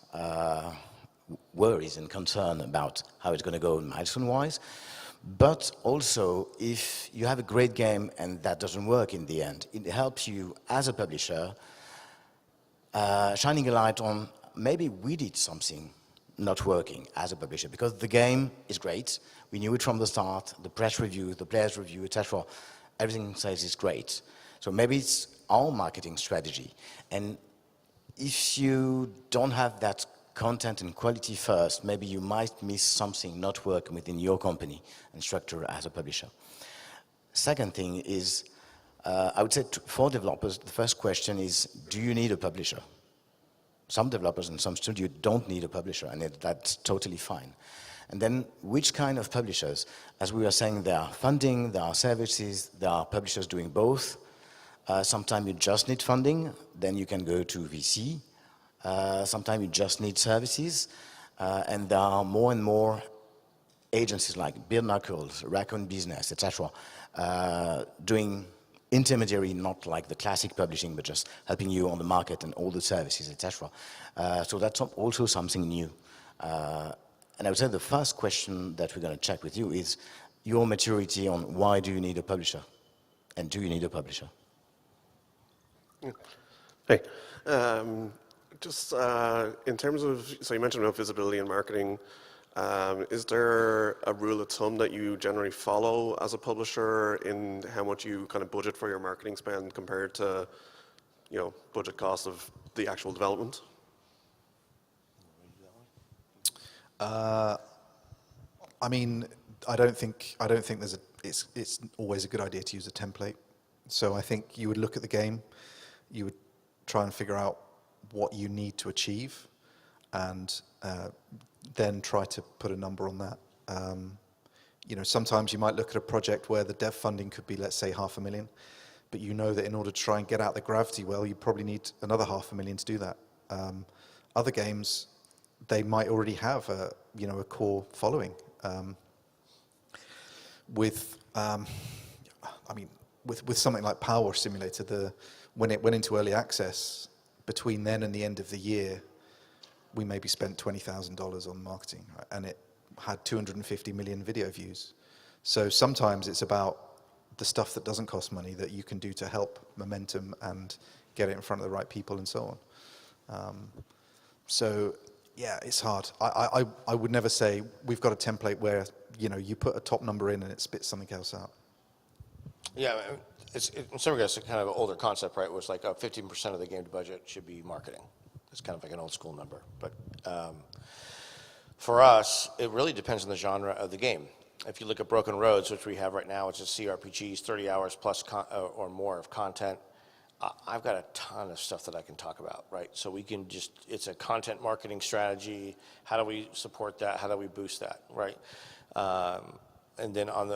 worries and concern about how it's going to go milestone-wise. But also, if you have a great game and that doesn't work in the end, it helps you as a publisher shining a light on maybe we did something not working as a publisher, because the game is great. We knew it from the start, the press review, the players review, etc. Everything says it's great. So maybe it's our marketing strategy. And if you don't have that content and quality first, maybe you might miss something not working within your company and structure as a publisher. Second thing is, I would say for developers, the first question is, do you need a publisher? Some developers and some studios don't need a publisher, and that's totally fine. And then which kind of publishers? As we were saying, there are funding, there are services, there are publishers doing both. Sometimes you just need funding, then you can go to VC. Sometimes you just need services, and there are more and more agencies like Beard Knuckles, Raccoon Business, etc., doing intermediary, not like the classic publishing, but just helping you on the market and all the services, etc. So that's also something new. And I would say the first question that we're going to check with you is your maturity on why do you need a publisher, and do you need a publisher? Hey. Just in terms of, so you mentioned about visibility and marketing, is there a rule of thumb that you generally follow as a publisher in how much you kind of budget for your marketing spend compared to, you know, budget cost of the actual development? I mean, I don't think there's it's always a good idea to use a template. So I think you would look at the game, you would try and figure out what you need to achieve, and then try to put a number on that. You know, sometimes you might look at a project where the dev funding could be, let's say, $500,000, but you know that in order to try and get out the gravity well, you probably need another $500,000 to do that. Other games, they might already have a core following. With something like Power Wash Simulator, when it went into early access, between then and the end of the year, we maybe spent $20,000 on marketing, right? And it had 250 million video views. So sometimes it's about the stuff that doesn't cost money that you can do to help momentum and get it in front of the right people and so on. So yeah, it's hard. I would never say we've got a template where, you know, you put a top number in and it spits something else out. Yeah, in some regards, it's kind of an older concept, right? It was like 15% of the game budget should be marketing. It's kind of like an old school number. But for us, it really depends on the genre of the game. If you look at Broken Roads, which we have right now, which is CRPGs, 30 hours plus or more of content, I've got a ton of stuff that I can talk about, right? So we can just, it's a content marketing strategy. How do we support that? How do we boost that, right? And then on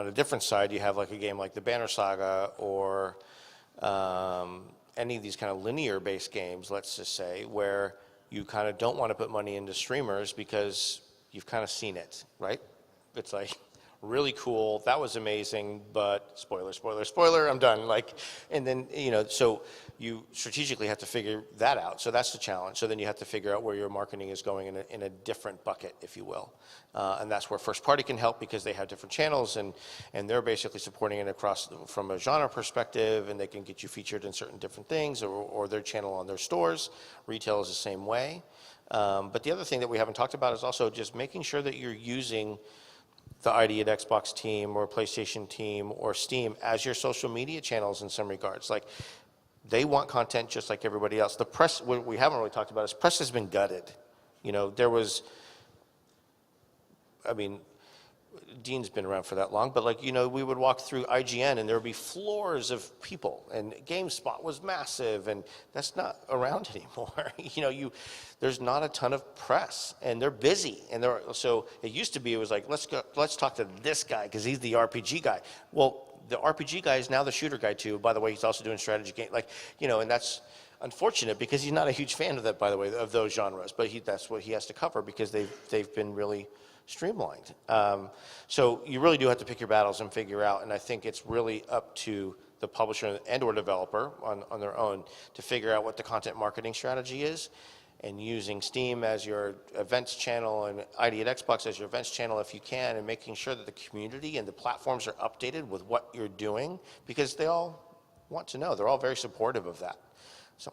a different side, you have like a game like the Banner Saga or any of these kind of linear-based games, let's just say, where you kind of don't want to put money into streamers because you've kind of seen it, right? It's like, really cool, that was amazing, but spoiler, spoiler, spoiler, I'm done. Like, and then, you know, so you strategically have to figure that out. So that's the challenge. So then you have to figure out where your marketing is going in a different bucket, if you will. And that's where first party can help because they have different channels and they're basically supporting it across from a genre perspective, and they can get you featured in certain different things or their channel on their stores. Retail is the same way. But the other thing that we haven't talked about is also just making sure that you're using the ID at Xbox team or PlayStation team or Steam as your social media channels in some regards. Like, they want content just like everybody else. The press, what we haven't really talked about is press has been gutted. You know, there was, I mean, Dean's been around for that long, but like, you know, we would walk through IGN and there would be floors of people, and GameSpot was massive, and that's not around anymore. You know, there's not a ton of press, and they're busy, and so it used to be, it was like, let's talk to this guy because he's the RPG guy. Well, the RPG guy is now the shooter guy too. By the way, he's also doing strategy game, like, you know, and that's unfortunate because he's not a huge fan of that, by the way, of those genres. But that's what he has to cover because they've been really streamlined. So you really do have to pick your battles and figure out. And I think it's really up to the publisher and/or developer on their own to figure out what the content marketing strategy is. And using Steam as your events channel and ID at Xbox as your events channel if you can, and making sure that the community and the platforms are updated with what you're doing, because they all want to know. They're all very supportive of that. So,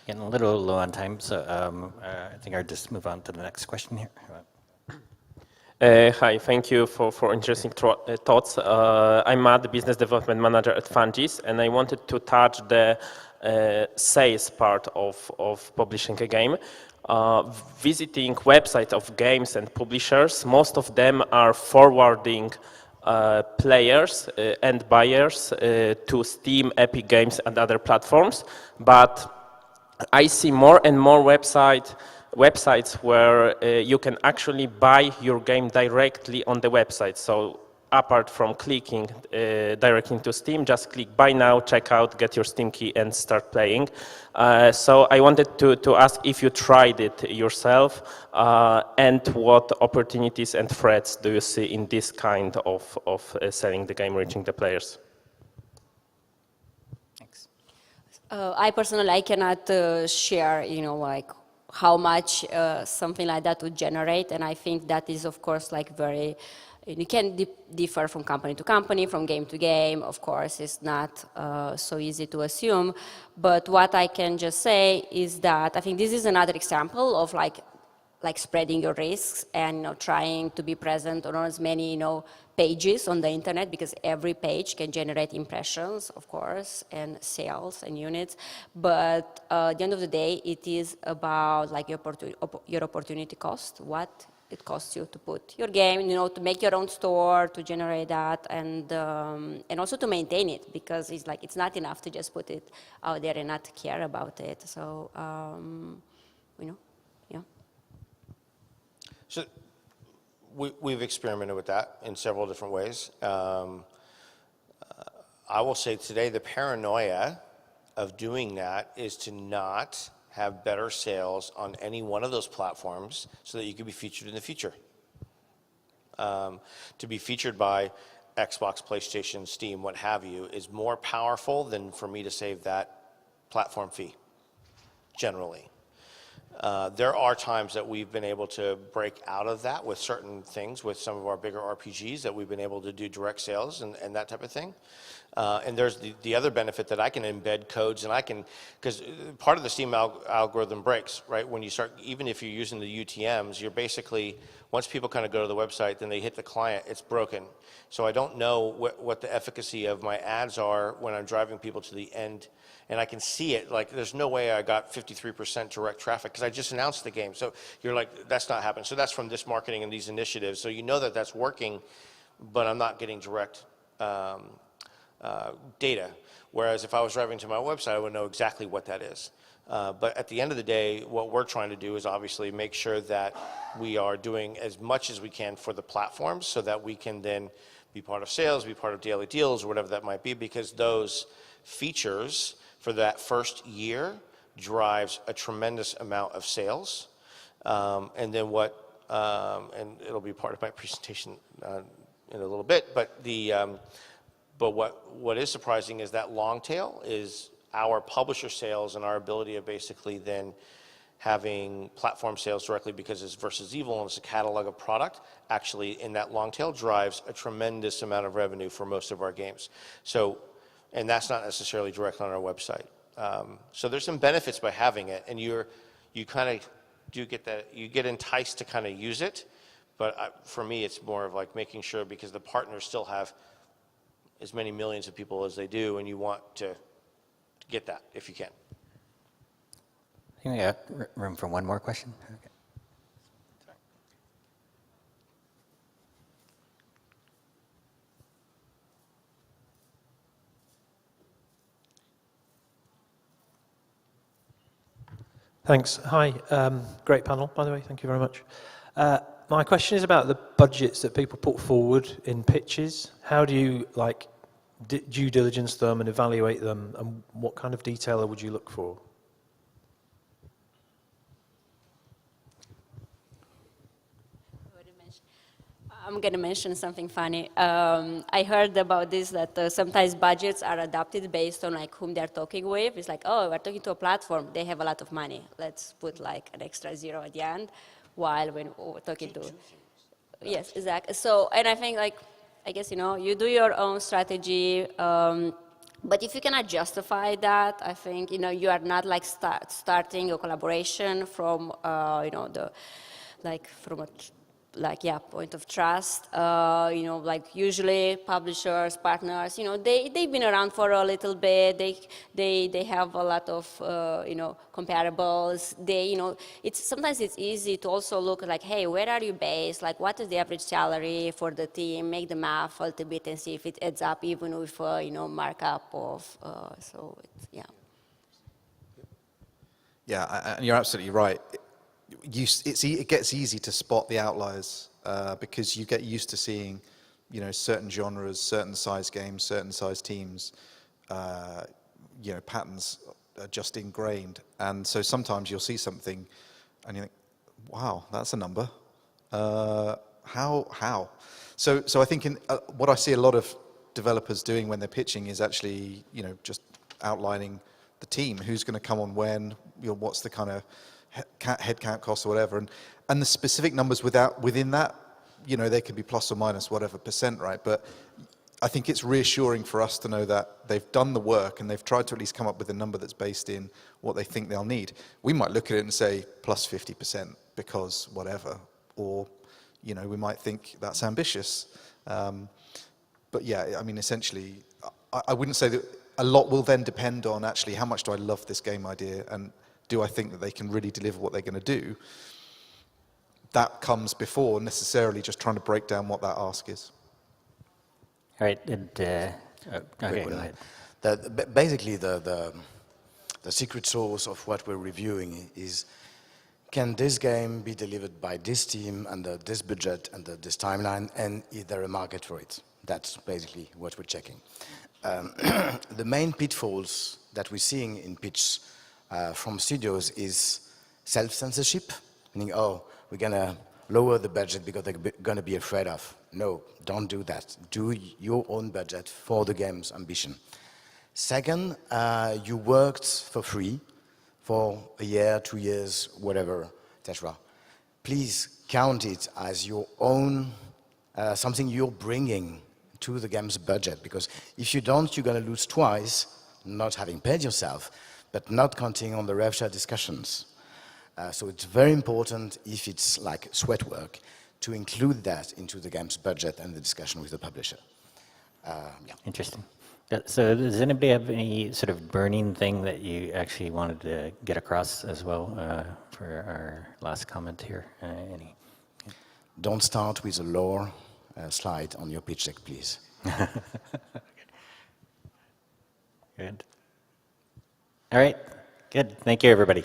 Getting a little low on time, so I think I'll just move on to the next question here. Hi, thank you for interesting thoughts. I'm Matt, the business development manager at Fungis, and I wanted to touch the sales part of publishing a game. Visiting websites of games and publishers, most of them are forwarding players and buyers to Steam, Epic Games, and other platforms. But I see more and more websites where you can actually buy your game directly on the website. So apart from clicking directly to Steam, just click buy now, check out, get your Steam key, and start playing. So I wanted to ask if you tried it yourself, and what opportunities and threats do you see in this kind of selling the game, reaching the players? Thanks. I personally cannot share, like how much something like that would generate, and I think that is, of course, like very. You can differ from company to company, from game to game. Of course, it's not so easy to assume. But what I can just say is that I think this is another example of like spreading your risks and trying to be present on as many pages on the internet, because every page can generate impressions, of course, and sales and units. But at the end of the day, it is about like your opportunity cost. What it costs you to put your game, to make your own store, to generate that, and also to maintain it, because it's not enough to just put it out there and not care about it. So, yeah. So we've experimented with that in several different ways. I will say today the paranoia of doing that is to not have better sales on any one of those platforms so that you can be featured in the future. To be featured by Xbox, PlayStation, Steam, what have you, is more powerful than for me to save that platform fee, generally. There are times that we've been able to break out of that with certain things, with some of our bigger RPGs, that we've been able to do direct sales and that type of thing. And there's the other benefit that I can embed codes, and I can, because part of the Steam algorithm breaks, right? When you start, even if you're using the UTMs, you're basically, once people kind of go to the website, then they hit the client, it's broken. So I don't know what the efficacy of my ads are when I'm driving people to the end, and I can see it. Like, there's no way I got 53% direct traffic because I just announced the game. So you're like, that's not happening. So that's from this marketing and these initiatives. So you know that that's working, but I'm not getting direct data. Whereas if I was driving to my website, I would know exactly what that is. But at the end of the day, what we're trying to do is obviously make sure that we are doing as much as we can for the platforms so that we can then be part of sales, be part of daily deals, or whatever that might be, because those features for that first year drives a tremendous amount of sales. And then and it'll be part of my presentation in a little bit, but what is surprising is that long tail is our publisher sales and our ability of basically then having platform sales directly, because it's versus evil and it's a catalog of product, actually in that long tail drives a tremendous amount of revenue for most of our games. So, and that's not necessarily direct on our website. So there's some benefits by having it, and you kind of do get that, you get enticed to kind of use it, but for me it's more of like making sure, because the partners still have as many millions of people as they do, and you want to get that if you can. I think we got room for one more question. Okay. Thanks. Hi. Great panel, by the way. Thank you very much. My question is about the budgets that people put forward in pitches. How do you due diligence them and evaluate them, and what kind of detail would you look for? I'm going to mention something funny. I heard about this, that sometimes budgets are adapted based on like whom they're talking with. It's like, oh, we're talking to a platform, they have a lot of money. Let's put like an extra zero at the end, while when we're talking to... Yes, exactly. So, and I think like, I guess, you know, you do your own strategy, but if you cannot justify that, I think, you know, you are not like starting a collaboration from, you know, from a point of trust. You know, like usually publishers, partners, you know, they've been around for a little bit. They have a lot of you know, comparables. You know, sometimes it's easy to also look like, hey, where are you based? Like, what is the average salary for the team? Make the math a little bit and see if it adds up, even with you know, markup of. So it's, yeah. Yeah, and you're absolutely right. It gets easy to spot the outliers because you get used to seeing, you know, certain genres, certain size games, certain size teams. You know, patterns are just ingrained, and so sometimes you'll see something, and you think, "Wow, that's a number. How?" So I think what I see a lot of developers doing when they're pitching is actually, you know, just outlining the team, who's going to come on when, you know, what's the kind of headcount cost or whatever, and the specific numbers within that, you know, they could be plus or minus whatever percent, right? But I think it's reassuring for us to know that they've done the work and they've tried to at least come up with a number that's based in what they think they'll need. We might look at it and say plus 50% because whatever, or, you know, we might think that's ambitious. But yeah, I mean, essentially, I wouldn't say that. A lot will then depend on actually how much do I love this game idea, and do I think that they can really deliver what they're going to do. That comes before necessarily just trying to break down what that ask is. All right, and okay, go ahead. Basically, the secret sauce of what we're reviewing is, can this game be delivered by this team under this budget, under this timeline, and is there a market for it? That's basically what we're checking. The main pitfalls that we're seeing in pitch from studios is self-censorship, meaning, oh, we're going to lower the budget because they're going to be afraid of. No, don't do that. Do your own budget for the game's ambition. Second, you worked for free for a year, 2 years, whatever, etc. Please count it as your own, something you're bringing to the game's budget, because if you don't, you're going to lose twice, not having paid yourself, but not counting on the rev share discussions. So it's very important, if it's like sweat work, to include that into the game's budget and the discussion with the publisher. Yeah. Interesting. So does anybody have any sort of burning thing that you actually wanted to get across as well for our last comment here? Any? Don't start with a lore slide on your pitch deck, please. Good. All right. Good. Thank you, everybody.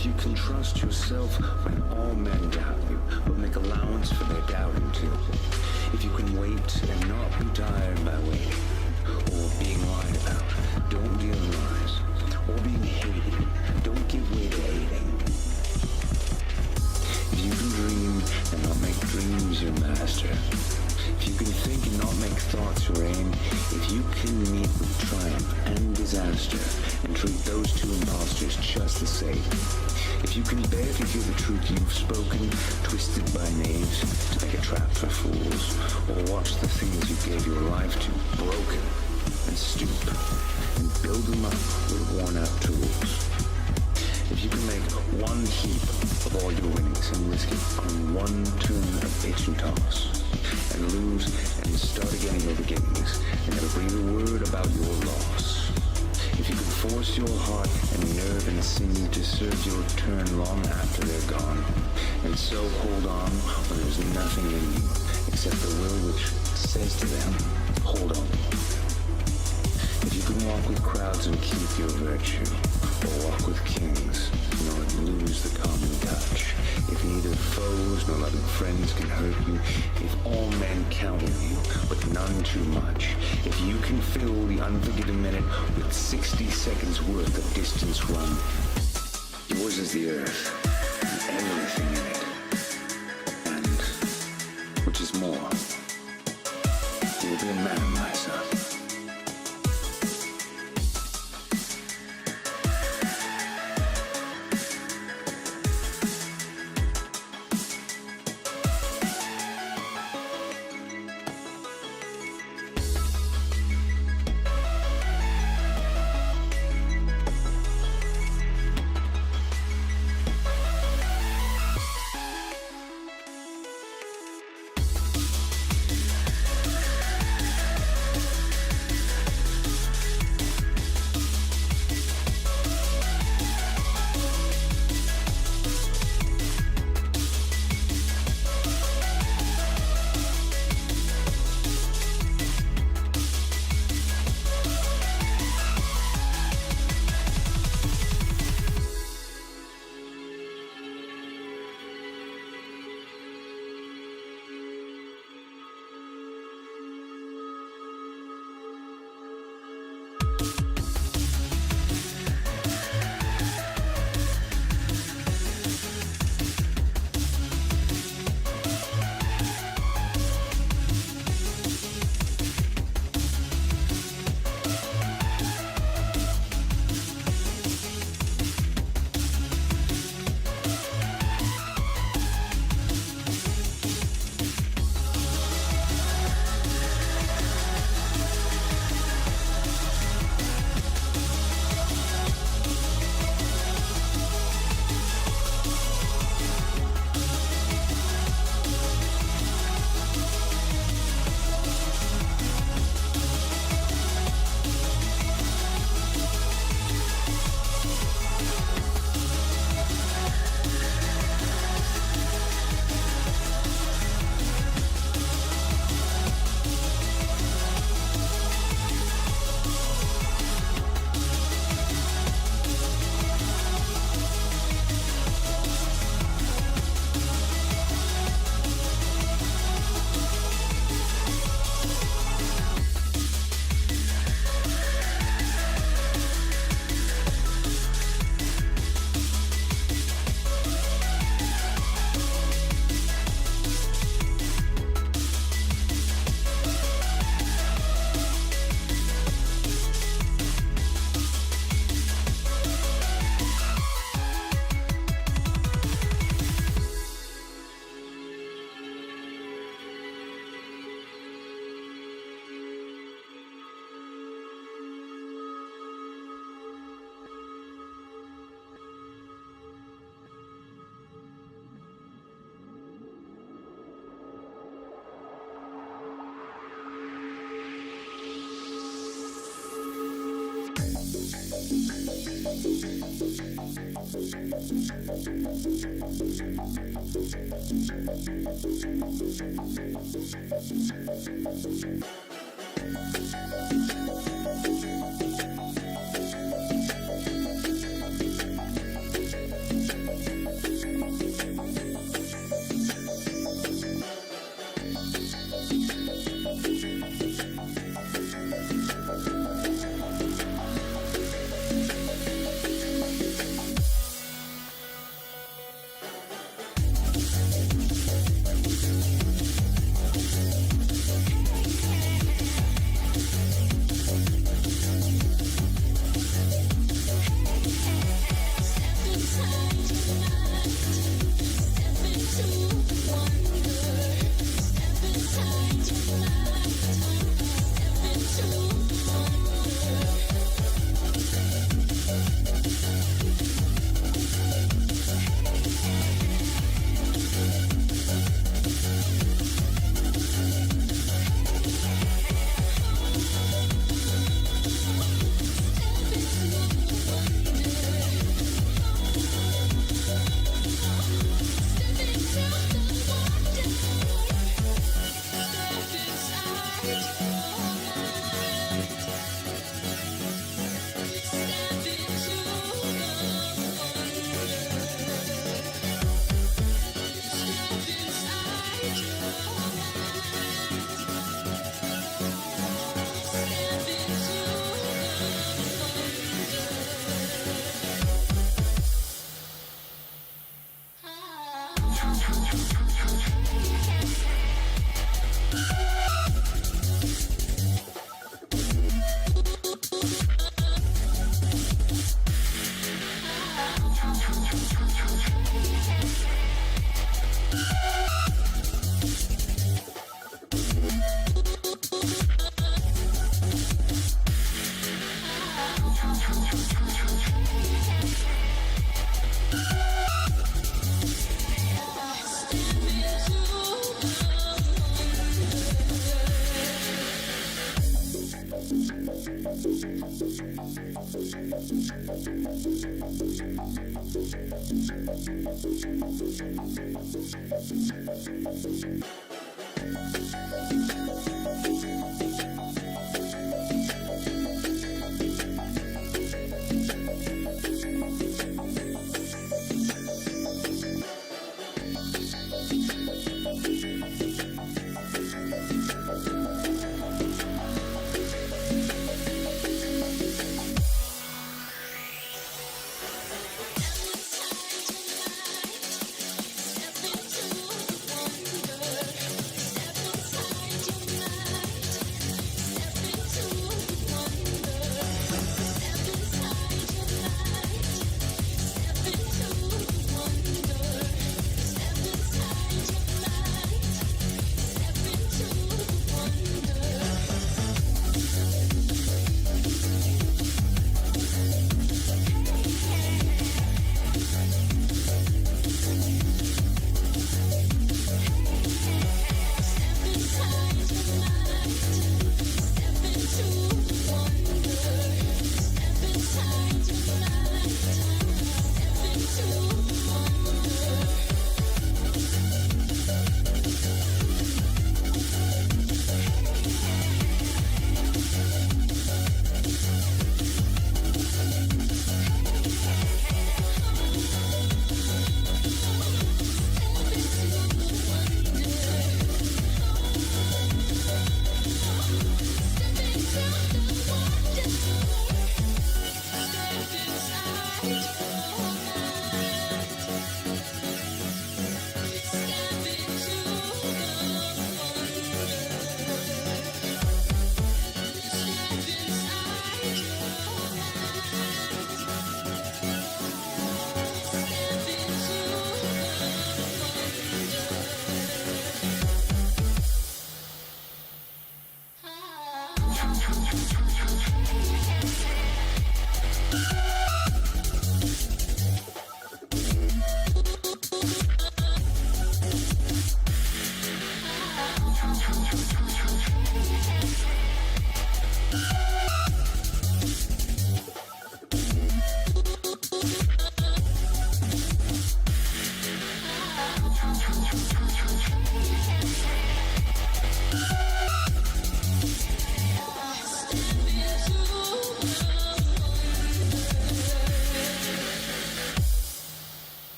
If you can trust yourself when all men doubt you, but make allowance for their doubting too. If you can wait and not be tired by waiting, or being lied about, don't deal in lies, or being hated, don't give way to hating. If you can dream and not make dreams your master, if you can think and not make thoughts your aim, if you can meet with triumph and disaster and treat those two impostors just the same, if you can bear to hear the truth you've spoken, twisted by knaves to make a trap for fools, or watch the things you gave your life to broken, and stoop and build them up with worn-out tools. If you can make one heap of all your winnings and risk it on one turn of pitch and toss, and lose and start again in your beginnings, and never breathe a word about your loss. If you can force your heart and nerve and sinew to serve your turn long after they're gone, and so hold on when there's nothing in you except the will which says to them, hold on. If you can walk with crowds and keep your virtue, or walk with kings, nor lose the common touch, if neither foes nor loving friends can hurt you, if all men count on you, but none too much, if you can fill the unforgiven minute with 60 seconds worth of distance run, yours is the earth, and everything in it, and, which is more, you'll be a man, my son.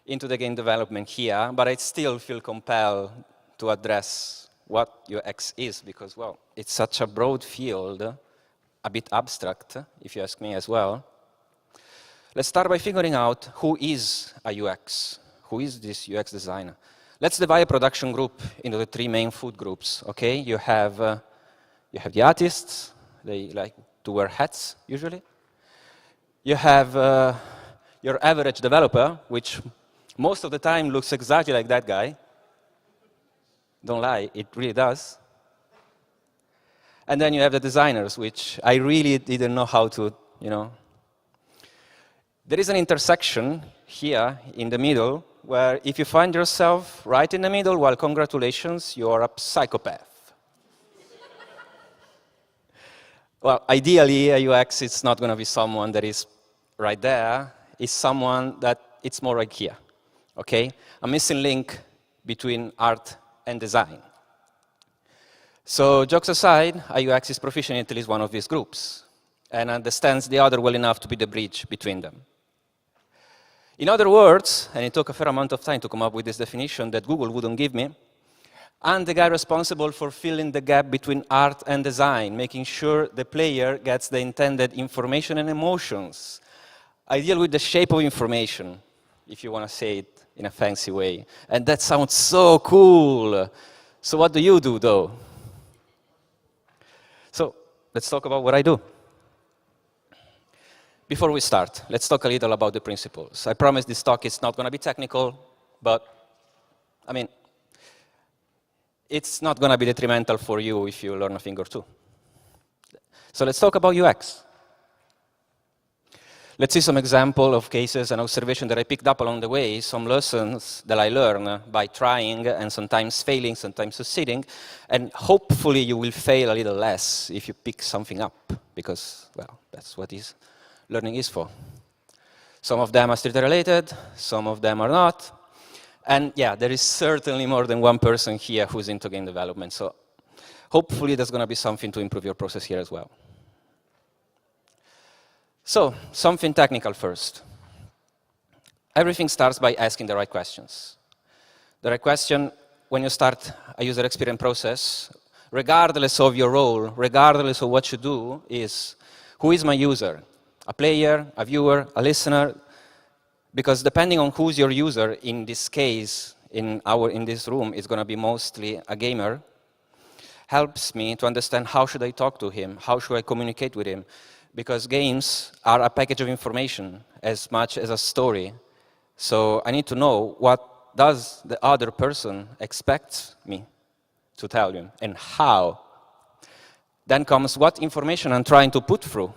into the game development here, but I still feel compelled to address what UX is, because, well, it's such a broad field, a bit abstract, if you ask me as well. Let's start by figuring out who is a UX. Who is this UX designer? Let's divide a production group into the three main food groups, okay? You have the artists, they like to wear hats, usually. You have your average developer, which most of the time looks exactly like that guy. Don't lie, it really does. And then you have the designers, which I really didn't know how to, There is an intersection here in the middle where if you find yourself right in the middle, well, congratulations, you are a psychopath. Well, ideally, a UX is not going to be someone that is right there. It's someone that it's more like here, okay? A missing link between art and design. So jokes aside, a UX is proficient in at least one of these groups and understands the other well enough to be the bridge between them. In other words, and it took a fair amount of time to come up with this definition that Google wouldn't give me, I'm the guy responsible for filling the gap between art and design, making sure the player gets the intended information and emotions. I deal with the shape of information. if you want to say it in a fancy way. And that sounds so cool. So what do you do, though? So let's talk about what I do. Before we start, let's talk a little about the principles. I promise this talk is not going to be technical, but, I mean, it's not going to be detrimental for you if you learn a thing or two. So let's talk about UX. Let's see some example of cases and observation that I picked up along the way, some lessons that I learn by trying and sometimes failing, sometimes succeeding, and hopefully you will fail a little less if you pick something up, because, well, that's what learning is for. Some of them are strictly related, some of them are not, and yeah, there is certainly more than one person here who's into game development, so hopefully there's going to be something to improve your process here as well. So, something technical first. Everything starts by asking the right questions. The right question, when you start a user experience process, regardless of your role, regardless of what you do, is, who is my user? A player, a viewer, a listener? Because depending on who's your user, in this case, in this room, it's going to be mostly a gamer, helps me to understand how should I talk to him, how should I communicate with him. Because games are a package of information as much as a story. So I need to know what does the other person expect me to tell him and how. Then comes what information I'm trying to put through.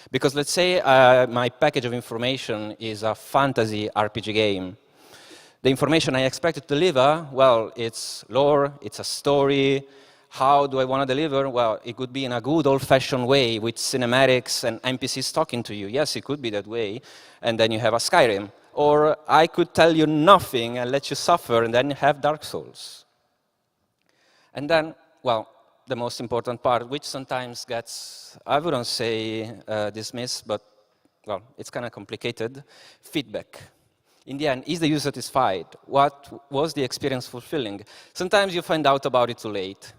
Because let's say my package of information is a fantasy RPG game. The information I expect to deliver, well, it's lore, it's a story. How do I want to deliver? Well, it could be in a good old-fashioned way with cinematics and NPCs talking to you. Yes, it could be that way. And then you have a Skyrim. Or I could tell you nothing and let you suffer, and then you have Dark Souls. And then, well, the most important part, which sometimes gets, I wouldn't say dismissed, but, well, it's kind of complicated, feedback. In the end, is the user satisfied? What was the experience fulfilling? Sometimes you find out about it too late.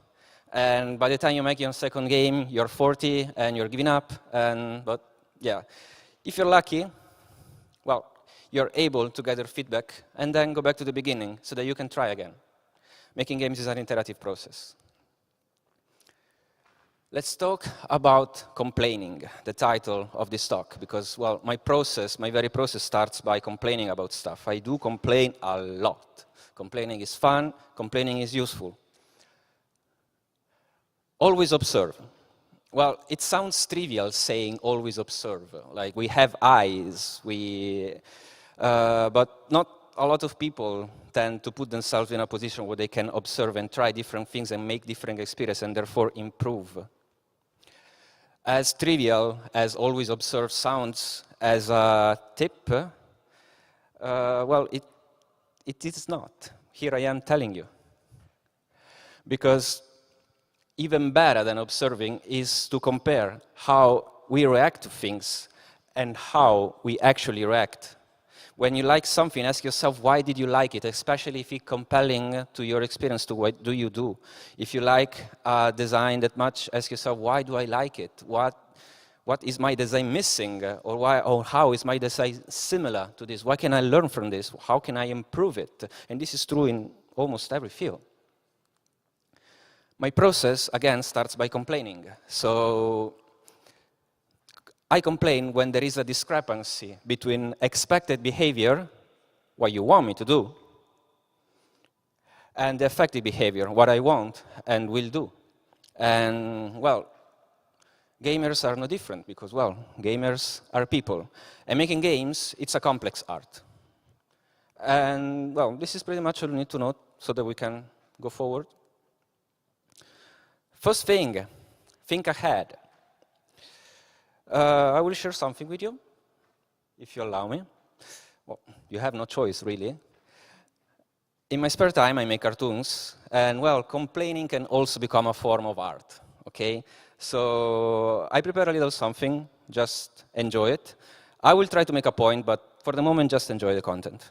And by the time you make your second game, you're 40 and you're giving up. But yeah, if you're lucky, well, you're able to gather feedback and then go back to the beginning so that you can try again. Making games is an iterative process. Let's talk about complaining, the title of this talk, because, well, my very process starts by complaining about stuff. I do complain a lot. Complaining is fun, complaining is useful. Always observe. Well, it sounds trivial saying always observe. Like we have eyes, but not a lot of people tend to put themselves in a position where they can observe and try different things and make different experiences and therefore improve. As trivial as always observe sounds as a tip, well, it is not. Here I am telling you. Because even better than observing is to compare how we react to things and how we actually react. When you like something, ask yourself, why did you like it? Especially if it's compelling to your experience, to what do you do? If you like a design that much, ask yourself, why do I like it? What is my design missing? Or how is my design similar to this? What can I learn from this? How can I improve it? And this is true in almost every field. My process, again, starts by complaining. So I complain when there is a discrepancy between expected behavior, what you want me to do, and the effective behavior, what I want and will do. And, well, gamers are no different because, well, gamers are people. And making games, it's a complex art. And, well, this is pretty much all you need to know so that we can go forward. First thing, think ahead. I will share something with you, if you allow me. Well, you have no choice, really. In my spare time, I make cartoons, and, well, complaining can also become a form of art, okay? So I prepare a little something, just enjoy it. I will try to make a point, but for the moment, just enjoy the content.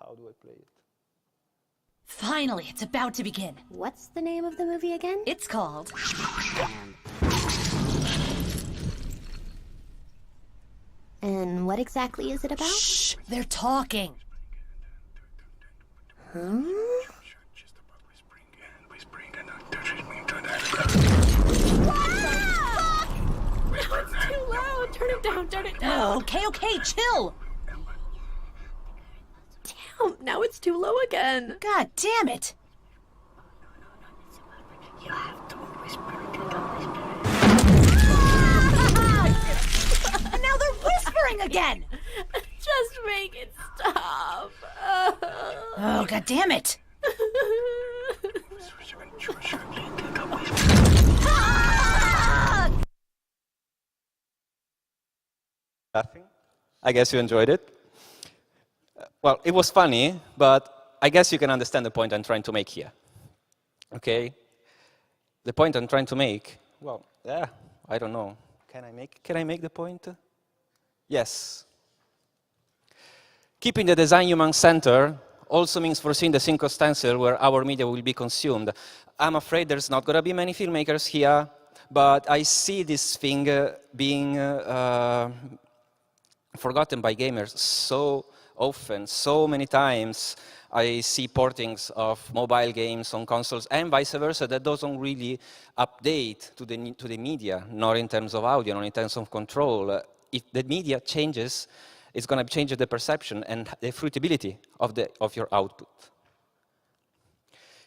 How do I play it? Finally, it's about to begin. What's the name of the movie again? It's called... what exactly is it about? Shh! They're talking. Huh? It's too loud. Turn it down, turn it down. Oh, okay, chill. Damn, now it's too low again. God damn it. And now they're whispering again. Just make it stop. Oh, god damn it. Laughing? I guess you enjoyed it. Well, it was funny, but I guess you can understand the point I'm trying to make here. Okay? The point I'm trying to make, well, yeah, I don't know. Can I make the point? Yes. Keeping the design human center also means foreseeing the circumstances where our media will be consumed. I'm afraid there's not going to be many filmmakers here, but I see this thing being forgotten by gamers so often, so many times. I see portings of mobile games on consoles and vice versa that doesn't really update to the media, not in terms of audio, not in terms of control. If the media changes, it's going to change the perception and the fruitability of your output.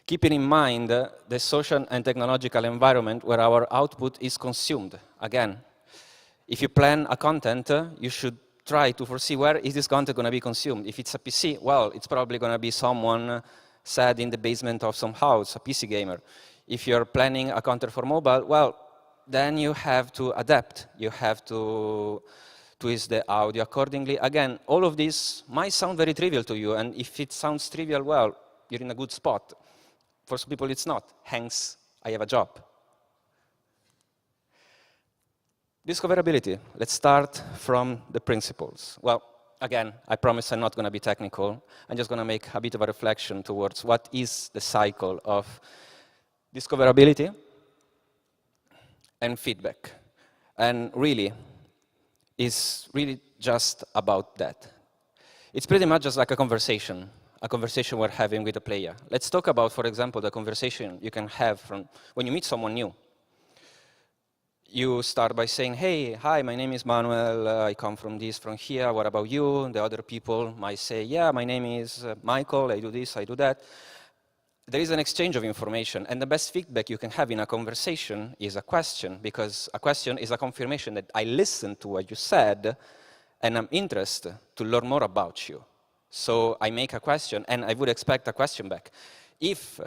Keeping in mind the social and technological environment where our output is consumed. Again, if you plan a content, you should try to foresee where is this content going to be consumed. If it's a PC, well, it's probably going to be someone sad in the basement of some house, a PC gamer. If you're planning a content for mobile, well, then you have to adapt. You have to twist the audio accordingly. Again, all of this might sound very trivial to you, and if it sounds trivial, well, you're in a good spot. For some people, it's not. Hence, I have a job. Discoverability. Let's start from the principles. Well, again, I promise I'm not going to be technical. I'm just going to make a bit of a reflection towards what is the cycle of discoverability and feedback. And really, it's really just about that. It's pretty much just like a conversation we're having with a player. Let's talk about, for example, the conversation you can have from when you meet someone new. You start by saying, hey, hi, my name is Manuel, I come from here, what about you? And the other people might say, yeah, my name is Michael, I do this, I do that. There is an exchange of information, and the best feedback you can have in a conversation is a question, because a question is a confirmation that I listened to what you said, and I'm interested to learn more about you. So I make a question, and I would expect a question back. If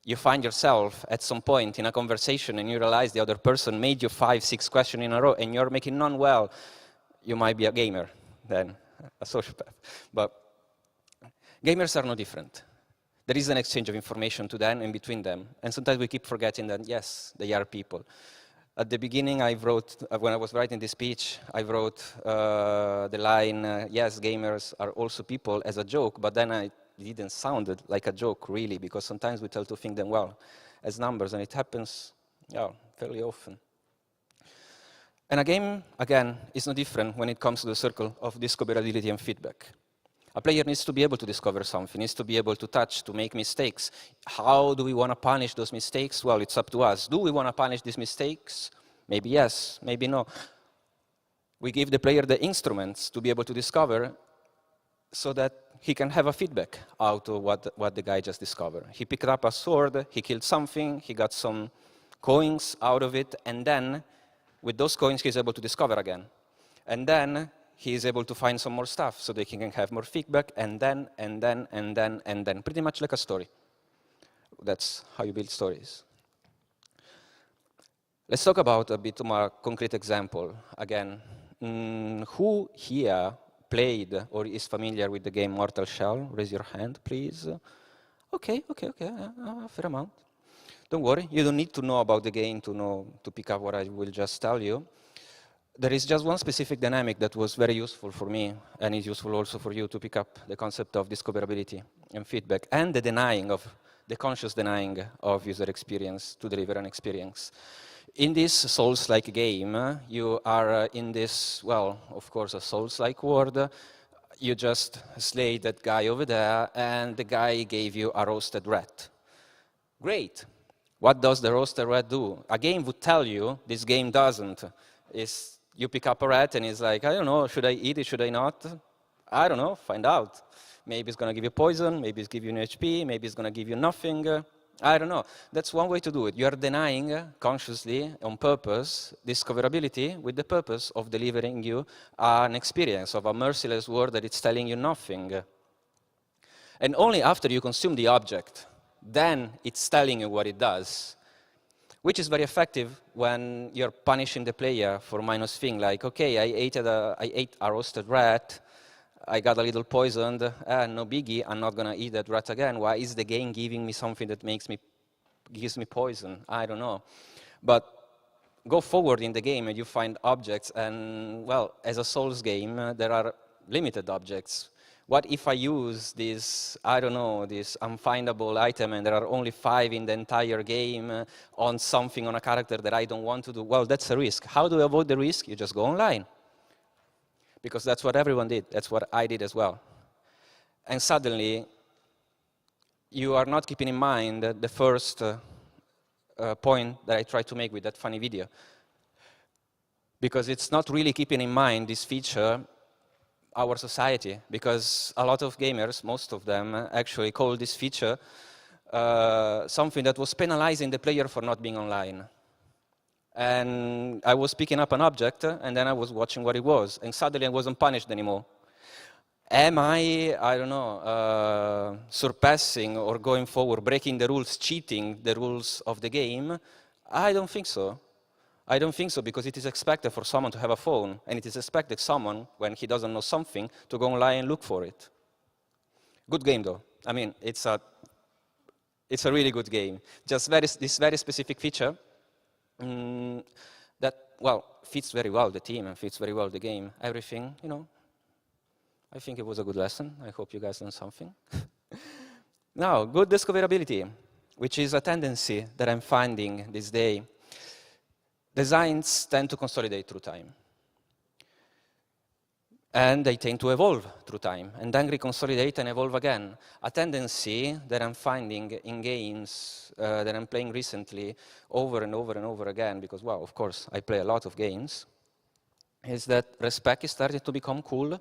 you find yourself at some point in a conversation and you realize the other person made you 5, 6 questions in a row and you're making none well, you might be a gamer than a sociopath. But gamers are no different. There is an exchange of information to them and between them. And sometimes we keep forgetting that, yes, they are people. At the beginning, I wrote, when I was writing this speech, I wrote the line, yes, gamers are also people as a joke, but then it didn't sound like a joke, really, because sometimes we tell to think them, well, as numbers, and it happens fairly often. And a game, again, is no different when it comes to the circle of discoverability and feedback. A player needs to be able to discover something, needs to be able to touch, to make mistakes. How do we want to punish those mistakes? Well, it's up to us. Do we want to punish these mistakes? Maybe yes, maybe no. We give the player the instruments to be able to discover so that he can have a feedback out of what the guy just discovered. He picked up a sword, he killed something, he got some coins out of it, and then with those coins he's able to discover again. And then he is able to find some more stuff so that he can have more feedback, and then, pretty much like a story. That's how you build stories. Let's talk about a bit more concrete example. Again, who here played or is familiar with the game Mortal Shell? Raise your hand, please. Okay, a fair amount. Don't worry, you don't need to know about the game to pick up what I will just tell you. There is just one specific dynamic that was very useful for me, and is useful also for you to pick up the concept of discoverability and feedback, and the conscious denying of user experience to deliver an experience. in this Souls-like game, you are in this, well, of course, a Souls-like world. You just slay that guy over there, and the guy gave you a roasted rat. Great. What does the roasted rat do? A game would tell you, this game doesn't. You pick up a rat, and it's like, I don't know, should I eat it, should I not? I don't know, find out. Maybe it's going to give you poison, maybe it's give you an HP, maybe it's going to give you nothing. I don't know. That's one way to do it. You are denying consciously, on purpose, discoverability with the purpose of delivering you an experience of a merciless world that it's telling you nothing. And only after you consume the object, then it's telling you what it does, which is very effective when you're punishing the player for minus thing, like, okay, I ate a roasted rat, I got a little poisoned, no biggie, I'm not gonna eat that rat again. Why is the game giving me something that gives me poison? I don't know. But go forward in the game and you find objects, and well, as a Souls game, there are limited objects. What if I use this, I don't know, this unfindable item and there are only 5 in the entire game on something, on a character that I don't want to do? Well, that's a risk. How do you avoid the risk? You just go online. Because that's what everyone did. That's what I did as well. And suddenly, you are not keeping in mind the first point that I tried to make with that funny video. Because it's not really keeping in mind this feature, our society. Because a lot of gamers, most of them, actually call this feature something that was penalizing the player for not being online. And I was picking up an object, and then I was watching what it was, and suddenly I wasn't punished anymore. Am I don't know, surpassing or going forward, breaking the rules, cheating the rules of the game? I don't think so. I don't think so, because it is expected for someone to have a phone, and it is expected someone, when he doesn't know something, to go online and look for it. Good game, though. I mean, it's a really good game. Just this very specific feature, that, well, fits very well the team and fits very well the game. Everything, you know. I think it was a good lesson. I hope you guys learned something. Now, good discoverability, which is a tendency that I'm finding this day. Designs tend to consolidate through time. And they tend to evolve through time, and then reconsolidate and evolve again. A tendency that I'm finding in games that I'm playing recently over and over and over again, because, well, of course, I play a lot of games, is that respec is starting to become cool.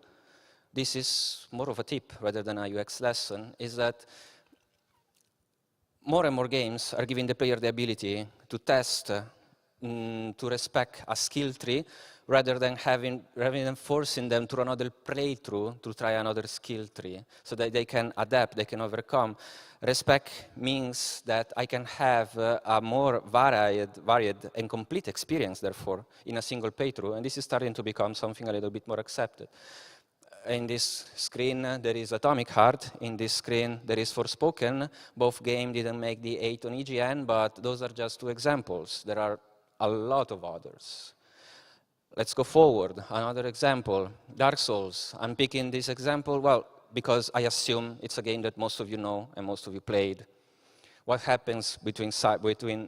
This is more of a tip rather than a UX lesson, is that more and more games are giving the player the ability to test, to respec a skill tree, rather than forcing them to another playthrough to try another skill tree, so that they can adapt, they can overcome. Respec means that I can have a more varied and complete experience, therefore, in a single playthrough, and this is starting to become something a little bit more accepted. In this screen, there is Atomic Heart. In this screen, there is Forspoken. Both games didn't make the 8 on EGN, but those are just 2 examples. There are a lot of others. Let's go forward. Another example, Dark Souls. I'm picking this example, well, because I assume it's a game that most of you know and most of you played. What happens between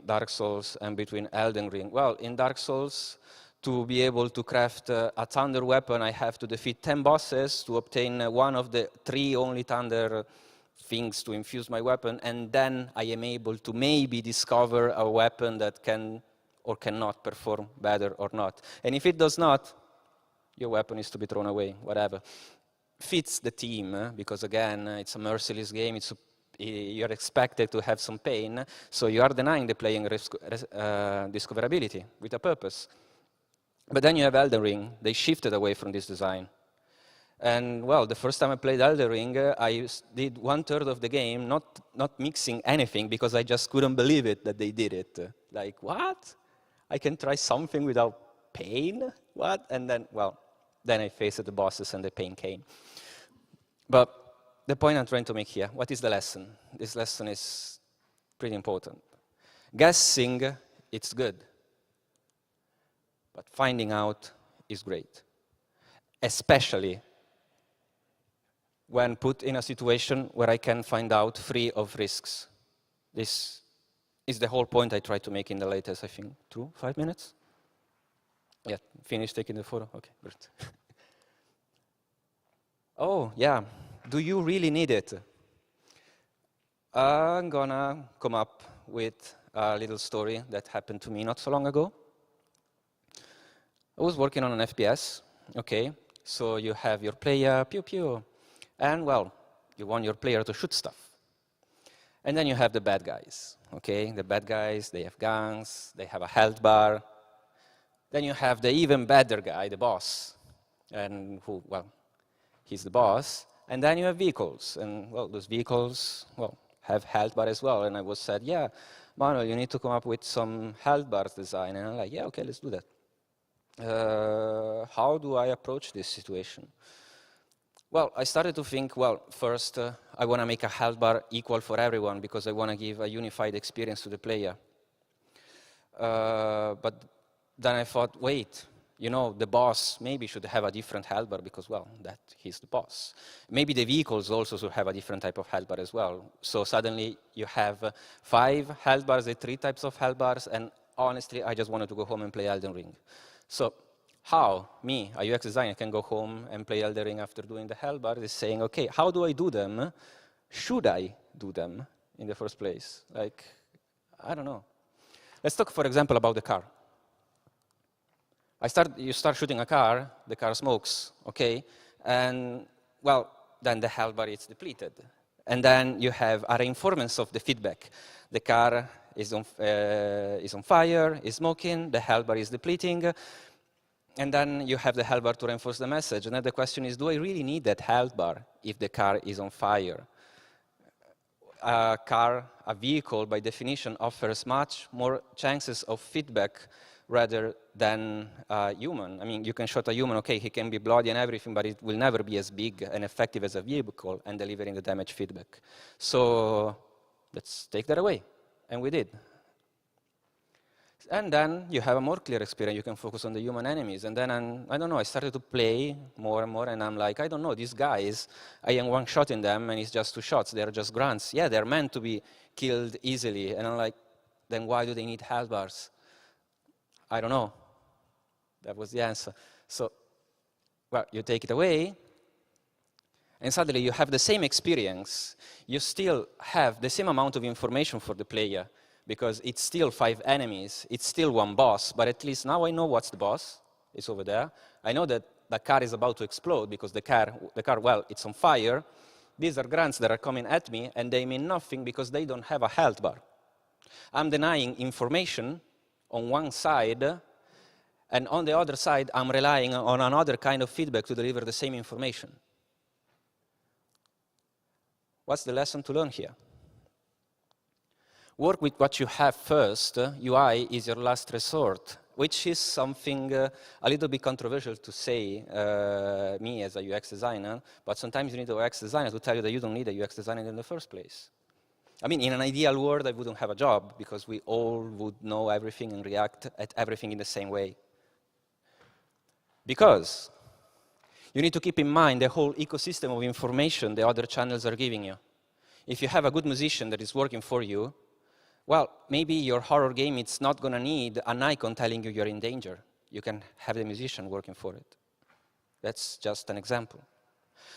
Dark Souls and between Elden Ring? Well, in Dark Souls, to be able to craft a thunder weapon, I have to defeat 10 bosses to obtain one of the 3 only thunder things to infuse my weapon, and then I am able to maybe discover a weapon that can or cannot perform better or not. And if it does not, your weapon is to be thrown away, whatever. Fits the theme, because again, it's a merciless game, you're expected to have some pain, so you are denying the playing discoverability with a purpose. But then you have Elden Ring. They shifted away from this design. And, well, the first time I played Elden Ring, I did 1/3 of the game, not mixing anything, because I just couldn't believe it that they did it. Like, what? I can try something without pain? What? And then, well, then I faced the bosses and the pain came. But the point I'm trying to make here, what is the lesson? This lesson is pretty important. Guessing, it's good. But finding out is great. Especially when put in a situation where I can find out free of risks. This is the whole point I tried to make in the latest, I think, 5 minutes? Yeah, finished taking the photo? Okay, great. Oh, yeah. Do you really need it? I'm gonna come up with a little story that happened to me not so long ago. I was working on an FPS, okay? So you have your player, pew pew, and well, you want your player to shoot stuff. And then you have the bad guys, okay? The bad guys, they have guns, they have a health bar. Then you have the even better guy, the boss, and who, well, he's the boss. And then you have vehicles, and well, those vehicles, well, have health bar as well. And I was said, yeah, Manuel, you need to come up with some health bars design. And I'm like, yeah, okay, let's do that. How do I approach this situation? Well, I started to think, well, first, I want to make a health bar equal for everyone because I want to give a unified experience to the player. But then I thought, wait, you know, the boss maybe should have a different health bar because, well, that he's the boss. Maybe the vehicles also should have a different type of health bar as well. So suddenly you have 5 health bars, 3 types of health bars, and honestly, I just wanted to go home and play Elden Ring. So how me, a UX designer, can go home and play Elden Ring after doing the health bar is saying, okay, how do I do them? Should I do them in the first place? Like, I don't know. Let's talk, for example, about the car. You start shooting a car, the car smokes, okay? And, well, then the health bar is depleted. And then you have a reinforcement of the feedback. The car is on fire, is smoking, the health bar is depleting, and then you have the health bar to reinforce the message. And then the question is, do I really need that health bar if the car is on fire? A vehicle, by definition, offers much more chances of feedback rather than a human. I mean, you can shoot a human, okay, he can be bloody and everything, but it will never be as big and effective as a vehicle and delivering the damage feedback. So let's take that away. And we did. And then you have a more clear experience. You can focus on the human enemies. And then, I don't know, I started to play more and more, and I'm like, I don't know, these guys, I am one-shotting them, and it's just 2 shots. They're just grunts. Yeah, they're meant to be killed easily. And I'm like, then why do they need health bars? I don't know. That was the answer. So, well, you take it away, and suddenly you have the same experience. You still have the same amount of information for the player, because it's still 5 enemies, it's still 1 boss, but at least now I know what's the boss. It's over there. I know that the car is about to explode because the car, well, it's on fire. These are grunts that are coming at me, and they mean nothing because they don't have a health bar. I'm denying information on one side, and on the other side, I'm relying on another kind of feedback to deliver the same information. What's the lesson to learn here? Work with what you have first. UI is your last resort, which is something a little bit controversial to say, me as a UX designer, but sometimes you need a UX designer to tell you that you don't need a UX designer in the first place. I mean, in an ideal world, I wouldn't have a job because we all would know everything and react at everything in the same way. Because you need to keep in mind the whole ecosystem of information the other channels are giving you. If you have a good musician that is working for you, well, maybe your horror game, it's not going to need an icon telling you you're in danger. You can have the musician working for it. That's just an example.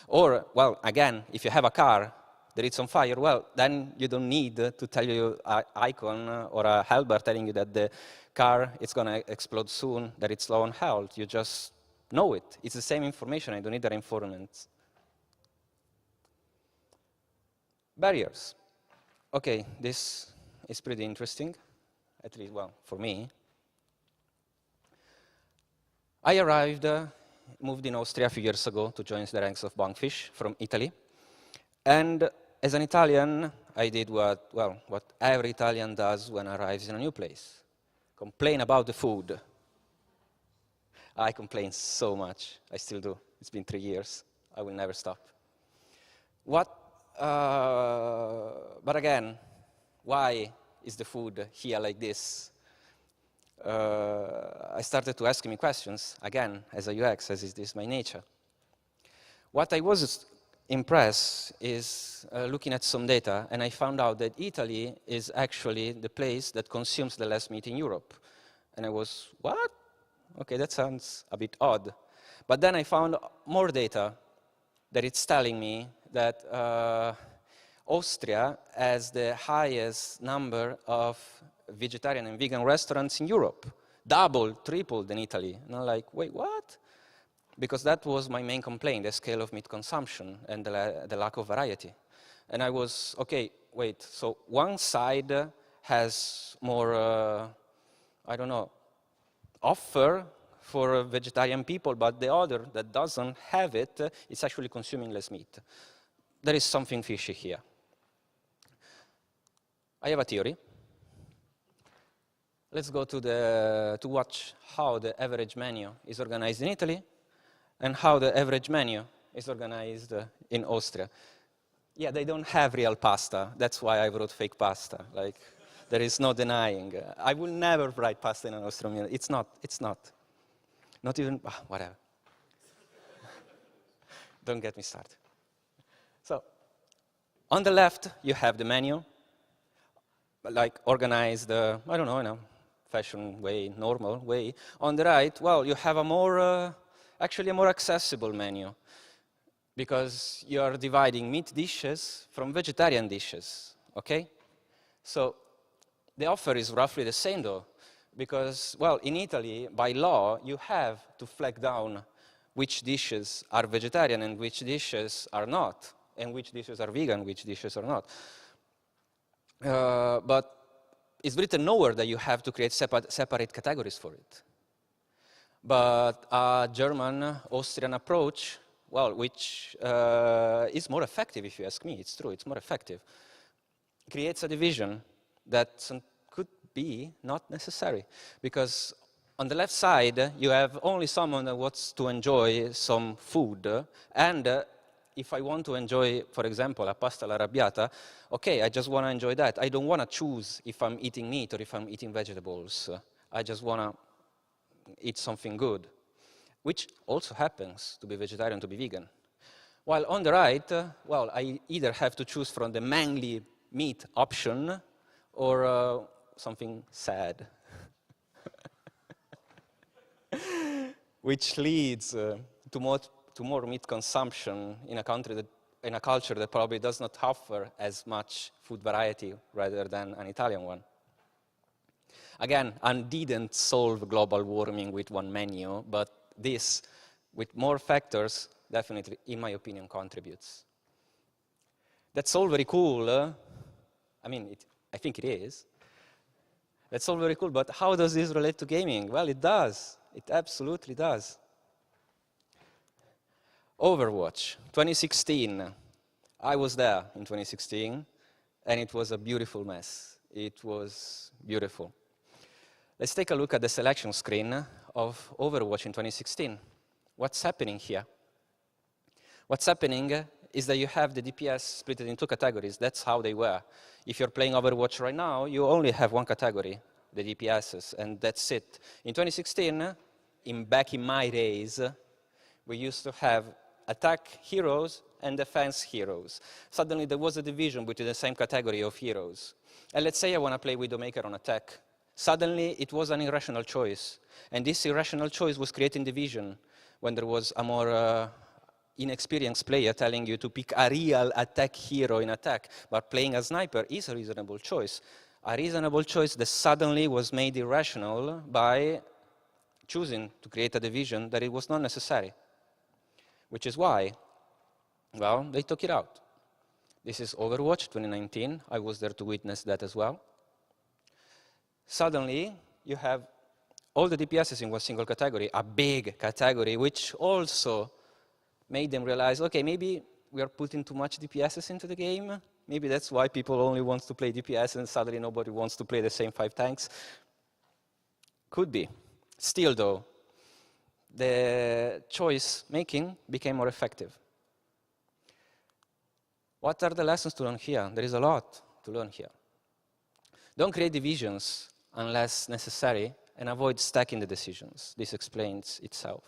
Or, well, again, if you have a car that it's on fire, well, then you don't need to tell you an icon or a health bar telling you that the car is going to explode soon, that it's low on health. You just know it. It's the same information. I don't need the reinforcements. Barriers. Okay, this is pretty interesting, at least, well, for me. I moved in Austria a few years ago to join the ranks of Bankfish from Italy. And as an Italian, I did what every Italian does when arrives in a new place. Complain about the food. I complain so much. I still do. It's been 3 years. I will never stop. But again, why is the food here like this? I started to ask me questions, again, as a UX, as is this my nature. What I was impressed is looking at some data, and I found out that Italy is actually the place that consumes the less meat in Europe. And I was, what? Okay, that sounds a bit odd. But then I found more data that it's telling me that Austria has the highest number of vegetarian and vegan restaurants in Europe, double, triple than Italy. And I'm like, wait, what? Because that was my main complaint, the scale of meat consumption and the lack of variety. And I was, okay, wait, so one side has more, I don't know, offer for vegetarian people, but the other that doesn't have it is actually consuming less meat. There is something fishy here. I have a theory. Let's go to watch how the average menu is organized in Italy and how the average menu is organized in Austria. Yeah, they don't have real pasta. That's why I wrote fake pasta. Like, there is no denying. I will never write pasta in an Austrian meal. It's not. Not even, whatever. Don't get me started. So, on the left, you have the menu, like organized, I don't know, in a fashion way, normal way. On the right, well, you have a more, actually a more accessible menu, because you are dividing meat dishes from vegetarian dishes, okay? So, the offer is roughly the same, though, because, well, in Italy, by law, you have to flag down which dishes are vegetarian and which dishes are not, and which dishes are vegan, which dishes are not. But it's written nowhere that you have to create separate categories for it. But a German, Austrian approach, well, which is more effective, if you ask me, it's true, it's more effective, creates a division that could be not necessary. Because on the left side, you have only someone that wants to enjoy some food, and if I want to enjoy, for example, a pasta all'arrabbiata, okay, I just want to enjoy that. I don't want to choose if I'm eating meat or if I'm eating vegetables. I just want to eat something good, which also happens to be vegetarian, to be vegan. While on the right, well, I either have to choose from the manly meat option or something sad, which leads to more meat consumption in a culture that probably does not offer as much food variety rather than an Italian one. Again, I didn't solve global warming with one menu, but this, with more factors, definitely, in my opinion, contributes. That's all very cool. I mean, I think it is. That's all very cool, but how does this relate to gaming? Well, it does. It absolutely does. Overwatch, 2016. I was there in 2016, and it was a beautiful mess. It was beautiful. Let's take a look at the selection screen of Overwatch in 2016. What's happening here? What's happening is that you have the DPS split in two categories. That's how they were. If you're playing Overwatch right now, you only have one category, the DPSs, and that's it. In 2016, back in my days, we used to have attack heroes and defense heroes. Suddenly there was a division between the same category of heroes. And let's say I want to play Widowmaker on attack. Suddenly it was an irrational choice. And this irrational choice was creating division when there was a more inexperienced player telling you to pick a real attack hero in attack. But playing a sniper is a reasonable choice. A reasonable choice that suddenly was made irrational by choosing to create a division that it was not necessary. Which is why, well, they took it out. This is Overwatch 2019. I was there to witness that as well. Suddenly, you have all the DPSs in one single category, a big category, which also made them realize, okay, maybe we are putting too much DPSs into the game. Maybe that's why people only want to play DPS and suddenly nobody wants to play the same 5 tanks. Could be. Still, though, the choice making became more effective. What are the lessons to learn here? There is a lot to learn here. Don't create divisions unless necessary, and avoid stacking the decisions. This explains itself.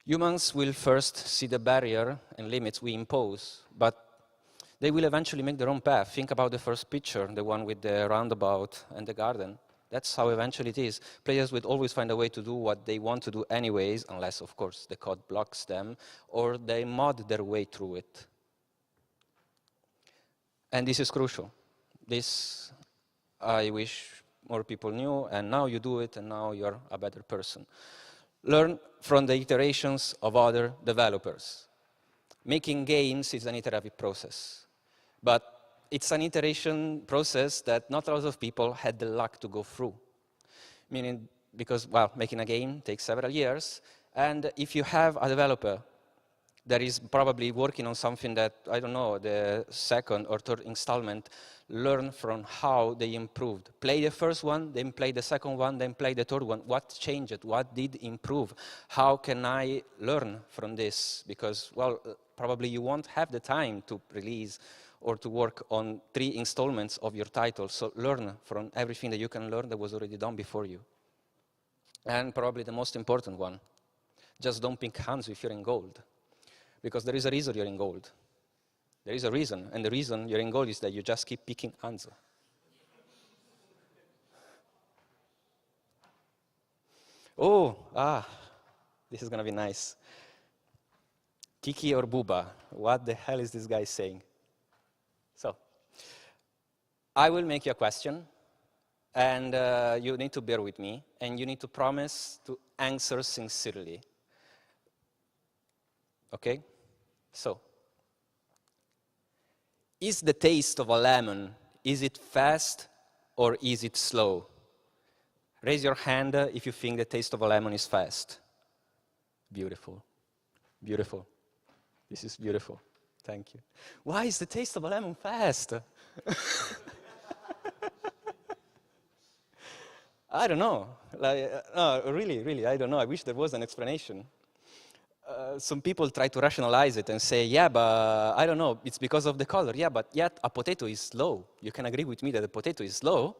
Humans will first see the barrier and limits we impose, but they will eventually make their own path. Think about the first picture, the one with the roundabout and the garden. That's how eventually it is. Players will always find a way to do what they want to do anyways, unless, of course, the code blocks them, or they mod their way through it. And this is crucial. This, I wish more people knew, and now you do it, and now you're a better person. Learn from the iterations of other developers. Making games is an iterative process, but it's an iteration process that not a lot of people had the luck to go through. Meaning, because, well, making a game takes several years, and if you have a developer that is probably working on something that, I don't know, the second or third installment, learn from how they improved. Play the first one, then play the second one, then play the third one. What changed? What did improve? How can I learn from this? Because, well, probably you won't have the time to release or to work on 3 installments of your title. So learn from everything that you can learn that was already done before you. And probably the most important one, just don't pick hands if you're in gold. Because there is a reason you're in gold. There is a reason, and the reason you're in gold is that you just keep picking hands. This is gonna be nice. Kiki or Booba? What the hell is this guy saying? So, I will make you a question, and you need to bear with me, and you need to promise to answer sincerely. Okay? So, is the taste of a lemon, is it fast or is it slow? Raise your hand if you think the taste of a lemon is fast. Beautiful. Beautiful. This is beautiful. Thank you. Why is the taste of a lemon fast? I don't know. Really, I don't know. I wish there was an explanation. Some people try to rationalize it and say, yeah, but I don't know, it's because of the color. Yeah, but yet a potato is slow. You can agree with me that the potato is slow,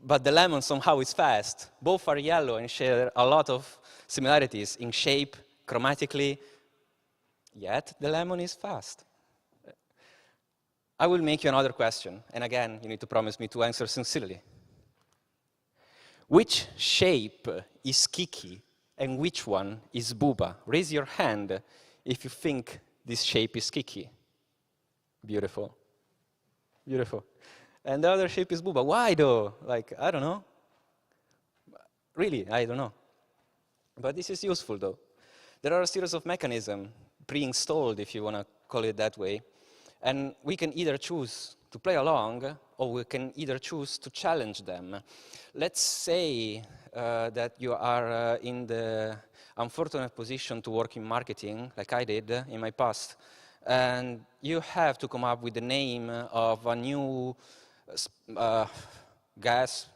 but the lemon somehow is fast. Both are yellow and share a lot of similarities in shape, chromatically, yet the lemon is fast. I will make you another question, and again, you need to promise me to answer sincerely. Which shape is Kiki? And which one is Booba? Raise your hand if you think this shape is Kiki. Beautiful. Beautiful. And the other shape is Booba. Why though? Like, I don't know. Really, I don't know. But this is useful though. There are a series of mechanisms pre-installed, if you want to call it that way. And we can either choose to play along, or we can either choose to challenge them. Let's say that you are in the unfortunate position to work in marketing, like I did in my past, and you have to come up with the name of a new gas,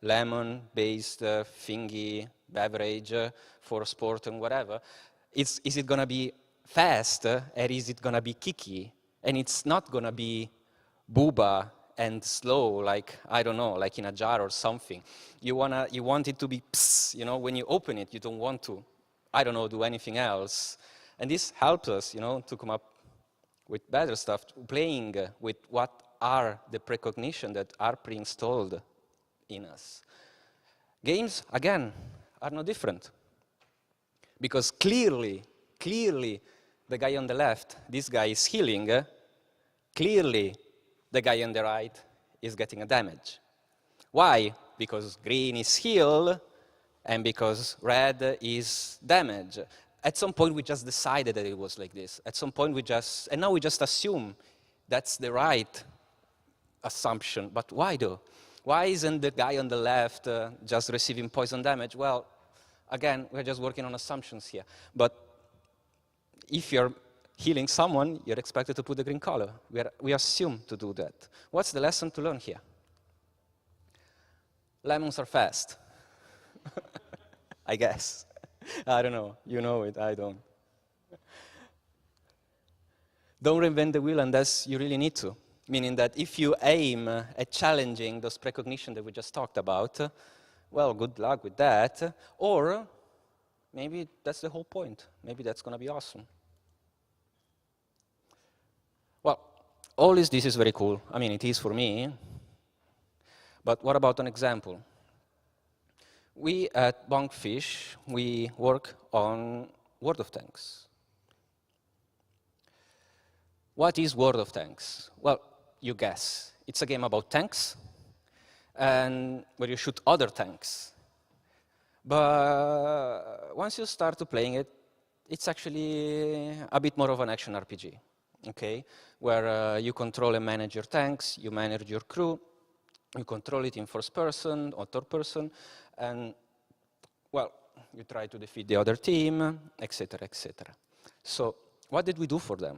lemon-based thingy, beverage for sport and whatever. Is it going to be fast, or is it going to be Kiki? And it's not going to be Booba and slow, like, I don't know, like in a jar or something. You want it to be psst, you know, when you open it, you don't want to, I don't know, do anything else. And this helps us, you know, to come up with better stuff, playing with what are the precognition that are pre-installed in us. Games, again, are no different. Because clearly, the guy on the left, this guy is healing, clearly, the guy on the right is getting a damage. Why? Because green is heal, and because red is damage. At some point, we just decided that it was like this. At some point, and now we just assume that's the right assumption. But why though? Why isn't the guy on the left just receiving poison damage? Well, again, we're just working on assumptions here. But if you're healing someone, you're expected to put the green color. We assume to do that. What's the lesson to learn here? Lemons are fast. I guess. I don't know. You know it, I don't. Don't reinvent the wheel unless you really need to. Meaning that if you aim at challenging those precognition that we just talked about, well, good luck with that. Or maybe that's the whole point. Maybe that's going to be awesome. Well, all this is very cool. I mean, it is for me. But what about an example? We at Bonkfish, we work on World of Tanks. What is World of Tanks? Well, you guess. It's a game about tanks, and where you shoot other tanks. But once you start to playing it, it's actually a bit more of an action RPG, okay? Where you control and manage your tanks, you manage your crew, you control it in first person or third person, and, well, you try to defeat the other team, etc., etc. So, what did we do for them?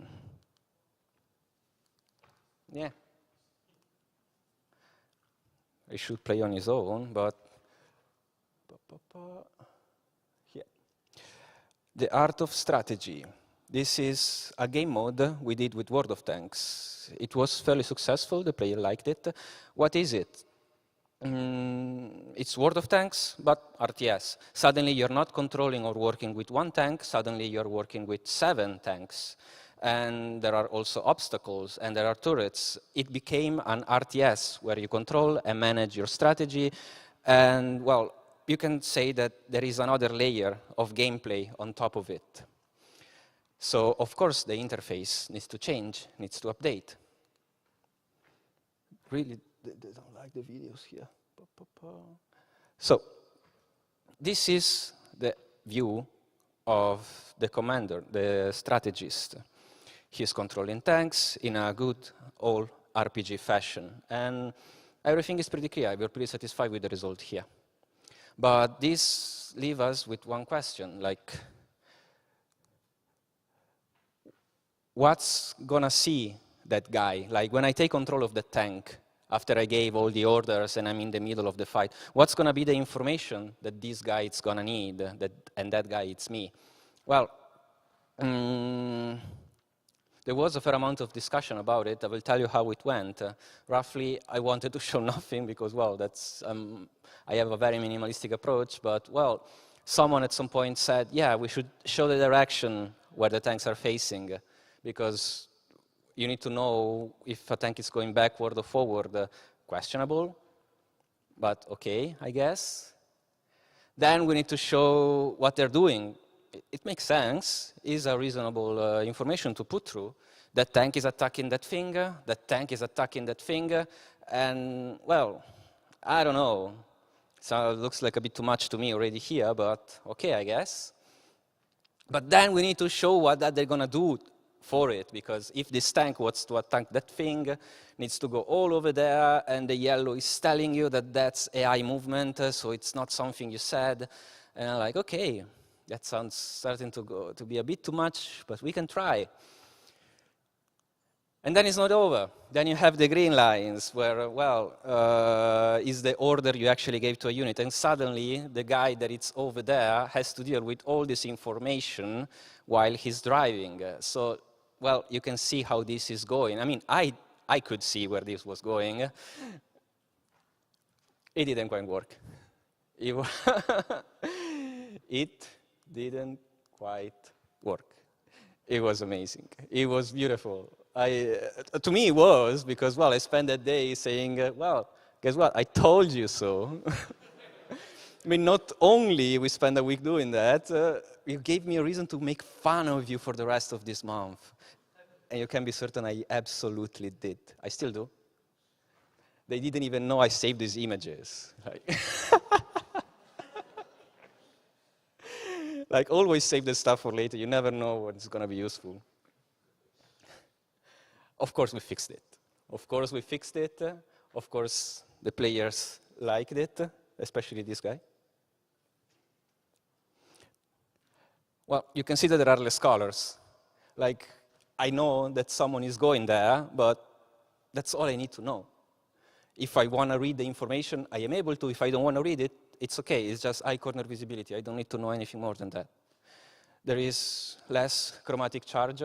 Yeah. He should play on his own, but yeah. The Art of Strategy. This is a game mode we did with World of Tanks. It was fairly successful, the player liked it. What is it? It's World of Tanks, but RTS. Suddenly you're not controlling or working with one tank, suddenly you're working with 7 tanks. And there are also obstacles, and there are turrets. It became an RTS, where you control and manage your strategy. And, well, you can say that there is another layer of gameplay on top of it. So, of course, the interface needs to change, needs to update. Really, they don't like the videos here. So, this is the view of the commander, the strategist. He's controlling tanks in a good old RPG fashion. And everything is pretty clear. We're pretty satisfied with the result here. But this leaves us with one question, like, what's gonna see that guy? Like, when I take control of the tank, after I gave all the orders and I'm in the middle of the fight, what's gonna be the information that this guy is gonna need, and that guy, it's me? Well, there was a fair amount of discussion about it. I will tell you how it went. Roughly, I wanted to show nothing because, well, that's, I have a very minimalistic approach, but, well, someone at some point said, yeah, we should show the direction where the tanks are facing, because you need to know if a tank is going backward or forward. Questionable, but okay, I guess. Then we need to show what they're doing. It makes sense, is a reasonable information to put through. That tank is attacking that finger, that tank is attacking that finger, and, well, I don't know. So it looks like a bit too much to me already here, but okay, I guess. But then we need to show what that they're gonna do for it, because if this tank wants to attack that thing, needs to go all over there, and the yellow is telling you that that's AI movement, so it's not something you said. And I'm like, okay. That sounds starting to be a bit too much, but we can try. And then it's not over. Then you have the green lines where, well, is the order you actually gave to a unit. And suddenly, the guy that is over there has to deal with all this information while he's driving. So, well, you can see how this is going. I mean, I could see where this was going. It didn't quite work. It didn't quite work. It was amazing. It was beautiful. To me, it was, because, well, I spent that day saying, well, guess what? I told you so. I mean, not only we spent a week doing that, you gave me a reason to make fun of you for the rest of this month. And you can be certain I absolutely did. I still do. They didn't even know I saved these images. Like, always save the stuff for later. You never know when it's going to be useful. Of course, we fixed it. Of course, we fixed it. Of course, the players liked it, especially this guy. Well, you can see that there are less colors. Like, I know that someone is going there, but that's all I need to know. If I want to read the information, I am able to. If I don't want to read it, it's okay. It's just eye corner visibility. I don't need to know anything more than that. There is less chromatic charge.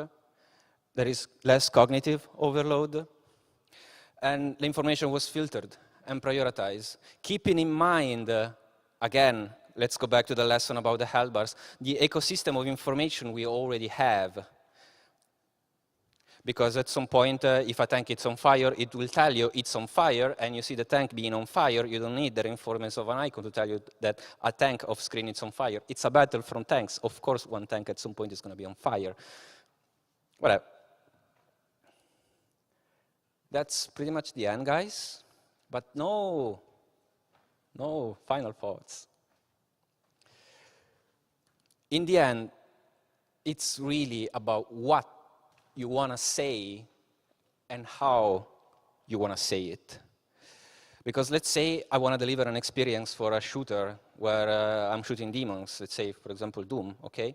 There is less cognitive overload. And the information was filtered and prioritized, keeping in mind, again, let's go back to the lesson about the health bars. The ecosystem of information we already have. Because at some point, if a tank is on fire, it will tell you it's on fire, and you see the tank being on fire, you don't need the reinforcements of an icon to tell you that a tank off screen is on fire. It's a battle from tanks. Of course, one tank at some point is going to be on fire. Whatever. That's pretty much the end, guys. But no final thoughts. In the end, it's really about what you want to say and how you want to say it. Because let's say I want to deliver an experience for a shooter where I'm shooting demons, let's say, for example, Doom, okay?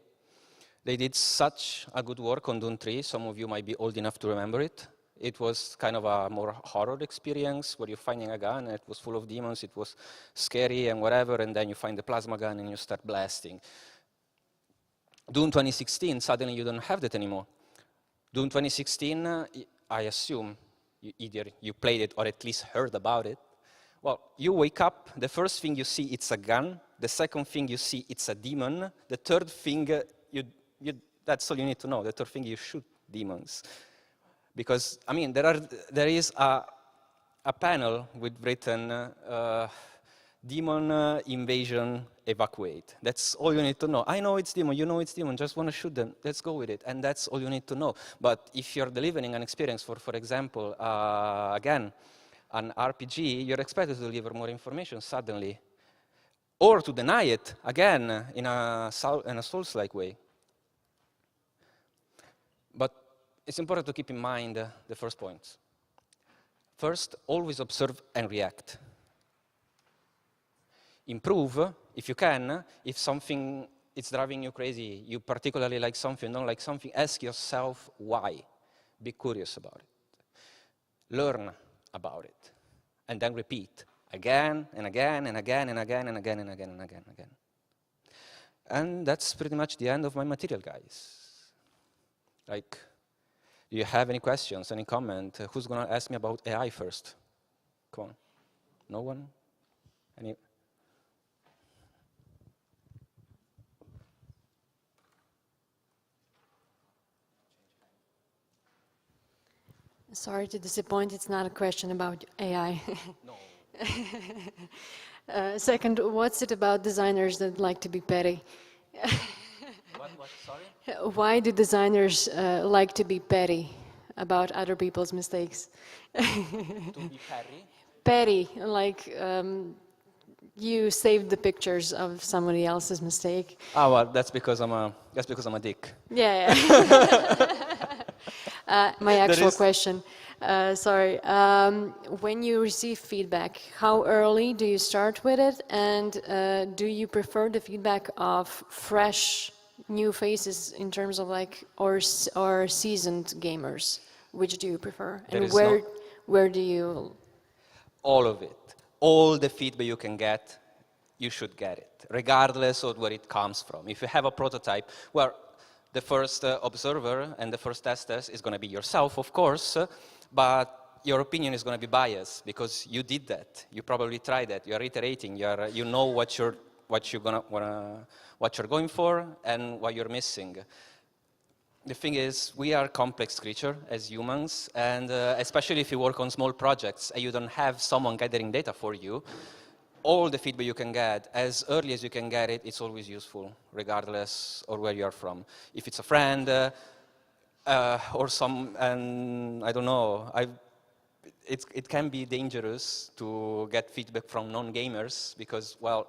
They did such a good work on Doom 3, some of you might be old enough to remember it. It was kind of a more horror experience where you're finding a gun and it was full of demons, it was scary and whatever, and then you find the plasma gun and you start blasting. Doom 2016, suddenly you don't have that anymore. Doom 2016, I assume either you played it or at least heard about it. Well, you wake up, the first thing you see, it's a gun. The second thing you see, it's a demon. The third thing, that's all you need to know. The third thing, you shoot demons. Because, I mean, there is a panel with written demon invasion evacuate. That's all you need to know. I know it's demon, you know it's demon, just want to shoot them, let's go with it. And that's all you need to know. But if you're delivering an experience for example, again, an RPG, you're expected to deliver more information suddenly. Or to deny it, again, in a Souls-like way. But it's important to keep in mind the first points. First, always observe and react. Improve, if you can, if something is driving you crazy, you particularly like something, don't like something, ask yourself why. Be curious about it. Learn about it. And then repeat again and again and again and again and again and again and again and again. And that's pretty much the end of my material, guys. Like, do you have any questions, any comment? Who's going to ask me about AI first? Come on. No one? Any? Sorry to disappoint, it's not a question about AI. No. Second, what's it about designers that like to be petty? What, sorry? Why do designers like to be petty about other people's mistakes? To be petty? Petty, like you saved the pictures of somebody else's mistake. Oh, well, that's because I'm a dick. Yeah. My actual question, sorry. When you receive feedback, how early do you start with it, and do you prefer the feedback of fresh, new faces in terms of like, or seasoned gamers? Which do you prefer, and where do you? All of it, all the feedback you can get, you should get it, regardless of where it comes from. If you have a prototype, well. The first observer and the first tester is going to be yourself, of course, but your opinion is going to be biased because you did that. You probably tried that. You are iterating. You know what you're going for and what you're missing. The thing is, we are complex creatures as humans, and especially if you work on small projects and you don't have someone gathering data for you. All the feedback you can get, as early as you can get it, it's always useful, regardless of where you are from. If it's a friend, or and I don't know, it can be dangerous to get feedback from non-gamers because, well,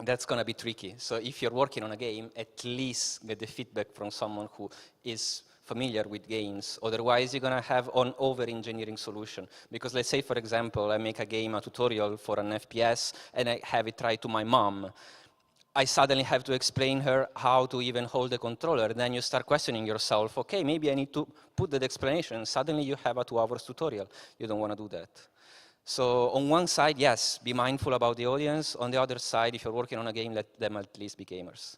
that's going to be tricky. So if you're working on a game, at least get the feedback from someone who is familiar with games. Otherwise, you're going to have an over-engineering solution. Because let's say, for example, I make a game, a tutorial for an FPS, and I have it tried to my mom. I suddenly have to explain her how to even hold the controller. And then you start questioning yourself, okay, maybe I need to put that explanation. Suddenly you have a 2-hour tutorial. You don't want to do that. So on one side, yes, be mindful about the audience. On the other side, if you're working on a game, let them at least be gamers.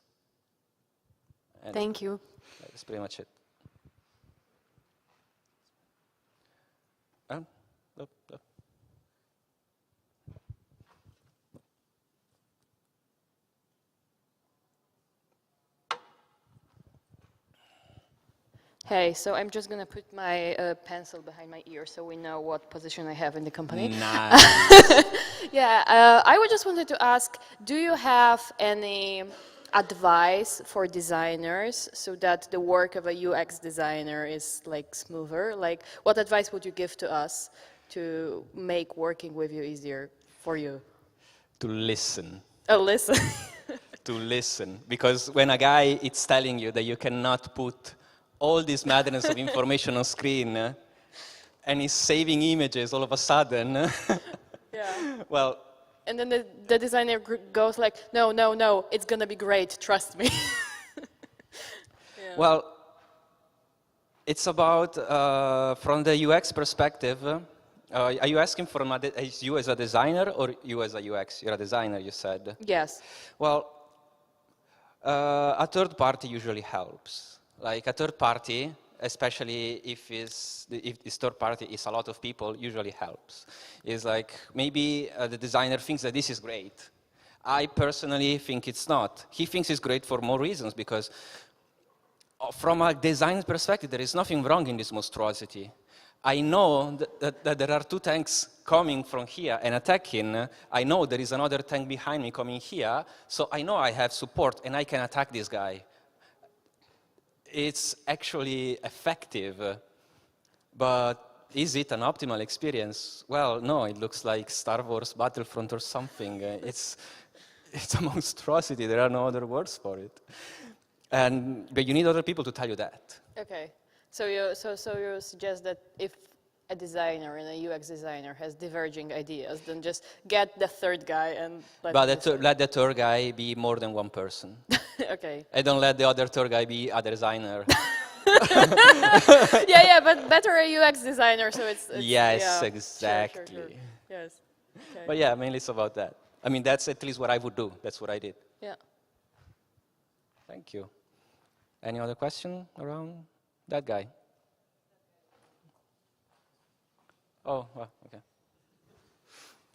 And thank you. That's pretty much it. Hey, so I'm just gonna put my pencil behind my ear so we know what position I have in the company. Nice. Yeah, I would just wanted to ask, do you have any advice for designers so that the work of a UX designer is like smoother? Like, what advice would you give to us to make working with you easier for you? To listen. Oh, listen. To listen. Because when a guy is telling you that you cannot put all this madness of information on screen and he's saving images all of a sudden, Yeah. well, And then the designer goes like, no, no, no, it's gonna be great, trust me. Yeah. well, it's about, from the UX perspective, are you asking for you as a designer or you as a UX? You're a designer, you said. Yes. Well, a third party usually helps. Like a third party, especially if this third party is a lot of people, usually helps. It's like maybe the designer thinks that this is great. I personally think it's not. He thinks it's great for more reasons because from a design perspective, there is nothing wrong in this monstrosity. I know that there are two tanks coming from here and attacking. I know there is another tank behind me coming here, so I know I have support and I can attack this guy. It's actually effective, but is it an optimal experience? Well, no, it looks like Star Wars Battlefront or something. It's a monstrosity. There are no other words for it. But you need other people to tell you that. Okay. So you suggest that if a designer and a UX designer has diverging ideas, then just get the third guy and let the third guy be more than one person. Okay. And don't let the other third guy be a designer. Yeah, but better a UX designer, so it's yes, yeah. exactly. Sure. Yes. Okay. But yeah, mainly it's about that. I mean, that's at least what I would do. That's what I did. Yeah. Thank you. Any other question around that guy? Oh, well, okay.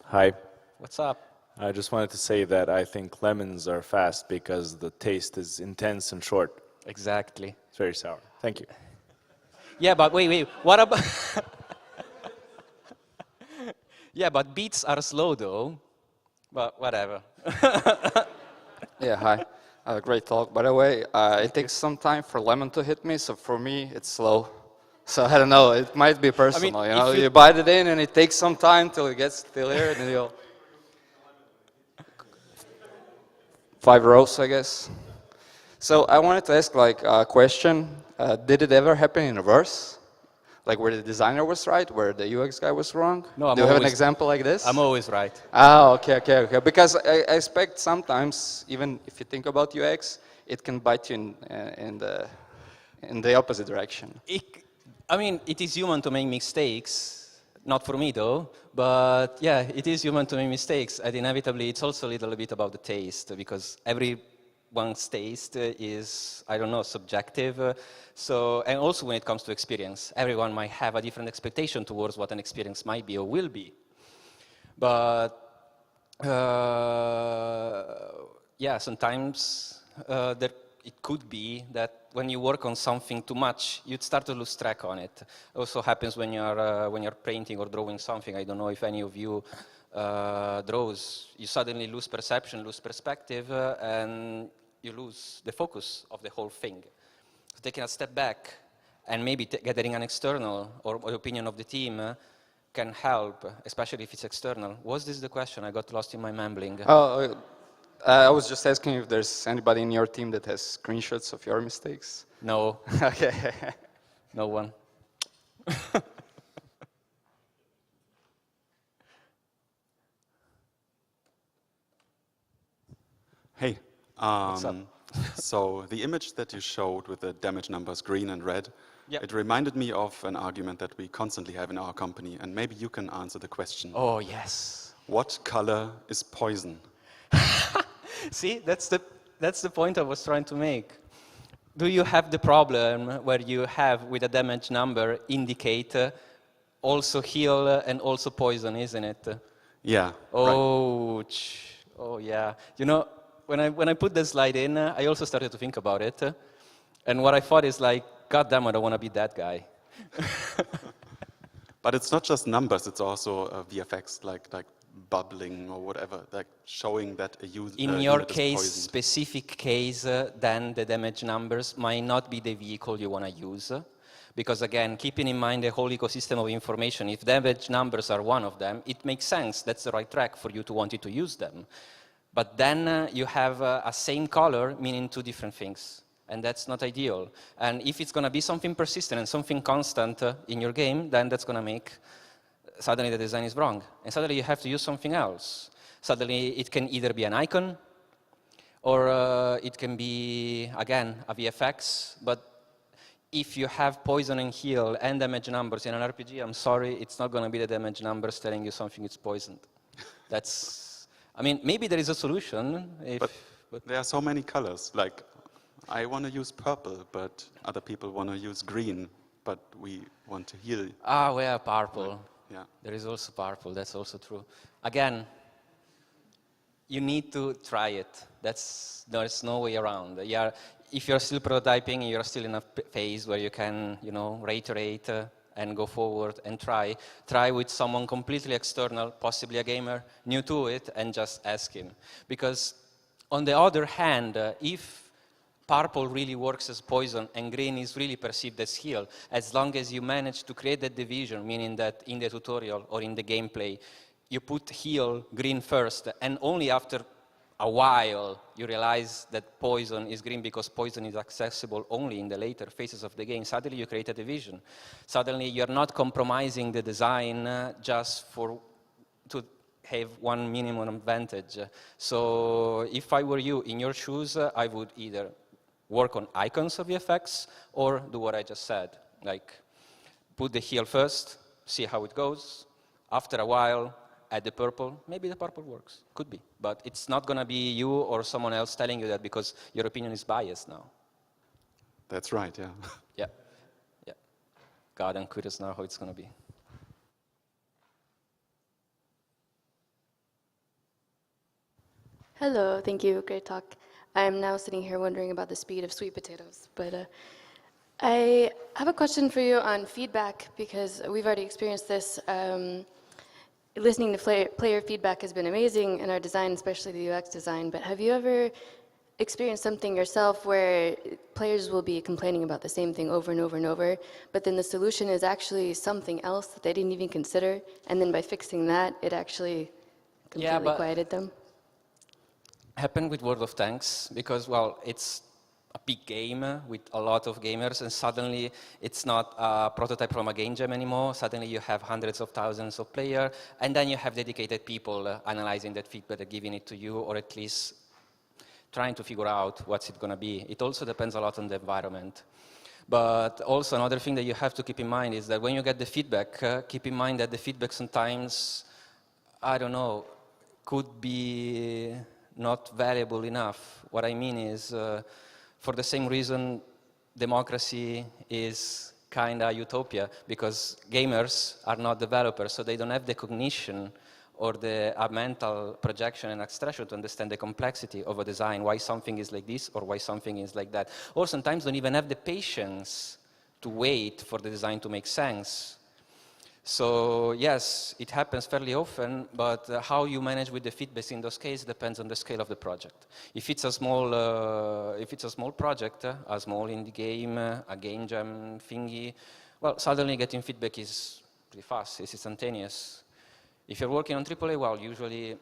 Hi. What's up? I just wanted to say that I think lemons are fast because the taste is intense and short. Exactly. It's very sour. Thank you. Yeah, but wait. What about... Yeah, but beats are slow, though. But whatever. Yeah, hi. Great talk. By the way, it takes some time for lemon to hit me, so for me, it's slow. So I don't know, it might be personal, you know? You bite it in and it takes some time till it gets still here, and then you'll... 5 rows, I guess. So I wanted to ask like a question. Did it ever happen in reverse? Like where the designer was right, where the UX guy was wrong? No, Do you have an example like this? I'm always right. Oh, okay. Because I expect sometimes, even if you think about UX, it can bite you in the opposite direction. I mean, it is human to make mistakes. Not for me, though. But yeah, it is human to make mistakes. And inevitably, it's also a little bit about the taste, because everyone's taste is, I don't know, subjective. And also when it comes to experience, everyone might have a different expectation towards what an experience might be or will be. But yeah, sometimes it could be that when you work on something too much, you'd start to lose track on it. Also happens when you're painting or drawing something. I don't know if any of you draws. You suddenly lose perception, lose perspective, and you lose the focus of the whole thing. So taking a step back and maybe gathering an external or opinion of the team can help, especially if it's external. Was this the question? I got lost in my mumbling. I was just asking if there's anybody in your team that has screenshots of your mistakes. No. Okay. No one. Hey. What's up? So the image that you showed with the damage numbers green and red, Yep. it reminded me of an argument that we constantly have in our company, and maybe you can answer the question. Oh, yes. What color is poison? See, that's the point I was trying to make. Do you have the problem where you have, with a damage number, indicate also heal and also poison, isn't it? Yeah. Oh, oh yeah. You know, when I put the slide in, I also started to think about it. And what I thought is like, God damn, I don't want to be that guy. But it's not just numbers, it's also VFX, like bubbling or whatever, like showing that a user In your unit is case, poisoned. specific case, then the damage numbers might not be the vehicle you want to use. Because again, keeping in mind the whole ecosystem of information, if damage numbers are one of them, it makes sense, that's the right track for you to want to use them. But then you have a same color meaning two different things. And that's not ideal. And if it's going to be something persistent and something constant in your game, then that's going to make suddenly the design is wrong. And suddenly you have to use something else. Suddenly it can either be an icon, or it can be, again, a VFX. But if you have poison and heal and damage numbers in an RPG, I'm sorry, it's not going to be the damage numbers telling you something is poisoned. That's, I mean, maybe there is a solution. But there are so many colors. Like, I want to use purple, but other people want to use green, but we want to heal. Ah, well, purple. Yeah. There is also purple, that's also true. Again, you need to try it. There's no way around. If you're still prototyping, you're still in a phase where you can, reiterate and go forward and try. Try with someone completely external, possibly a gamer, new to it, and just ask him. Because on the other hand, if purple really works as poison and green is really perceived as heal, as long as you manage to create that division, meaning that in the tutorial or in the gameplay, you put heal green first, and only after a while you realize that poison is green because poison is accessible only in the later phases of the game. Suddenly you create a division. Suddenly you're not compromising the design just to have one minimum advantage. So if I were you, in your shoes, I would either work on icons of VFX or do what I just said, like put the heal first, see how it goes. After a while, add the purple. Maybe the purple works, could be. But it's not going to be you or someone else telling you that because your opinion is biased now. That's right, yeah. Yeah. God, I'm curious now how it's going to be. Hello, thank you, great talk. I'm now sitting here wondering about the speed of sweet potatoes, but I have a question for you on feedback, because we've already experienced this. Listening to player feedback has been amazing in our design, especially the UX design, but have you ever experienced something yourself where players will be complaining about the same thing over and over and over, but then the solution is actually something else that they didn't even consider, and then by fixing that, it actually completely quieted them? Happened with World of Tanks because, well, it's a big game with a lot of gamers, and suddenly it's not a prototype from a game jam anymore. Suddenly you have hundreds of thousands of players, and then you have dedicated people analyzing that feedback and giving it to you, or at least trying to figure out what's it going to be. It also depends a lot on the environment. But also another thing that you have to keep in mind is that when you get the feedback, keep in mind that the feedback sometimes, I don't know, could be not valuable enough. What I mean is, for the same reason, democracy is kind of utopia, because gamers are not developers, so they don't have the cognition or the mental projection and abstraction to understand the complexity of a design, why something is like this or why something is like that. Or sometimes don't even have the patience to wait for the design to make sense. So yes, it happens fairly often, but how you manage with the feedback in those cases depends on the scale of the project. If it's a small project, a small indie game, a game jam thingy, well, suddenly getting feedback is pretty fast, it's instantaneous. If you're working on AAA, well, usually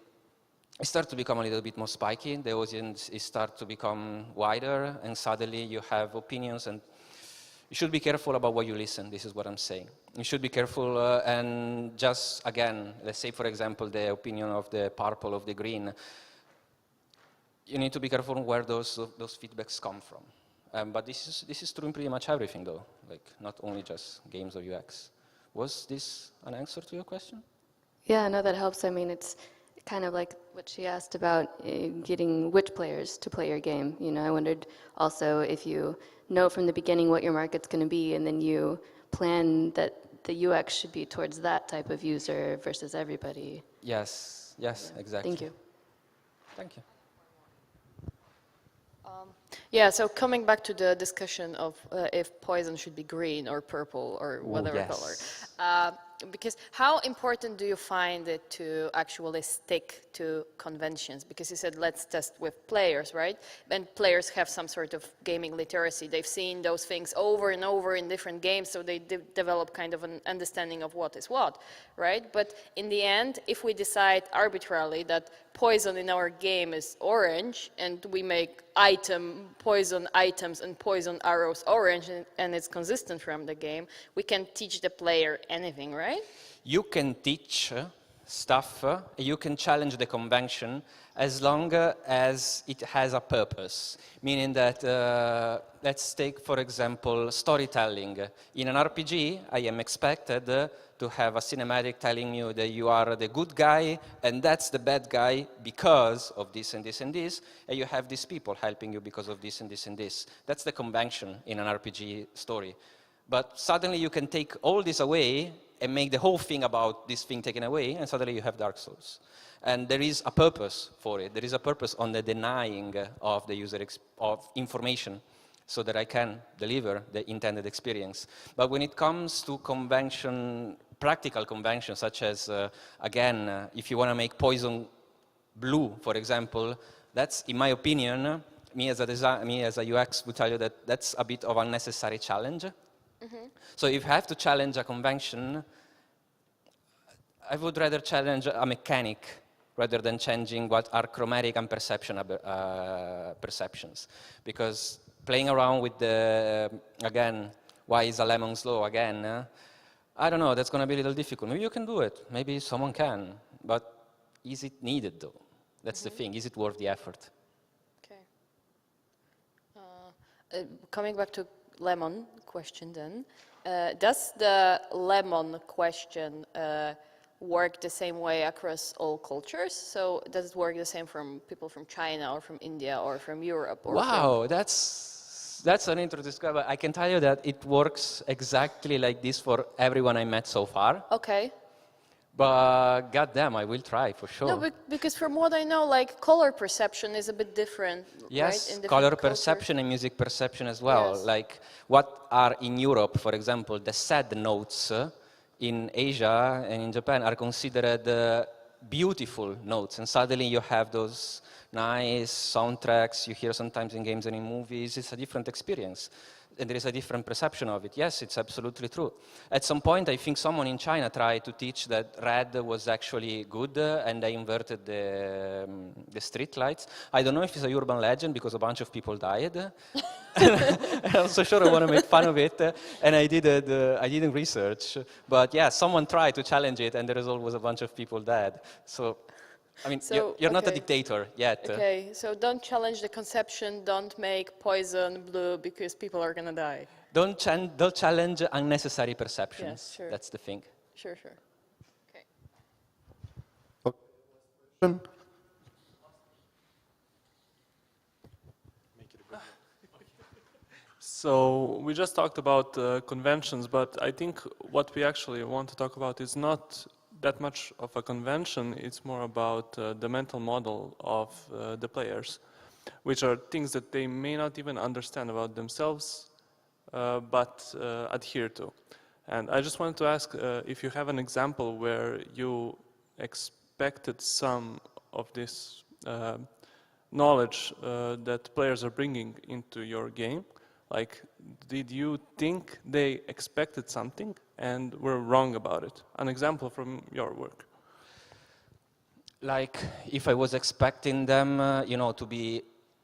it starts to become a little bit more spiky, the audience starts to become wider, and suddenly you have opinions, and you should be careful about what you listen, this is what I'm saying. You should be careful and just, again, let's say, for example, the opinion of the purple, of the green. You need to be careful where those feedbacks come from. But this is true in pretty much everything, though, like not only just games or UX. Was this an answer to your question? Yeah, no, that helps. I mean, it's kind of like what she asked about getting which players to play your game. You know, I wondered also if you know from the beginning what your market's going to be, and then you plan that the UX should be towards that type of user versus everybody. Yes, Yeah. exactly. Thank you. Thank you. Yeah, so coming back to the discussion of if poison should be green or purple or whatever yes. color, because how important do you find it to actually stick to conventions? Because you said let's test with players, right? And players have some sort of gaming literacy. They've seen those things over and over in different games, so they develop kind of an understanding of what is what, right? But in the end, if we decide arbitrarily that poison in our game is orange and we make poison items and poison arrows orange and it's consistent from the game, we can teach the player anything, right? You can teach stuff, you can challenge the convention as long as it has a purpose. Meaning that, let's take, for example, storytelling. In an RPG, I am expected to have a cinematic telling you that you are the good guy and that's the bad guy because of this and this and this, and you have these people helping you because of this and this and this. That's the convention in an RPG story. But suddenly you can take all this away and make the whole thing about this thing taken away, and suddenly you have Dark Souls. And there is a purpose for it. There is a purpose on the denying of the user of information so that I can deliver the intended experience. But when it comes to practical conventions, such as, again, if you want to make poison blue, for example, that's, in my opinion, me as a UX would tell you that that's a bit of an unnecessary challenge. Mm-hmm. So if you have to challenge a convention, I would rather challenge a mechanic rather than changing what are chromatic and perceptions. Because playing around with the, again, why is a lemon slow again? I don't know, that's going to be a little difficult. Maybe you can do it, maybe someone can, but is it needed though? That's the thing, is it worth the effort? Okay. Coming back to lemon question then, does the lemon question work the same way across all cultures? So does it work the same from people from China or from India or from Europe? Or wow, that's an interesting question. I can tell you that it works exactly like this for everyone I met so far. Okay. But goddamn, I will try for sure. No, because from what I know, like color perception is a bit different, yes, right? In color different perception and music perception as well. Yes. Like what are in Europe, for example, the sad notes in Asia and in Japan are considered beautiful notes, and suddenly you have those nice soundtracks you hear sometimes in games and in movies. It's a different experience. And there is a different perception of it. Yes, it's absolutely true. At some point, I think someone in China tried to teach that red was actually good, and they inverted the street lights. I don't know if it's a urban legend because a bunch of people died. I'm so sure I want to make fun of it, and I didn't research. But yeah, someone tried to challenge it, and the result was a bunch of people dead. So, I mean, So, you're not a okay. dictator yet. Okay, so don't challenge the conception, don't make poison blue because people are going to die. Don't challenge unnecessary perceptions. Yes, sure. That's the thing. Sure, sure. Okay. So we just talked about conventions, but I think what we actually want to talk about is not that much of a convention. It's more about the mental model of the players, which are things that they may not even understand about themselves, but adhere to. And I just wanted to ask if you have an example where you expected some of this knowledge that players are bringing into your game. Like, did you think they expected something and were wrong about it? An example from your work. Like, if I was expecting them, to be,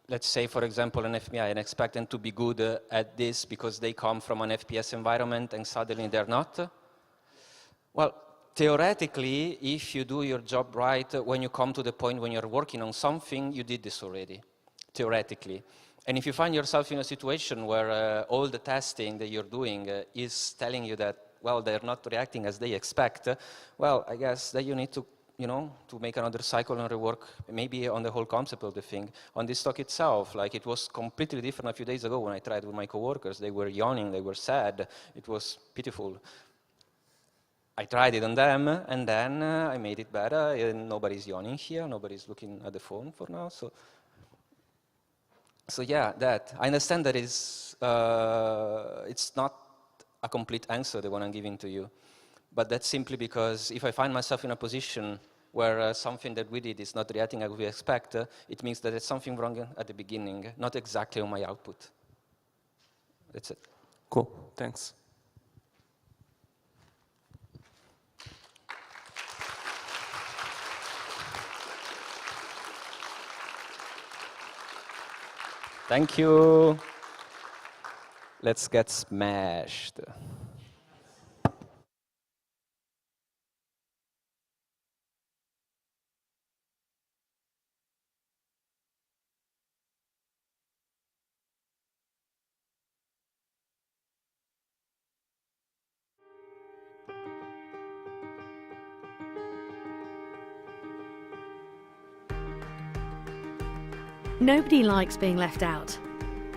let's say, for example, an FBI, and expect them to be good at this because they come from an FPS environment and suddenly they're not? Well, theoretically, if you do your job right, when you come to the point when you're working on something, you did this already, theoretically. And if you find yourself in a situation where all the testing that you're doing is telling you that, well, they're not reacting as they expect, well, I guess that you need to, to make another cycle and rework maybe on the whole concept of the thing. On this talk itself, like it was completely different a few days ago when I tried with my coworkers. They were yawning, they were sad. It was pitiful. I tried it on them, and then I made it better. And nobody's yawning here, nobody's looking at the phone for now, so... So yeah, that. I understand that it's not a complete answer, the one I'm giving to you. But that's simply because if I find myself in a position where something that we did is not reacting as we expect, it means that there's something wrong at the beginning, not exactly on my output. That's it. Cool, thanks. Thank you. Let's get smashed. Nobody likes being left out.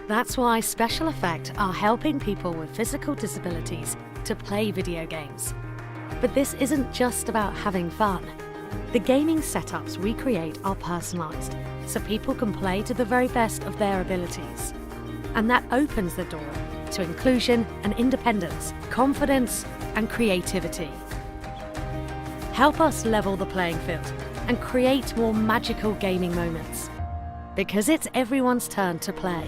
That's why Special Effect are helping people with physical disabilities to play video games. But this isn't just about having fun. The gaming setups we create are personalised, so people can play to the very best of their abilities. And that opens the door to inclusion and independence, confidence and creativity. Help us level the playing field and create more magical gaming moments. Because it's everyone's turn to play.